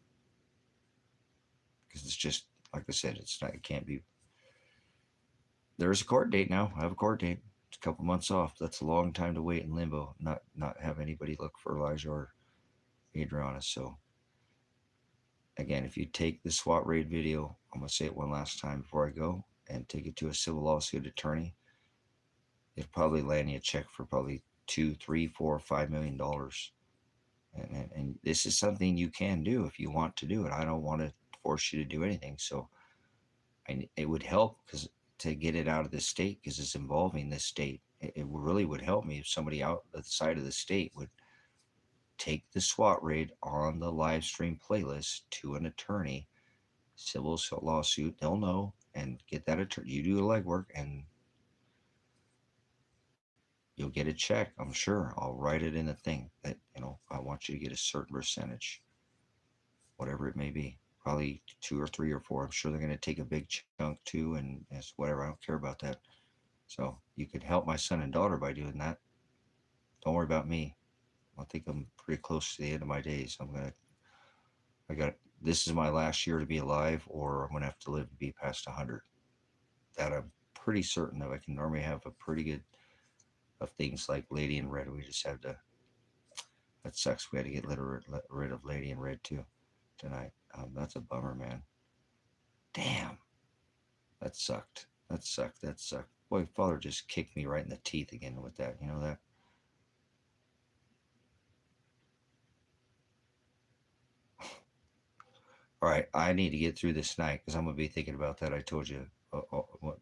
because it's just like I said, it's not, it can't be. There's a court date now. I have a court date. It's a couple months off. That's a long time to wait in limbo, not have anybody look for Elijah or Adriana. So again, if you take the SWAT raid video, I'm gonna say it one last time before I go, and take it to a civil lawsuit attorney, it'll probably land you a check for probably $2, $3, $4, $5 million. And this is something you can do if you want to do it. I don't want to force you to do anything. So it would help because to get it out of the state, because it's involving this state. It really would help me if somebody out the side of the state would take the SWAT raid on the live stream playlist to an attorney, civil lawsuit. They'll know and get that attorney. You do the legwork and you'll get a check. I'm sure I'll write it in the thing that, I want you to get a certain percentage, whatever it may be. Probably 2 or 3 or 4. I'm sure they're going to take a big chunk too, and it's whatever. I don't care about that. So you could help my son and daughter by doing that. Don't worry about me. I think I'm pretty close to the end of my days. This is my last year to be alive, or I'm going to have to live to be past 100. That I'm pretty certain of. I can normally have a pretty good of things like Lady in Red. We just had to, that sucks. We had to get rid of Lady in Red too tonight. That's a bummer, man. Damn. That sucked. That sucked. That sucked. Boy, Father just kicked me right in the teeth again with that. You know that? All right, I need to get through this night because I'm going to be thinking about that. I told you,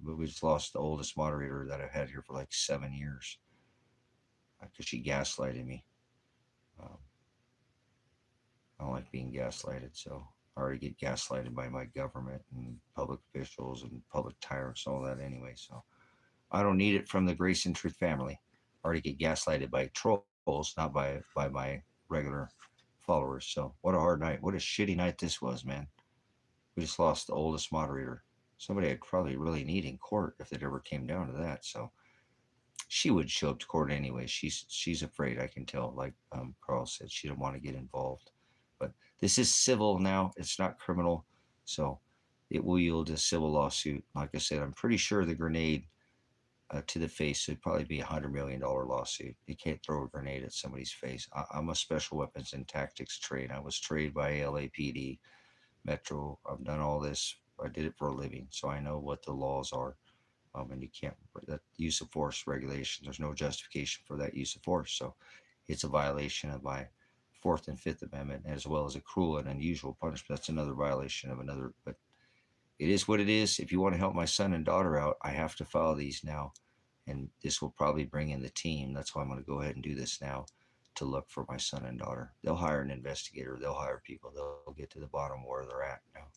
we just lost the oldest moderator that I've had here for like 7 years because she gaslighted me. Um, I don't like being gaslighted, so I already get gaslighted by my government and public officials and public tyrants and all that anyway. So I don't need it from the Grace and Truth family. I already get gaslighted by trolls, not by my regular followers. So what a hard night. What a shitty night this was, man. We just lost the oldest moderator. Somebody I'd probably really need in court if it ever came down to that. So she would show up to court anyway. She's afraid, I can tell. Like Carl said, she didn't want to get involved. But this is civil now. It's not criminal. So it will yield a civil lawsuit. Like I said, I'm pretty sure the grenade to the face would probably be $100 million lawsuit. You can't throw a grenade at somebody's face. I'm a special weapons and tactics trained. I was trained by LAPD, Metro. I've done all this. I did it for a living, so I know what the laws are. And you can't, that use of force regulation, there's no justification for that use of force. So it's a violation of my Fourth and Fifth Amendment, as well as a cruel and unusual punishment. That's another violation of another, but it is what it is. If you want to help my son and daughter out, I have to follow these now. And this will probably bring in the team. That's why I'm going to go ahead and do this now to look for my son and daughter. They'll hire an investigator. They'll hire people. They'll get to the bottom where they're at now.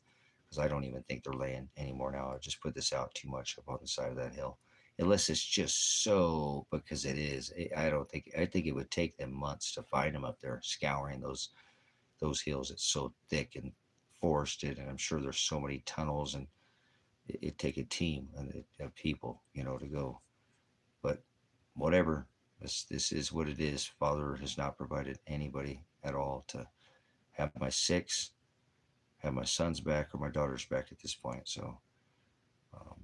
Because I don't even think they're laying anymore now. I just put this out too much up on the side of that hill. Unless it's just so, because it is. I think it would take them months to find them up there, scouring those hills. It's so thick and forested, and I'm sure there's so many tunnels, and it take a team of people, to go. But whatever, this is what it is. Father has not provided anybody at all to have my six, have my son's back or my daughter's back at this point. So um,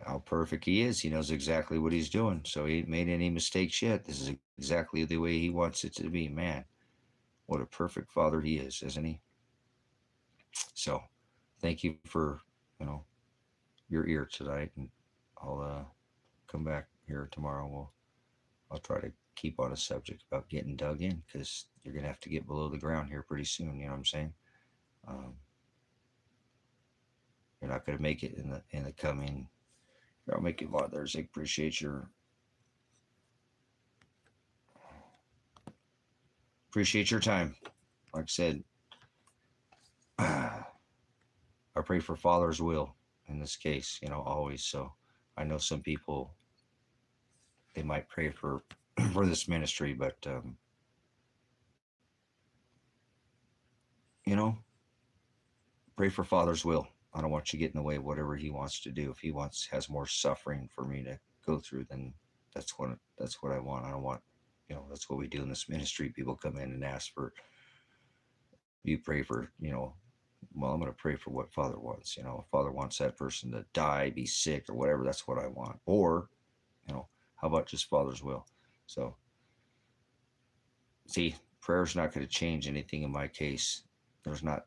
how perfect he is. He knows exactly what he's doing. So he ain't made any mistakes yet. This is exactly the way he wants it to be. Man, what a perfect father he is, isn't he? So thank you for, your ear tonight. And I'll come back here tomorrow. I'll try to keep on a subject about getting dug in, because you're going to have to get below the ground here pretty soon. You know what I'm saying? Um, you're not going to make it in the coming. I'll make you a lot there. I appreciate your time. Like I said, I pray for Father's will in this case, always. So I know some people, they might pray for for this ministry, but you know, pray for Father's will. I don't want you to get in the way of whatever He wants to do. If He has more suffering for me to go through, then that's what I want. I don't want, that's what we do in this ministry. People come in and ask for, you pray for, well, I'm going to pray for what Father wants. If Father wants that person to die, be sick, or whatever, that's what I want. Or, how about just Father's will? So, see, prayer's not going to change anything in my case. There's not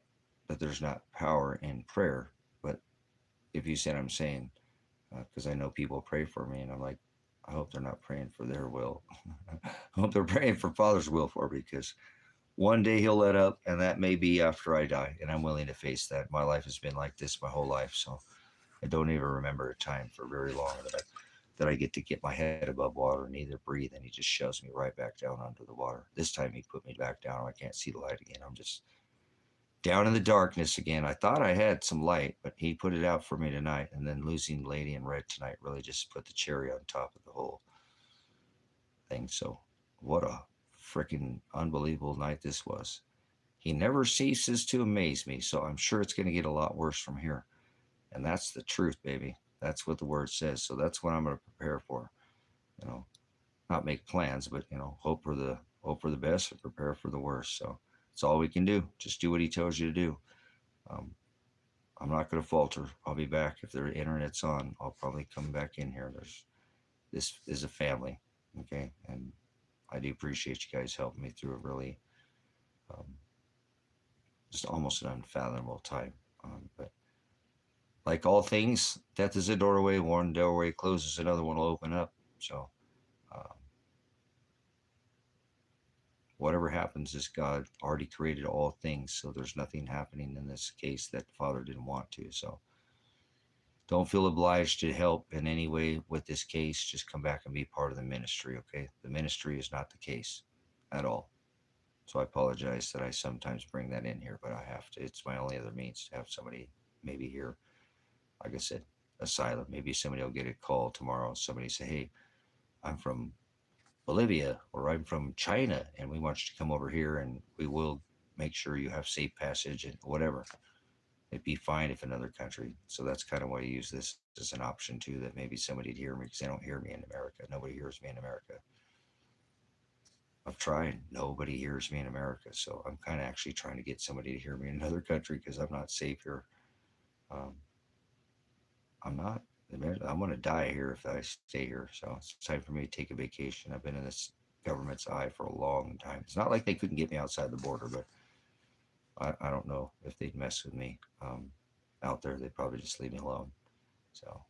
there's not power in prayer, but if you said I'm saying, because I know people pray for me, and I'm like, I hope they're not praying for their will. I hope they're praying for Father's will for me, because one day He'll let up, and that may be after I die, and I'm willing to face that. My life has been like this my whole life, so I don't even remember a time for very long that I get my head above water and either breathe, and He just shoves me right back down under the water. This time He put me back down. I can't see the light again. I'm just down in the darkness again. I thought I had some light, but He put it out for me tonight. And then losing Lady in Red tonight really just put the cherry on top of the whole thing. So, what a freaking unbelievable night this was. He never ceases to amaze me. So, I'm sure it's going to get a lot worse from here. And that's the truth, baby. That's what the word says. So, that's what I'm going to prepare for. You know, not make plans, but, hope for the best and prepare for the worst. So, it's all we can do. Just do what He tells you to do. Um, I'm not going to falter. I'll be back. If the internet's on, I'll probably come back in here. This is a family, okay? And I do appreciate you guys helping me through a really, um, just almost an unfathomable time. But like all things, death is a doorway. One doorway closes, another one will open up. So um, whatever happens is God already created all things. So there's nothing happening in this case that the Father didn't want to. So don't feel obliged to help in any way with this case. Just come back and be part of the ministry, okay? The ministry is not the case at all. So I apologize that I sometimes bring that in here, but I have to. It's my only other means to have somebody maybe here, like I said, asylum. Maybe somebody will get a call tomorrow. Somebody say, hey, I'm from Bolivia or I'm from China and we want you to come over here and we will make sure you have safe passage and whatever. It'd be fine if another country. So that's kind of why I use this as an option too, that maybe somebody'd hear me, because they don't hear me in America. Nobody hears me in America. I've tried. Nobody hears me in America. So I'm kind of actually trying to get somebody to hear me in another country, because I'm not safe here. Um, I'm not. I'm going to die here if I stay here. So it's time for me to take a vacation. I've been in this government's eye for a long time. It's not like they couldn't get me outside the border, but I don't know if they'd mess with me out there. They'd probably just leave me alone. So,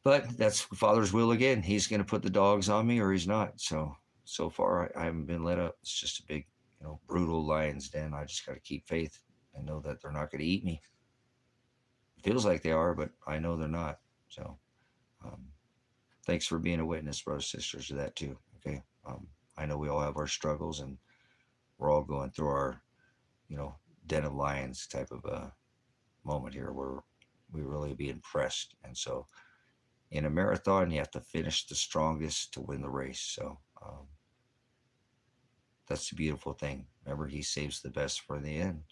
but that's Father's will again. He's going to put the dogs on me or He's not. So far, I haven't been let up. It's just a big, brutal lion's den. I just got to keep faith and know that they're not going to eat me. It feels like they are, but I know they're not. So, um, thanks for being a witness, brothers, sisters, to that too. Okay. I know we all have our struggles and we're all going through our, den of lions type of a moment here where we really be impressed. And so in a marathon, you have to finish the strongest to win the race. So that's the beautiful thing. Remember, He saves the best for the end.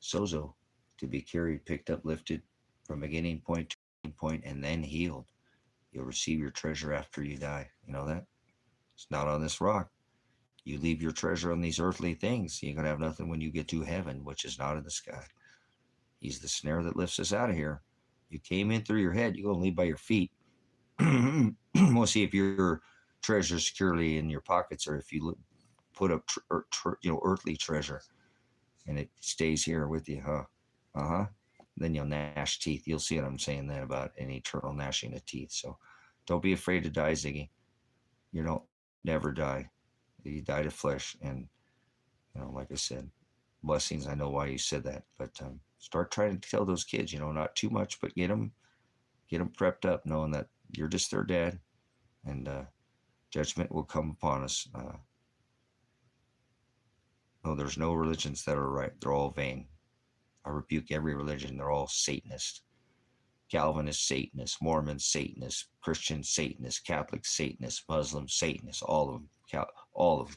Sozo, to be carried, picked up, lifted from beginning point to end point, and then healed. You'll receive your treasure after you die. You know that? It's not on this rock. You leave your treasure on these earthly things. You're going to have nothing when you get to heaven, which is not in the sky. He's the snare that lifts us out of here. You came in through your head. You're going to leave by your feet. We'll see if your treasure securely in your pockets, or if you put up earthly treasure and it stays here with you, huh? Then you'll gnash teeth. You'll see what I'm saying then about an eternal gnashing of teeth. So don't be afraid to die, Ziggy. You don't never die. You die to flesh. And like I said, blessings. I know why you said that, but start trying to tell those kids, not too much, but get them prepped up, knowing that you're just their dad, and judgment will come upon us. No, there's no religions that are right. They're all vain. I rebuke every religion. They're all Satanist. Calvinist Satanists, Mormon Satanists, Christian Satanists, Catholic Satanists, Muslim Satanists, all of them, all of them.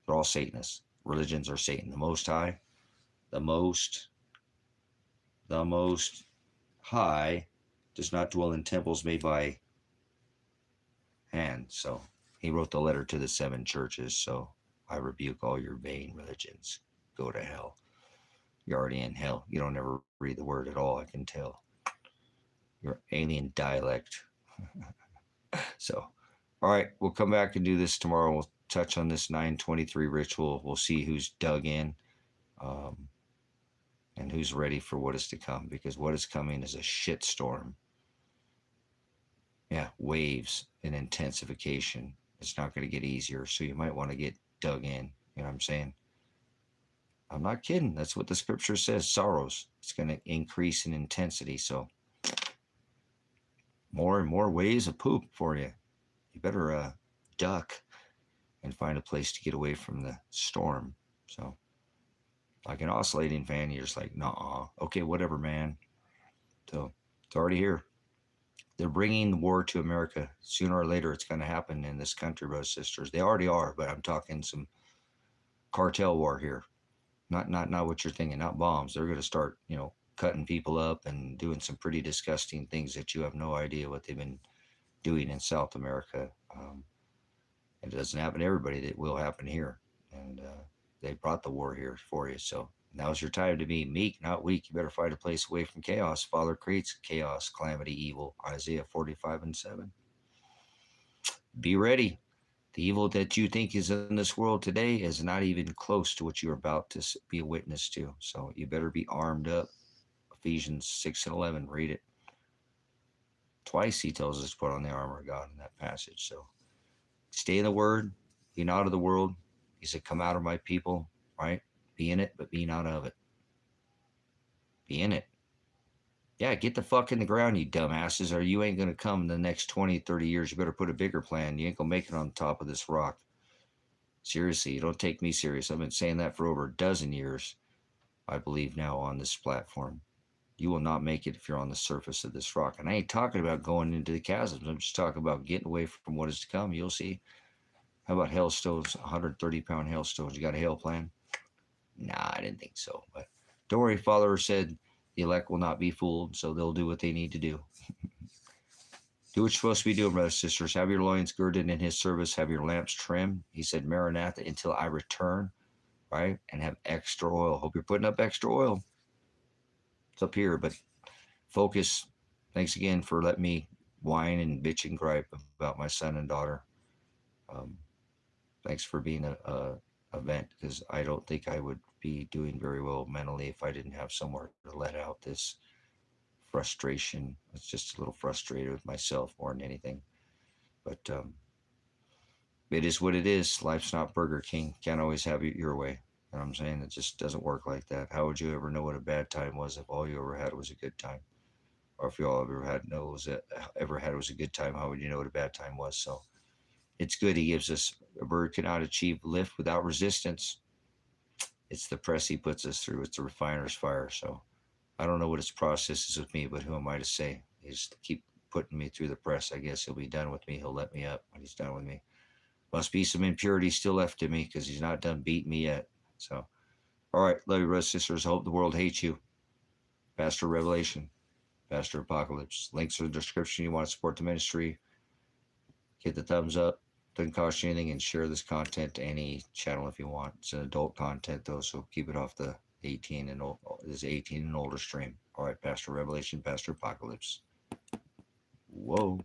They're all Satanists. Religions are Satan. The Most High, the Most High does not dwell in temples made by hand. So he wrote the letter to the 7 churches. So I rebuke all your vain religions. Go to hell. You're already in hell. You don't ever read the word at all, I can tell. You're alien dialect. So, all right, we'll come back and do this tomorrow. We'll touch on this 923 ritual. We'll see who's dug in and who's ready for what is to come, because what is coming is a shitstorm. Yeah, waves and intensification. It's not going to get easier, so you might want to get dug in. You know what I'm saying? I'm not kidding. That's what the scripture says. Sorrows. It's going to increase in intensity. So more and more waves of poop for you. You better duck and find a place to get away from the storm. So like an oscillating fan, you're just like, nah, okay, whatever, man. So it's already here. They're bringing the war to America. Sooner or later, it's going to happen in this country, brothers and sisters. They already are, but I'm talking some cartel war here. Not what you're thinking, not bombs. They're going to start, cutting people up and doing some pretty disgusting things that you have no idea what they've been doing in South America. It doesn't happen to everybody. That will happen here. And they brought the war here for you. So now's your time to be meek, not weak. You better find a place away from chaos. Father creates chaos, calamity, evil. Isaiah 45:7. Be ready. The evil that you think is in this world today is not even close to what you're about to be a witness to. So you better be armed up. Ephesians 6:11. Read it. Twice he tells us to put on the armor of God in that passage. So stay in the word. Be not of the world. He said, come out of my people, right? Be in it, but be not of it. Be in it. Yeah, get the fuck in the ground, you dumbasses, or you ain't going to come in the next 20, 30 years. You better put a bigger plan. You ain't going to make it on top of this rock. Seriously, you don't take me serious. I've been saying that for over a dozen years, I believe now on this platform. You will not make it if you're on the surface of this rock. And I ain't talking about going into the chasms. I'm just talking about getting away from what is to come. You'll see. How about hailstones, 130-pound hailstones? You got a hail plan? Nah, I didn't think so. But don't worry, Father said the elect will not be fooled, so they'll do what they need to do. Do what you're supposed to be doing, brothers and sisters. Have your loins girded in his service. Have your lamps trimmed. He said, Maranatha, until I return, right? And have extra oil. Hope you're putting up extra oil. It's up here, but focus. Thanks again for letting me whine and bitch and gripe about my son and daughter. Thanks for being a vent, because I don't think I would be doing very well mentally if I didn't have somewhere to let out this frustration. It's just a little frustrated with myself more than anything. But it is what it is. Life's not Burger King. Can't always have it your way. You know what I'm saying? It just doesn't work like that. How would you ever know what a bad time was if all you ever had was a good time? Or if you all ever had was a good time, how would you know what a bad time was? So it's good. He gives us, a bird cannot achieve lift without resistance. It's the press he puts us through. It's the refiner's fire. So I don't know what his process is with me, but who am I to say? He just keep putting me through the press. I guess he'll be done with me. He'll let me up when he's done with me. Must be some impurity still left in me, because he's not done beating me yet. So, all right, love you, brothers and sisters. I hope the world hates you. Pastor Revelation, Pastor Apocalypse. Links are in the description. You want to support the ministry, hit the thumbs up. Doesn't cost you anything, and share this content to any channel if you want. It's an adult content though, so keep it off the 18 and old. This 18 and older stream. All right, Pastor Revelation, Pastor Apocalypse. Whoa.